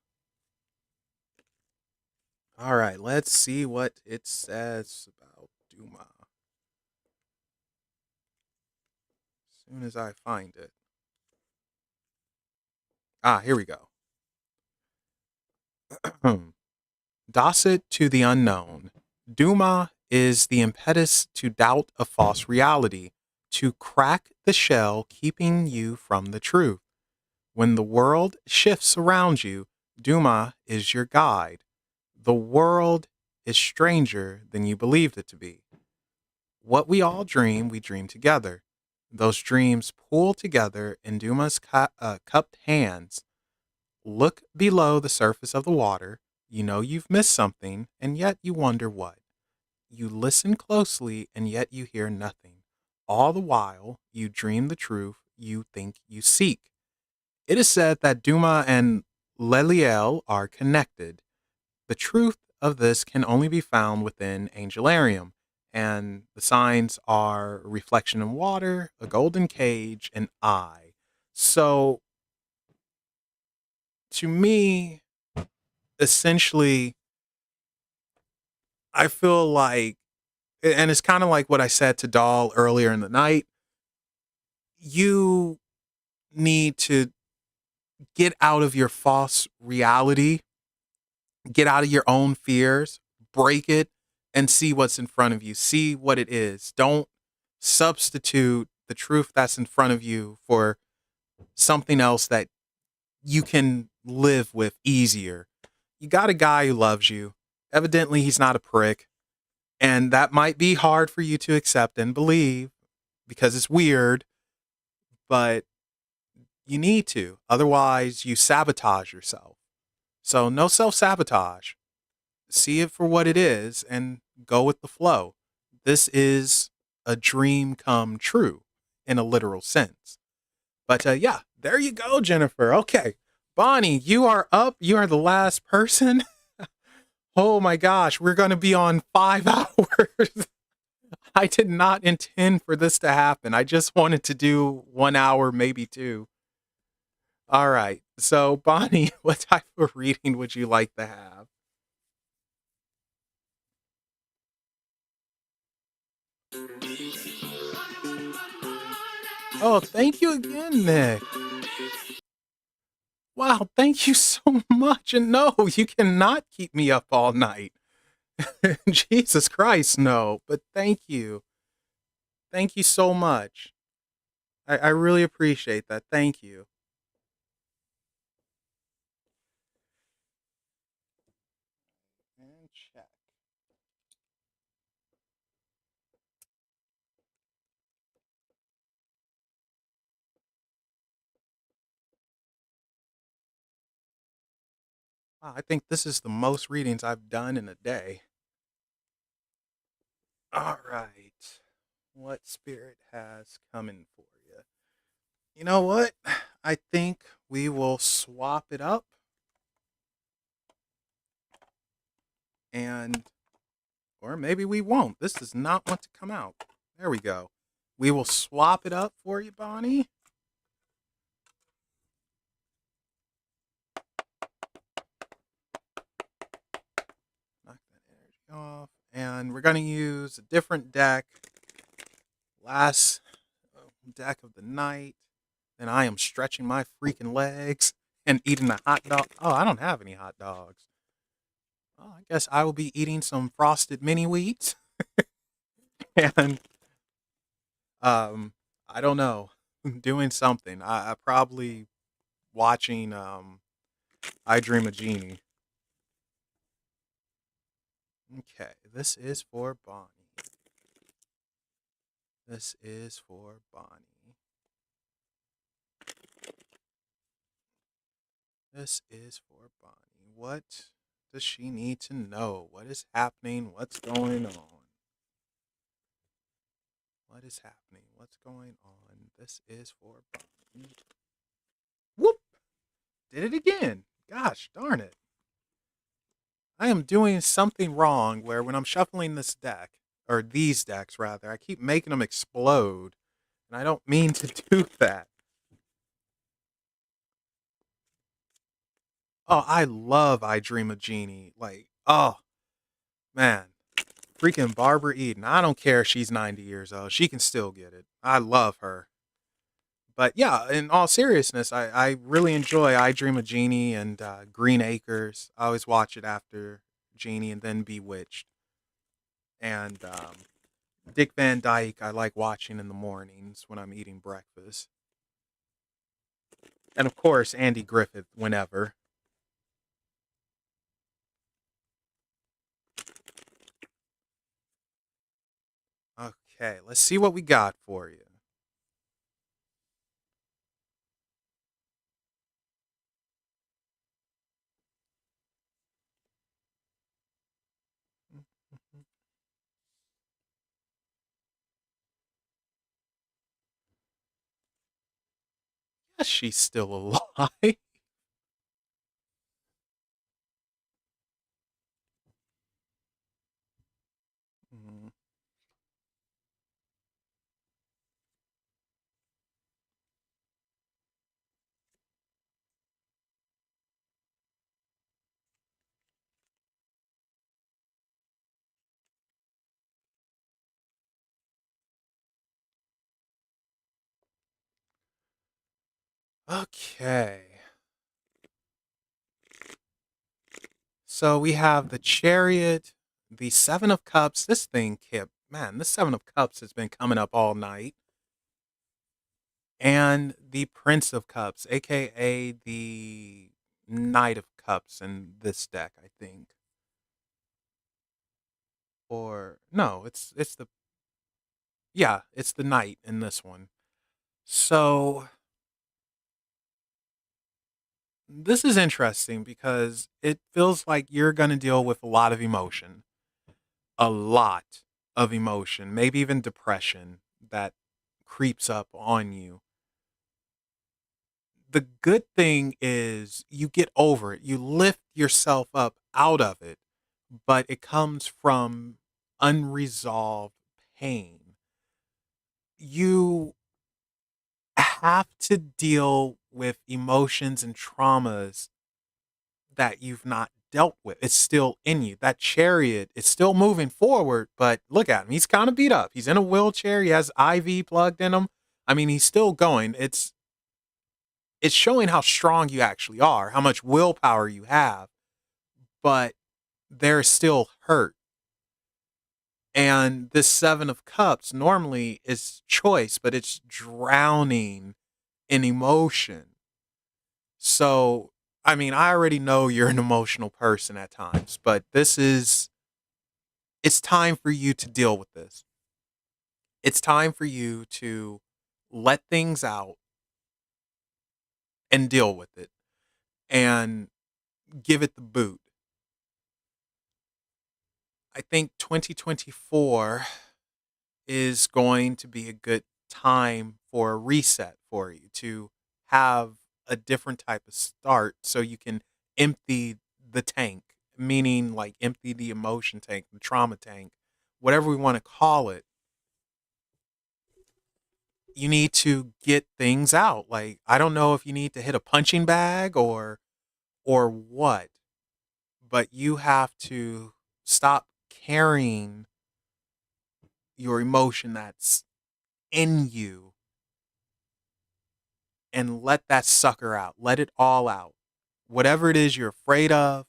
All right, let's see what it says about Duma. As soon as I find it. Ah, here we go. Docet to the unknown. Duma is the impetus to doubt a false reality, to crack the shell keeping you from the truth. When the world shifts around you, Duma is your guide. The world is stranger than you believed it to be. What we all dream, we dream together. Those dreams pool together in Duma's cupped hands. Look below the surface of the water. You know you've missed something, and yet you wonder what. You listen closely, and yet you hear nothing. All the while, you dream the truth you think you seek. It is said that Duma and Leliel are connected. The truth of this can only be found within Angelarium, and the signs are a reflection in water, a golden cage, an eye. So, to me, essentially, I feel like, and it's kind of like what I said to Doll earlier in the night, you need to get out of your false reality, get out of your own fears, break it, and see what's in front of you. See what it is. Don't substitute the truth that's in front of you for something else that you can live with easier. You got a guy who loves you. Evidently, he's not a prick. And that might be hard for you to accept and believe because it's weird, but you need to. Otherwise, you sabotage yourself. So, no self sabotage. See it for what it is and go with the flow. This is a dream come true in a literal sense. But yeah, there you go, Jennifer. Okay. Bonnie, you are up. You are the last person. Oh my gosh, we're going to be on 5 hours. I did not intend for this to happen. I just wanted to do 1 hour, maybe two. All right. So, Bonnie, what type of reading would you like to have? Oh, thank you again, Nick. Wow, thank you so much. And no, you cannot keep me up all night. Jesus Christ, no. But thank you. Thank you so much. I really appreciate that. Thank you. And check. Wow, I think this is the most readings I've done in a day. All right. What spirit has coming for you? You know what? I think we will swap it up and, or maybe we won't. This does not want to come out. There we go. We will swap it up for you, Bonnie. and we're going to use a different deck. Last deck of the night. And I am stretching my freaking legs and eating a hot dog. Oh, I don't have any hot dogs. Well, I guess I will be eating some frosted mini wheats and um I don't know, doing something. I probably watching I Dream of Jeannie. Okay, this is for Bonnie. This is for Bonnie. This is for Bonnie. What does she need to know? What is happening? What's going on? What is happening? What's going on? This is for Bonnie. Whoop! Did it again. Gosh darn it. I am doing something wrong where when I'm shuffling this deck, or these decks rather, I keep making them explode. And I don't mean to do that. Oh, I love I Dream of Jeannie. Like, oh, man. Freaking Barbara Eden. I don't care if she's 90 years old. She can still get it. I love her. But yeah, in all seriousness, I really enjoy I Dream of Jeannie and Green Acres. I always watch it after Jeannie and then Bewitched. And Dick Van Dyke, I like watching in the mornings when I'm eating breakfast. And of course, Andy Griffith whenever. Okay, let's see what we got for you. Yes, she's still alive. Mm, okay. So we have the Chariot, the Seven of Cups. This thing kept, man, this Seven of Cups has been coming up all night. And the Prince of Cups, aka the Knight of Cups in this deck, I think. Or no, it's the yeah, it's the Knight in this one. So this is interesting because it feels like you're going to deal with a lot of emotion, a lot of emotion, maybe even depression that creeps up on you. The good thing is you get over it. You lift yourself up out of it, but it comes from unresolved pain. You have to deal with emotions and traumas that you've not dealt with. It's still in you. That chariot is still moving forward, but look at him. He's kind of beat up. He's in a wheelchair. He has IV plugged in him. I mean, he's still going. It's showing how strong you actually are, how much willpower you have, but there's still hurt. And this Seven of Cups normally is choice, but it's drowning in emotion. So, I mean, I already know you're an emotional person at times, but it's time for you to deal with this. It's time for you to let things out and deal with it and give it the boot. I think 2024 is going to be a good time for a reset for you to have a different type of start so you can empty the tank, meaning like empty the emotion tank, the trauma tank, whatever we want to call it. You need to get things out. Like, I don't know if you need to hit a punching bag or what, but you have to stop carrying your emotion that's in you and let that sucker out. Let it all out. Whatever it is you're afraid of,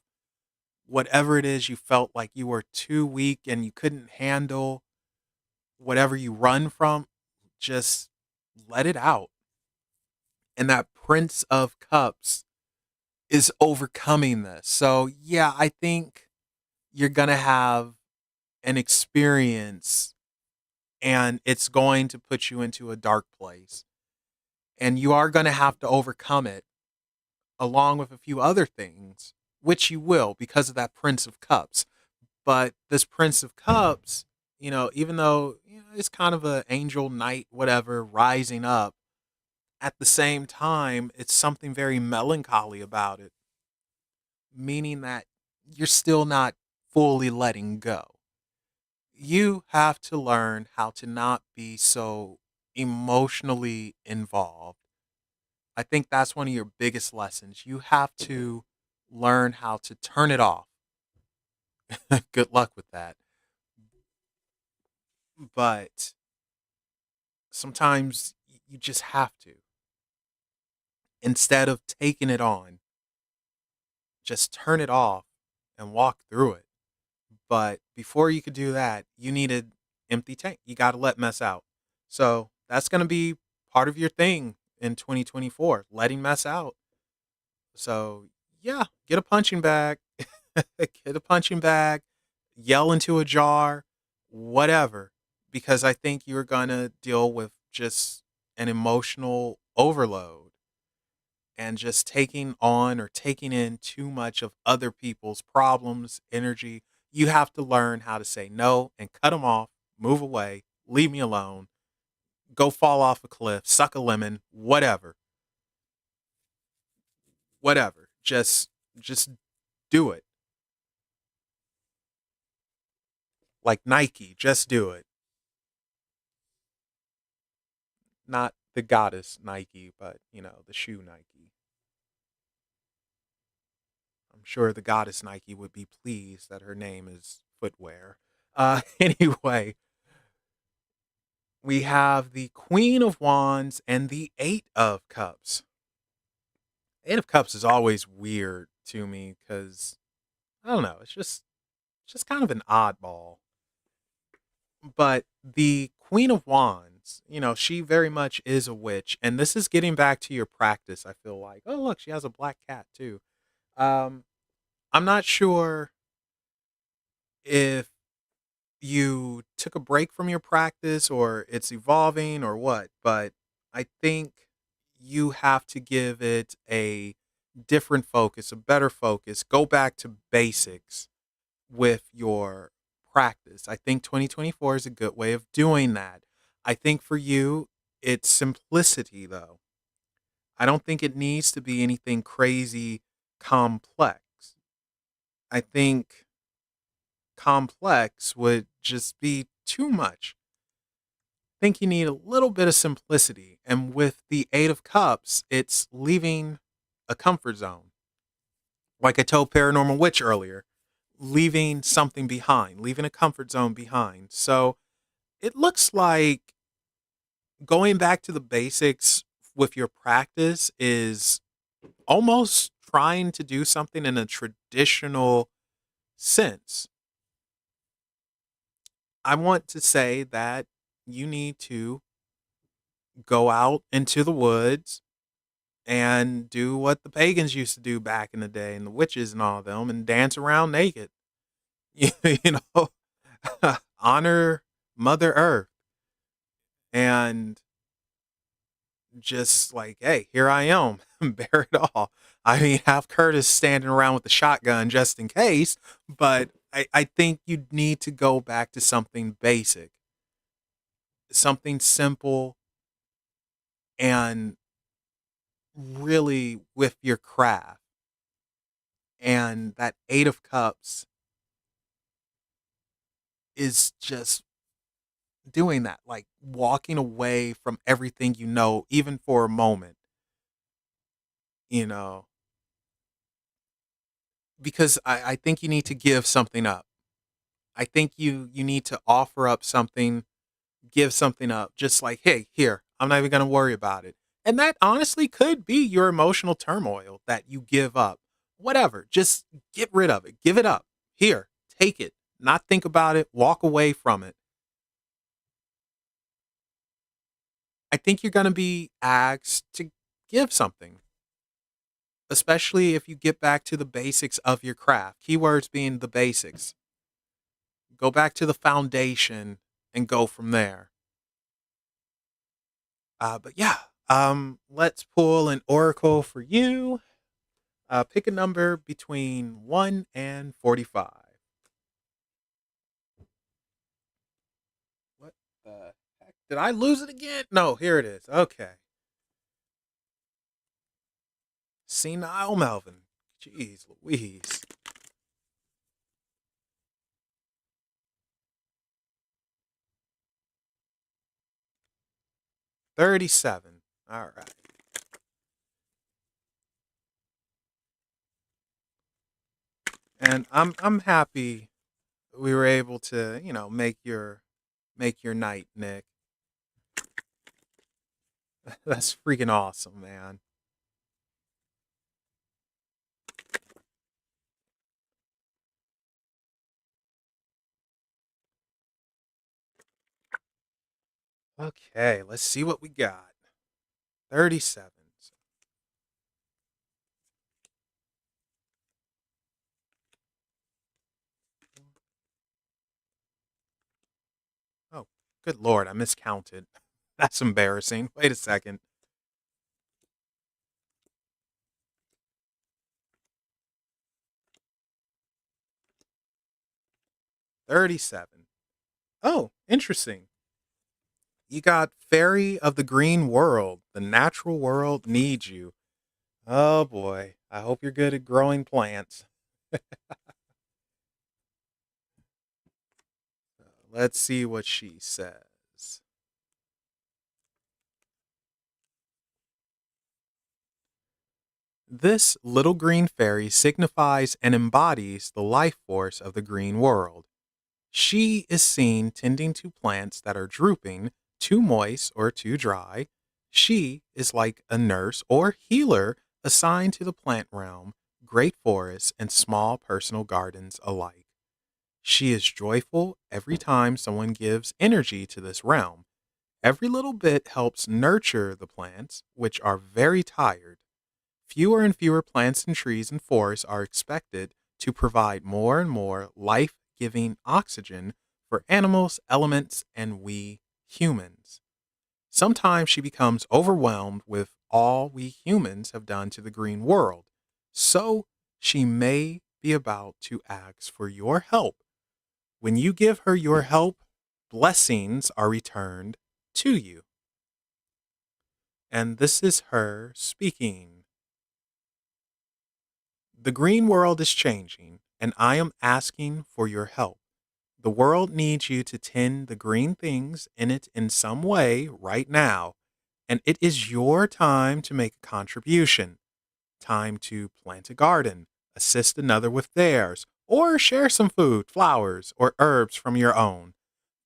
whatever it is you felt like you were too weak and you couldn't handle, whatever you run from, just let it out. And that Prince of Cups is overcoming this. So, yeah, I think you're going to have an experience and it's going to put you into a dark place. And you are going to have to overcome it along with a few other things, which you will because of that Prince of Cups. But this Prince of Cups, even though it's kind of an angel knight, whatever, rising up, at the same time, it's something very melancholy about it, meaning that you're still not fully letting go. You have to learn how to not be so emotionally involved. I think that's one of your biggest lessons. You have to learn how to turn it off. Good luck with that. But sometimes you just have to. Instead of taking it on, just turn it off and walk through it. But before you could do that, you needed empty tank. You got to let mess out. So that's going to be part of your thing in 2024, letting mess out. So yeah, get a punching bag, get a punching bag, yell into a jar, whatever, because I think you're going to deal with just an emotional overload and just taking on or taking in too much of other people's problems, energy. You have to learn how to say no and cut them off, move away, leave me alone, go fall off a cliff, suck a lemon, whatever. Whatever. Just do it. Like Nike, just do it. Not the goddess Nike, but the shoe Nike. I'm sure the goddess Nike would be pleased that her name is footwear. Anyway, we have the Queen of Wands and the Eight of Cups. Eight of Cups is always weird to me because I don't know. It's just kind of an oddball. But the Queen of Wands, she very much is a witch, and this is getting back to your practice. I feel like, oh look, she has a black cat too. Um, I'm not sure if you took a break from your practice or it's evolving or what, but I think you have to give it a different focus, a better focus. Go back to basics with your practice. I think 2024 is a good way of doing that. I think for you, it's simplicity, though. I don't think it needs to be anything crazy complex. I think complex would just be too much. I think you need a little bit of simplicity. And with the Eight of Cups, it's leaving a comfort zone. Like I told Paranormal Witch earlier, leaving something behind, leaving a comfort zone behind. So it looks like going back to the basics with your practice is almost trying to do something in a traditional sense. I want to say that you need to go out into the woods and do what the pagans used to do back in the day and the witches and all of them and dance around naked. you know, honor Mother Earth and just like, hey, here I am, bear it all. I mean, have Curtis standing around with the shotgun just in case, but I think you need to go back to something basic, something simple, and really with your craft. And that Eight of Cups is just doing that, like walking away from everything even for a moment, you know, because I think you need to give something up. I think you need to offer up something give something up, just like, hey, here, I'm not even going to worry about it. And that honestly could be your emotional turmoil that you give up. Whatever, just get rid of it, give it up. Here, take it, not think about it, walk away from it. I think you're going to be asked to give something, especially if you get back to the basics of your craft. Keywords being the basics. Go back to the foundation and go from there. But yeah, let's pull an oracle for you. Pick a number between 1 and 45. What the heck? Did I lose it again? No, here it is. Okay. Senile Melvin. Jeez Louise. 37. All right. And I'm happy we were able to, make your night, Nick. That's freaking awesome, man. Okay, let's see what we got. 37. Oh, good lord, I miscounted. That's embarrassing. Wait a second. 37. Oh, interesting. You got Fairy of the Green World. The natural world needs you. Oh boy. I hope you're good at growing plants. Let's see what she says. This little green fairy signifies and embodies the life force of the green world. She is seen tending to plants that are drooping, too moist, or too dry. She is like a nurse or healer assigned to the plant realm, great forests, and small personal gardens alike. She is joyful every time someone gives energy to this realm. Every little bit helps nurture the plants, which are very tired. Fewer and fewer plants and trees and forests are expected to provide more and more life giving oxygen for animals, elements, and we humans. Sometimes she becomes overwhelmed with all we humans have done to the green world. So she may be about to ask for your help. When you give her your help, blessings are returned to you. And this is her speaking. The green world is changing, and I am asking for your help. The world needs you to tend the green things in it in some way right now, and it is your time to make a contribution. Time to plant a garden, assist another with theirs, or share some food, flowers, or herbs from your own.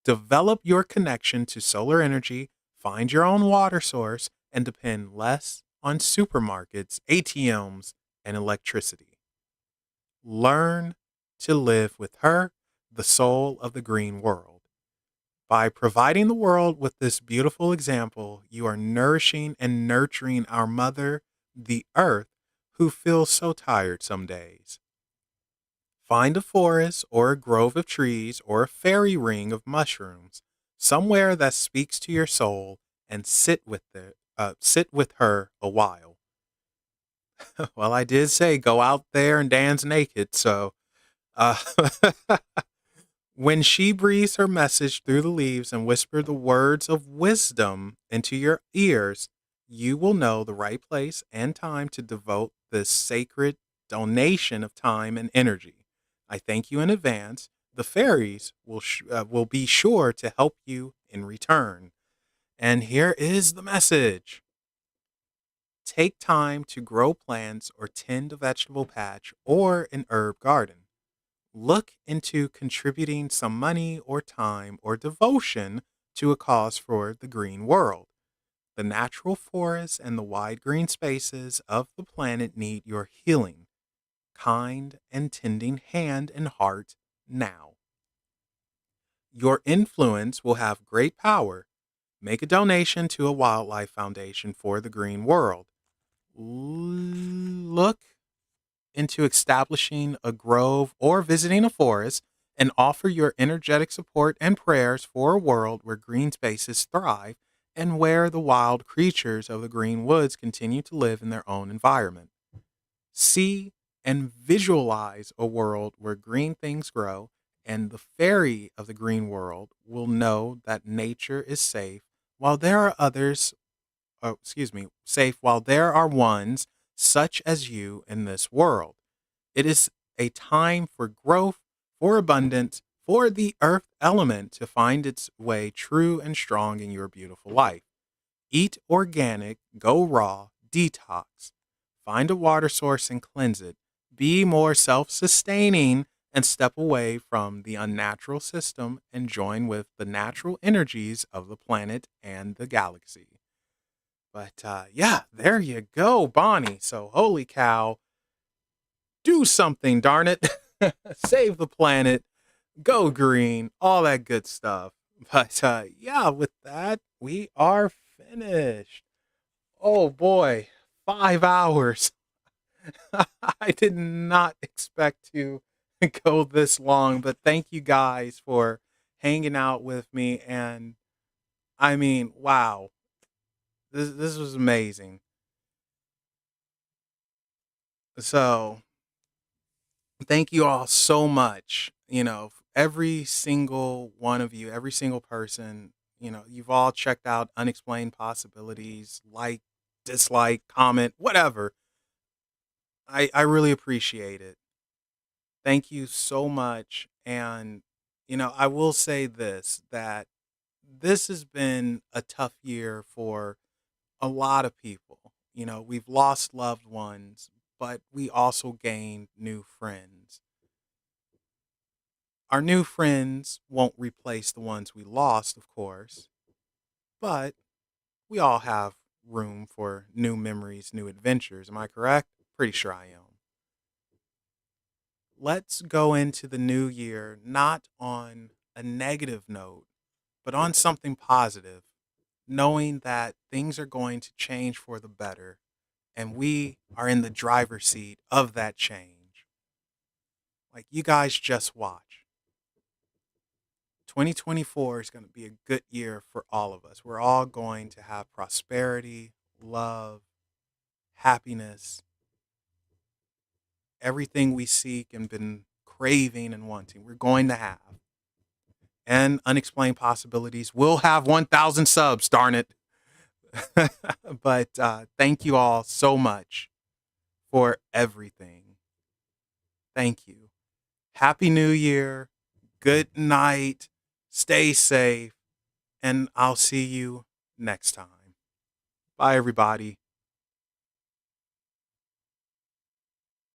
Develop your connection to solar energy, find your own water source, and depend less on supermarkets, ATMs, and electricity. Learn to live with her, the soul of the green world. By providing the world with this beautiful example, you are nourishing and nurturing our mother, the earth, who feels so tired some days. Find a forest or a grove of trees or a fairy ring of mushrooms, somewhere that speaks to your soul, and sit with her a while. Well, I did say go out there and dance naked, so uh, when she breathes her message through the leaves and whisper the words of wisdom into your ears, you will know the right place and time to devote this sacred donation of time and energy. I thank you in advance. The fairies will be sure to help you in return. And here is the message. Take time to grow plants or tend a vegetable patch or an herb garden. Look into contributing some money or time or devotion to a cause for the green world. The natural forests and the wide green spaces of the planet need your healing, kind, and tending hand and heart now. Your influence will have great power. Make a donation to a wildlife foundation for the green world. Look into establishing a grove or visiting a forest and offer your energetic support and prayers for a world where green spaces thrive and where the wild creatures of the green woods continue to live in their own environment. See and visualize a world where green things grow, and the fairy of the green world will know that nature is safe while there are others, safe while there are ones such as you in this world. It is a time for growth, for abundance, for the earth element to find its way true and strong in your beautiful life. Eat organic, go raw, detox. Find a water source and cleanse it. Be more self sustaining and step away from the unnatural system and join with the natural energies of the planet and the galaxy. But yeah, there you go, Bonnie. So, holy cow, do something, darn it. Save the planet, go green, all that good stuff. But yeah, with that, we are finished. Oh boy, 5 hours. I did not expect to go this long, but thank you guys for hanging out with me. And I mean, wow, this was amazing. So thank you all so much. Every single one of you, every single person, you've all checked out Unexplained Possibilities, like, dislike, comment, whatever. I really appreciate it. Thank you so much. And, I will say this, that this has been a tough year for a lot of people. We've lost loved ones, but we also gained new friends. Our new friends won't replace the ones we lost, of course, but we all have room for new memories, new adventures. Am I correct? Pretty sure I am. Let's go into the new year not on a negative note, but on something positive, knowing that things are going to change for the better and we are in the driver's seat of that change. Like, you guys just watch. 2024 is going to be a good year for all of us. We're all going to have prosperity, love, happiness, everything we seek and been craving and wanting. We're going to have. And Unexplained Possibilities will have 1,000 subs, darn it. But thank you all so much for everything. Thank you. Happy New Year. Good night. Stay safe. And I'll see you next time. Bye, everybody.